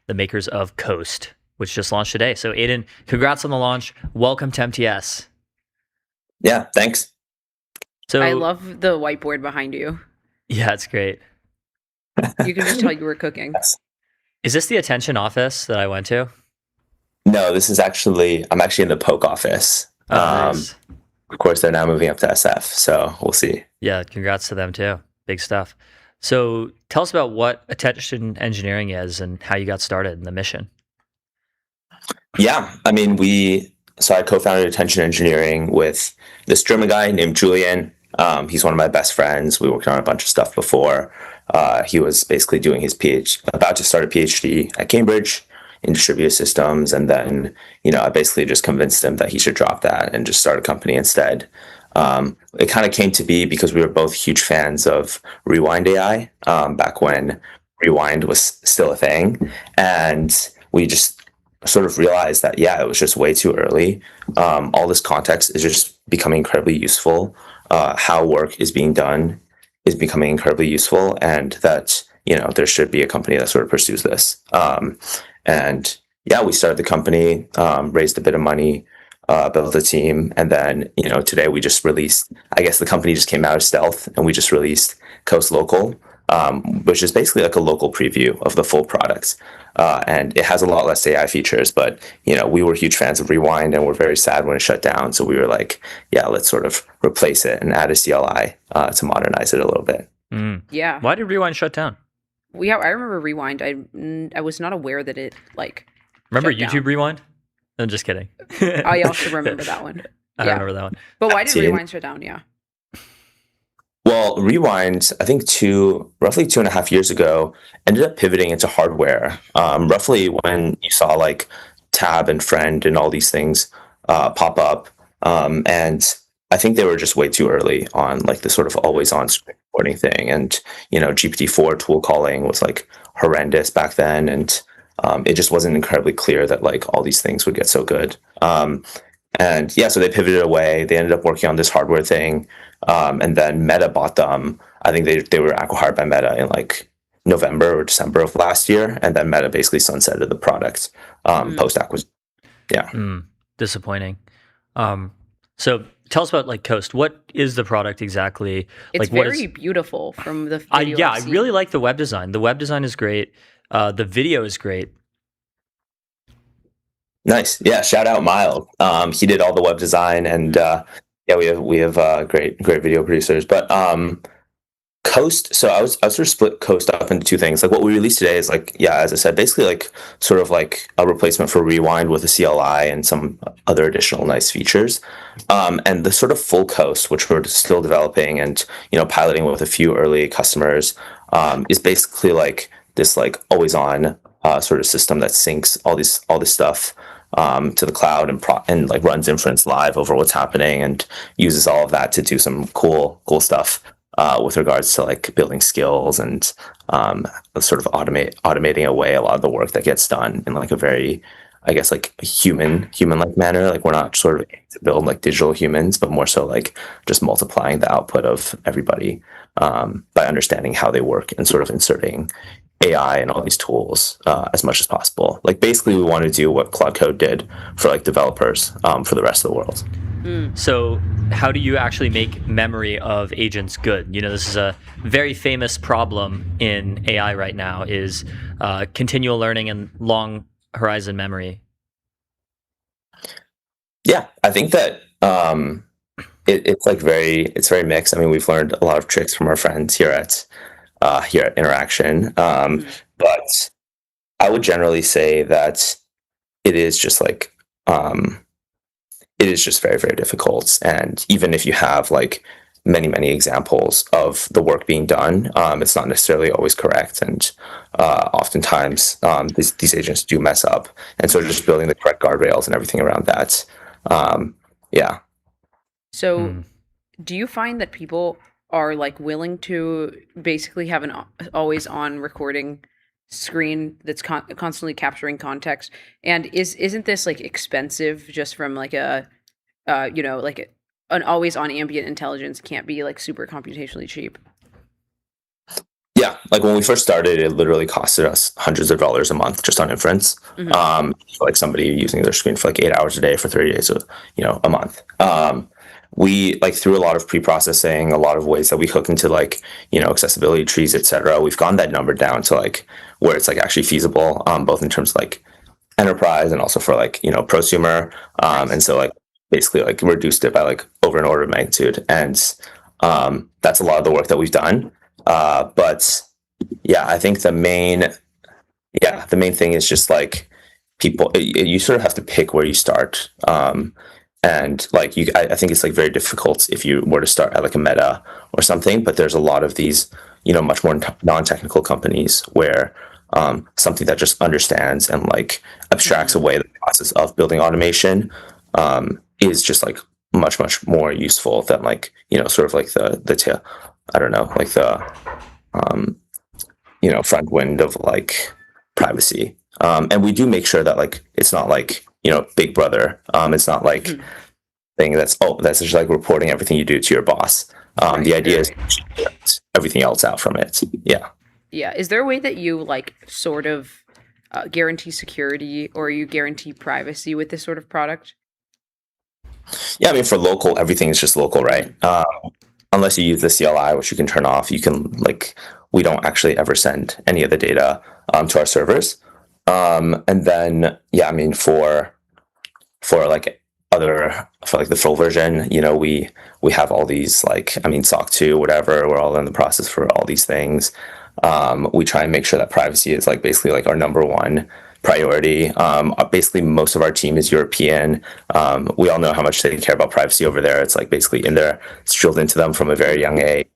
the makers of Coast, which just launched today. So Aiden, congrats on the launch. Welcome to MTS. Yeah, thanks. So I love the whiteboard behind you. Yeah, it's great. You can just tell you were cooking. Is this the attention office that I went to? No, I'm actually in the poke office. Nice. Of course, they're now moving up to SF, so we'll see. Yeah, congrats to them too. Big stuff. So tell us about what attention engineering is and how you got started in the mission. Yeah, I mean, I co-founded attention engineering with this German guy named Julian. He's one of my best friends. We worked on a bunch of stuff before. He was basically doing his about to start a PhD at Cambridge in distributed systems. And then, I basically just convinced him that he should drop that and just start a company instead. It kind of came to be because we were both huge fans of Rewind AI back when Rewind was still a thing. And we just sort of realized that, it was just way too early. All this context is just becoming incredibly useful. How work is being done is becoming incredibly useful, and that, there should be a company that sort of pursues this. We started the company, raised a bit of money, built a team, and then, today we just released, I guess the company just came out of stealth, and we just released Coast Local, which is basically like a local preview of the full product. And it has a lot less AI features, but, we were huge fans of Rewind and we're very sad when it shut down. So we were like, let's sort of replace it and add a CLI to modernize it a little bit. Yeah. Why did Rewind shut down? I remember Rewind. I was not aware that it Remember shut YouTube down. Rewind? I'm just kidding. I also remember that one. I remember that one. But why did Rewind shut down? Yeah. Well, Rewind, I think roughly 2.5 years ago, ended up pivoting into hardware. Roughly when you saw like Tab and Friend and all these things pop up. And I think they were just way too early on like the sort of always on screen recording thing. And, GPT-4 tool calling was like horrendous back then. And it just wasn't incredibly clear that like all these things would get so good. So they pivoted away. They ended up working on this hardware thing. And then Meta bought them. I think they were acquired by Meta in like November or December of last year. And then Meta basically sunsetted the product post-acquisition. Yeah. Disappointing. So tell us about like Coast. What is the product exactly? It's very beautiful from the video. I really like the web design. The web design is great. The video is great. Nice. Yeah. Shout out Miles. He did all the web design, and we have great video producers. But Coast. So I was sort of split Coast up into two things. Like what we released today is like, as I said, basically like sort of like a replacement for Rewind with a CLI and some other additional nice features. And the sort of full Coast, which we're still developing and piloting with a few early customers, is basically like this like always on sort of system that syncs all this stuff to the cloud and like runs inference live over what's happening and uses all of that to do some cool stuff with regards to like building skills and sort of automating away a lot of the work that gets done in like a very, I guess, like a human-like manner. Like we're not sort of aiming to build like digital humans, but more so like just multiplying the output of everybody by understanding how they work and sort of inserting AI and all these tools as much as possible. Like basically we want to do what Cloud Code did for like developers for the rest of the world. So how do you actually make memory of agents good? This is a very famous problem in AI right now is continual learning and long horizon memory. Yeah, I think that it's very mixed. I mean, we've learned a lot of tricks from our friends here at Interaction, but I would generally say that it is just like it is just very, very difficult. And even if you have like many examples of the work being done, it's not necessarily always correct. And oftentimes these agents do mess up. And so just building the correct guardrails and everything around that. So do you find that people are like willing to basically have an always on recording screen that's constantly capturing context? And isn't this like expensive just from like a like an always on ambient intelligence can't be like super computationally cheap? Yeah, like when we first started, it literally costed us hundreds of dollars a month just on inference. Like somebody using their screen for like 8 hours a day for 30 days, a month. We like through a lot of pre-processing, a lot of ways that we hook into like accessibility trees, etc. We've gone that number down to like where it's like actually feasible, both in terms of like enterprise and also for like prosumer. And so like basically like reduced it by like over an order of magnitude, and that's a lot of the work that we've done. But yeah, I think the main thing is just like people, you sort of have to pick where you start. And like I think it's like very difficult if you were to start at like a Meta or something, but there's a lot of these, much more non-technical companies where something that just understands and like abstracts away the process of building automation is just like much more useful than like sort of like the tail, I don't know, like the front wind of like privacy. And we do make sure that like it's not like Big Brother. It's not like thing that's just like reporting everything you do to your boss. The idea is to get everything else out from it. Yeah. Is there a way that you like sort of guarantee security or you guarantee privacy with this sort of product? Yeah, I mean, for local, everything is just local, right? Unless you use the CLI, which you can turn off, we don't actually ever send any of the data to our servers. And then, yeah, I mean, for like the full version, we have all these like, I mean, SOC 2, whatever, we're all in the process for all these things. We try and make sure that privacy is like basically like our number one priority. Basically most of our team is European. We all know how much they care about privacy over there. It's like basically in there, it's drilled into them from a very young age.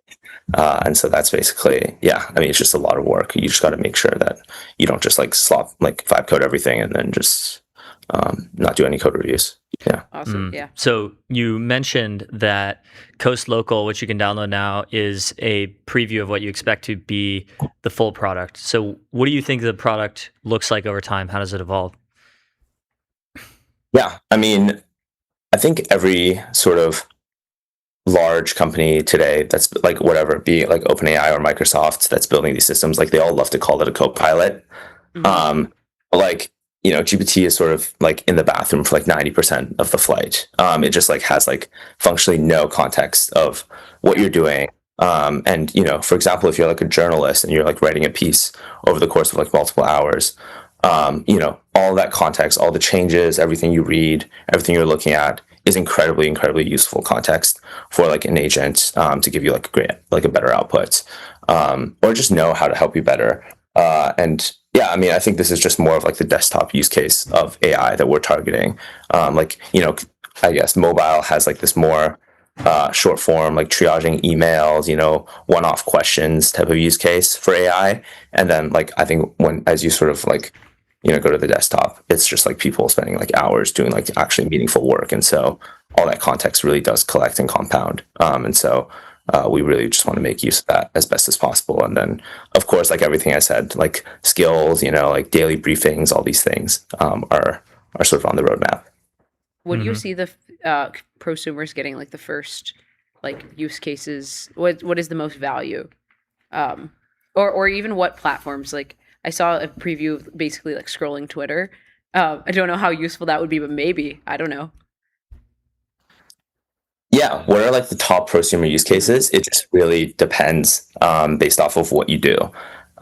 And so that's basically, yeah, I mean, it's just a lot of work. You just got to make sure that you don't just like vibe code everything and then just not do any code reviews. Yeah. Awesome. Yeah. So you mentioned that Coast Local, which you can download now, is a preview of what you expect to be the full product. So what do you think the product looks like over time? How does it evolve? Yeah. I mean, I think every sort of large company today that's like whatever, be it like OpenAI or Microsoft that's building these systems, like they all love to call it a co-pilot. But like, GPT is sort of like in the bathroom for like 90% of the flight. It just like has like functionally no context of what you're doing. And for example, if you're like a journalist and you're like writing a piece over the course of like multiple hours, all that context, all the changes, everything you read, everything you're looking at is incredibly useful context for like an agent to give you like a better output, or just know how to help you better. And yeah, I mean, I think this is just more of like the desktop use case of AI that we're targeting. I guess mobile has like this more short form, like triaging emails, one-off questions type of use case for AI. And then like, I think as you sort of like, go to the desktop, it's just like people spending like hours doing like actually meaningful work. And so all that context really does collect and compound. And so we really just want to make use of that as best as possible. And then, of course, like everything I said, like skills, like daily briefings, all these things are sort of on the roadmap. Would you see the prosumers getting like the first like use cases? What is the most value? Or even what platforms? Like I saw a preview of basically like scrolling Twitter. I don't know how useful that would be, but maybe, I don't know. Yeah, what are like the top prosumer use cases? It just really depends based off of what you do.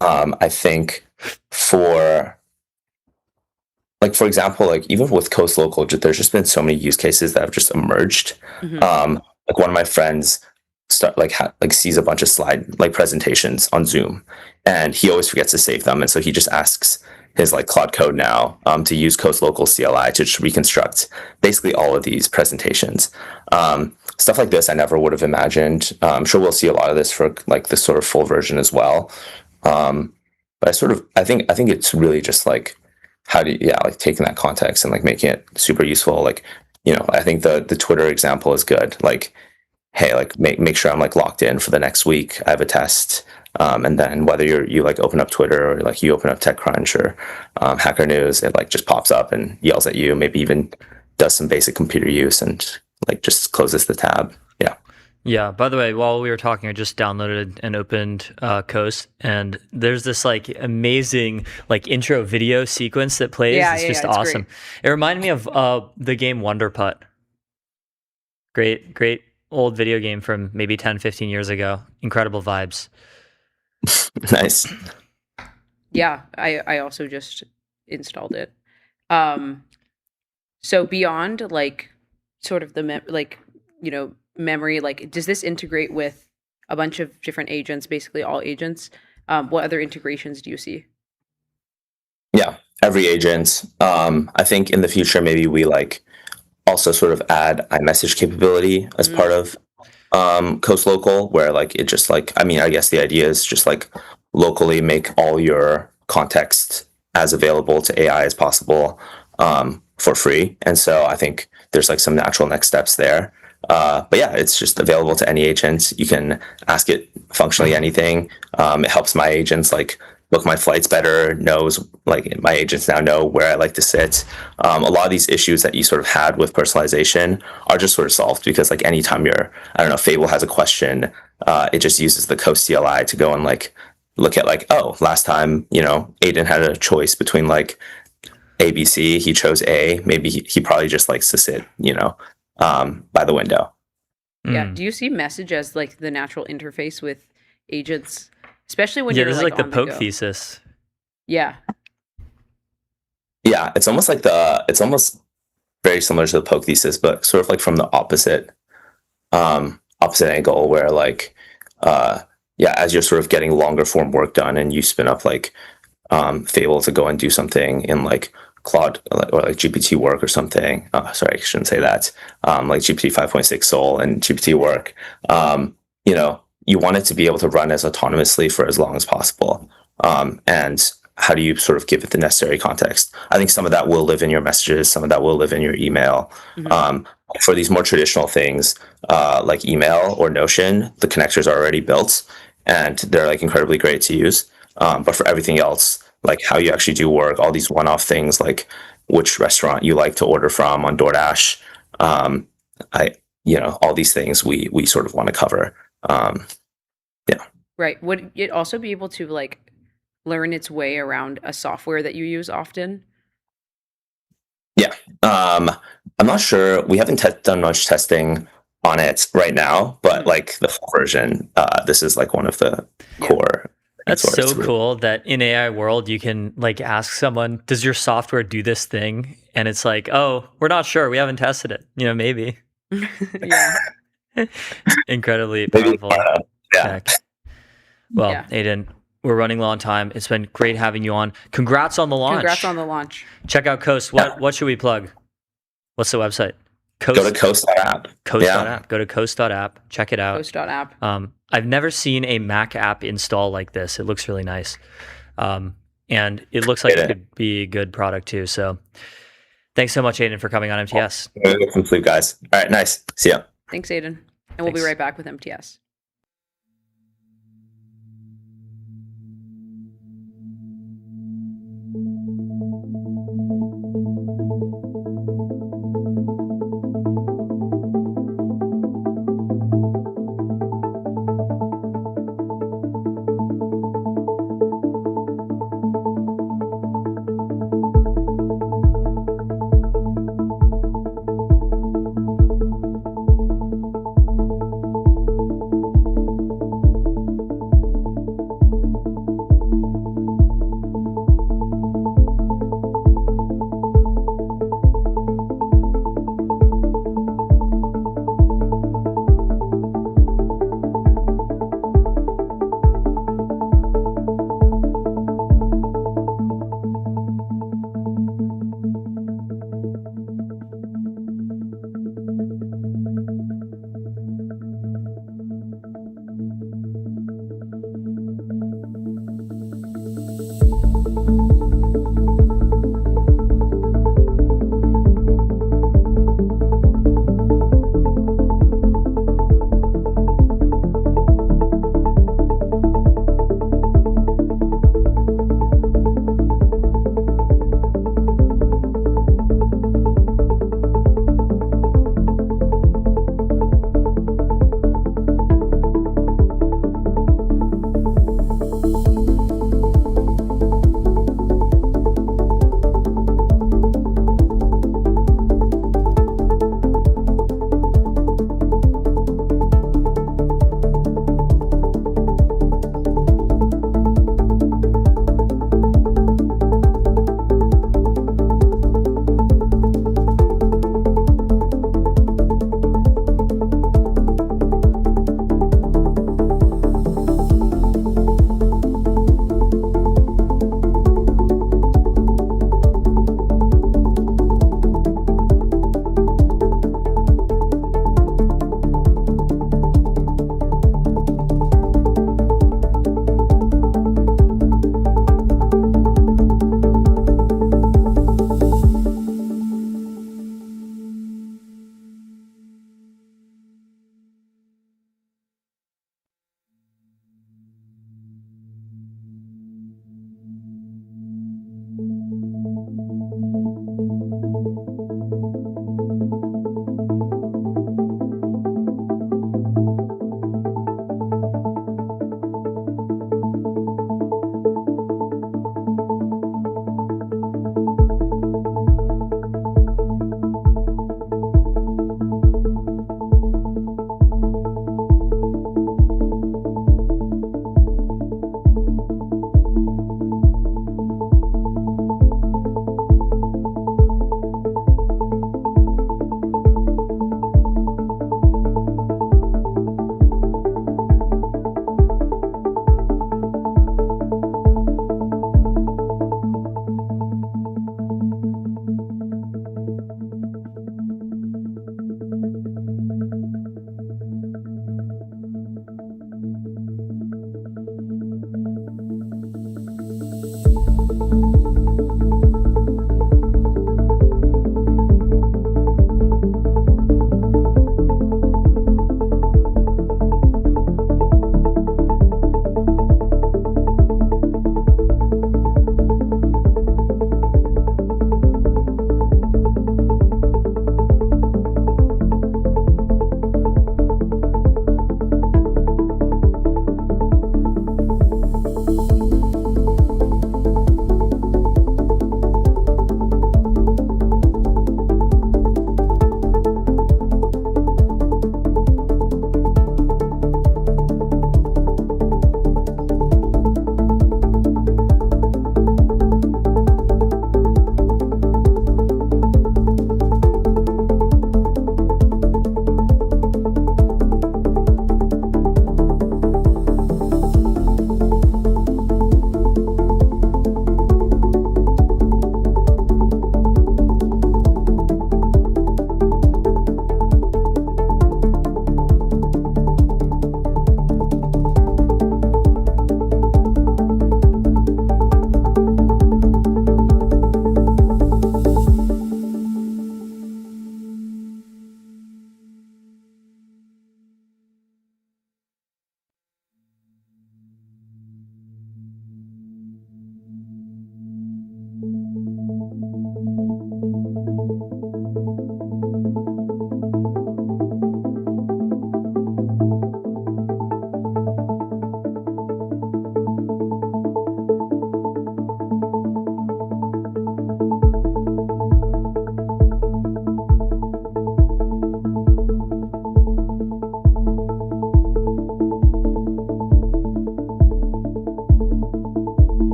I think for example, like even with Coast Local, there's just been so many use cases that have just emerged. Like one of my friends sees a bunch of slide like presentations on Zoom, and he always forgets to save them, and so he just asks his like Claude Code now to use Coast Local CLI to just reconstruct basically all of these presentations. Stuff like this I never would have imagined. I'm sure we'll see a lot of this for like this sort of full version as well. But I think it's really just like how do you, like taking that context and like making it super useful. Like, I think the Twitter example is good. Like, hey, like make sure I'm like logged in for the next week. I have a test. And then whether you like open up Twitter or like you open up TechCrunch or Hacker News, it like just pops up and yells at you, maybe even does some basic computer use and like just closes the tab. Yeah. Yeah. By the way, while we were talking, I just downloaded and opened Coast, and there's this like amazing like intro video sequence that plays. Yeah, it's yeah, just yeah, it's awesome. great. It reminded me of the game Wonder Putt. Great old video game from maybe 10, 15 years ago. Incredible vibes. Nice. Yeah, I also just installed it. So beyond like sort of the memory, like does this integrate with a bunch of different agents, basically all agents? What other integrations do you see? Yeah, every agent. I think in the future maybe we like also sort of add iMessage capability as part of Coast Local, where like it just like I guess the idea is just like locally make all your context as available to AI as possible for free. And so I think there's like some natural next steps there. But yeah, it's just available to any agent. You can ask it functionally anything. It helps my agents like book my flights better, knows like my agents now know where I like to sit. A lot of these issues that you sort of had with personalization are just sort of solved because like anytime Fable has a question, it just uses the Coast CLI to go and like look at like, oh, last time, Aiden had a choice between like ABC, he chose A, maybe he probably just likes to sit, by the window. Yeah. Do you see message as like the natural interface with agents, especially when you're this is like the on poke go? thesis. Yeah. Yeah, it's almost very similar to the poke thesis, but sort of like from the opposite angle where like as you're sort of getting longer form work done and you spin up like Fable to go and do something in like Claude or like GPT work or something. Sorry, I shouldn't say that. Like GPT 5.6 Soul and GPT work. You want it to be able to run as autonomously for as long as possible. And how do you sort of give it the necessary context? I think some of that will live in your messages, some of that will live in your email. For these more traditional things, like email or Notion, the connectors are already built and they're like incredibly great to use. But for everything else, like how you actually do work, all these one-off things, like which restaurant you like to order from on DoorDash, all these things we sort of want to cover. Right. Would it also be able to like learn its way around a software that you use often? Yeah. I'm not sure. We haven't done much testing on it right now, but like the full version, this is like one of the core. That's so cool that in AI world you can like ask someone, does your software do this thing? And it's like, oh, we're not sure. We haven't tested it. Maybe. Yeah. Maybe, Incredibly powerful yeah. tech. Well, Aiden, we're running low on time. It's been great having you on. Congrats on the launch. Congrats on the launch. Check out Coast. What should we plug? What's the website? Go to Coast.app. Coast.app. Go to Coast.app. Check it out. Coast.app. I've never seen a Mac app install like this. It looks really nice. And it looks like it could be a good product too. So thanks so much, Aiden, for coming on MTS. Some sleep, guys. All right, nice. See ya. Thanks, Aiden. And we'll be right back with MTS.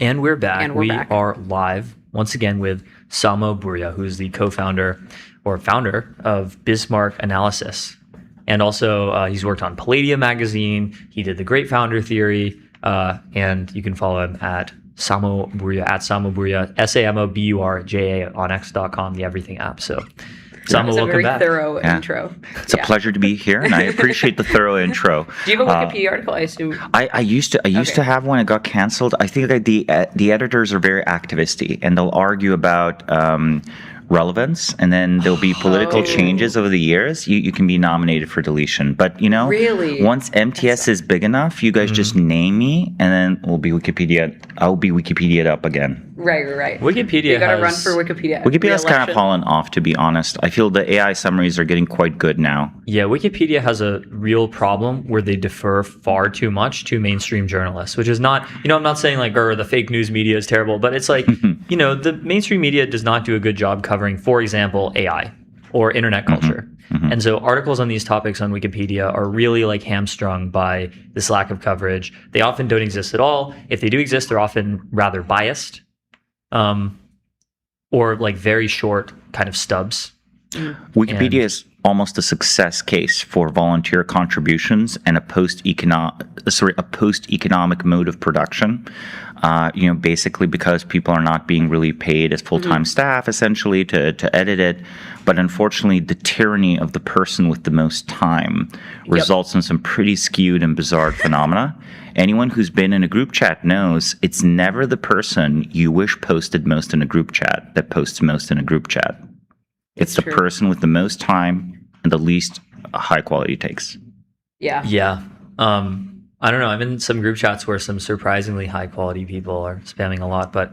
And we're back. And we're back. Are live once again with Samo Buria, who's the co-founder or founder of Bismarck Analysis. And also he's worked on Palladium magazine. He did the Great Founder Theory. And you can follow him at Samo Buria, SamoBurja on X.com, the Everything app. So Samo, That was a welcome very back. thorough intro. It's a pleasure to be here, and I appreciate the thorough intro. Do you have a Wikipedia article? I assume. I used to have one. It got canceled. I think that the editors are very activisty, and they'll argue about relevance, and then there'll be political changes over the years. You can be nominated for deletion, but Really? once MTS is big enough, you guys just name me, and then I'll be Wikipedia'd up again. Right. Wikipedia You got to run has- for Wikipedia. Wikipedia's kind of re-election. fallen off, to be honest. I feel the AI summaries are getting quite good now. Yeah, Wikipedia has a real problem where they defer far too much to mainstream journalists, which is not, I'm not saying like, the fake news media is terrible, but it's like, the mainstream media does not do a good job covering, for example, AI or internet culture. And so articles on these topics on Wikipedia are really like hamstrung by this lack of coverage. They often don't exist at all. If they do exist, they're often rather biased, or like very short kind of stubs. Wikipedia is almost a success case for volunteer contributions and a post-economic mode of production. Basically because people are not being really paid as full-time staff, essentially, to edit it. But unfortunately, the tyranny of the person with the most time results in some pretty skewed and bizarre phenomena. Anyone who's been in a group chat knows it's never the person you wish posted most in a group chat that posts most in a group chat. It's the person with the most time and the least high-quality takes. Yeah. Yeah. I don't know. I'm in some group chats where some surprisingly high quality people are spamming a lot, but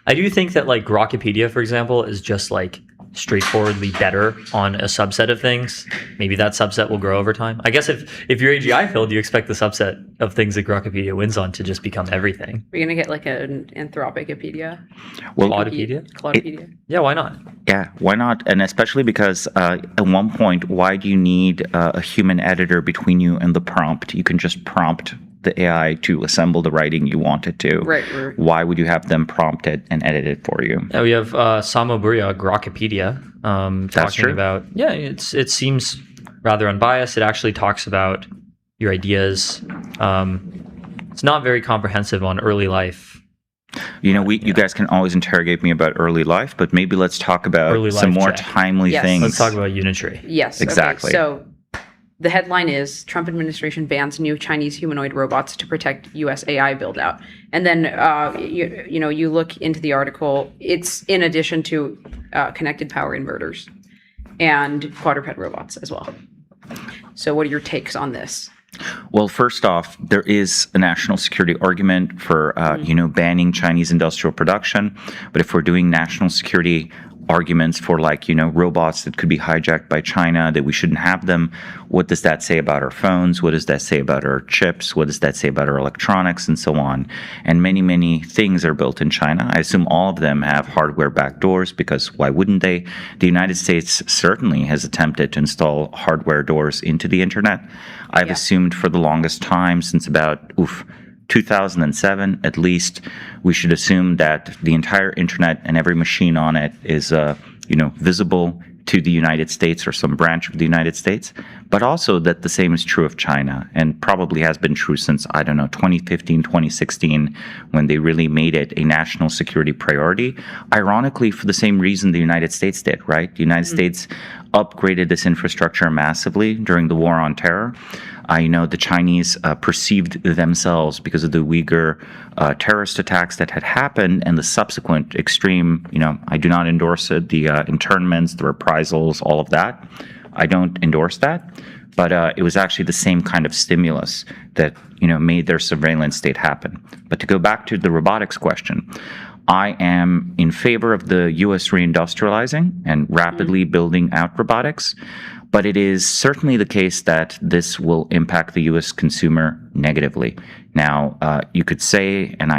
I do think that like Grokpedia, for example, is just like straightforwardly better on a subset of things. Maybe that subset will grow over time. I guess if you're AGI filled, you expect the subset of things that Grokpedia wins on to just become everything. We're going to get like an Anthropicopedia. Well, Claudepedia. Yeah, why not? Yeah, why not? And especially because at one point, why do you need a human editor between you and the prompt? You can just prompt the AI to assemble the writing you want it to. Right. Why would you have them prompt it and edit it for you? Yeah, we have Samo Buria, Grokpedia, That's talking true. about, it seems rather unbiased. It actually talks about your ideas. It's not very comprehensive on early life. You guys can always interrogate me about early life, but maybe let's talk about Early some life more check. timely things. Let's talk about Unitree. Yes. Exactly. Okay, so the headline is Trump administration bans new Chinese humanoid robots to protect U.S. AI build out. And then, you look into the article, it's in addition to connected power inverters and quadruped robots as well. So what are your takes on this? Well, first off, there is a national security argument for, banning Chinese industrial production. But if we're doing national security arguments for robots that could be hijacked by China, that we shouldn't have them, what does that say about our phones? What does that say about our chips? What does that say about our electronics and so on? And many, many things are built in China. I assume all of them have hardware backdoors because why wouldn't they? The United States certainly has attempted to install hardware doors into the internet. I've assumed for the longest time, since about 2007 at least, we should assume that the entire internet and every machine on it is visible to the United States or some branch of the United States, but also that the same is true of China and probably has been true since 2015, 2016, when they really made it a national security priority, ironically for the same reason the United States did, right? The United States upgraded this infrastructure massively during the war on terror. The Chinese perceived themselves, because of the Uyghur terrorist attacks that had happened and the subsequent extreme, I do not endorse it, the internments, the reprisals, all of that. I don't endorse that. But it was actually the same kind of stimulus that, made their surveillance state happen. But to go back to the robotics question, I am in favor of the U.S. reindustrializing and rapidly building out robotics. But it is certainly the case that this will impact the U.S. consumer negatively. Now, you could say, and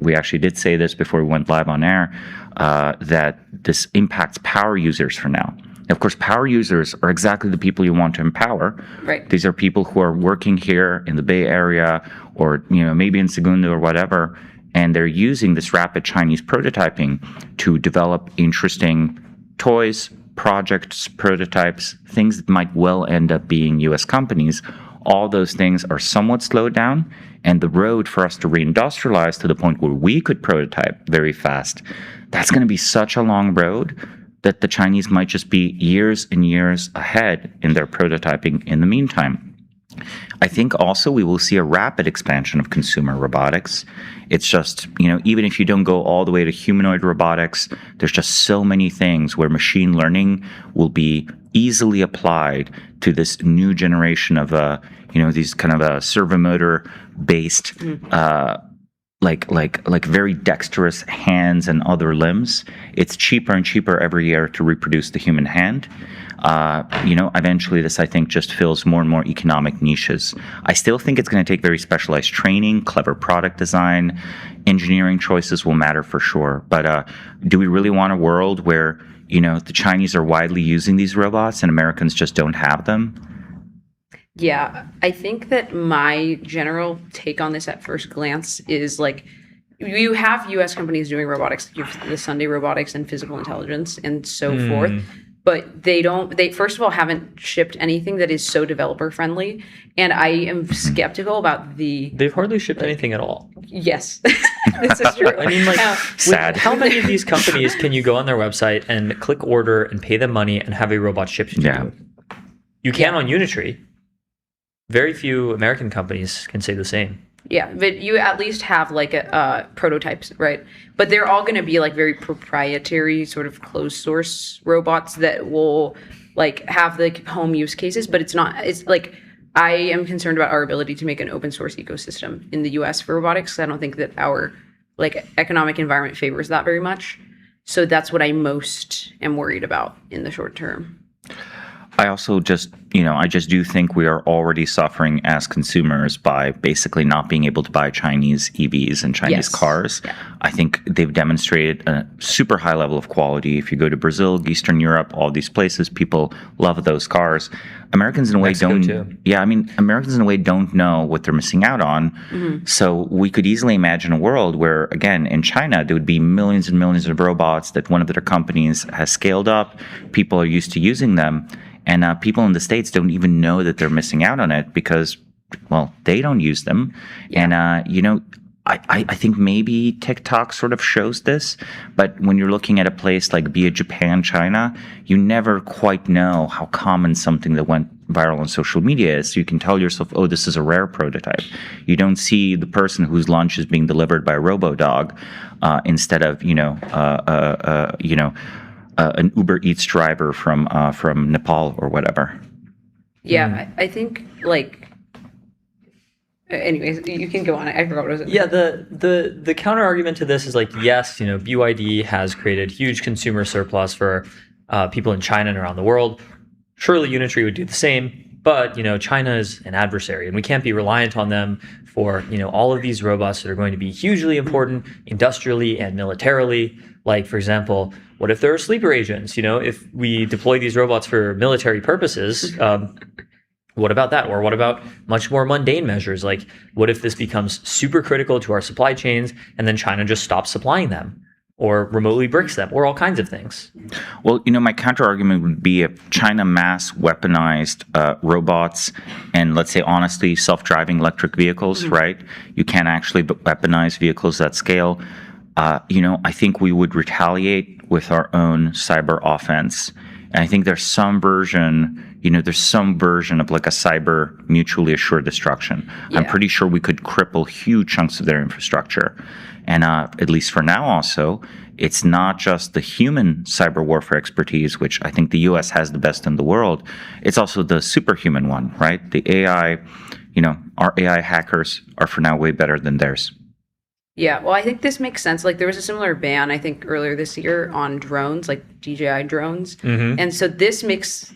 we actually did say this before we went live on air, that this impacts power users for now. Of course, power users are exactly the people you want to empower. Right. These are people who are working here in the Bay Area or maybe in Segundo or whatever, and they're using this rapid Chinese prototyping to develop interesting toys, projects, prototypes, things that might well end up being US companies. All those things are somewhat slowed down, and the road for us to reindustrialize to the point where we could prototype very fast, that's going to be such a long road that the Chinese might just be years and years ahead in their prototyping in the meantime. I think also we will see a rapid expansion of consumer robotics. It's just, even if you don't go all the way to humanoid robotics, there's just so many things where machine learning will be easily applied to this new generation of, these kind of servomotor based, like very dexterous hands and other limbs. It's cheaper and cheaper every year to reproduce the human hand. Eventually this, I think, just fills more and more economic niches. I still think it's going to take very specialized training, clever product design, engineering choices will matter for sure. But do we really want a world where, the Chinese are widely using these robots and Americans just don't have them? Yeah, I think that my general take on this at first glance is like, you have US companies doing robotics, you have the Sunday Robotics and Physical Intelligence and so forth. But they first of all haven't shipped anything that is so developer friendly, and I am skeptical about They've hardly shipped anything at all. Yes, this is true. I mean, sad. How many of these companies can you go on their website and click order and pay them money and have a robot shipped to you? You can on Unitree. Very few American companies can say the same. Yeah, but you at least have like prototypes, right? But they're all going to be like very proprietary, sort of closed source robots that will like have the home use cases. But it's like I am concerned about our ability to make an open source ecosystem in the US for robotics. I don't think that our like economic environment favors that very much. So that's what I most am worried about in the short term. I also just, I just do think we are already suffering as consumers by basically not being able to buy Chinese EVs and Chinese cars. Yeah. I think they've demonstrated a super high level of quality. If you go to Brazil, Eastern Europe, all these places, people love those cars. Americans in a way Americans in a way don't know what they're missing out on. Mm-hmm. So we could easily imagine a world where, again, in China, there would be millions and millions of robots that one of their companies has scaled up. People are used to using them. And people in the States don't even know that they're missing out on it because, well, they don't use them. Yeah. And, I think maybe TikTok sort of shows this. But when you're looking at a place like be it Japan, China, you never quite know how common something that went viral on social media is. So you can tell yourself, oh, this is a rare prototype. You don't see the person whose lunch is being delivered by a robo-dog instead of, an Uber Eats driver from Nepal or whatever. Yeah, I think anyways, you can go on. I forgot what it was. Yeah, the counter argument to this is like, yes, BYD has created huge consumer surplus for people in China and around the world. Surely Unitree would do the same, but China is an adversary, and we can't be reliant on them for all of these robots that are going to be hugely important industrially and militarily. Like, for example, what if there are sleeper agents? If we deploy these robots for military purposes, what about that? Or what about much more mundane measures? Like, what if this becomes super critical to our supply chains and then China just stops supplying them or remotely bricks them or all kinds of things? Well, my counter argument would be if China mass weaponized robots and, let's say, honestly, self-driving electric vehicles, right? You can't actually weaponize vehicles at scale. I think we would retaliate with our own cyber offense. And I think there's some version of like a cyber mutually assured destruction. Yeah. I'm pretty sure we could cripple huge chunks of their infrastructure. And at least for now also, it's not just the human cyber warfare expertise, which I think the US has the best in the world. It's also the superhuman one, right? The AI, our AI hackers are for now way better than theirs. Yeah, well, I think this makes sense. Like, there was a similar ban, I think, earlier this year on drones, like DJI drones, and so this makes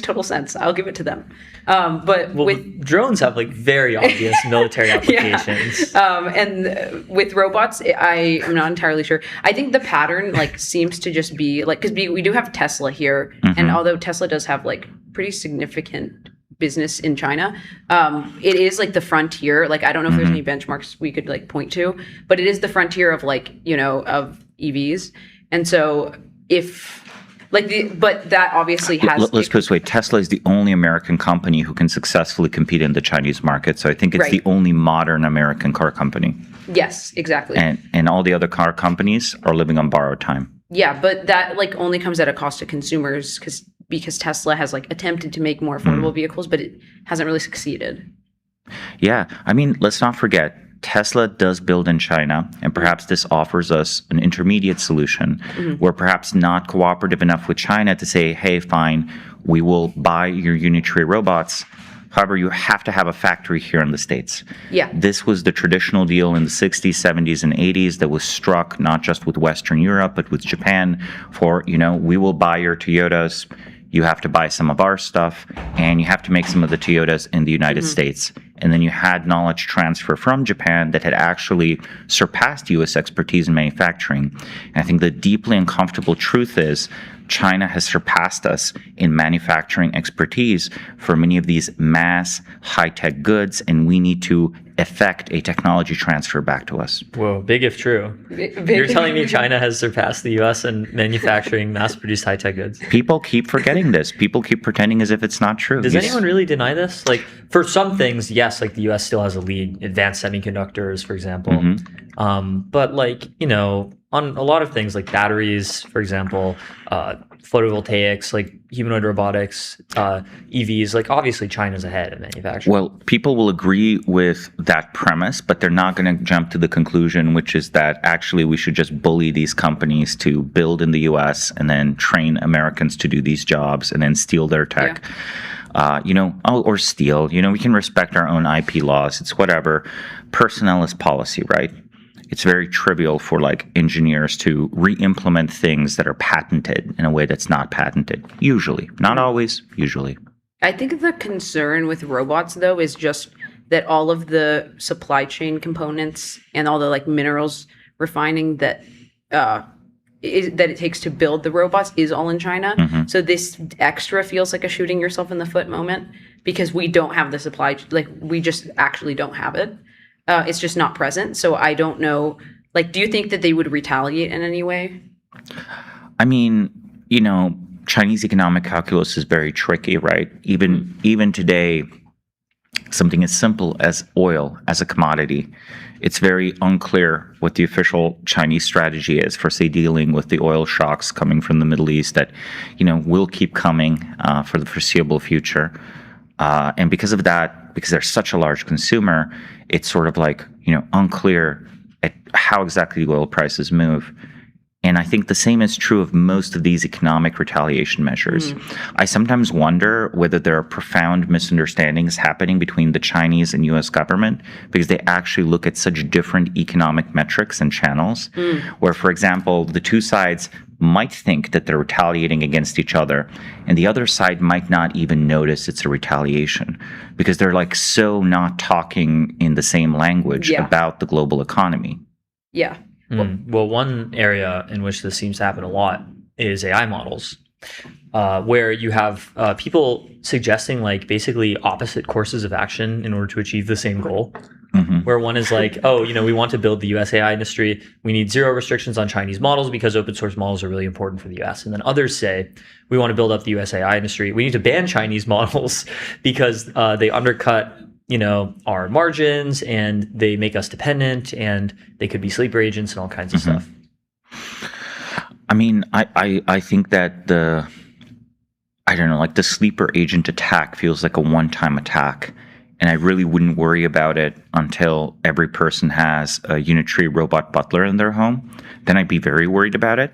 total sense. I'll give it to them. But with drones have like very obvious military applications, and with robots, I am not entirely sure. I think the pattern seems to just be because we do have Tesla here, and although Tesla does have pretty significant business in China. It is like the frontier. Like, I don't know if there's any benchmarks we could like point to, but it is the frontier of like, you know, of EVs. And so if like but that obviously has. Let's put it this way: Tesla is the only American company who can successfully compete in the Chinese market. So I think it's the only modern American car company. Yes, exactly. And all the other car companies are living on borrowed time. Yeah, but that like only comes at a cost to consumers because Tesla has like attempted to make more affordable vehicles, but it hasn't really succeeded. Yeah, I mean, let's not forget, Tesla does build in China, and perhaps this offers us an intermediate solution. We're perhaps not cooperative enough with China to say, hey, fine, we will buy your unitary robots. However, you have to have a factory here in the States. Yeah. This was the traditional deal in the 60s, 70s, and 80s that was struck not just with Western Europe, but with Japan for, you know, we will buy your Toyotas. You have to buy some of our stuff, and you have to make some of the Toyotas in the United States. And then you had knowledge transfer from Japan that had actually surpassed U.S. expertise in manufacturing. And I think the deeply uncomfortable truth is China has surpassed us in manufacturing expertise for many of these mass high-tech goods, and we need to effect a technology transfer back to us. Whoa, big if true. You're telling me China has surpassed the U.S. in manufacturing mass-produced high-tech goods? People keep forgetting this. People keep pretending as if it's not true. Does anyone really deny this? Like, for some things, yes, like the U.S. still has a lead, advanced semiconductors, for example. But like, you know, on a lot of things like batteries, for example, photovoltaics, like humanoid robotics, EVs, like obviously China's ahead in manufacturing. Well, people will agree with that premise, but they're not going to jump to the conclusion, which is that actually we should just bully these companies to build in the US and then train Americans to do these jobs and then steal their tech. You know, or steal. You know, we can respect our own IP laws. It's whatever. Personnel is policy, right? It's very trivial for like engineers to re-implement things that are patented in a way that's not patented. Usually, not always, usually. I think the concern with robots though is just that all of the supply chain components and all the like minerals refining that that it takes to build the robots is all in China. So this extra feels like a shooting yourself in the foot moment because we don't have the supply, like we just actually don't have it. It's just not present. So I don't know, like, do you think that they would retaliate in any way? I mean, you know, Chinese economic calculus is very tricky, right? Even today, something as simple as oil as a commodity, it's very unclear what the official Chinese strategy is for, say, dealing with the oil shocks coming from the Middle East that, you know, will keep coming for the foreseeable future. And because of that, because they're such a large consumer, it's sort of like, you know, unclear at how exactly oil prices move. And I think the same is true of most of these economic retaliation measures. I sometimes wonder whether there are profound misunderstandings happening between the Chinese and US government because they actually look at such different economic metrics and channels, where, for example, the two sides might think that they're retaliating against each other, and the other side might not even notice it's a retaliation because they're like so not talking in the same language about the global economy. Yeah. Well, one area in which this seems to happen a lot is AI models, where you have people suggesting like basically opposite courses of action in order to achieve the same goal. Where one is like, oh, you know, we want to build the US AI industry. We need zero restrictions on Chinese models because open source models are really important for the US. And then others say, we want to build up the US AI industry. We need to ban Chinese models because they undercut, you know, our margins and they make us dependent and they could be sleeper agents and all kinds of stuff. I mean, I think that the sleeper agent attack feels like a one-time attack. And I really wouldn't worry about it until every person has a unitary robot butler in their home. Then I'd be very worried about it.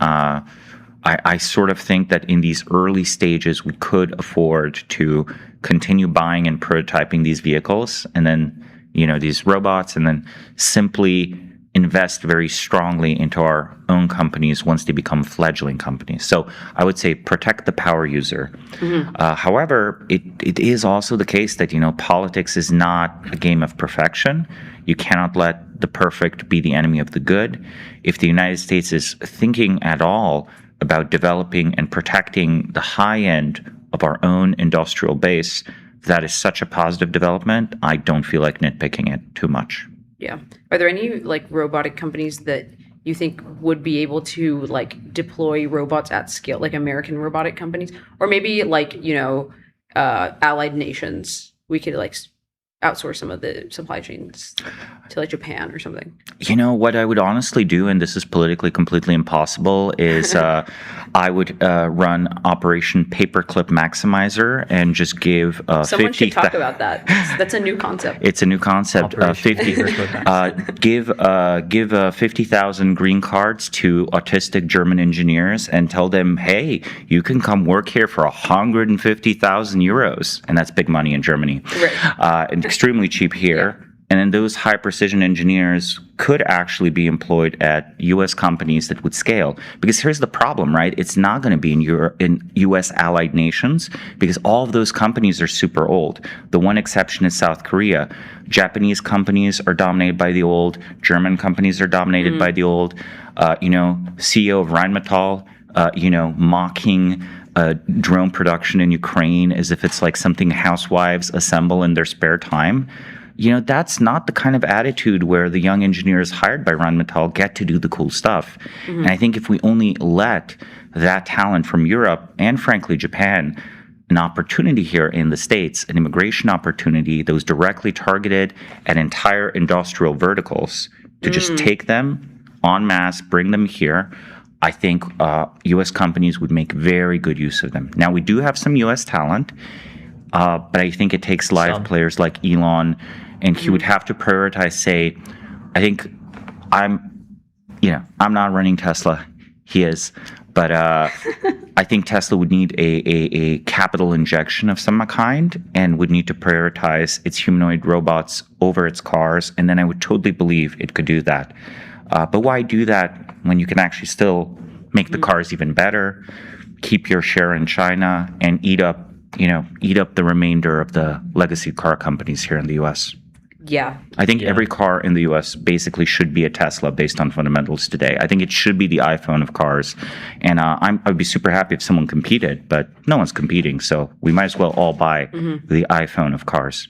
I sort of think that in these early stages, we could afford to continue buying and prototyping these vehicles and then, you know, these robots, and then simply invest very strongly into our own companies once they become fledgling companies. So I would say protect the power user. However, it is also the case that, you know, politics is not a game of perfection. You cannot let the perfect be the enemy of the good. If the United States is thinking at all about developing and protecting the high end of our own industrial base, that is such a positive development. I don't feel like nitpicking it too much. Yeah. Are there any like robotic companies that you think would be able to like deploy robots at scale, like American robotic companies, or maybe like, you know, allied nations? We could like outsource some of the supply chains to like Japan or something. You know, what I would honestly do, and this is politically completely impossible, is I would run Operation Paperclip Maximizer and just give Someone 50. should talk about that. That's a new concept. It's a new concept. 50. Give 50,000 green cards to autistic German engineers and tell them, hey, you can come work here for 150,000 euros, and that's big money in Germany. Right. And extremely cheap here. And then those high precision engineers could actually be employed at U.S. companies that would scale. Because here's the problem, right? It's not going to be in U.S. allied nations because all of those companies are super old. The one exception is South Korea. Japanese companies are dominated by the old. German companies are dominated by the old. CEO of Rheinmetall, mocking drone production in Ukraine as if it's like something housewives assemble in their spare time. That's not the kind of attitude where the young engineers hired by Rheinmetall get to do the cool stuff. And I think if we only let that talent from Europe and frankly Japan an opportunity here in the States, an immigration opportunity that was directly targeted at entire industrial verticals to just take them en masse, bring them here, I think U.S. companies would make very good use of them. Now, we do have some U.S. talent, but I think it takes live players like Elon, and he would have to prioritize, say, I think I'm not running Tesla. He is. But I think Tesla would need a capital injection of some kind and would need to prioritize its humanoid robots over its cars. And then I would totally believe it could do that. But why do that when you can actually still make the cars even better, keep your share in China, and eat up the remainder of the legacy car companies here in the U.S.? Yeah. I think every car in the U.S. basically should be a Tesla based on fundamentals today. I think it should be the iPhone of cars. And I'd be super happy if someone competed, but no one's competing. So we might as well all buy the iPhone of cars.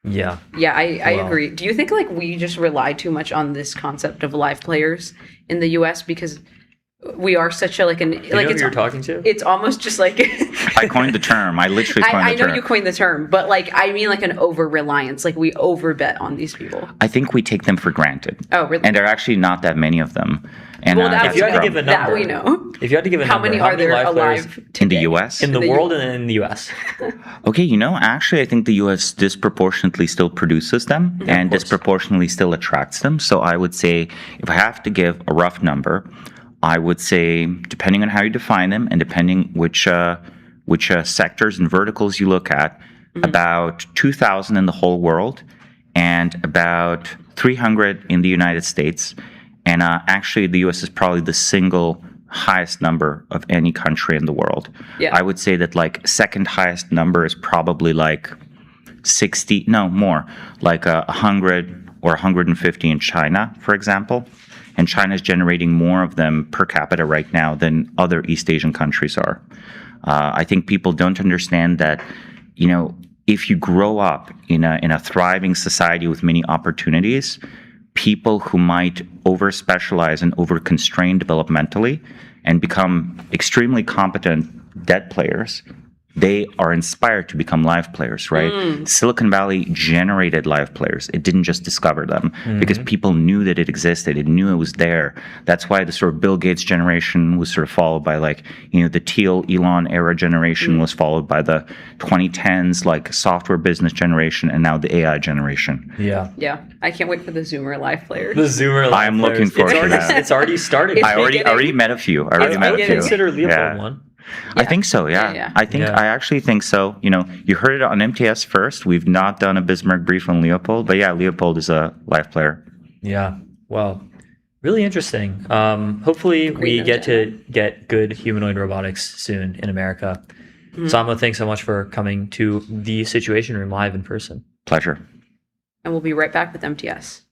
Yeah. Yeah, I agree. Do you think like we just rely too much on this concept of live players in the US because we are such a like an you know who you're talking to? It's almost just like I coined the term. I literally coined the term. I know you coined the term, but like I mean like an over reliance. Like we over bet on these people. I think we take them for granted. Oh, really? And there are actually not that many of them. And if you had to give a number, that we know. If you had to give a how number, many how are there live alive players in the U.S. in the world and in the U.S.? Okay, actually, I think the U.S. disproportionately still produces them and disproportionately still attracts them. So I would say, if I have to give a rough number, I would say, depending on how you define them and depending which sectors and verticals you look at, about 2,000 in the whole world and about 300 in the United States. And actually, the U.S. is probably the single highest number of any country in the world. Yeah. I would say that like second highest number is probably like 60, no more, like 100 or 150 in China, for example. And China is generating more of them per capita right now than other East Asian countries are. I think people don't understand that, if you grow up in a thriving society with many opportunities, people who might over-specialize and over-constrain developmentally and become extremely competent dead players, they are inspired to become live players, right? Silicon Valley generated live players. It didn't just discover them because people knew that it existed. It knew it was there. That's why the sort of Bill Gates generation was sort of followed by like, the Teal Elon era generation was followed by the 2010s like software business generation and now the AI generation. Yeah. Yeah. I can't wait for the Zoomer live players. The Zoomer live I'm players. looking forward to that. It's already started. I already met a few. I would consider Leopold one. I think so, yeah. I actually think so. You heard it on MTS first. We've not done a Bismarck brief on Leopold, but yeah, Leopold is a live player. Yeah. Well, really interesting. Hopefully we get to get good humanoid robotics soon in America. Samo, thanks so much for coming to the Situation Room live in person. Pleasure. And we'll be right back with MTS.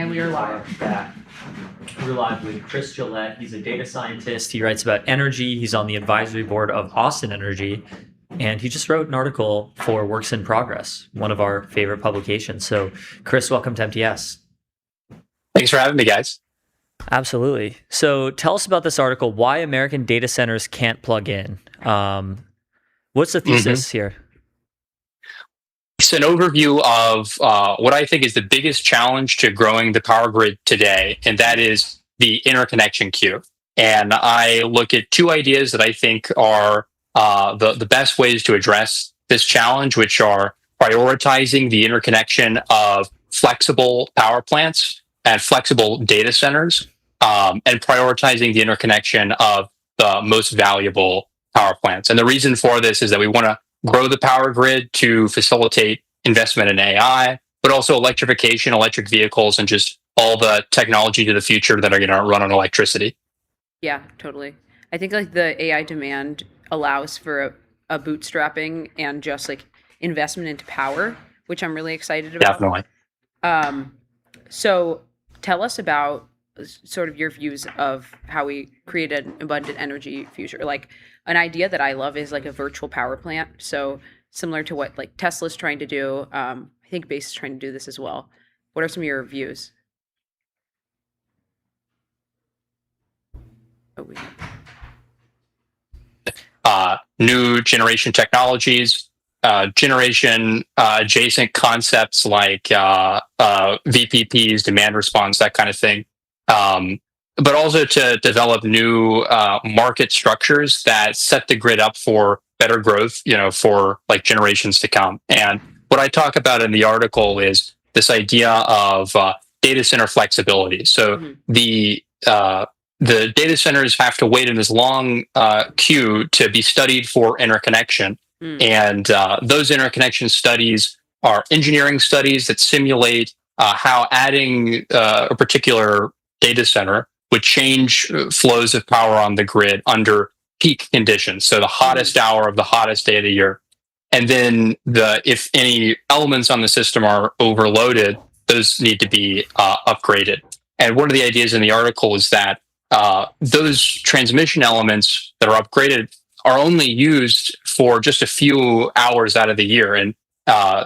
And we are back. We're live with Chris Gillette. He's a data scientist. He writes about energy. He's on the advisory board of Austin Energy. And he just wrote an article for Works in Progress, one of our favorite publications. So, Chris, welcome to MTS. Thanks for having me, guys. Absolutely. So tell us about this article, why American data centers can't plug in. What's the thesis here? It's an overview of what I think is the biggest challenge to growing the power grid today, and that is the interconnection queue. And I look at two ideas that I think are the best ways to address this challenge, which are prioritizing the interconnection of flexible power plants and flexible data centers, and prioritizing the interconnection of the most valuable power plants. And the reason for this is that we want to grow the power grid to facilitate investment in AI, but also electrification, electric vehicles, and just all the technology to the future that are going to run on electricity. Yeah, totally. I think like the AI demand allows for a bootstrapping and just like investment into power, which I'm really excited about. Definitely. So tell us about sort of your views of how we create an abundant energy future. Like an idea that I love is like a virtual power plant. So similar to what like Tesla's trying to do. I think Base is trying to do this as well. What are some of your views? New generation technologies, generation adjacent concepts like VPPs, demand response, that kind of thing. But also to develop new market structures that set the grid up for better growth, for like generations to come. And what I talk about in the article is this idea of data center flexibility. So the data centers have to wait in this long queue to be studied for interconnection. And those interconnection studies are engineering studies that simulate how adding a particular data center would change flows of power on the grid under peak conditions. So the hottest hour of the hottest day of the year. And then if any elements on the system are overloaded, those need to be upgraded. And one of the ideas in the article is that those transmission elements that are upgraded are only used for just a few hours out of the year. And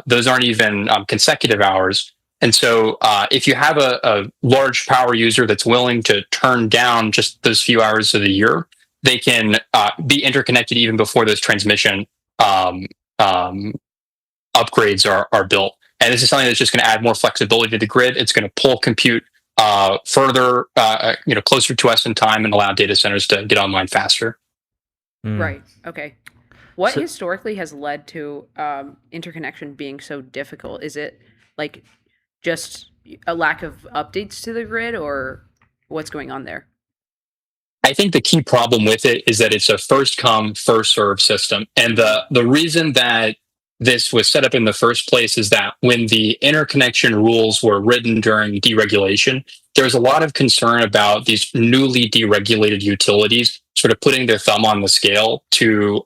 those aren't even consecutive hours. And so if you have a large power user that's willing to turn down just those few hours of the year, they can be interconnected even before those transmission upgrades are built. And this is something that's just going to add more flexibility to the grid. It's going to pull compute further, closer to us in time and allow data centers to get online faster. Right. Okay. What historically has led to interconnection being so difficult? Is it like just a lack of updates to the grid, or what's going on there? I think the key problem with it is that it's a first come, first served system. And the reason that this was set up in the first place is that when the interconnection rules were written during deregulation, there was a lot of concern about these newly deregulated utilities sort of putting their thumb on the scale to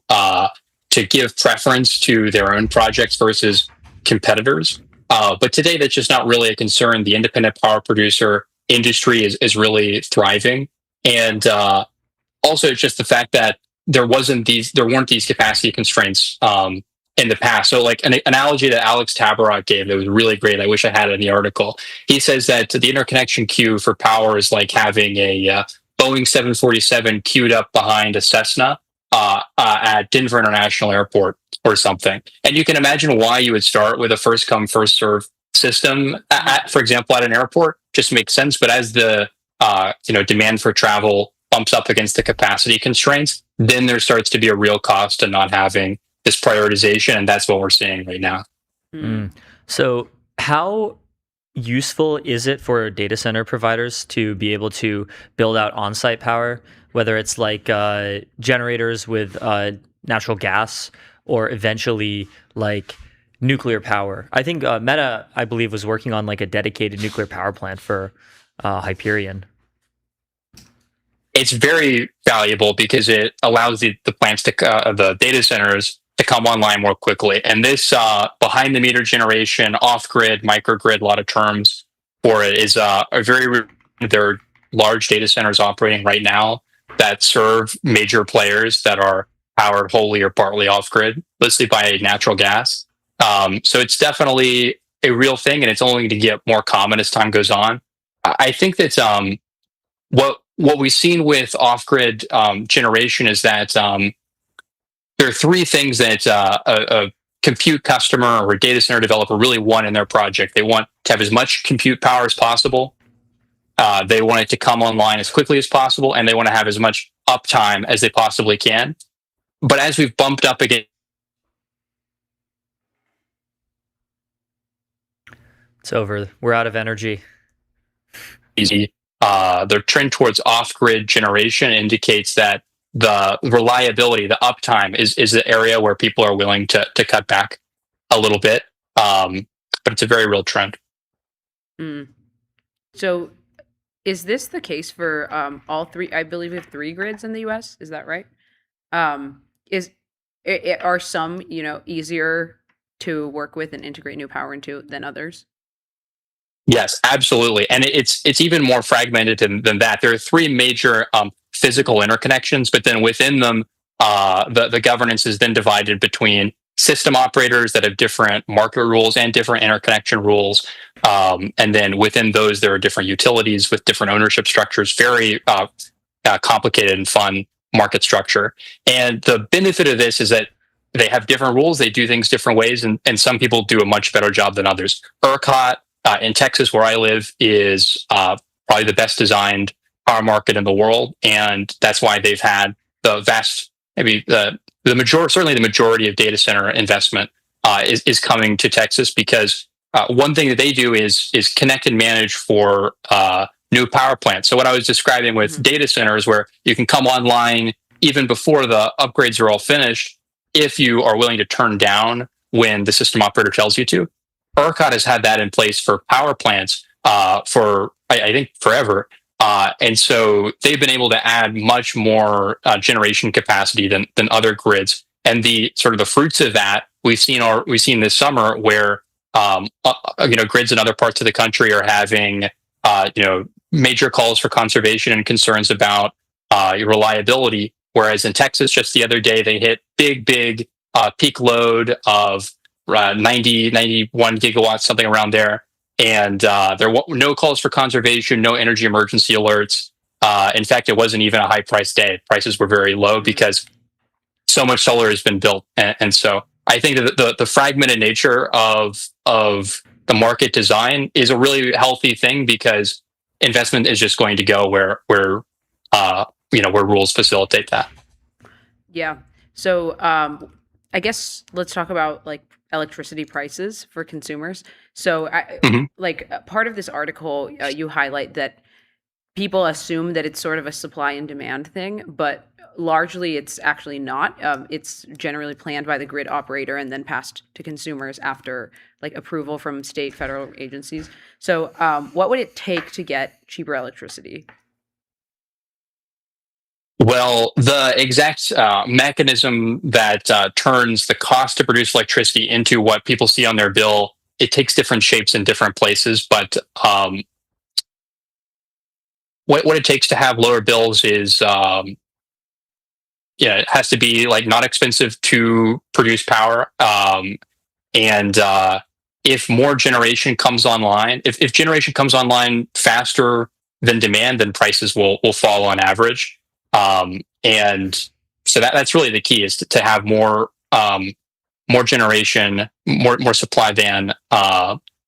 give preference to their own projects versus competitors. But today, that's just not really a concern. The independent power producer industry is really thriving. And also just the fact that there weren't these capacity constraints in the past. So like an analogy that Alex Tabarrok gave that was really great. I wish I had it in the article. He says that the interconnection queue for power is like having a Boeing 747 queued up behind a Cessna at Denver International Airport or something. And you can imagine why you would start with a first come, first serve system, for example, at an airport. Just makes sense. But as the demand for travel bumps up against the capacity constraints, then there starts to be a real cost to not having this prioritization, and that's what we're seeing right now. So how useful is it for data center providers to be able to build out on-site power, whether it's like generators with natural gas or eventually like nuclear power? I think Meta, I believe, was working on like a dedicated nuclear power plant for Hyperion. It's very valuable because it allows the plants to the data centers to come online more quickly. And this behind the meter generation, off grid, microgrid, a lot of terms for it is there are large data centers operating right now that serve major players that are powered wholly or partly off grid, mostly by natural gas. So it's definitely a real thing, and it's only going to get more common as time goes on. I think that what we've seen with off grid generation is that there are three things that a compute customer or a data center developer really want in their project. They want to have as much compute power as possible. They want it to come online as quickly as possible, and they want to have as much uptime as they possibly can. But as we've bumped up again, it's over. We're out of energy. The trend towards off-grid generation indicates that the reliability, the uptime, is the area where people are willing to cut back a little bit. But it's a very real trend. So is this the case for all three? I believe we have 3 grids in the U.S. Is that right? Are some easier to work with and integrate new power into than others? Yes, absolutely, and it's even more fragmented than that. There are 3 major physical interconnections, but then within them, the governance is then divided between system operators that have different market rules and different interconnection rules. And then within those, there are different utilities with different ownership structures, very complicated and fun market structure. And the benefit of this is that they have different rules, they do things different ways, and some people do a much better job than others. ERCOT in Texas, where I live, is probably the best designed power market in the world. And that's why they've had the vast, maybe the majority of data center investment is coming to Texas, because one thing that they do is connect and manage for new power plants. So what I was describing with data centers, where you can come online even before the upgrades are all finished, if you are willing to turn down when the system operator tells you to. ERCOT has had that in place for power plants for I think forever. And so they've been able to add much more generation capacity than other grids. And the sort of the fruits of that we've seen this summer, where grids in other parts of the country are having major calls for conservation and concerns about reliability. Whereas in Texas, just the other day, they hit big peak load of 91 gigawatts, something around there. And there were no calls for conservation, no energy emergency alerts. In fact, it wasn't even a high price day. Prices were very low because so much solar has been built. And so I think that the fragmented nature of the market design is a really healthy thing, because investment is just going to go where rules facilitate that. Yeah. So I guess let's talk about like electricity prices for consumers. So part of this article, you highlight that people assume that it's sort of a supply and demand thing, but largely it's actually not. It's generally planned by the grid operator and then passed to consumers after like approval from state, federal agencies. So what would it take to get cheaper electricity? Well, the exact mechanism that turns the cost to produce electricity into what people see on their bill, it takes different shapes in different places. But what it takes to have lower bills is, it has to be like not expensive to produce power. And if more generation comes online, if generation comes online faster than demand, then prices will fall on average. And so that's really the key, is to have more generation, more supply than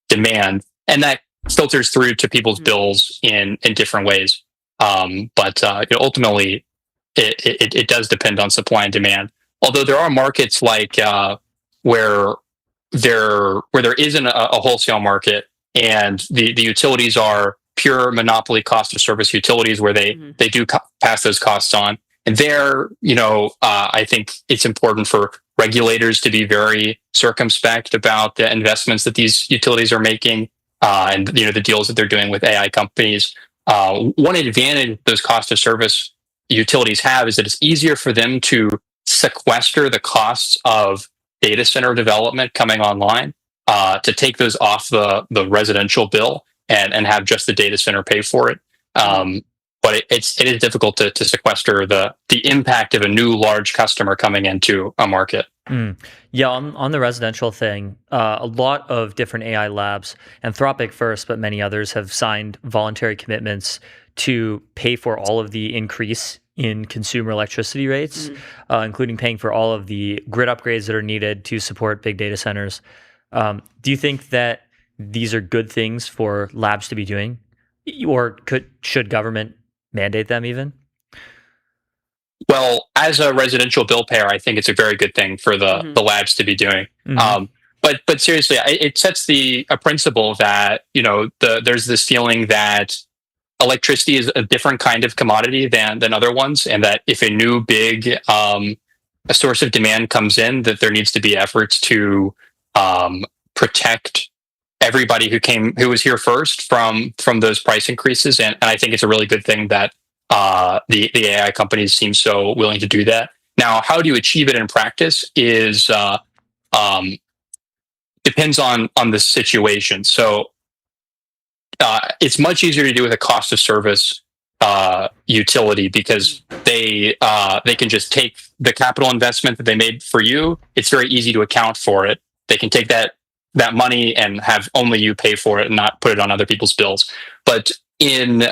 demand, and that filters through to people's bills in different ways. But ultimately, it does depend on supply and demand. Although there are markets like where there isn't a wholesale market, and the utilities are pure monopoly cost of service utilities, where they do pass those costs on. And there, I think it's important for regulators to be very circumspect about the investments that these utilities are making, and the deals that they're doing with AI companies. One advantage those cost of service utilities have is that it's easier for them to sequester the costs of data center development coming online, to take those off the residential bill. and have just the data center pay for it. But it is difficult to sequester the impact of a new large customer coming into a market. Yeah, on the residential thing, a lot of different AI labs, Anthropic first, but many others have signed voluntary commitments to pay for all of the increase in consumer electricity rates, including paying for all of the grid upgrades that are needed to support big data centers. Do you think that these are good things for labs to be doing, or should government mandate them even? Well, as a residential bill payer, I think it's a very good thing for the labs to be doing. But seriously, it sets a principle that there's this feeling that electricity is a different kind of commodity than other ones, and that if a new big a source of demand comes in, that there needs to be efforts to protect everybody who was here first from those price increases. And I think it's a really good thing that the AI companies seem so willing to do that. Now, how do you achieve it in practice is depends on the situation. So it's much easier to do with a cost of service utility, because they can just take the capital investment that they made for you. It's very easy to account for it. They can take that money and have only you pay for it and not put it on other people's bills. But in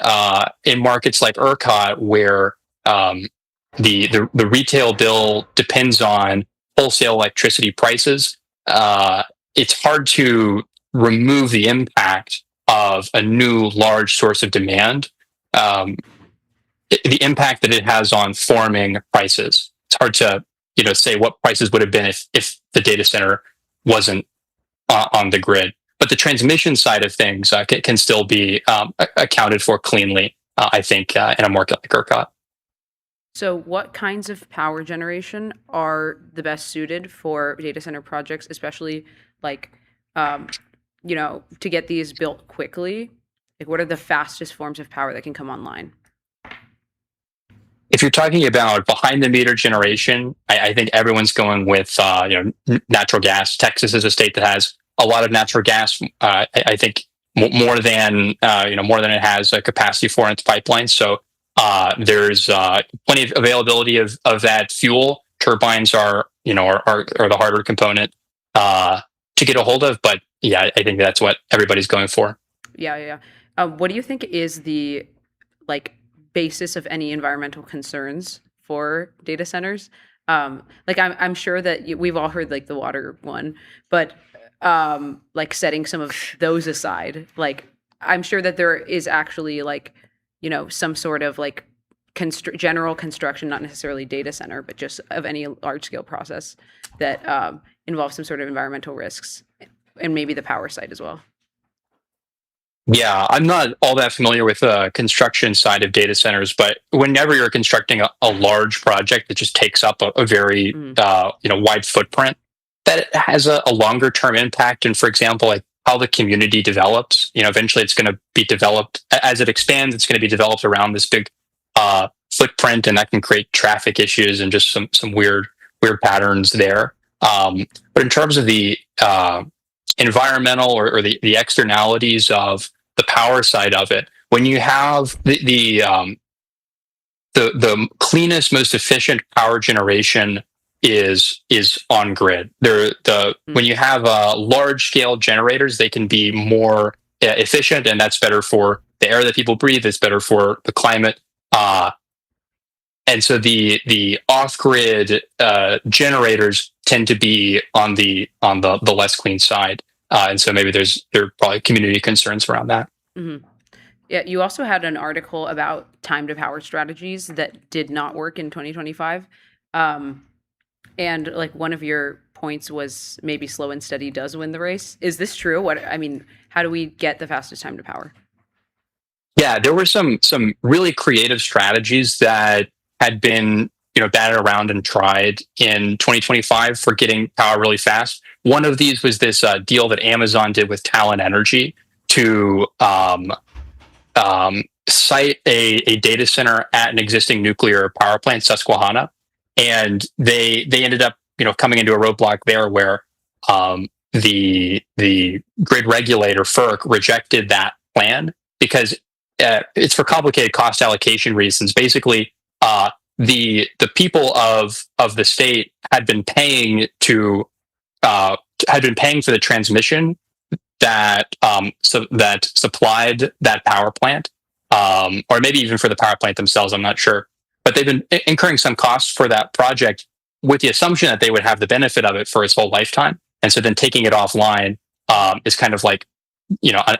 markets like ERCOT, where the retail bill depends on wholesale electricity prices, it's hard to remove the impact of a new large source of demand, the impact that it has on forming prices. It's hard to say what prices would have been if the data center wasn't on the grid. But the transmission side of things can still be accounted for cleanly, I think, in a market like ERCOT. So what kinds of power generation are the best suited for data center projects, especially like, to get these built quickly? Like, what are the fastest forms of power that can come online? If you're talking about behind the meter generation, I think everyone's going with natural gas. Texas is a state that has a lot of natural gas. I think more than it has a capacity for in its pipeline. So there's plenty of availability of that fuel. Turbines are the harder component to get a hold of. But yeah, I think that's what everybody's going for. Yeah. What do you think is the basis of any environmental concerns for data centers? I'm sure that we've all heard the water one, but setting some of those aside, I'm sure that there is actually some sort of general construction, not necessarily data center, but just of any large scale process that involves some sort of environmental risks, and maybe the power side as well. Yeah, I'm not all that familiar with the construction side of data centers, but whenever you're constructing a large project that just takes up a very wide footprint, that has a longer term impact. And for example, how the community develops, eventually it's going to be developed as it expands. It's going to be developed around this big footprint, and that can create traffic issues and just some weird patterns there. But in terms of the environmental or the externalities of the power side of it, when you have the cleanest, most efficient power generation is on grid. When you have large scale generators, they can be more efficient, and that's better for the air that people breathe. It's better for the climate. And so the off grid generators tend to be on the less clean side. And so maybe there are probably community concerns around that. Mm-hmm. Yeah, you also had an article about time to power strategies that did not work in 2025. And one of your points was maybe slow and steady does win the race. Is this true? How do we get the fastest time to power? Yeah, there were some really creative strategies that had been batted around and tried in 2025 for getting power really fast. One of these was this deal that Amazon did with Talon Energy to site a data center at an existing nuclear power plant, Susquehanna, and they ended up coming into a roadblock there where the grid regulator FERC rejected that plan because it's for complicated cost allocation reasons. Basically, the people of the state had been paying for the transmission that that supplied that power plant, or maybe even for the power plant themselves. I'm not sure, but they've been incurring some costs for that project with the assumption that they would have the benefit of it for its whole lifetime. And so then taking it offline is kind of like,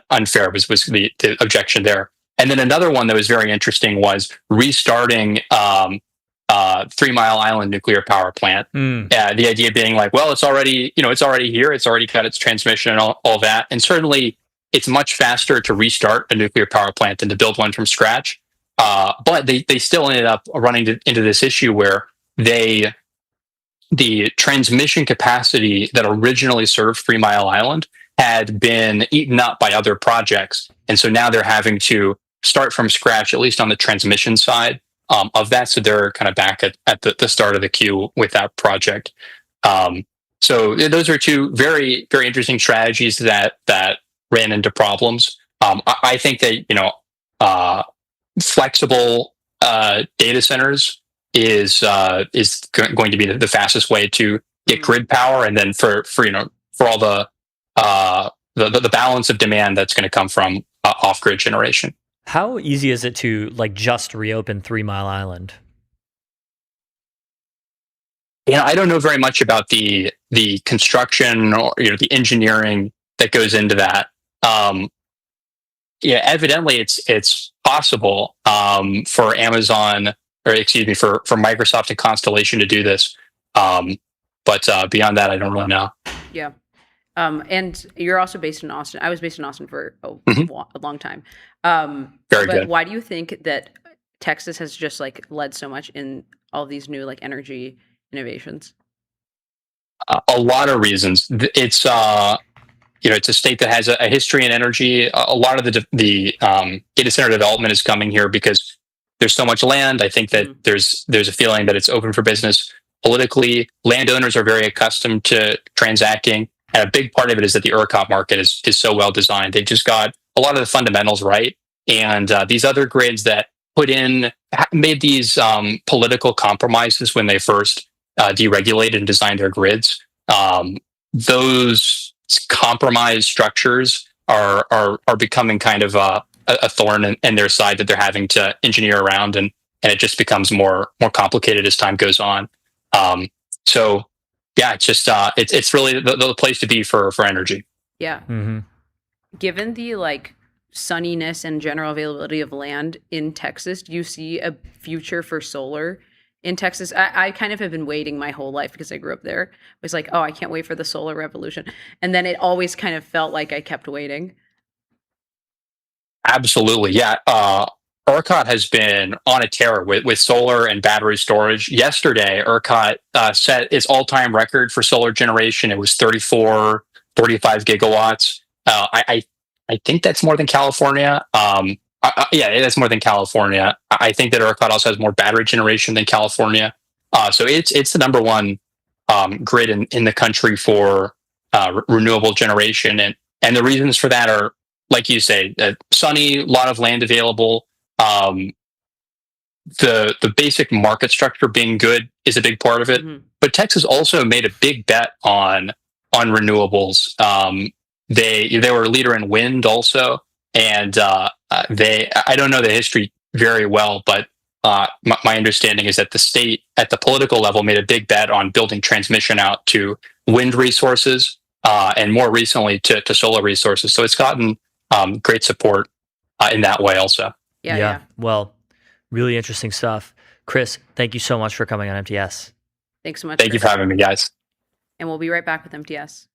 unfair was the objection there. And then another one that was very interesting was restarting 3 Mile Island nuclear power plant. The idea being like, well, it's already here. It's already got its transmission and all that. And certainly it's much faster to restart a nuclear power plant than to build one from scratch. But they still ended up running into this issue where the transmission capacity that originally served 3 Mile Island had been eaten up by other projects. And so now they're having to start from scratch, at least on the transmission side of that. So they're kind of back at the start of the queue with that project. So those are two very, very interesting strategies that ran into problems. I think that, flexible data centers is going to be the fastest way to get grid power, and then for all the balance of demand that's going to come from off grid generation. How easy is it to just reopen 3 Mile Island? I don't know very much about the construction or the engineering that goes into that. Evidently it's possible for Amazon, or excuse me, for Microsoft and Constellation to do this. But beyond that, I don't really know. Yeah. And you're also based in Austin. I was based in Austin for a long time. Very but good. Why do you think that Texas has just led so much in all these new energy innovations? A lot of reasons. It's it's a state that has a history in energy. A lot of the data center development is coming here because there's so much land. I think that there's a feeling that it's open for business politically. Landowners are very accustomed to transacting. And a big part of it is that the ERCOT market is so well designed. They just got a lot of the fundamentals right. And these other grids that made these political compromises when they first deregulated and designed their grids. Those compromise structures are becoming kind of a thorn in their side that they're having to engineer around, and it just becomes more complicated as time goes on. So yeah, it's just it's really the place to be for energy. Yeah. Mm-hmm. Given the sunniness and general availability of land in Texas, do you see a future for solar in Texas? I kind of have been waiting my whole life because I grew up there. It was like, oh, I can't wait for the solar revolution. And then it always kind of felt like I kept waiting. Absolutely. Yeah. ERCOT has been on a tear with solar and battery storage. Yesterday, ERCOT set its all-time record for solar generation. It was 35 gigawatts. I think that's more than California. Yeah, that's more than California. I think that ERCOT also has more battery generation than California. So it's the number one grid in the country for renewable generation. And the reasons for that are, like you say, sunny, a lot of land available. The basic market structure being good is a big part of it. Mm-hmm. But Texas also made a big bet on renewables. They were a leader in wind also, and I don't know the history very well, but my understanding is that the state at the political level made a big bet on building transmission out to wind resources, and more recently to solar resources. So it's gotten great support in that way also. Yeah. Well, really interesting stuff. Chris, thank you so much for coming on MTS. Thanks so much. Thank you for having me, guys. And we'll be right back with MTS.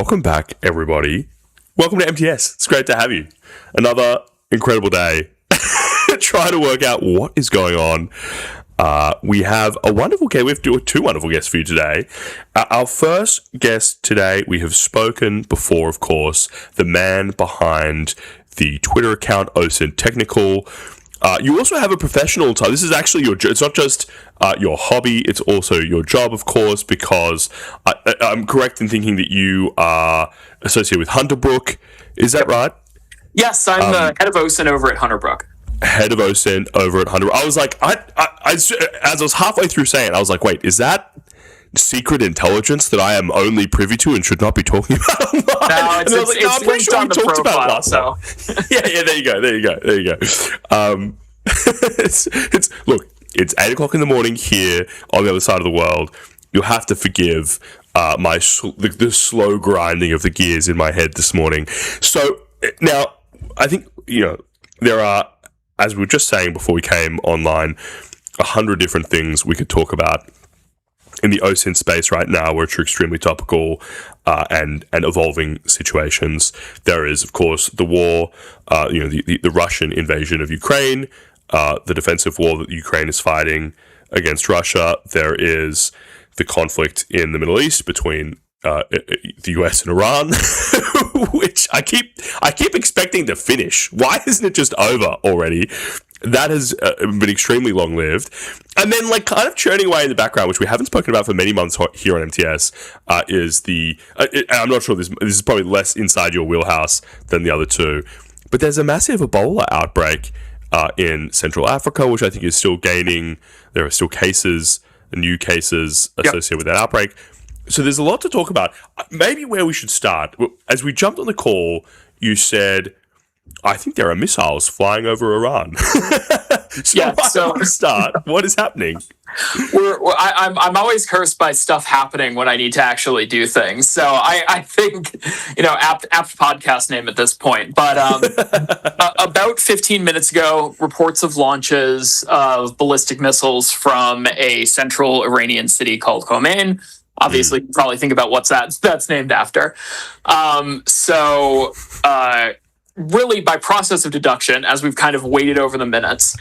Welcome back, everybody. Welcome to MTS. It's great to have you. Another incredible day. Trying to work out what is going on. We have a wonderful guest. We have two wonderful guests for you today. Our first guest today, we have spoken before, of course, the man behind the Twitter account, OSINT Technical. You also have a professional type. This is actually your job. It's not just your hobby. It's also your job, of course, because I'm correct in thinking that you are associated with Hunterbrook. Is that right? Yes, I'm the head of OSINT over at Hunterbrook. Head of OSINT over at Hunterbrook. I was like, as I was halfway through saying it, I was like, wait, is that secret intelligence that I am only privy to and should not be talking about online? No, it's linked on the profile, so. yeah, there you go. Look, it's 8 o'clock in the morning here on the other side of the world. You'll have to forgive the slow grinding of the gears in my head this morning. So now, I think, there are, as we were just saying before we came online, 100 different things we could talk about in the OSINT space right now, which are extremely topical and evolving situations. There is, of course, the war, the Russian invasion of Ukraine, the defensive war that Ukraine is fighting against Russia. There is the conflict in the Middle East between the US and Iran, which I keep expecting to finish. Why isn't it just over already? That has been extremely long-lived. And then, kind of churning away in the background, which we haven't spoken about for many months here on MTS, is the... I'm not sure this is probably less inside your wheelhouse than the other two, but there's a massive Ebola outbreak in Central Africa, which I think is still gaining... There are still new cases associated with that outbreak. So there's a lot to talk about. Maybe where we should start, as we jumped on the call, you said, I think there are missiles flying over Iran. So start. What is happening? I'm always cursed by stuff happening when I need to actually do things. So I think, apt podcast name at this point. But about 15 minutes ago, reports of launches of ballistic missiles from a central Iranian city called Khomeini. Obviously, you probably think about what's that's named after. Really, by process of deduction, as we've kind of waited over the minutes,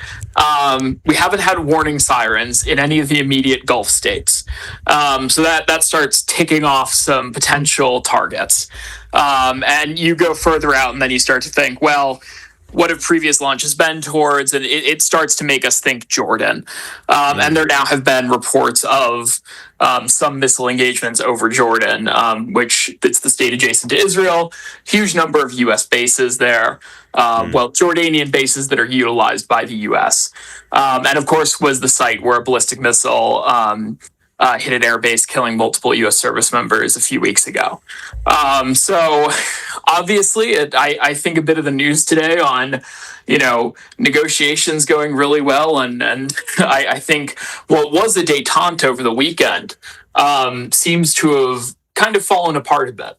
we haven't had warning sirens in any of the immediate Gulf states. So that starts ticking off some potential targets. And you go further out, and then you start to think, well, what have previous launches been towards? And it starts to make us think Jordan. And there now have been reports of some missile engagements over Jordan, which it's the state adjacent to Israel. Huge number of U.S. bases there. Jordanian bases that are utilized by the U.S. And of course was the site where a ballistic missile hit an airbase, killing multiple U.S. service members a few weeks ago. So obviously, I think a bit of the news today on, negotiations going really well. And I think what was a détente over the weekend seems to have kind of fallen apart a bit.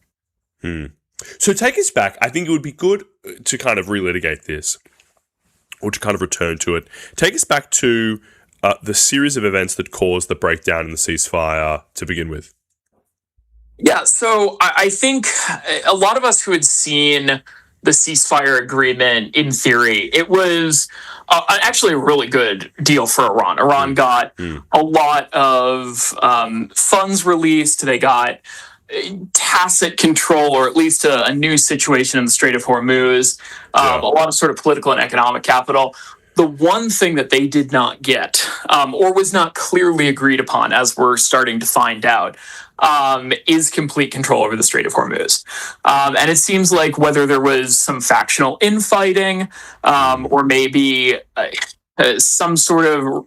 So take us back. I think it would be good to kind of relitigate this, or to kind of return to it. Take us back to the series of events that caused the breakdown in the ceasefire to begin with. Yeah, so I think a lot of us who had seen the ceasefire agreement, in theory, it was actually a really good deal for Iran. Iran got a lot of funds released. They got tacit control, or at least a new situation in the Strait of Hormuz, a lot of sort of political and economic capital. The one thing that they did not get, or was not clearly agreed upon, as we're starting to find out, is complete control over the Strait of Hormuz. And it seems like whether there was some factional infighting, or maybe some sort of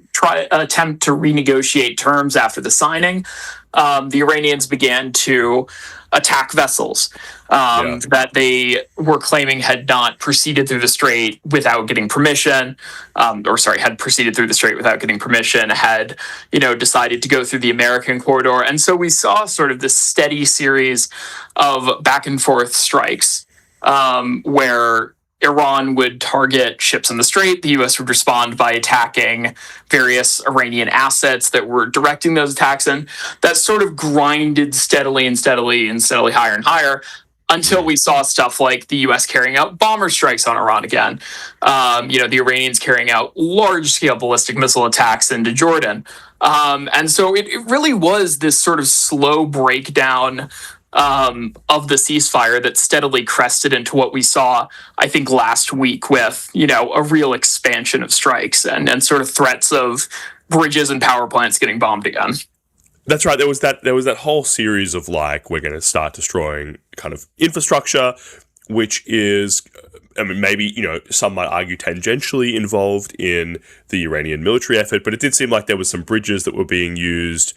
attempt to renegotiate terms after the signing, the Iranians began to attack vessels that they were claiming had not proceeded through the strait without getting permission, had proceeded through the strait without getting permission, had, decided to go through the American corridor. And so we saw sort of this steady series of back and forth strikes where Iran would target ships in the Strait. The U.S. would respond by attacking various Iranian assets that were directing those attacks. And that sort of grinded steadily higher and higher until we saw stuff like the U.S. carrying out bomber strikes on Iran again. The Iranians carrying out large-scale ballistic missile attacks into Jordan. And so it really was this sort of slow breakdown of the ceasefire that steadily crested into what we saw, I think, last week with, a real expansion of strikes and sort of threats of bridges and power plants getting bombed again. That's right. There was that whole series of we're going to start destroying kind of infrastructure, which is, maybe, some might argue tangentially involved in the Iranian military effort, but it did seem like there was some bridges that were being used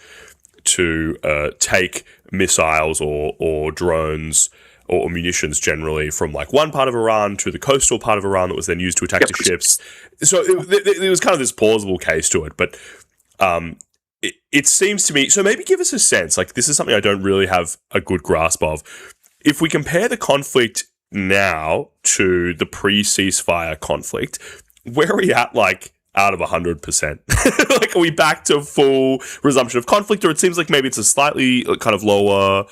to take missiles or drones or munitions generally from one part of Iran to the coastal part of Iran that was then used to attack the ships. So there was kind of this plausible case to it, but it seems to me, so maybe give us a sense, this is something I don't really have a good grasp of. If we compare the conflict now to the pre-ceasefire conflict, where are we at, out of 100%? Are we back to full resumption of conflict, or it seems like maybe it's a slightly kind of lower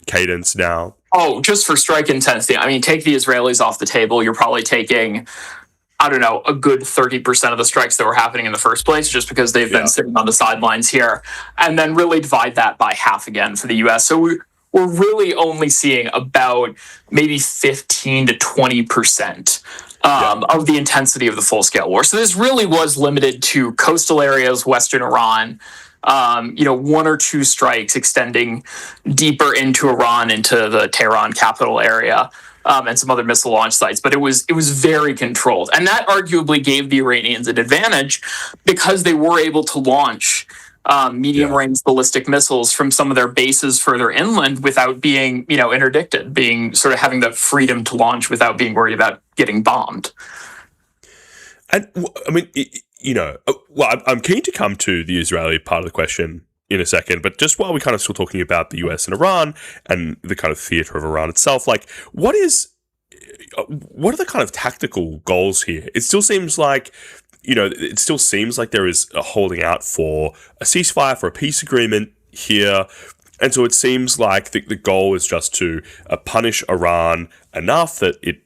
cadence now? Oh, just for strike intensity. Take the Israelis off the table. You're probably taking, I don't know, a good 30% of the strikes that were happening in the first place, just because they've been sitting on the sidelines here, and then really divide that by half again for the U.S. So we're really only seeing about maybe 15 to 20% of the intensity of the full-scale war. So this really was limited to coastal areas, western Iran, one or two strikes extending deeper into Iran, into the Tehran capital area, and some other missile launch sites. But it was very controlled. And that arguably gave the Iranians an advantage because they were able to launch medium-range ballistic missiles from some of their bases further inland without being, interdicted, having the freedom to launch without being worried about getting bombed. And I'm keen to come to the Israeli part of the question in a second, but just while we're kind of still talking about the US and Iran and the kind of theater of Iran itself, what are the kind of tactical goals here? It still seems like there is a holding out for a ceasefire, for a peace agreement here. And so it seems like the goal is just to punish Iran enough that it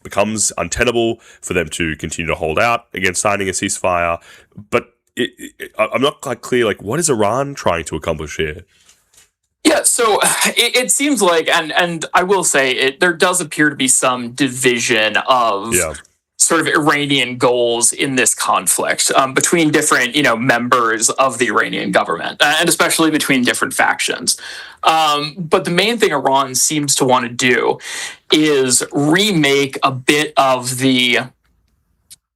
becomes untenable for them to continue to hold out against signing a ceasefire. But I'm not quite clear, what is Iran trying to accomplish here? Yeah, so it seems like, and I will say, there does appear to be some division of sort of Iranian goals in this conflict between different, members of the Iranian government, and especially between different factions. But the main thing Iran seems to want to do is remake a bit of the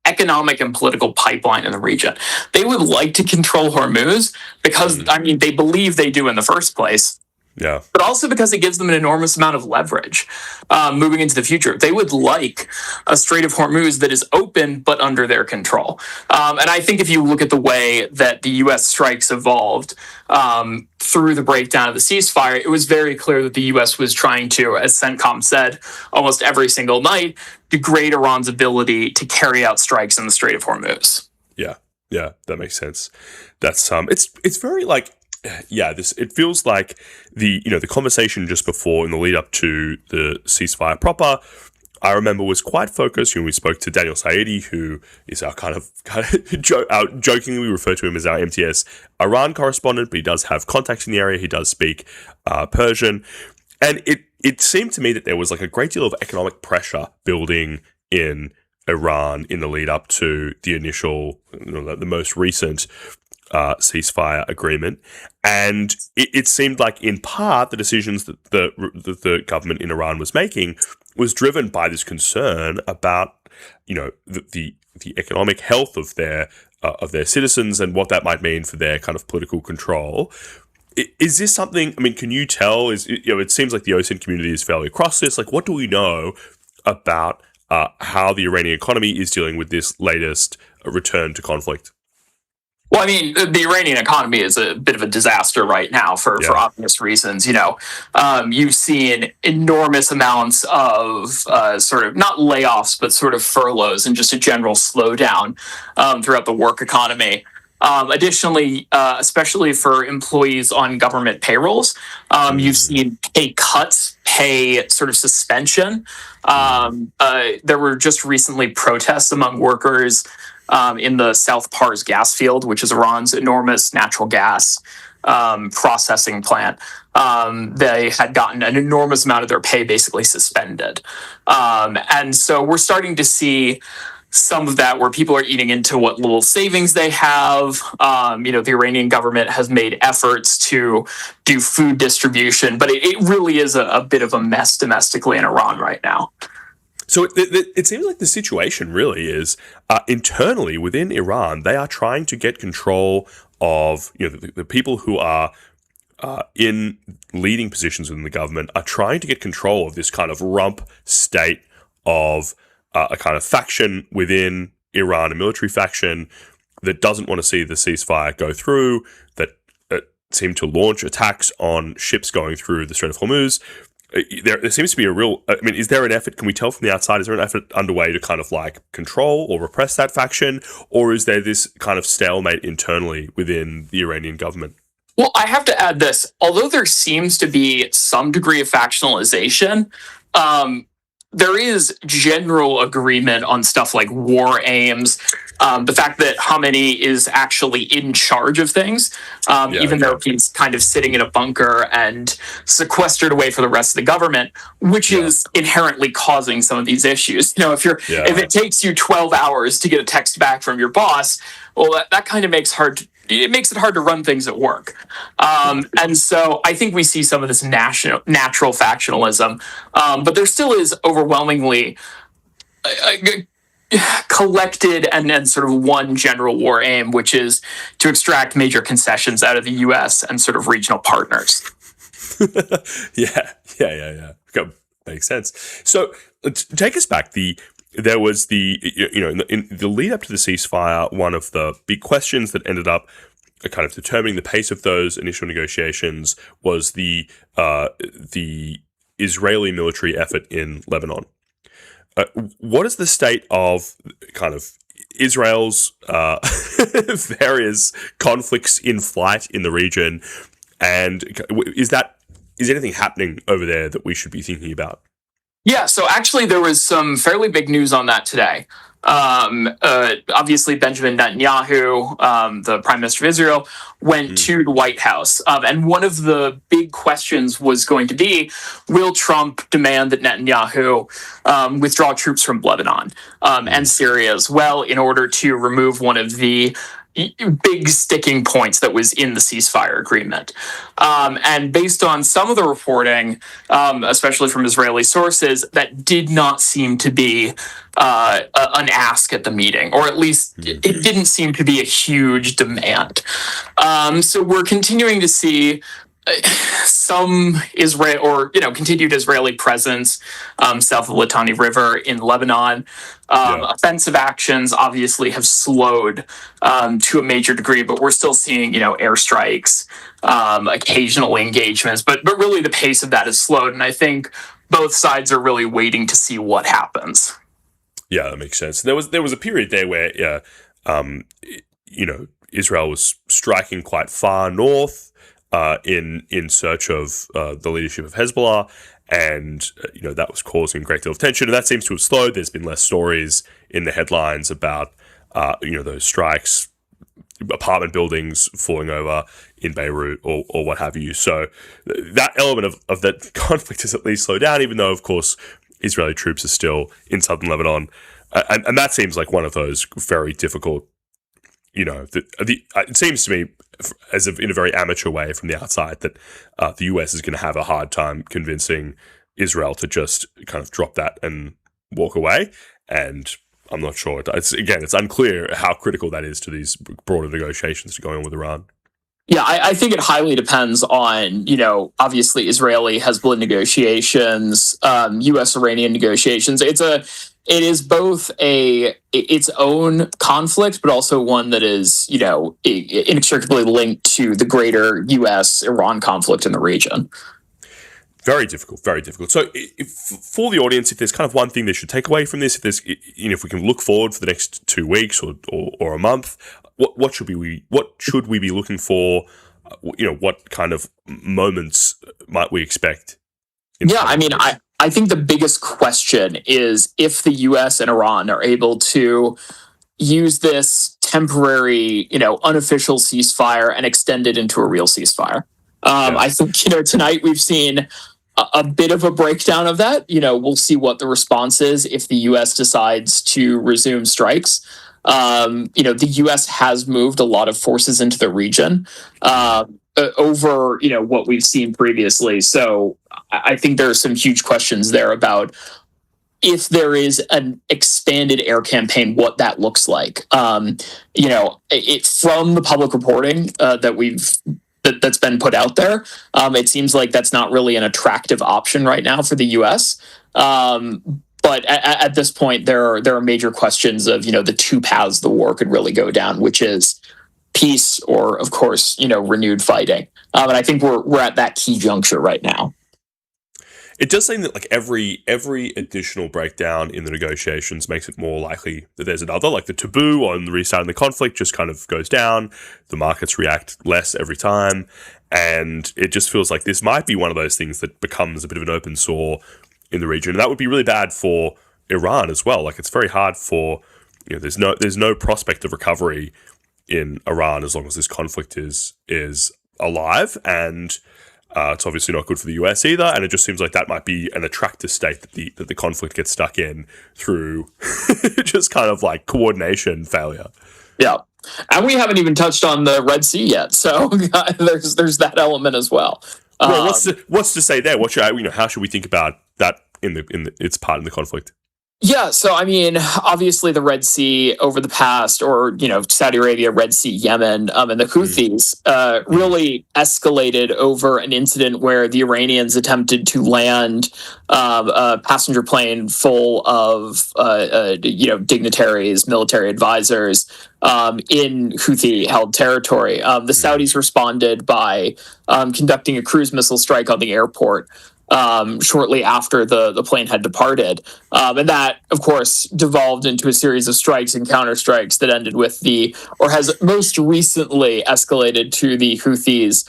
economic and political pipeline in the region. They would like to control Hormuz because, they believe they do in the first place. Yeah. But also because it gives them an enormous amount of leverage moving into the future. They would like a Strait of Hormuz that is open but under their control. And I think if you look at the way that the U.S. strikes evolved through the breakdown of the ceasefire, it was very clear that the U.S. was trying to, as CENTCOM said, almost every single night, degrade Iran's ability to carry out strikes in the Strait of Hormuz. Yeah, that makes sense. That's it's very it feels like the conversation just before in the lead up to the ceasefire proper, I remember was quite focused. We spoke to Daniel Saidi, who is our jokingly refer to him as our MTS Iran correspondent, but he does have contacts in the area. He does speak Persian, and it seemed to me that there was a great deal of economic pressure building in Iran in the lead up to the initial, the most recent ceasefire agreement, and it seemed like in part the decisions that the government in Iran was making was driven by this concern about the economic health of their citizens and what that might mean for their kind of political control. Is this something? Can you tell? It seems like the OSINT community is fairly across this. What do we know about how the Iranian economy is dealing with this latest return to conflict? Well, I mean, the Iranian economy is a bit of a disaster right now for obvious reasons. You've seen enormous amounts of sort of not layoffs, but sort of furloughs and just a general slowdown throughout the work economy. Additionally, especially for employees on government payrolls, you've seen pay cuts, pay sort of suspension. There were just recently protests among workers in the South Pars gas field, which is Iran's enormous natural gas processing plant. They had gotten an enormous amount of their pay basically suspended. And so we're starting to see some of that where people are eating into what little savings they have. The Iranian government has made efforts to do food distribution, but it really is a bit of a mess domestically in Iran right now. So it seems like the situation really is internally within Iran, they are trying to get control of the people who are in leading positions within the government are trying to get control of this kind of rump state of a kind of faction within Iran, a military faction that doesn't want to see the ceasefire go through, that seem to launch attacks on ships going through the Strait of Hormuz. There seems to be a real, is there an effort, can we tell from the outside, is there an effort underway to kind of like control or repress that faction? Or is there this kind of stalemate internally within the Iranian government? Well, I have to add this. Although there seems to be some degree of factionalization, there is general agreement on stuff like war aims, the fact that Khamenei is actually in charge of things, even though he's kind of sitting in a bunker and sequestered away from the rest of the government, which is inherently causing some of these issues. If it takes you 12 hours to get a text back from your boss, well, that kind of makes it hard to run things at work. And so I think we see some of this natural factionalism, but there still is overwhelmingly collected and then sort of one general war aim, which is to extract major concessions out of the U.S. and sort of regional partners. Yeah. Makes sense. So take us back. There was in the lead up to the ceasefire, one of the big questions that ended up kind of determining the pace of those initial negotiations was the Israeli military effort in Lebanon. What is the state of kind of Israel's various conflicts in flight in the region, and is anything happening over there that we should be thinking about? Yeah, so actually there was some fairly big news on that today. Obviously, Benjamin Netanyahu, the Prime Minister of Israel, went to the White House. And one of the big questions was going to be, will Trump demand that Netanyahu withdraw troops from Lebanon and Syria as well in order to remove one of the big sticking points that was in the ceasefire agreement. And based on some of the reporting, especially from Israeli sources, that did not seem to be an ask at the meeting, or at least it didn't seem to be a huge demand. So we're continuing to see some Israel or continued Israeli presence south of the Litani River in Lebanon. Offensive actions obviously have slowed to a major degree, but we're still seeing airstrikes, occasional engagements, but really the pace of that has slowed, and I think both sides are really waiting to see what happens. Yeah, that makes sense. There was a period there where Israel was striking quite far north in search of the leadership of Hezbollah, and that was causing a great deal of tension, and that seems to have slowed. There's been less stories in the headlines about those strikes, apartment buildings falling over in Beirut or what have you. So that element of that conflict has at least slowed down, even though, of course, Israeli troops are still in southern Lebanon, and that seems like one of those very difficult. It seems to me, in a very amateur way from the outside, that the US is going to have a hard time convincing Israel to just kind of drop that and walk away. And I'm not sure. It's unclear how critical that is to these broader negotiations going on with Iran. Yeah, I think it highly depends on, obviously Israeli Hezbollah negotiations, U.S. Iranian negotiations. It's it is both its own conflict, but also one that is, inextricably linked to the greater U.S.-Iran conflict in the region. Very difficult, very difficult. So, for the audience, if there's kind of one thing they should take away from this, if we can look forward for the next 2 weeks or a month, what should we be looking for? What kind of moments might we expect? Yeah, I mean, I think the biggest question is if the U.S. and Iran are able to use this temporary, unofficial ceasefire and extend it into a real ceasefire. I think, tonight we've seen a bit of a breakdown of that. We'll see what the response is if the U.S. decides to resume strikes. The U.S. has moved a lot of forces into the region over, what we've seen previously. So I think there are some huge questions there about if there is an expanded air campaign, what that looks like. From the public reporting that's been put out there, it seems like that's not really an attractive option right now for the U.S. But at this point, there are major questions of the two paths the war could really go down, which is peace or, of course, renewed fighting. And I think we're at that key juncture right now. It does seem that like every additional breakdown in the negotiations makes it more likely that there's another. Like the taboo on restarting the conflict just kind of goes down. The markets react less every time, and it just feels like this might be one of those things that becomes a bit of an open sore in the region, and that would be really bad for Iran as well. Like it's very hard for there's no prospect of recovery in Iran as long as this conflict is alive, and it's obviously not good for the US either, and it just seems like that might be an attractive state that the conflict gets stuck in through just kind of like coordination failure. Yeah, and we haven't even touched on the Red Sea yet, so there's that element as well. Well, what's to say there? How should we think about that in its part in the conflict? Yeah, so I mean, obviously the Red Sea over the past, or Saudi Arabia, Red Sea, Yemen, and the Houthis really escalated over an incident where the Iranians attempted to land a passenger plane full of dignitaries, military advisors in Houthi-held territory. The Saudis responded by conducting a cruise missile strike on the airport shortly after the plane had departed. And that, of course, devolved into a series of strikes and counterstrikes that ended with has most recently escalated to the Houthis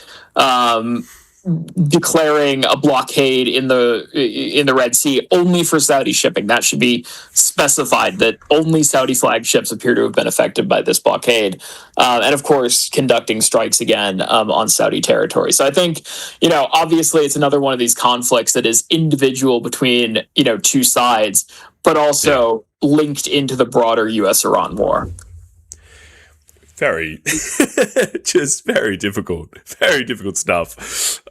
declaring a blockade in the Red Sea only for Saudi shipping. That should be specified, that only Saudi flagged ships appear to have been affected by this blockade, and of course conducting strikes again on Saudi territory. So I think obviously it's another one of these conflicts that is individual between two sides, but also linked into the broader U.S.-Iran war. Just very difficult stuff.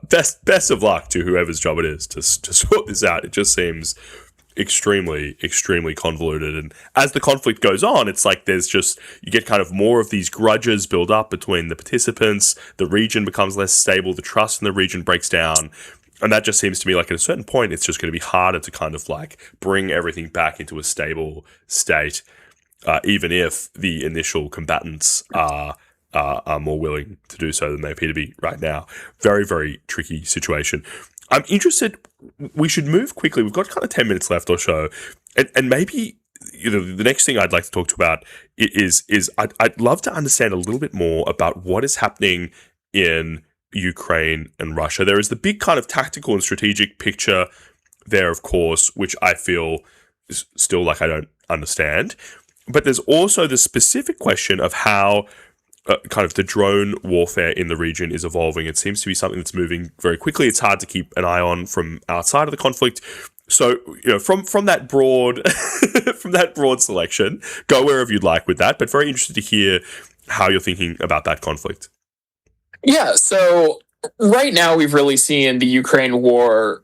Best of luck to whoever's job it is to sort this out. It just seems extremely convoluted, and as the conflict goes on, it's like you get kind of more of these grudges build up between the participants. The region becomes less stable. The trust in the region breaks down. And that just seems to me like at a certain point, it's just going to be harder to kind of like bring everything back into a stable state. Even if the initial combatants are more willing to do so than they appear to be right now. Very, very tricky situation. I'm interested, we should move quickly. We've got kind of 10 minutes left or so. And maybe the next thing I'd like to talk to about is I'd love to understand a little bit more about what is happening in Ukraine and Russia. There is the big kind of tactical and strategic picture there, of course, which I feel is still like I don't understand. But there's also the specific question of how kind of the drone warfare in the region is evolving. It seems to be something that's moving very quickly. It's hard to keep an eye on from outside of the conflict. So, from that broad selection, go wherever you'd like with that. But very interested to hear how you're thinking about that conflict. Yeah. So right now we've really seen the Ukraine war.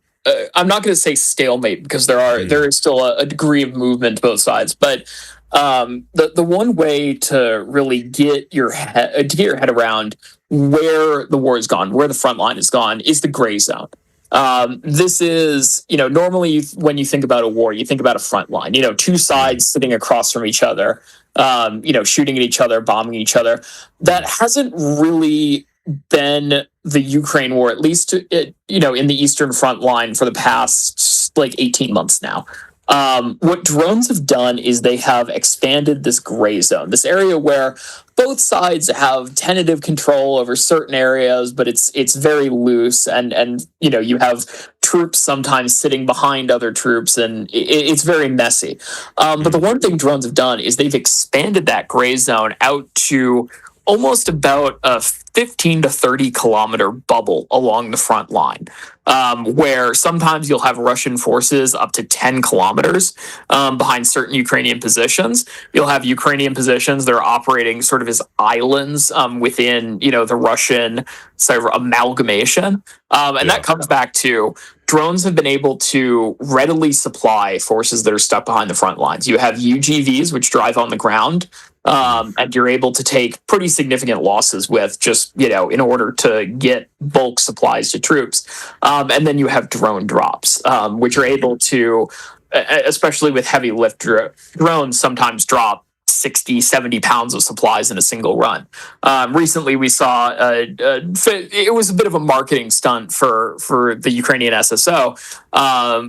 I'm not going to say stalemate because there is still a degree of movement to both sides, but the one way to really get your head around where the war has gone, where the front line has gone, is the gray zone. This is, normally when you think about a war, you think about a front line, two sides sitting across from each other, shooting at each other, bombing each other. That hasn't really been the Ukraine war, at least, in the Eastern Front line for the past 18 months now. What drones have done is they have expanded this gray zone, this area where both sides have tentative control over certain areas, but it's very loose, and you have troops sometimes sitting behind other troops, and it's very messy. But the one thing drones have done is they've expanded that gray zone out to almost about a 15 to 30 kilometer bubble along the front line, where sometimes you'll have Russian forces up to 10 kilometers behind certain Ukrainian positions. You'll have Ukrainian positions that are operating sort of as islands within, the Russian sort of amalgamation. And that comes back to drones have been able to readily supply forces that are stuck behind the front lines. You have UGVs, which drive on the ground. And you're able to take pretty significant losses with just, in order to get bulk supplies to troops. And then you have drone drops, which are able to, especially with heavy lift drones, sometimes drop 60, 70 pounds of supplies in a single run. Recently, we saw it was a bit of a marketing stunt for the Ukrainian SSO,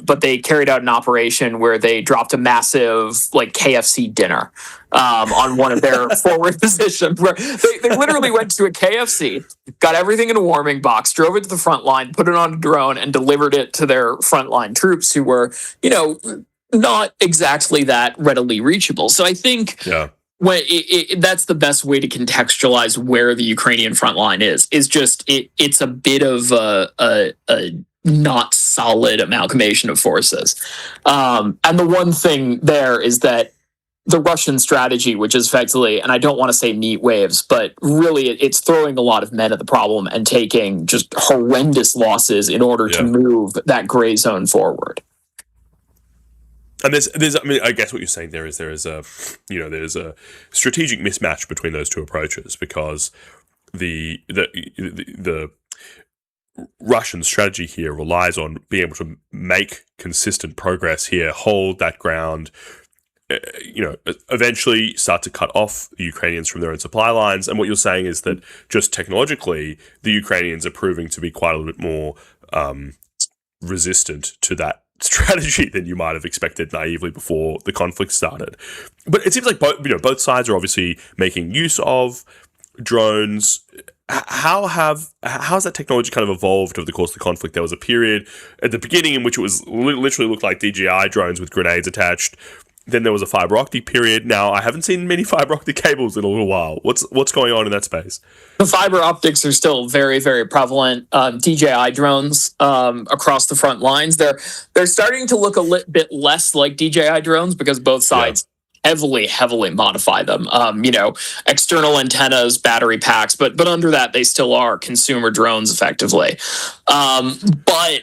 but they carried out an operation where they dropped a massive KFC dinner on one of their forward positions. Where they literally went to a KFC, got everything in a warming box, drove it to the front line, put it on a drone, and delivered it to their frontline troops who were, not exactly that readily reachable. So I think that's the best way to contextualize where the Ukrainian front line is just it's a bit of a not solid amalgamation of forces. And the one thing there is that the Russian strategy, which is effectively, and I don't want to say neat waves, but really it's throwing a lot of men at the problem and taking just horrendous losses in order to move that gray zone forward. And there's, I mean, I guess what you're saying there is there's a strategic mismatch between those two approaches, because the Russian strategy here relies on being able to make consistent progress here, hold that ground, eventually start to cut off the Ukrainians from their own supply lines. And what you're saying is that just technologically, the Ukrainians are proving to be quite a little bit more resistant to that strategy than you might have expected naively before the conflict started. But it seems like both sides are obviously making use of drones. How has that technology kind of evolved over the course of the conflict? There was a period at the beginning in which it was literally looked like DJI drones with grenades attached. Then there was a fiber optic period. Now, I haven't seen many fiber optic cables in a little while. What's going on in that space? The fiber optics are still very, very prevalent. DJI drones across the front lines. They're starting to look a bit less like DJI drones because both sides heavily modify them. External antennas, battery packs, but under that they still are consumer drones effectively. But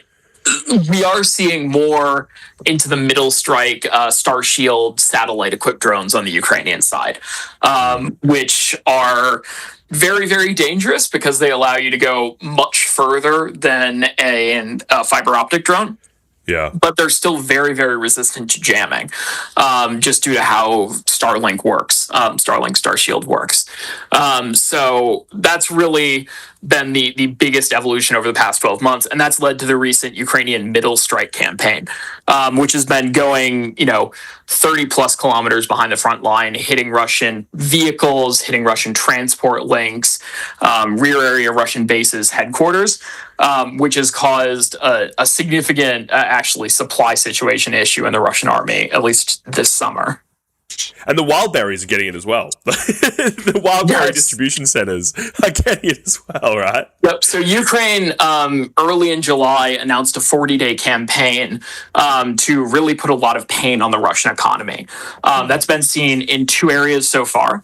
we are seeing more into the middle strike Star Shield satellite equipped drones on the Ukrainian side, which are very, very dangerous because they allow you to go much further than a fiber optic drone. Yeah. But they're still very, very resistant to jamming, just due to how Starlink works, Starlink Star Shield works. So that's really been the biggest evolution over the past 12 months, and that's led to the recent Ukrainian middle strike campaign, which has been going, 30 plus kilometers behind the front line, hitting Russian vehicles, hitting Russian transport links, rear area Russian bases headquarters, which has caused a significant, actually, supply situation issue in the Russian army, at least this summer. And the wild berries are getting it as well. The wild berry distribution centers are getting it as well, right? Yep. So Ukraine, early in July, announced a 40-day campaign to really put a lot of pain on the Russian economy. That's been seen in two areas so far.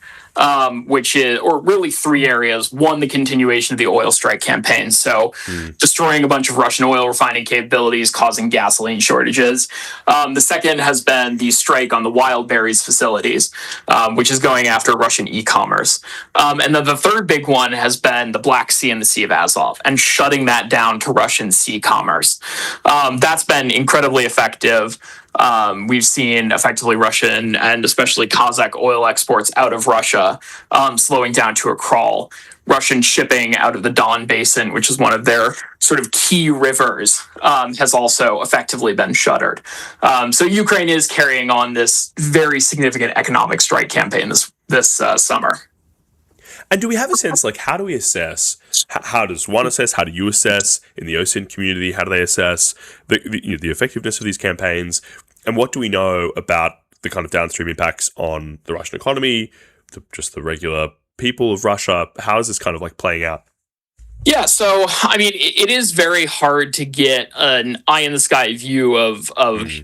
which is, or really three areas. One, the continuation of the oil strike campaign. So destroying a bunch of Russian oil refining capabilities, causing gasoline shortages. The second has been the strike on the wild berries facilities, which is going after Russian e-commerce. And then the third big one has been the Black Sea and the Sea of Azov and shutting that down to Russian sea commerce. That's been incredibly effective. We've seen effectively Russian and especially Kazakh oil exports out of Russia slowing down to a crawl. Russian shipping out of the Don Basin, which is one of their sort of key rivers, has also effectively been shuttered. So Ukraine is carrying on this very significant economic strike campaign this summer. And do we have a sense, like, how do we assess, how does one assess, how do you assess in the OSINT community, how do they assess the effectiveness of these campaigns, and what do we know about the kind of downstream impacts on the Russian economy, just the regular people of Russia? How is this kind of like playing out? Yeah, so I mean, it is very hard to get an eye-in-the-sky view of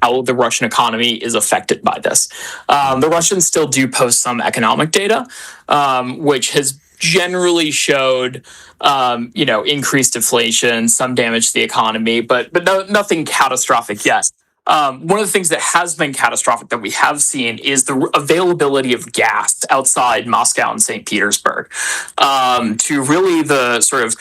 how the Russian economy is affected by this. The Russians still do post some economic data, which has generally showed, increased inflation, some damage to the economy, but nothing catastrophic yet. One of the things that has been catastrophic that we have seen is the availability of gas outside Moscow and St. Petersburg, to really the sort of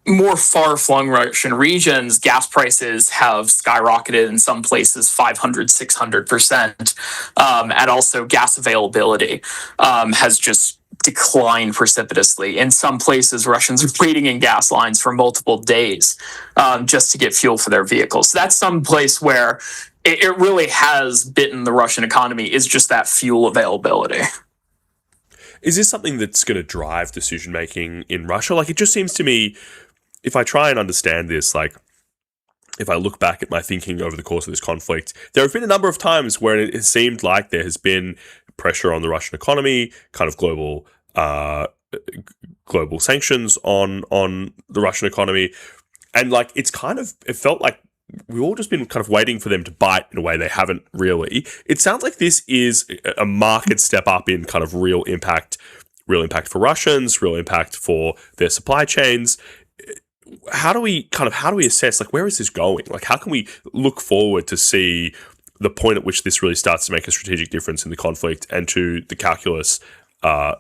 more far-flung Russian regions. Gas prices have skyrocketed in some places 500, 600%. And also gas availability has just declined precipitously. In some places, Russians are waiting in gas lines for multiple days just to get fuel for their vehicles. So that's some place where it really has bitten the Russian economy, is just that fuel availability. Is this something that's going to drive decision-making in Russia? Like, it just seems to me, if I try and understand this, like, if I look back at my thinking over the course of this conflict, there have been a number of times where it has seemed like there has been pressure on the Russian economy, kind of global sanctions on the Russian economy, and like it felt like we've all just been kind of waiting for them to bite in a way they haven't really. It sounds like this is a marked step up in kind of real impact for Russians, real impact for their supply chains. How do we assess, like, where is this going? Like, how can we look forward to see the point at which this really starts to make a strategic difference in the conflict and to the calculus by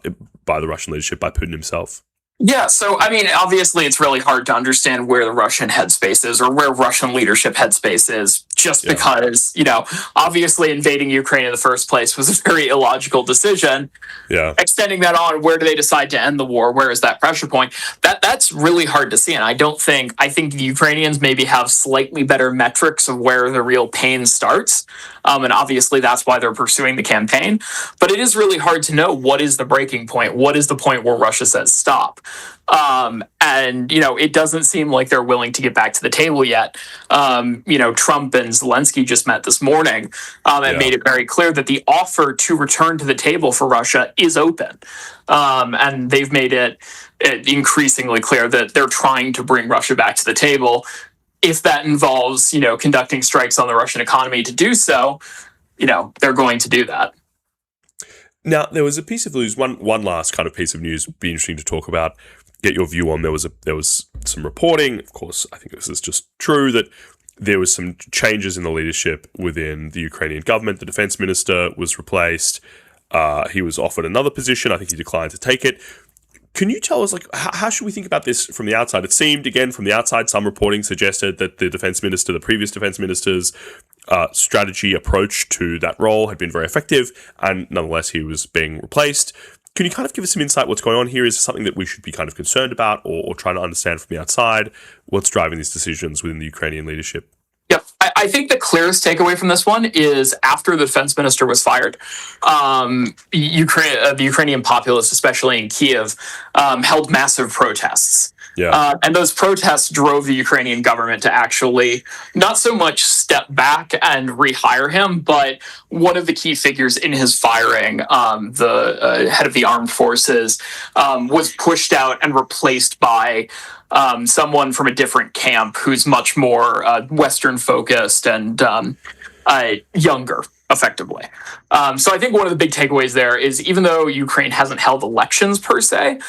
the Russian leadership, by Putin himself? Yeah, so I mean, obviously it's really hard to understand where the Russian headspace is or where Russian leadership headspace is, just because, obviously invading Ukraine in the first place was a very illogical decision. Yeah. Extending that on, where do they decide to end the war? Where is that pressure point? That's really hard to see. And I think the Ukrainians maybe have slightly better metrics of where the real pain starts. And obviously that's why they're pursuing the campaign. But it is really hard to know what is the breaking point. What is the point where Russia says stop? And it doesn't seem like they're willing to get back to the table yet. Trump and Zelensky just met this morning and made it very clear that the offer to return to the table for Russia is open. And they've made it increasingly clear that they're trying to bring Russia back to the table. If that involves, conducting strikes on the Russian economy to do so, they're going to do that. Now, there was a piece of news, one last kind of piece of news, be interesting to talk about, get your view on. There was some reporting, of course, I think this is just true, that there was some changes in the leadership within the Ukrainian government. The defense minister was replaced. He was offered another position. I think he declined to take it. Can you tell us, like, how should we think about this from the outside? It seemed, again, from the outside, some reporting suggested that the previous defense minister's strategy approach to that role had been very effective, and nonetheless, he was being replaced. Can you kind of give us some insight what's going on here? Is this something that we should be kind of concerned about or trying to understand from the outside? What's driving these decisions within the Ukrainian leadership? Yep. I think the clearest takeaway from this one is after the defense minister was fired, the Ukrainian populace, especially in Kiev, held massive protests. Yeah. And those protests drove the Ukrainian government to actually not so much step back and rehire him, but one of the key figures in his firing, the head of the armed forces, was pushed out and replaced by someone from a different camp who's much more Western focused and younger. effectively. So I think one of the big takeaways there is even though Ukraine hasn't held elections per se,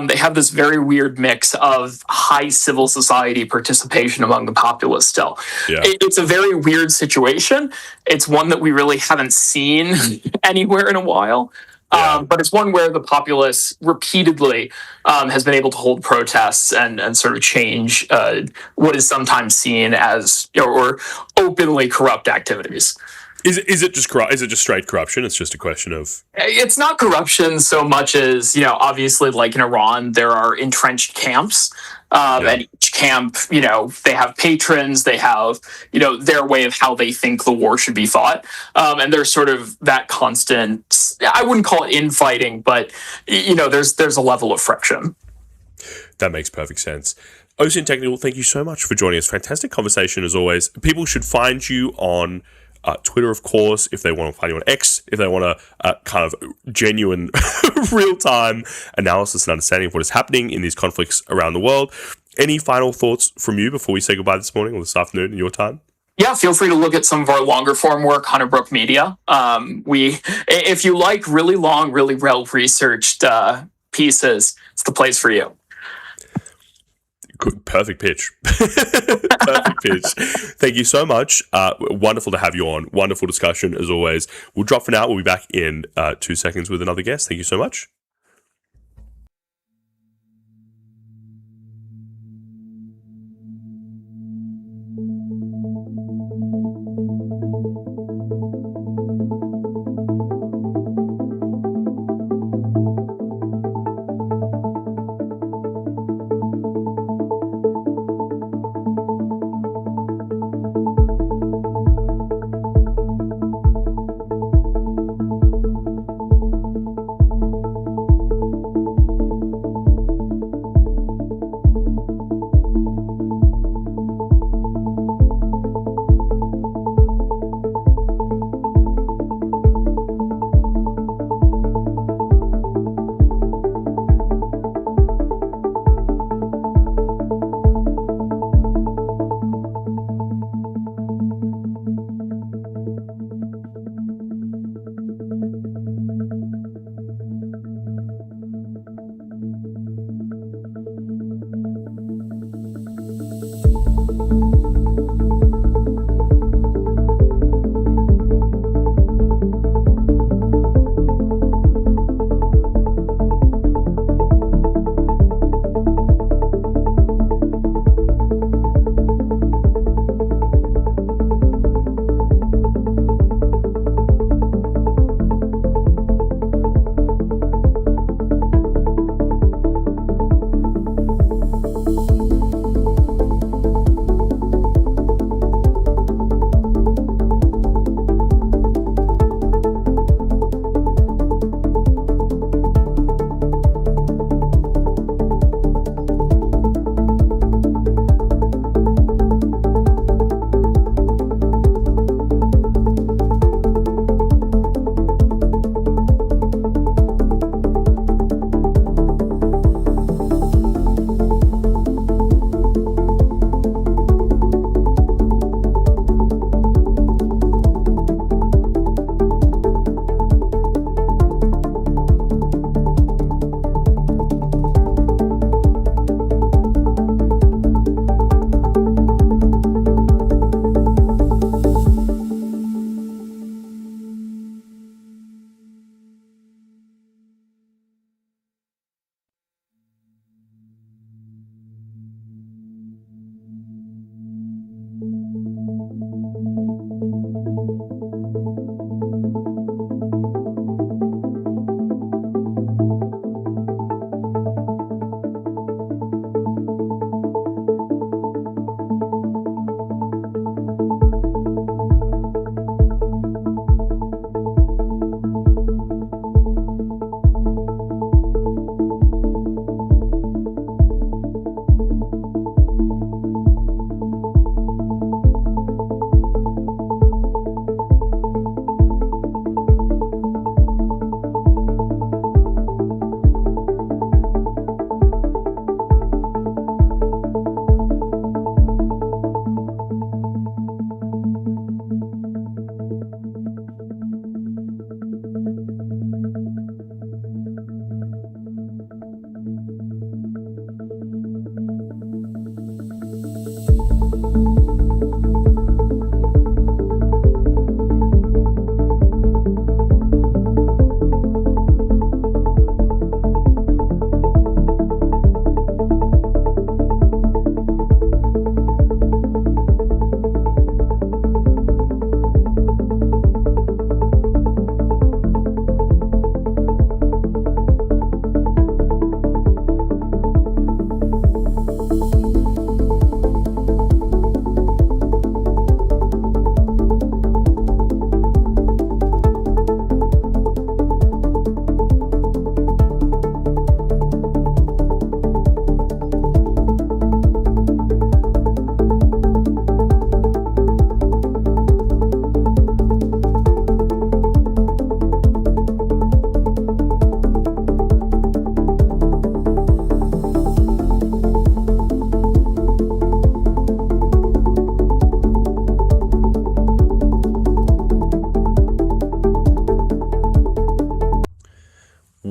they have this very weird mix of high civil society participation among the populace still. Yeah. It's a very weird situation. It's one that we really haven't seen anywhere in a while. But it's one where the populace repeatedly has been able to hold protests and sort of change what is sometimes seen as or openly corrupt activities. Is it just is it just straight corruption? It's just a question of It's not corruption so much as obviously, like in Iran, there are entrenched camps, and each camp, they have patrons, they have their way of how they think the war should be fought, and there's sort of that constant. I wouldn't call it infighting, but there's a level of friction. That makes perfect sense. Ocean Technical, thank you so much for joining us. Fantastic conversation as always. People should find you on Twitter, of course, if they want to find you on X, if they want a kind of genuine real-time analysis and understanding of what is happening in these conflicts around the world. Any final thoughts from you before we say goodbye this morning or this afternoon in your time? Yeah, feel free to look at some of our longer form work, Hunter Brook Media. If you like really long, really well-researched pieces, it's the place for you. Good, perfect pitch. Perfect pitch. Thank you so much. Wonderful to have you on. Wonderful discussion as always. We'll drop for now. We'll be back in 2 seconds with another guest. Thank you so much.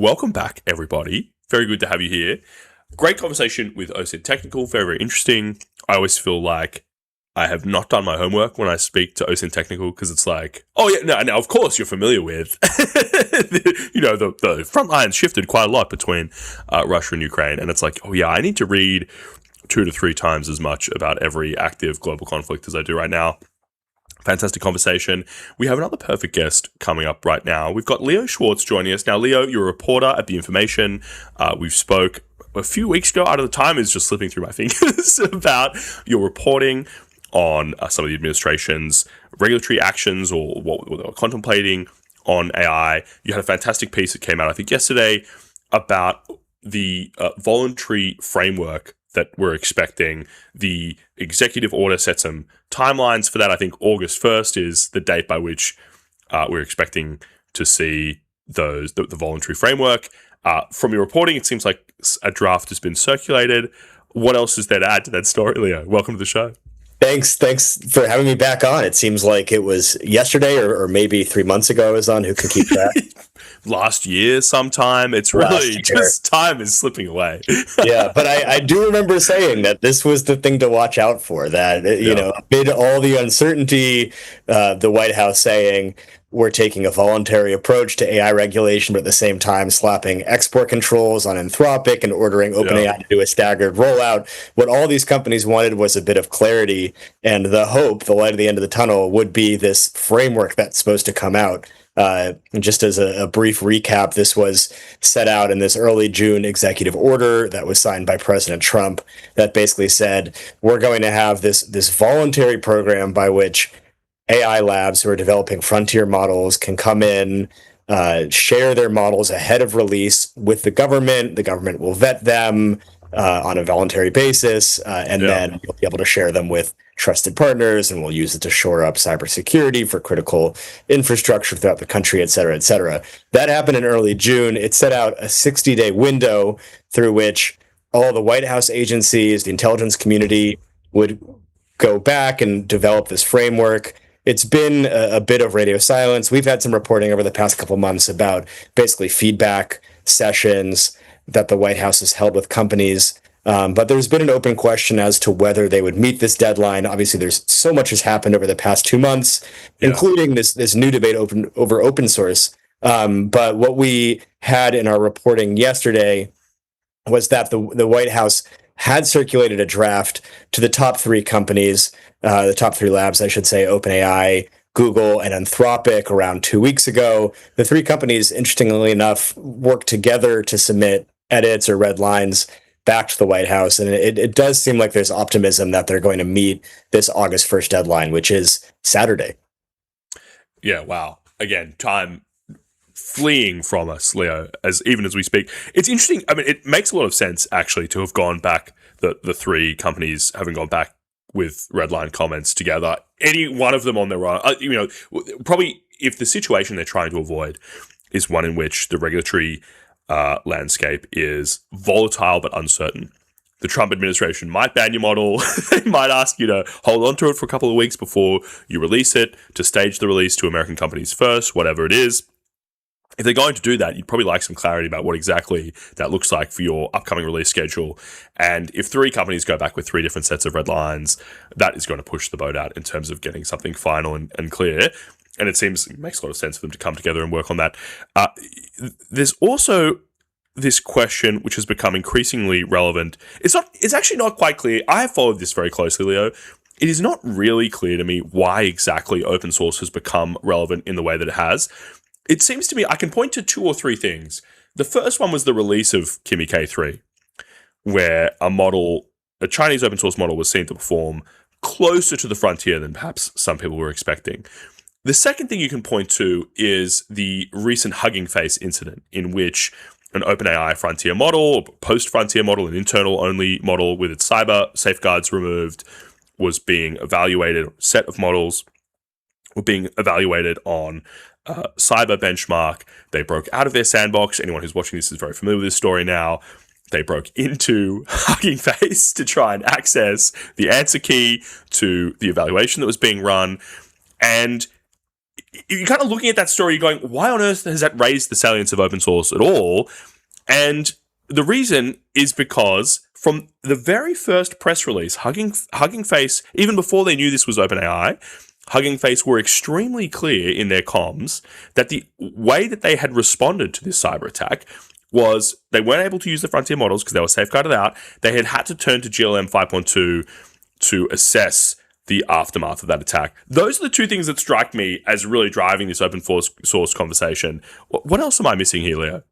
welcome back, everybody. Very good to have you here. Great conversation with OSINT Technical. Very, very interesting. I always feel like I have not done my homework when I speak to OSINT Technical because it's like, oh yeah, no, now of course you're familiar with, the front lines shifted quite a lot between Russia and Ukraine, and it's like, oh yeah, I need to read 2 to 3 times as much about every active global conflict as I do right now. Fantastic conversation. We have another perfect guest coming up right now. We've got Leo Schwartz joining us. Now, Leo, you're a reporter at The Information. We've spoke a few weeks ago. Out of the time is just slipping through my fingers about your reporting on some of the administration's regulatory actions or what they were contemplating on AI. You had a fantastic piece that came out, I think, yesterday about the voluntary framework that we're expecting. The executive order sets some timelines for that. I think August 1st is the date by which we're expecting to see the voluntary framework. From your reporting, it seems like a draft has been circulated. What else is there to add to that story, Leo? Welcome to the show. Thanks for having me back on. It seems like it was yesterday or maybe 3 months ago I was on. Who can keep track? Last year sometime. It's really just time is slipping away. Yeah, but I do remember saying that this was the thing to watch out for, that, amid all the uncertainty, the White House saying we're taking a voluntary approach to AI regulation, but at the same time slapping export controls on Anthropic and ordering OpenAI to do a staggered rollout. What all these companies wanted was a bit of clarity, and the hope, the light at the end of the tunnel, would be this framework that's supposed to come out. Just as a brief recap, this was set out in this early June executive order that was signed by President Trump that basically said, we're going to have this voluntary program by which AI labs who are developing frontier models can come in, share their models ahead of release with the government. The government will vet them on a voluntary basis, and then you'll be able to share them with trusted partners, and we'll use it to shore up cybersecurity for critical infrastructure throughout the country, et cetera, et cetera. That happened in early June. It set out a 60-day window through which all the White House agencies, the intelligence community, would go back and develop this framework. It's been a bit of radio silence. We've had some reporting over the past couple months about basically feedback sessions that the White House has held with companies. But there's been an open question as to whether they would meet this deadline. Obviously, there's so much has happened over the past 2 months, including this new debate over open source. But what we had in our reporting yesterday was that the White House had circulated a draft to the top 3 companies, the top 3 labs, I should say, OpenAI, Google, and Anthropic, around 2 weeks ago. The 3 companies, interestingly enough, worked together to submit edits or red lines back to the White House. And it does seem like there's optimism that they're going to meet this August 1st deadline, which is Saturday. Yeah, wow. Again, time fleeing from us, Leo, even as we speak. It's interesting. I mean, it makes a lot of sense, actually, to have gone back, the 3 companies having gone back with red line comments together. Any one of them on their own, probably if the situation they're trying to avoid is one in which the regulatory landscape is volatile but uncertain. The Trump administration might ban your model. They might ask you to hold on to it for a couple of weeks before you release it, to stage the release to American companies first, whatever it is. If they're going to do that, you'd probably like some clarity about what exactly that looks like for your upcoming release schedule. And if 3 companies go back with 3 different sets of red lines, that is going to push the boat out in terms of getting something final and clear. And it makes a lot of sense for them to come together and work on that. There's also this question, which has become increasingly relevant. It's actually not quite clear. I have followed this very closely, Leo. It is not really clear to me why exactly open source has become relevant in the way that it has. It seems to me I can point to 2 or 3 things. The first one was the release of Kimi K3, where a Chinese open source model was seen to perform closer to the frontier than perhaps some people were expecting. The second thing you can point to is the recent Hugging Face incident, in which an OpenAI frontier model, post-frontier model, an internal-only model with its cyber safeguards removed, was being evaluated. A set of models were being evaluated on cyber benchmark. They broke out of their sandbox. Anyone who's watching this is very familiar with this story now. They broke into Hugging Face to try and access the answer key to the evaluation that was being run. And you're kind of looking at that story, going, why on earth has that raised the salience of open source at all? And the reason is because from the very first press release, Hugging Face, even before they knew this was OpenAI, Hugging Face were extremely clear in their comms that the way that they had responded to this cyber attack was they weren't able to use the frontier models because they were safeguarded out. They had to turn to GLM 5.2 to assess the aftermath of that attack. Those are the two things that strike me as really driving this open source conversation. What else am I missing here, Leo?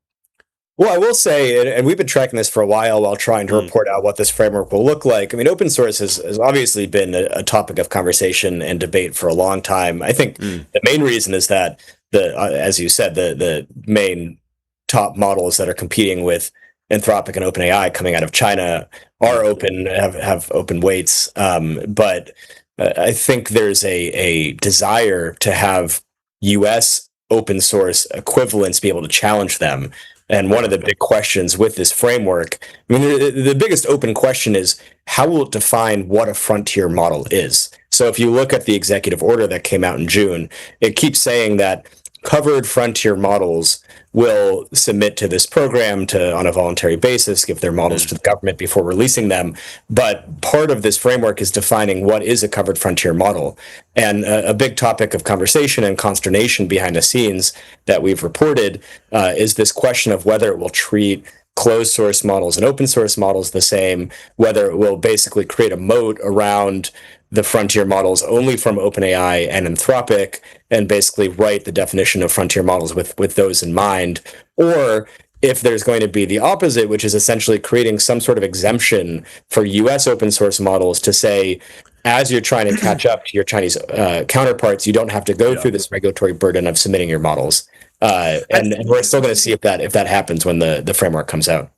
Well, I will say, and we've been tracking this for a while trying to report out what this framework will look like. I mean, open source has obviously been a topic of conversation and debate for a long time. I think the main reason is that as you said, the main top models that are competing with Anthropic and OpenAI coming out of China are open, have open weights. But I think there's a desire to have US open source equivalents be able to challenge them. And one of the big questions with this framework, I mean, the biggest open question is how will it define what a frontier model is? So if you look at the executive order that came out in June, it keeps saying that covered frontier models will submit to this program on a voluntary basis, give their models to the government before releasing them. But part of this framework is defining what is a covered frontier model. And a big topic of conversation and consternation behind the scenes that we've reported is this question of whether it will treat closed source models and open source models the same, whether it will basically create a moat around the frontier models only from OpenAI and Anthropic, and basically write the definition of frontier models with those in mind, or if there's going to be the opposite, which is essentially creating some sort of exemption for US open source models to say, as you're trying to catch up to your Chinese counterparts, you don't have to go through this regulatory burden of submitting your models. And we're still going to see if that happens when the framework comes out.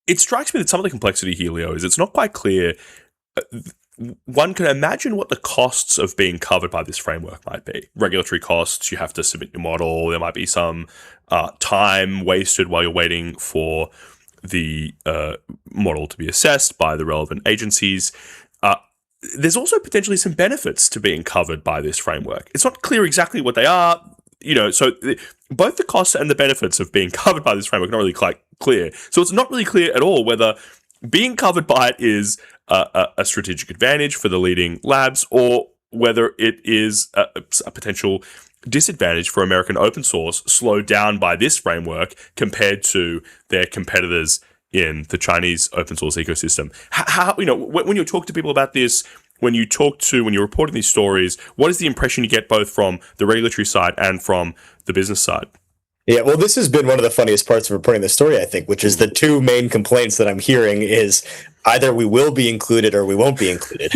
It strikes me that some of the complexity here, Leo, is it's not quite clear. One can imagine what the costs of being covered by this framework might be. Regulatory costs, you have to submit your model, there might be some time wasted while you're waiting for the model to be assessed by the relevant agencies. There's also potentially some benefits to being covered by this framework. It's not clear exactly what they are, so both the costs and the benefits of being covered by this framework are not really quite clear. So it's not really clear at all whether being covered by it is a strategic advantage for the leading labs, or whether it is a potential disadvantage for American open source, slowed down by this framework compared to their competitors in the Chinese open source ecosystem. How when you talk to people about this, when you're reporting these stories, what is the impression you get both from the regulatory side and from the business side? Yeah, well, this has been one of the funniest parts of reporting the story, I think, which is the two main complaints that I'm hearing is either we will be included or we won't be included.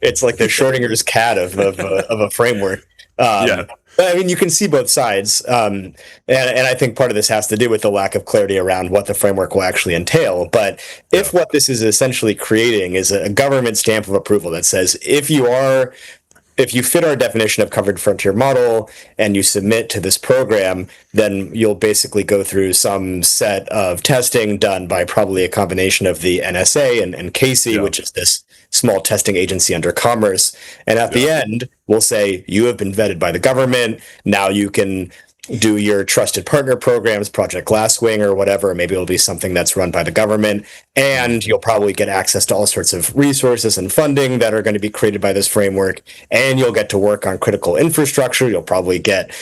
It's like the Schrodinger's cat of a framework. I mean, you can see both sides. And I think part of this has to do with the lack of clarity around what the framework will actually entail. But if what this is essentially creating is a government stamp of approval that says, if you fit our definition of covered frontier model and you submit to this program, then you'll basically go through some set of testing done by probably a combination of the NSA and Casey, which is this small testing agency under Commerce. And at the end, we'll say, you have been vetted by the government. Now you can do your trusted partner programs, Project Glasswing or whatever. Maybe it'll be something that's run by the government, and you'll probably get access to all sorts of resources and funding that are going to be created by this framework, and you'll get to work on critical infrastructure. You'll probably get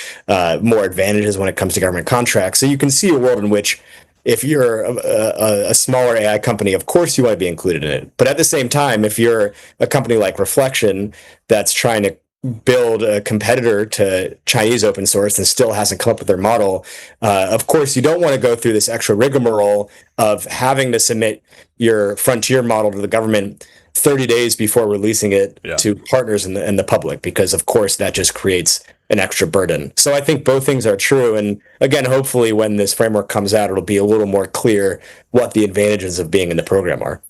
more advantages when it comes to government contracts. So you can see a world in which if you're a smaller AI company, of course you want to be included in it. But at the same time, if you're a company like Reflection that's trying to build a competitor to Chinese open source and still hasn't come up with their model, of course you don't want to go through this extra rigmarole of having to submit your frontier model to the government 30 days before releasing it to partners and the public, because of course that just creates an extra burden. So I think both things are true. And again, hopefully when this framework comes out, it'll be a little more clear what the advantages of being in the program are.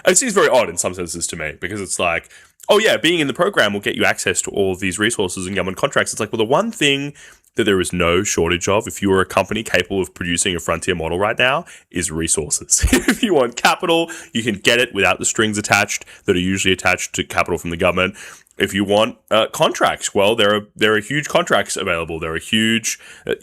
It seems very odd in some senses to me, because it's like, oh yeah, being in the program will get you access to all of these resources and government contracts. It's like, well, the one thing that there is no shortage of, if you are a company capable of producing a frontier model right now, is resources. If you want capital, you can get it without the strings attached that are usually attached to capital from the government. If you want contracts, well, there are huge contracts available. There are huge.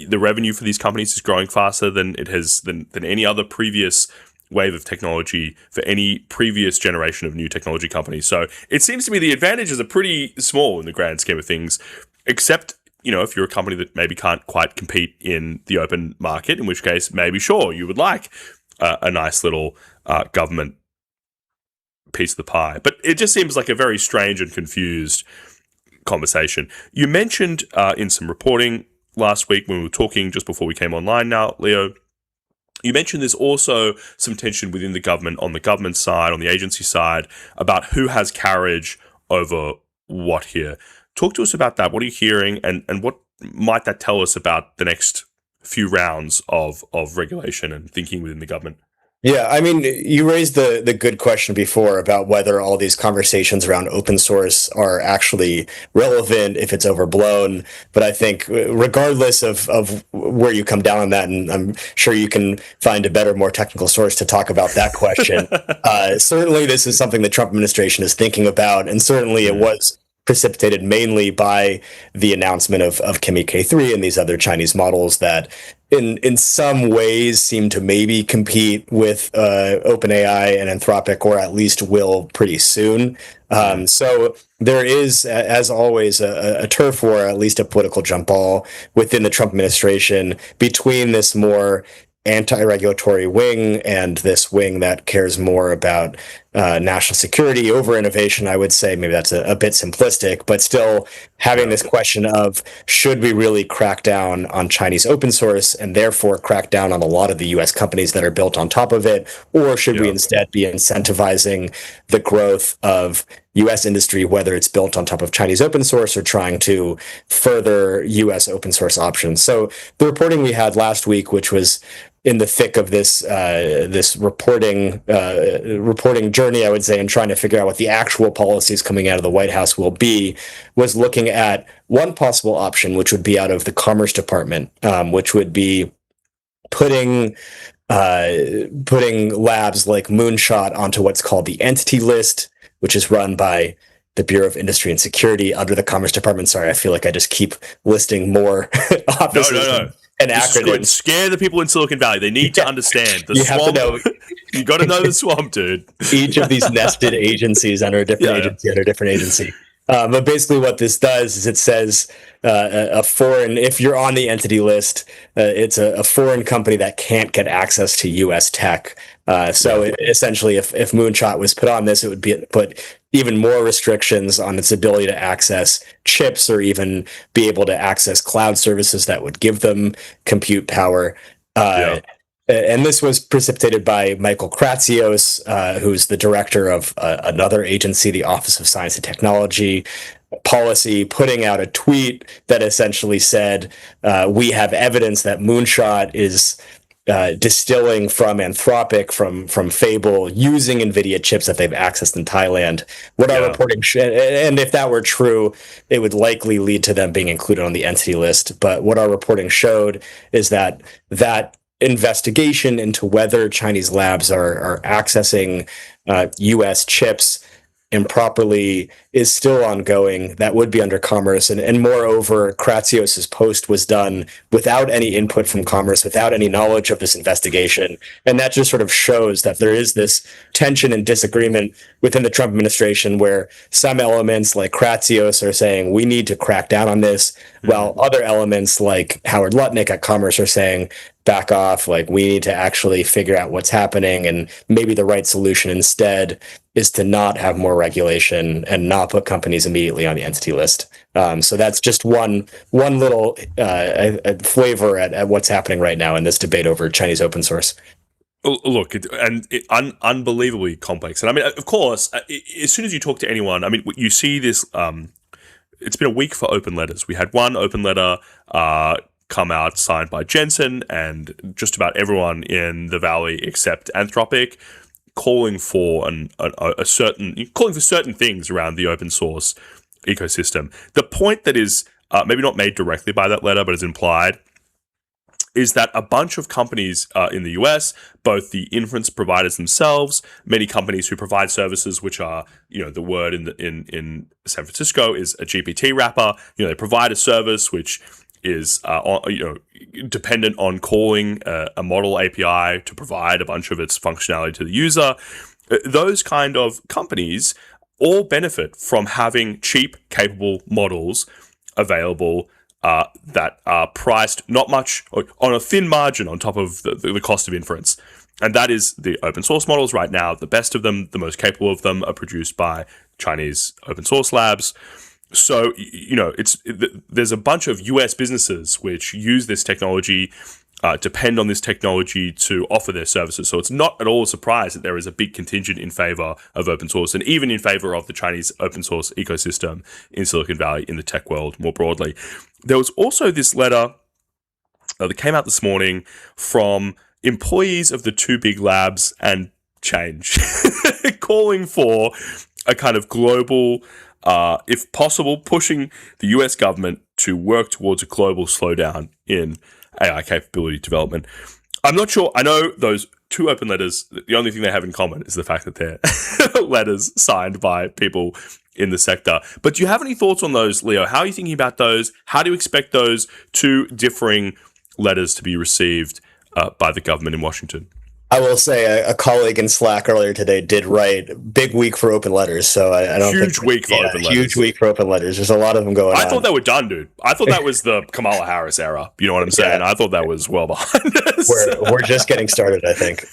The revenue for these companies is growing faster than it has than any other previous wave of technology for any previous generation of new technology companies. So it seems to me the advantages are pretty small in the grand scheme of things, except, if you're a company that maybe can't quite compete in the open market, in which case maybe sure you would like a nice little government piece of the pie. But it just seems like a very strange and confused conversation. You mentioned in some reporting last week when we were talking just before we came online now, Leo, you mentioned there's also some tension within the government, on the government side, on the agency side, about who has carriage over what here. Talk to us about that. What are you hearing, and what might that tell us about the next few rounds of regulation and thinking within the government? Yeah, I mean, you raised the good question before about whether all these conversations around open source are actually relevant, if it's overblown. But I think regardless of where you come down on that, and I'm sure you can find a better, more technical source to talk about that question, certainly this is something the Trump administration is thinking about, and certainly it was precipitated mainly by the announcement of Kimi K3 and these other Chinese models that in some ways seem to maybe compete with OpenAI and Anthropic, or at least will pretty soon. So there is, as always, a turf war, at least a political jump ball within the Trump administration between this more anti-regulatory wing and this wing that cares more about national security over innovation. I would say maybe that's a bit simplistic, but still having this question of, should we really crack down on Chinese open source and therefore crack down on a lot of the US companies that are built on top of it, or should we instead be incentivizing the growth of US industry, whether it's built on top of Chinese open source or trying to further US open source options? So the reporting we had last week, which was in the thick of this reporting journey, I would say, and trying to figure out what the actual policies coming out of the White House will be, was looking at one possible option, which would be out of the Commerce Department, which would be putting labs like Moonshot onto what's called the Entity List, which is run by the Bureau of Industry and Security under the Commerce Department. Sorry, I feel like I just keep listing more offices. No. And acronyms. Scare the people in Silicon Valley. They need to understand the swamp. Have to know. You got to know the swamp, dude. Each of these nested agencies under a different agency under a different agency. But basically, what this does is it says a foreign. If you're on the entity list, it's a foreign company that can't get access to U.S. tech. Essentially, if Moonshot was put on this, it would put even more restrictions on its ability to access chips or even be able to access cloud services that would give them compute power. And this was precipitated by Michael Kratsios, who's the director of another agency, the Office of Science and Technology Policy, putting out a tweet that essentially said, we have evidence that Moonshot is distilling from Anthropic, from Fable, using NVIDIA chips that they've accessed in Thailand. What our reporting and if that were true, it would likely lead to them being included on the entity list. But what our reporting showed is that investigation into whether Chinese labs are accessing U.S. chips improperly is still ongoing. That would be under Commerce. And moreover, Kratsios's post was done without any input from Commerce, without any knowledge of this investigation. And that just sort of shows that there is this tension and disagreement within the Trump administration where some elements like Kratsios are saying, we need to crack down on this, while other elements like Howard Lutnick at Commerce are saying, back off, like we need to actually figure out what's happening, and maybe the right solution instead is to not have more regulation and not put companies immediately on the entity list. So that's just one little flavor at what's happening right now in this debate over Chinese open source. Look, unbelievably complex. And I mean, of course, as soon as you talk to anyone, I mean, you see this. It's been a week for open letters. We had one open letter come out signed by Jensen and just about everyone in the Valley except Anthropic, calling for certain things around the open source ecosystem. The point that is maybe not made directly by that letter, but is implied, is that a bunch of companies in the US, both the inference providers themselves, many companies who provide services, which are, the word in San Francisco is a GPT wrapper. They provide a service which is, dependent on calling a model API to provide a bunch of its functionality to the user. Those kind of companies all benefit from having cheap, capable models available that are priced not much on a thin margin on top of the cost of inference. And that is the open source models right now. The best of them, the most capable of them, are produced by Chinese open source labs. So, there's a bunch of US businesses which use this technology, depend on this technology to offer their services. So it's not at all a surprise that there is a big contingent in favor of open source and even in favor of the Chinese open source ecosystem in Silicon Valley, in the tech world more broadly. There was also this letter that came out this morning from employees of the two big labs and Change, calling for a kind of global, if possible, pushing the US government to work towards a global slowdown in AI capability development. I'm not sure. I know those two open letters, the only thing they have in common is the fact that they're letters signed by people in the sector. But do you have any thoughts on those, Leo? How are you thinking about those? How do you expect those two differing letters to be received by the government in Washington? I will say a colleague in Slack earlier today did write big week for open letters. So I don't huge week for open letters. Huge week for open letters. There's a lot of them going on. I thought they were done, dude. I thought that was the Kamala Harris era. You know what I'm saying? Yeah. I thought that was well behind us. We're just getting started, I think.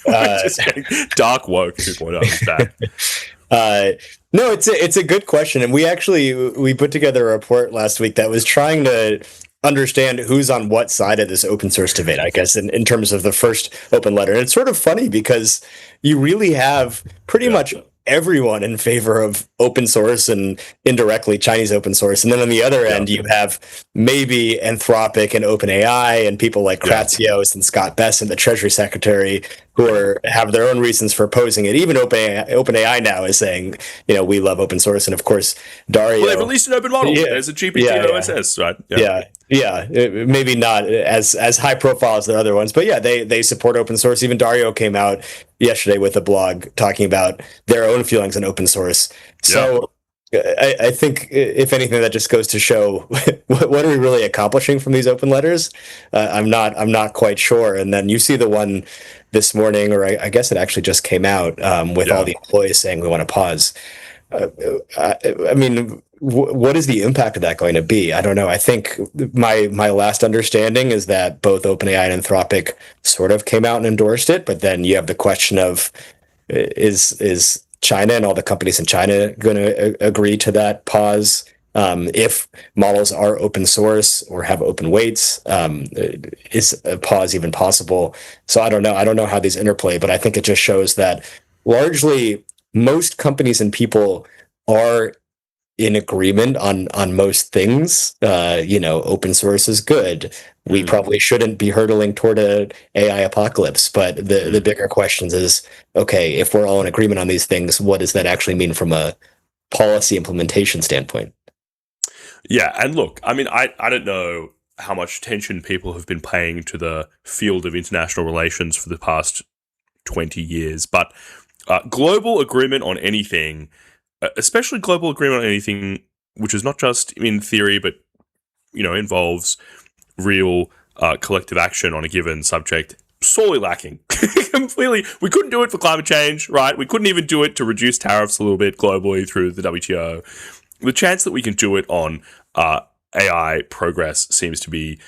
Dark woke 2.0 is back. No, it's a good question, and we put together a report last week that was trying to understand who's on what side of this open source debate, I guess, in terms of the first open letter. And it's sort of funny because you really have pretty much everyone in favor of open source and indirectly Chinese open source. And then on the other end, you have maybe Anthropic and OpenAI and people like Kratsios and Scott Bessent, the Treasury Secretary, who have their own reasons for opposing it. Even OpenAI now is saying, we love open source. And of course, Dario. Well, they've released an open model. There's a GPT OSS, right? Yeah. Maybe not as high profile as the other ones, but they support open source. Even Dario came out yesterday with a blog talking about their own feelings on open source. So I think, if anything, that just goes to show what are we really accomplishing from these open letters. I'm not quite sure. And then you see the one this morning, or I guess it actually just came out with all the employees saying we want to pause. I mean, what is the impact of that going to be? I don't know. I think my last understanding is that both OpenAI and Anthropic sort of came out and endorsed it, but then you have the question of is China and all the companies in China going to agree to that pause? If models are open source or have open weights, is a pause even possible? So I don't know. I don't know how these interplay, but I think it just shows that largely most companies and people are in agreement on most things. Open source is good. We probably shouldn't be hurtling toward an AI apocalypse. But the bigger questions is, okay, if we're all in agreement on these things, what does that actually mean from a policy implementation standpoint? Yeah, and look, I mean, I don't know how much attention people have been paying to the field of international relations for the past 20 years, but global agreement on anything, especially global agreement on anything which is not just in theory, but involves real collective action on a given subject, sorely lacking. Completely. We couldn't do it for climate change, right? We couldn't even do it to reduce tariffs a little bit globally through the WTO. The chance that we can do it on AI progress seems to be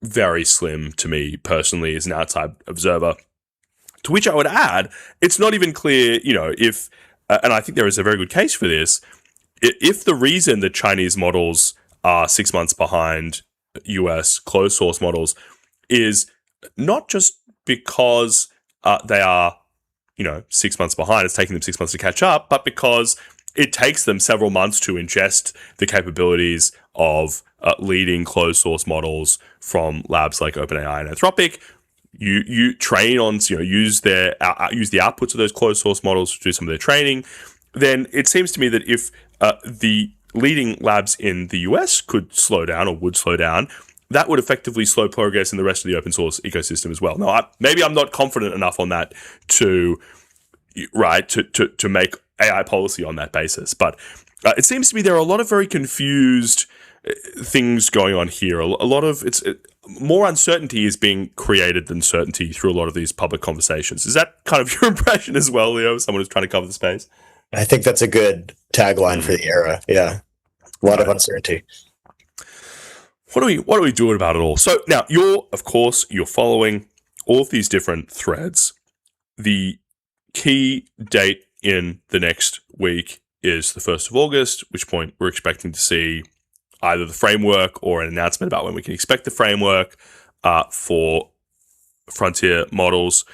very slim to me personally as an outside observer. To which I would add, it's not even clear, if, and I think there is a very good case for this, if the reason that Chinese models are 6 months behind US closed source models is not just because they are, 6 months behind, it's taking them 6 months to catch up, but because it takes them several months to ingest the capabilities of leading closed source models from labs like OpenAI and Anthropic. You train on, use the outputs of those closed source models to do some of their training. Then it seems to me that if the leading labs in the US could slow down or would slow down, that would effectively slow progress in the rest of the open source ecosystem as well. Now, maybe I'm not confident enough on that to make AI policy on that basis, but it seems to me there are a lot of very confused things going on here. A lot of more uncertainty is being created than certainty through a lot of these public conversations. Is that kind of your impression as well, Leo? Someone who's trying to cover the space. I think that's a good tagline for the era. Yeah, a lot of uncertainty. What are we doing about it all? So now you're following all of these different threads. The key date in the next week is the 1st of August, at which point we're expecting to see either the framework or an announcement about when we can expect the framework for frontier models.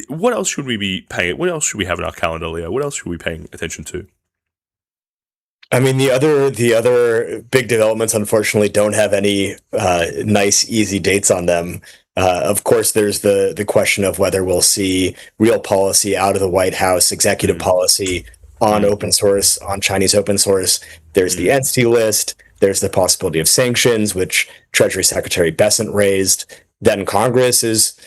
What else should we be paying? What else should we have in our calendar, Leo? What else should we be paying attention to? I mean, the other big developments, unfortunately, don't have any nice, easy dates on them. Of course, there's the question of whether we'll see real policy out of the White House, executive policy on open source, on Chinese open source. There's the entity list. There's the possibility of sanctions, which Treasury Secretary Bessent raised. Then Congress is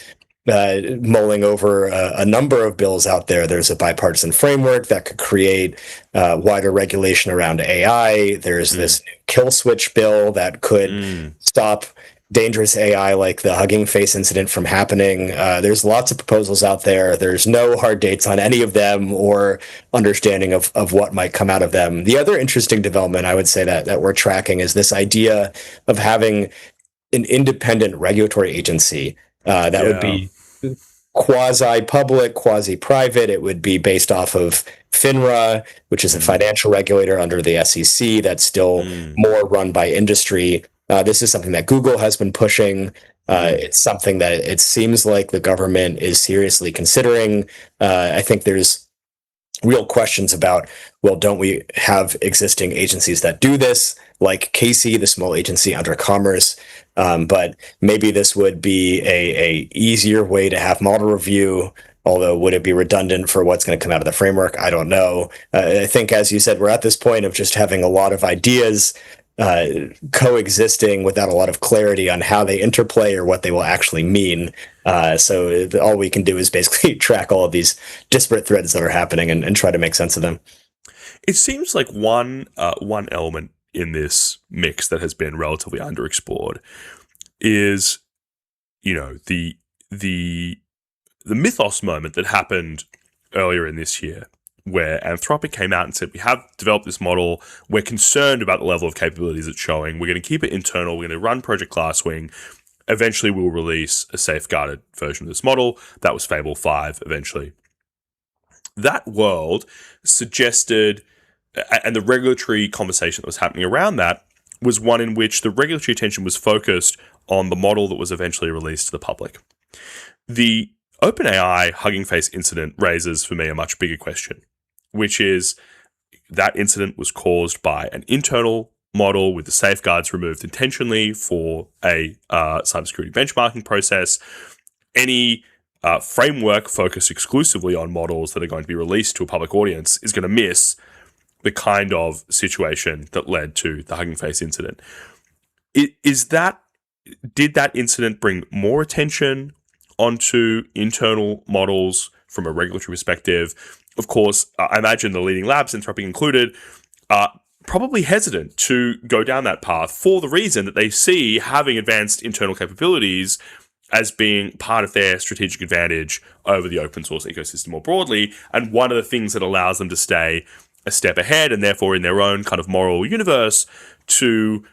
mulling over a number of bills out there. There's a bipartisan framework that could create wider regulation around AI. There's this new kill switch bill that could stop dangerous AI like the Hugging Face incident from happening. There's lots of proposals out there. There's no hard dates on any of them or understanding of what might come out of them. The other interesting development I would say that we're tracking is this idea of having an independent regulatory agency that would be quasi-public, quasi-private. It would be based off of FINRA, which is a financial regulator under the SEC that's still more run by industry. This is something that Google has been pushing. It's something that it seems like the government is seriously considering. I think there's real questions about, well, don't we have existing agencies that do this, like Casey, the small agency under Commerce? But maybe this would be a easier way to have model review. Although, would it be redundant for what's going to come out of the framework? I don't know. I think, as you said, we're at this point of just having a lot of ideas coexisting without a lot of clarity on how they interplay or what they will actually mean. So all we can do is basically track all of these disparate threads that are happening and try to make sense of them. It seems like one element in this mix that has been relatively underexplored is, the mythos moment that happened earlier in this year, where Anthropic came out and said, we have developed this model, we're concerned about the level of capabilities it's showing, we're going to keep it internal, we're going to run Project Glasswing, eventually we'll release a safeguarded version of this model. That was Fable 5 eventually. That world suggested, and the regulatory conversation that was happening around that was one in which the regulatory attention was focused on the model that was eventually released to the public. The OpenAI Hugging Face incident raises for me a much bigger question, which is that incident was caused by an internal model with the safeguards removed intentionally for a cybersecurity benchmarking process. Any framework focused exclusively on models that are going to be released to a public audience is going to miss the kind of situation that led to the Hugging Face incident. Did that incident bring more attention onto internal models from a regulatory perspective? Of course, I imagine the leading labs, Anthropic included, are probably hesitant to go down that path for the reason that they see having advanced internal capabilities as being part of their strategic advantage over the open source ecosystem more broadly, and one of the things that allows them to stay a step ahead and therefore in their own kind of moral universe to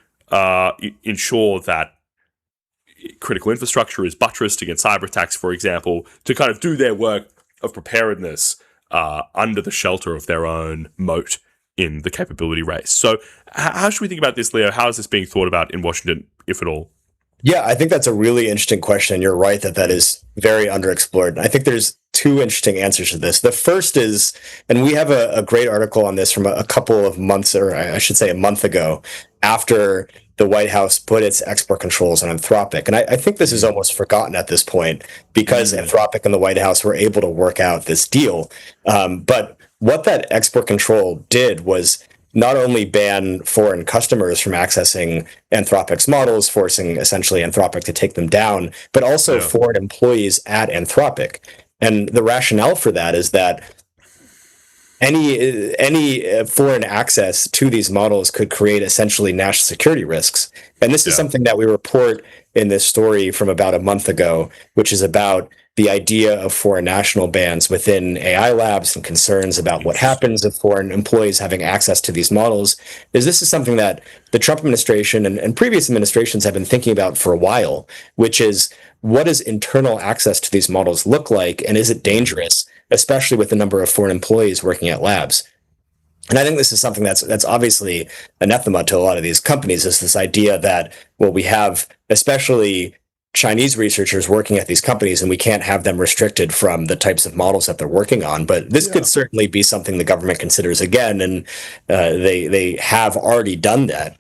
ensure that critical infrastructure is buttressed against cyber attacks, for example, to kind of do their work of preparedness under the shelter of their own moat in the capability race. So how should we think about this, Leo? How is this being thought about in Washington, if at all? Yeah, I think that's a really interesting question. You're right that is very underexplored. I think there's two interesting answers to this. The first is, and we have a great article on this from a couple of months, or I should say a month ago, after the White House put its export controls on Anthropic. And I think this is almost forgotten at this point because Anthropic and the White House were able to work out this deal. But what that export control did was not only ban foreign customers from accessing Anthropic's models, forcing essentially Anthropic to take them down, but also foreign employees at Anthropic. And the rationale for that is that any foreign access to these models could create essentially national security risks. And this is something that we report in this story from about a month ago, which is about the idea of foreign national bans within AI labs and concerns about what happens if foreign employees having access to these models. This is something that the Trump administration and previous administrations have been thinking about for a while, which is, what does internal access to these models look like, and is it dangerous, especially with the number of foreign employees working at labs? And I think this is something that's obviously anathema to a lot of these companies, is this idea that, well, we have especially Chinese researchers working at these companies, and we can't have them restricted from the types of models that they're working on. But this could certainly be something the government considers again, and they have already done that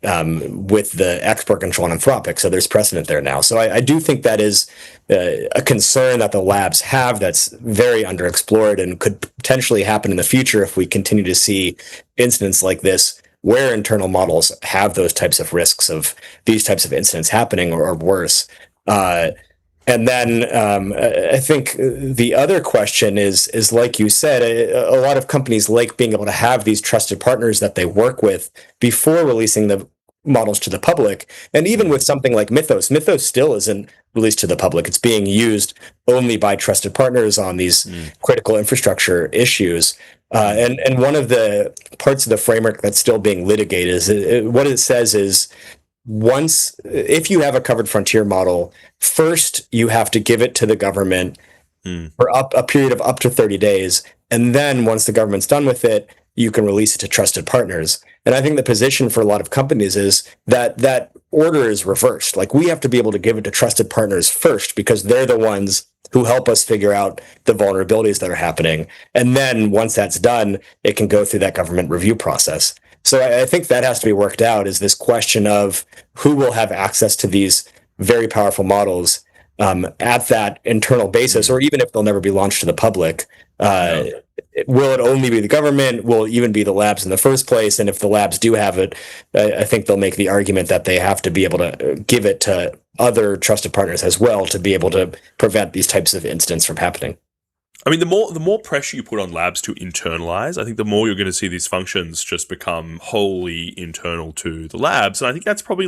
with the export control on Anthropic. So there's precedent there now. So I do think that is a concern that the labs have that's very underexplored and could potentially happen in the future if we continue to see incidents like this, where internal models have those types of risks of these types of incidents happening or worse. And then I think the other question is like you said, a lot of companies like being able to have these trusted partners that they work with before releasing the models to the public. And even with something like Mythos still isn't released to the public. It's being used only by trusted partners on these critical infrastructure issues. And one of the parts of the framework that's still being litigated is what it says is, if you have a covered frontier model, first you have to give it to the government for a period of up to 30 days. And then once the government's done with it, you can release it to trusted partners. And I think the position for a lot of companies is that that order is reversed. Like, we have to be able to give it to trusted partners first, because they're the ones who help us figure out the vulnerabilities that are happening. And then once that's done, it can go through that government review process. So I think that has to be worked out, is this question of who will have access to these very powerful models at that internal basis, or even if they'll never be launched to the public. Will it only be the government? Will it even be the labs in the first place? And if the labs do have it, I think they'll make the argument that they have to be able to give it to other trusted partners as well to be able to prevent these types of incidents from happening. I mean, the more pressure you put on labs to internalize, I think the more you're going to see these functions just become wholly internal to the labs. And I think that's probably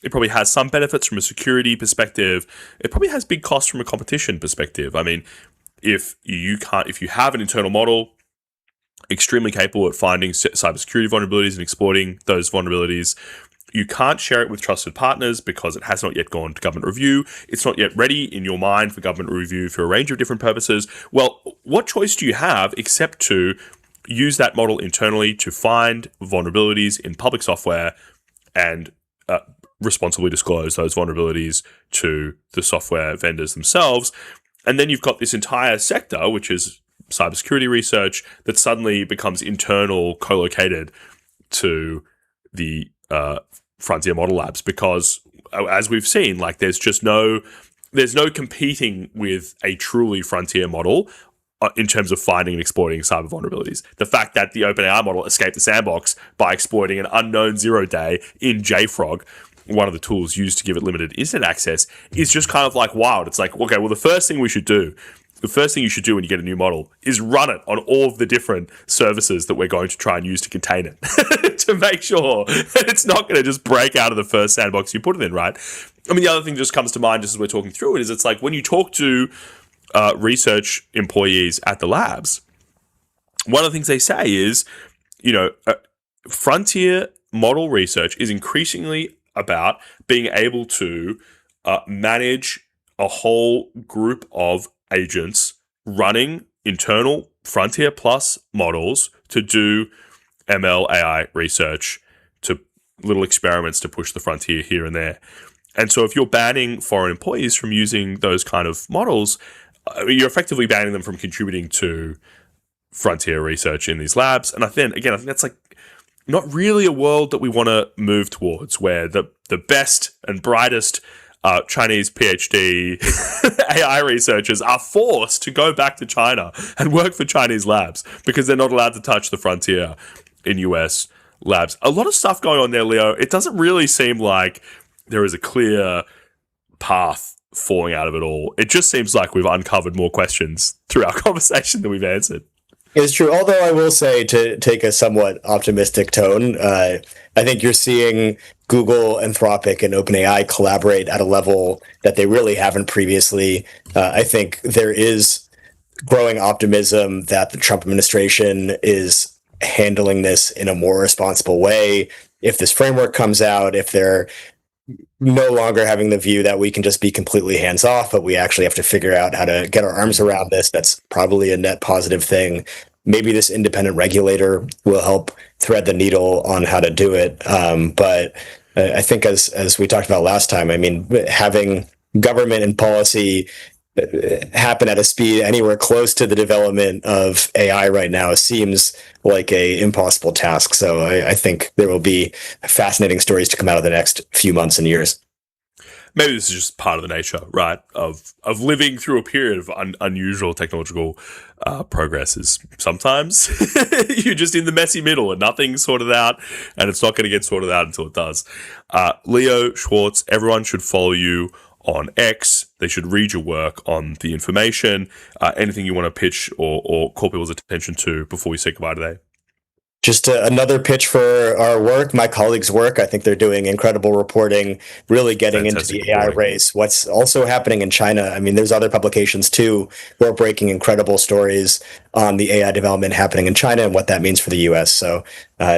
it probably has some benefits from a security perspective. It probably has big costs from a competition perspective. I mean, if you have an internal model extremely capable at finding cybersecurity vulnerabilities and exploiting those vulnerabilities, you can't share it with trusted partners because it has not yet gone to government review. It's not yet ready in your mind for government review for a range of different purposes. Well, what choice do you have except to use that model internally to find vulnerabilities in public software and responsibly disclose those vulnerabilities to the software vendors themselves? And then you've got this entire sector, which is cybersecurity research, that suddenly becomes internal, co-located to the frontier model labs, because as we've seen, like, there's no competing with a truly frontier model in terms of finding and exploiting cyber vulnerabilities. The fact that the OpenAI model escaped the sandbox by exploiting an unknown 0-day in JFrog, one of the tools used to give it limited internet access, is just kind of like wild. It's like, okay, well, the first thing you should do when you get a new model is run it on all of the different services that we're going to try and use to contain it to make sure that it's not going to just break out of the first sandbox you put it in, right? I mean, the other thing that just comes to mind just as we're talking through it is, it's like when you talk to research employees at the labs, one of the things they say is, frontier model research is increasingly about being able to manage a whole group of agents running internal Frontier Plus models to do ML AI research, to little experiments to push the frontier here and there. And so if you're banning foreign employees from using those kind of models, you're effectively banning them from contributing to frontier research in these labs. And then again, I think that's like not really a world that we want to move towards, where the best and brightest Chinese PhD AI researchers are forced to go back to China and work for Chinese labs because they're not allowed to touch the frontier in US labs. A lot of stuff going on there, Leo. It doesn't really seem like there is a clear path falling out of it all. It just seems like we've uncovered more questions through our conversation than we've answered. It's true. Although I will say, to take a somewhat optimistic tone, I think you're seeing Google, Anthropic, and OpenAI collaborate at a level that they really haven't previously. I think there is growing optimism that the Trump administration is handling this in a more responsible way. If this framework comes out, if they're no longer having the view that we can just be completely hands off, but we actually have to figure out how to get our arms around this, that's probably a net positive thing. Maybe this independent regulator will help thread the needle on how to do it. But I think, as we talked about last time, I mean, having government and policy happen at a speed anywhere close to the development of AI right now seems like a impossible task. So I think there will be fascinating stories to come out of the next few months and years. Maybe this is just part of the nature, right, of living through a period of unusual technological progress. Is sometimes you're just in the messy middle and nothing's sorted out, and it's not going to get sorted out until it does. Leo Schwartz, everyone should follow you on X. They should read your work on The Information. Anything you want to pitch or call people's attention to before we say goodbye today? Just another pitch for our work, my colleagues' work. I think they're doing incredible reporting, really getting Fantastic into the AI race. What's also happening in China, I mean, there's other publications too who are breaking incredible stories on the AI development happening in China and what that means for the US. So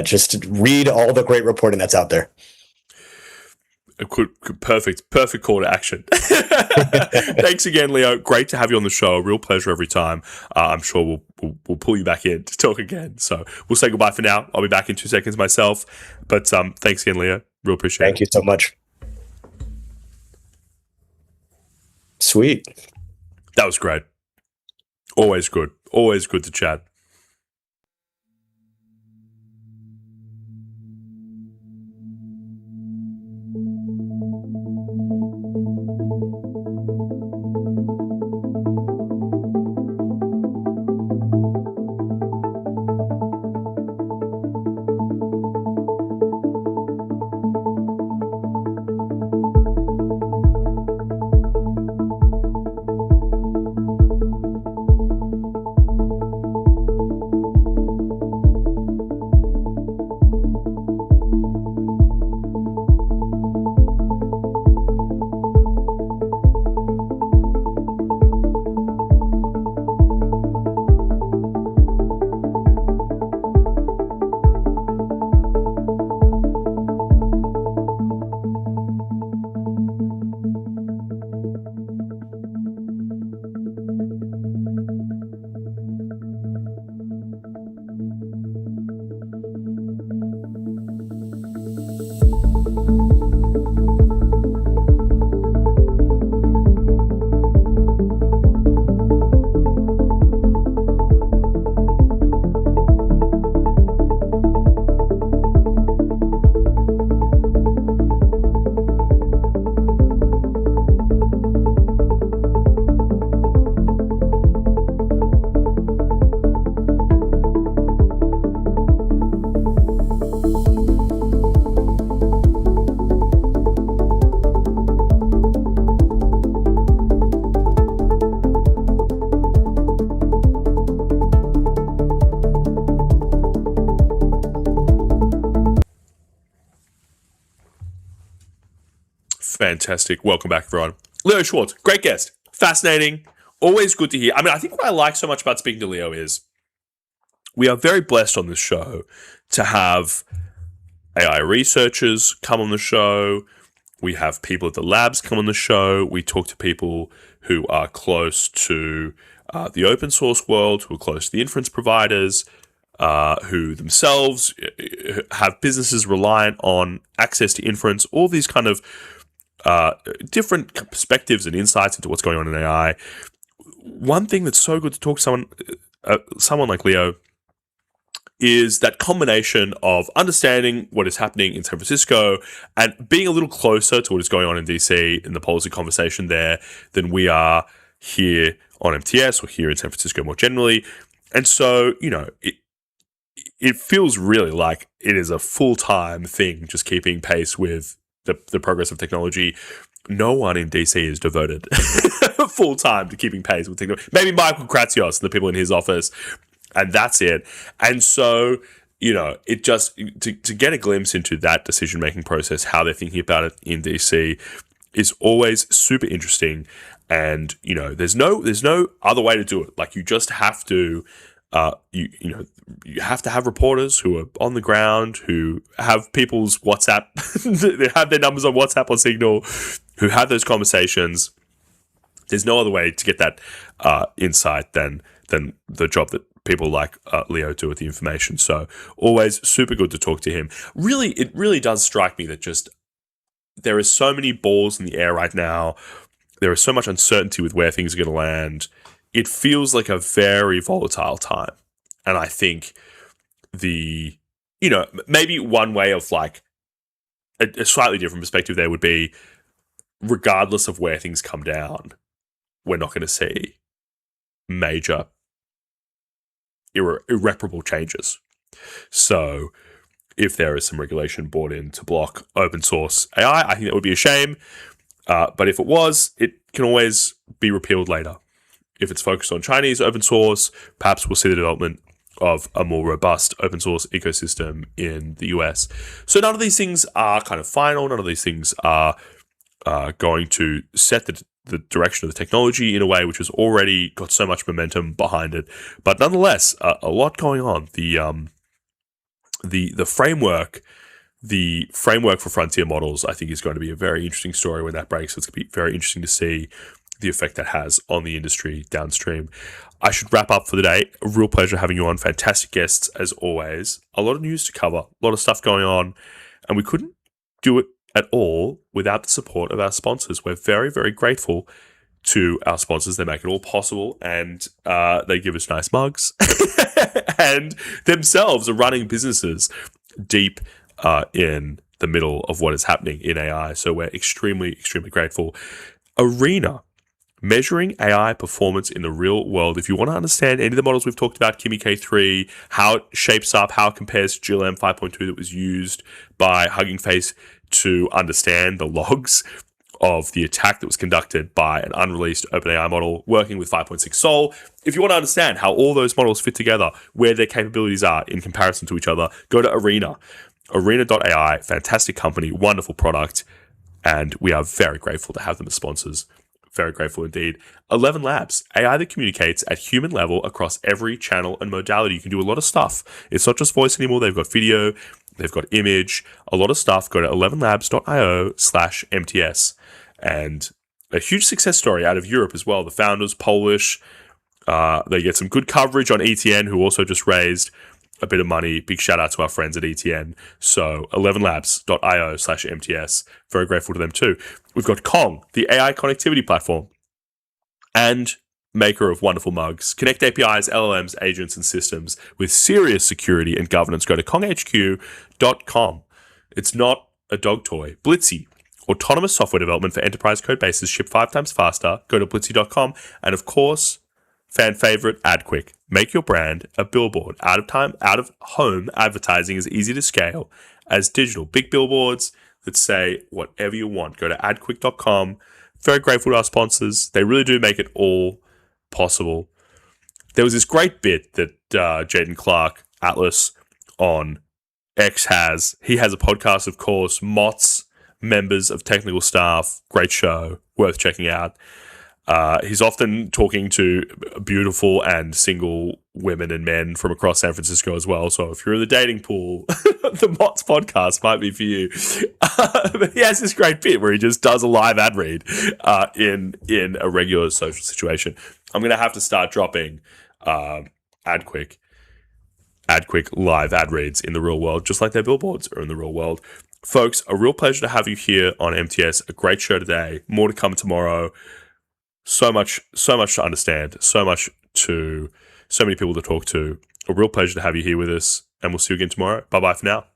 just read all the great reporting that's out there. Perfect call to action. Thanks again, Leo. Great to have you on the show. A real pleasure every time. I'm sure we'll pull you back in to talk again. So we'll say goodbye for now. I'll be back in 2 seconds myself. But thanks again, Leo. Real appreciate it. Thank you so much. Sweet. That was great. Always good. Always good to chat. Fantastic. Welcome back, everyone. Leo Schwartz, great guest. Fascinating. Always good to hear. I mean, I think what I like so much about speaking to Leo is we are very blessed on this show to have AI researchers come on the show. We have people at the labs come on the show. We talk to people who are close to the open source world, who are close to the inference providers, who themselves have businesses reliant on access to inference, all these kind of different perspectives and insights into what's going on in AI. One thing that's so good to talk to someone like Leo is that combination of understanding what is happening in San Francisco and being a little closer to what is going on in DC in the policy conversation there than we are here on MTS or here in San Francisco more generally. And so, it feels really like it is a full-time thing, just keeping pace with the progress of technology. No one in DC is devoted full-time to keeping pace with technology. Maybe Michael Kratsios and the people in his office, and that's it. And so, it just, to get a glimpse into that decision-making process, how they're thinking about it in DC, is always super interesting. And, there's no other way to do it. Like, you just have to, you have to have reporters who are on the ground, who have people's WhatsApp, they have their numbers on WhatsApp or Signal, who have those conversations. There's no other way to get that insight than the job that people like Leo do with the information. So always super good to talk to him. Really, it really does strike me that just there is so many balls in the air right now. There is so much uncertainty with where things are going to land. It feels like a very volatile time. And I think maybe one way of like a slightly different perspective there would be, regardless of where things come down, we're not going to see major irreparable changes. So if there is some regulation brought in to block open source AI, I think that would be a shame. But if it was, it can always be repealed later. If it's focused on Chinese open source, perhaps we'll see the development of a more robust open source ecosystem in the US. So none of these things are kind of final. None of these things are going to set the direction of the technology in a way which has already got so much momentum behind it. But nonetheless, a lot going on. The framework for frontier models, I think, is going to be a very interesting story when that breaks. It's going to be very interesting to see the effect that has on the industry downstream. I should wrap up for the day. A real pleasure having you on. Fantastic guests, as always. A lot of news to cover, a lot of stuff going on, and we couldn't do it at all without the support of our sponsors. We're very, very grateful to our sponsors. They make it all possible, and they give us nice mugs and themselves are running businesses deep in the middle of what is happening in AI. So we're extremely, extremely grateful. Arena, measuring AI performance in the real world. If you want to understand any of the models we've talked about, Kimi K3, how it shapes up, how it compares to GLM 5.2 that was used by Hugging Face to understand the logs of the attack that was conducted by an unreleased OpenAI model working with 5.6 Sol. If you want to understand how all those models fit together, where their capabilities are in comparison to each other, go to Arena. Arena.ai, fantastic company, wonderful product, and we are very grateful to have them as sponsors. Very grateful indeed. 11 Labs, AI that communicates at human level across every channel and modality. You can do a lot of stuff. It's not just voice anymore. They've got video, they've got image, a lot of stuff. Go to 11labs.io/MTS. And a huge success story out of Europe as well. The founders, Polish. They get some good coverage on ETN, who also just raised a bit of money. Big shout out to our friends at ETN. So 11labs.io/MTS. Very grateful to them too. We've got Kong, the AI connectivity platform, and maker of wonderful mugs. Connect APIs, LLMs, agents, and systems with serious security and governance. Go to konghq.com. It's not a dog toy. Blitzy, autonomous software development for enterprise code bases, ship 5 times faster. Go to blitzy.com. And of course, fan favorite, AdQuick. Make your brand a billboard. Out of home advertising is easy to scale as digital. Big billboards that say whatever you want. Go to adquick.com. Very grateful to our sponsors. They really do make it all possible. There was this great bit that Jaden Clark, Atlas, on X has. He has a podcast, of course, MOTS, members of technical staff. Great show. Worth checking out. He's often talking to beautiful and single women and men from across San Francisco as well. So if you're in the dating pool, the MOTS podcast might be for you. But he has this great bit where he just does a live ad read in a regular social situation. I'm going to have to start dropping AdQuick live ad reads in the real world, just like their billboards are in the real world. Folks, a real pleasure to have you here on MTS. A great show today. More to come tomorrow. So much to understand, so many people to talk to. A real pleasure to have you here with us, and we'll see you again tomorrow. Bye-bye for now.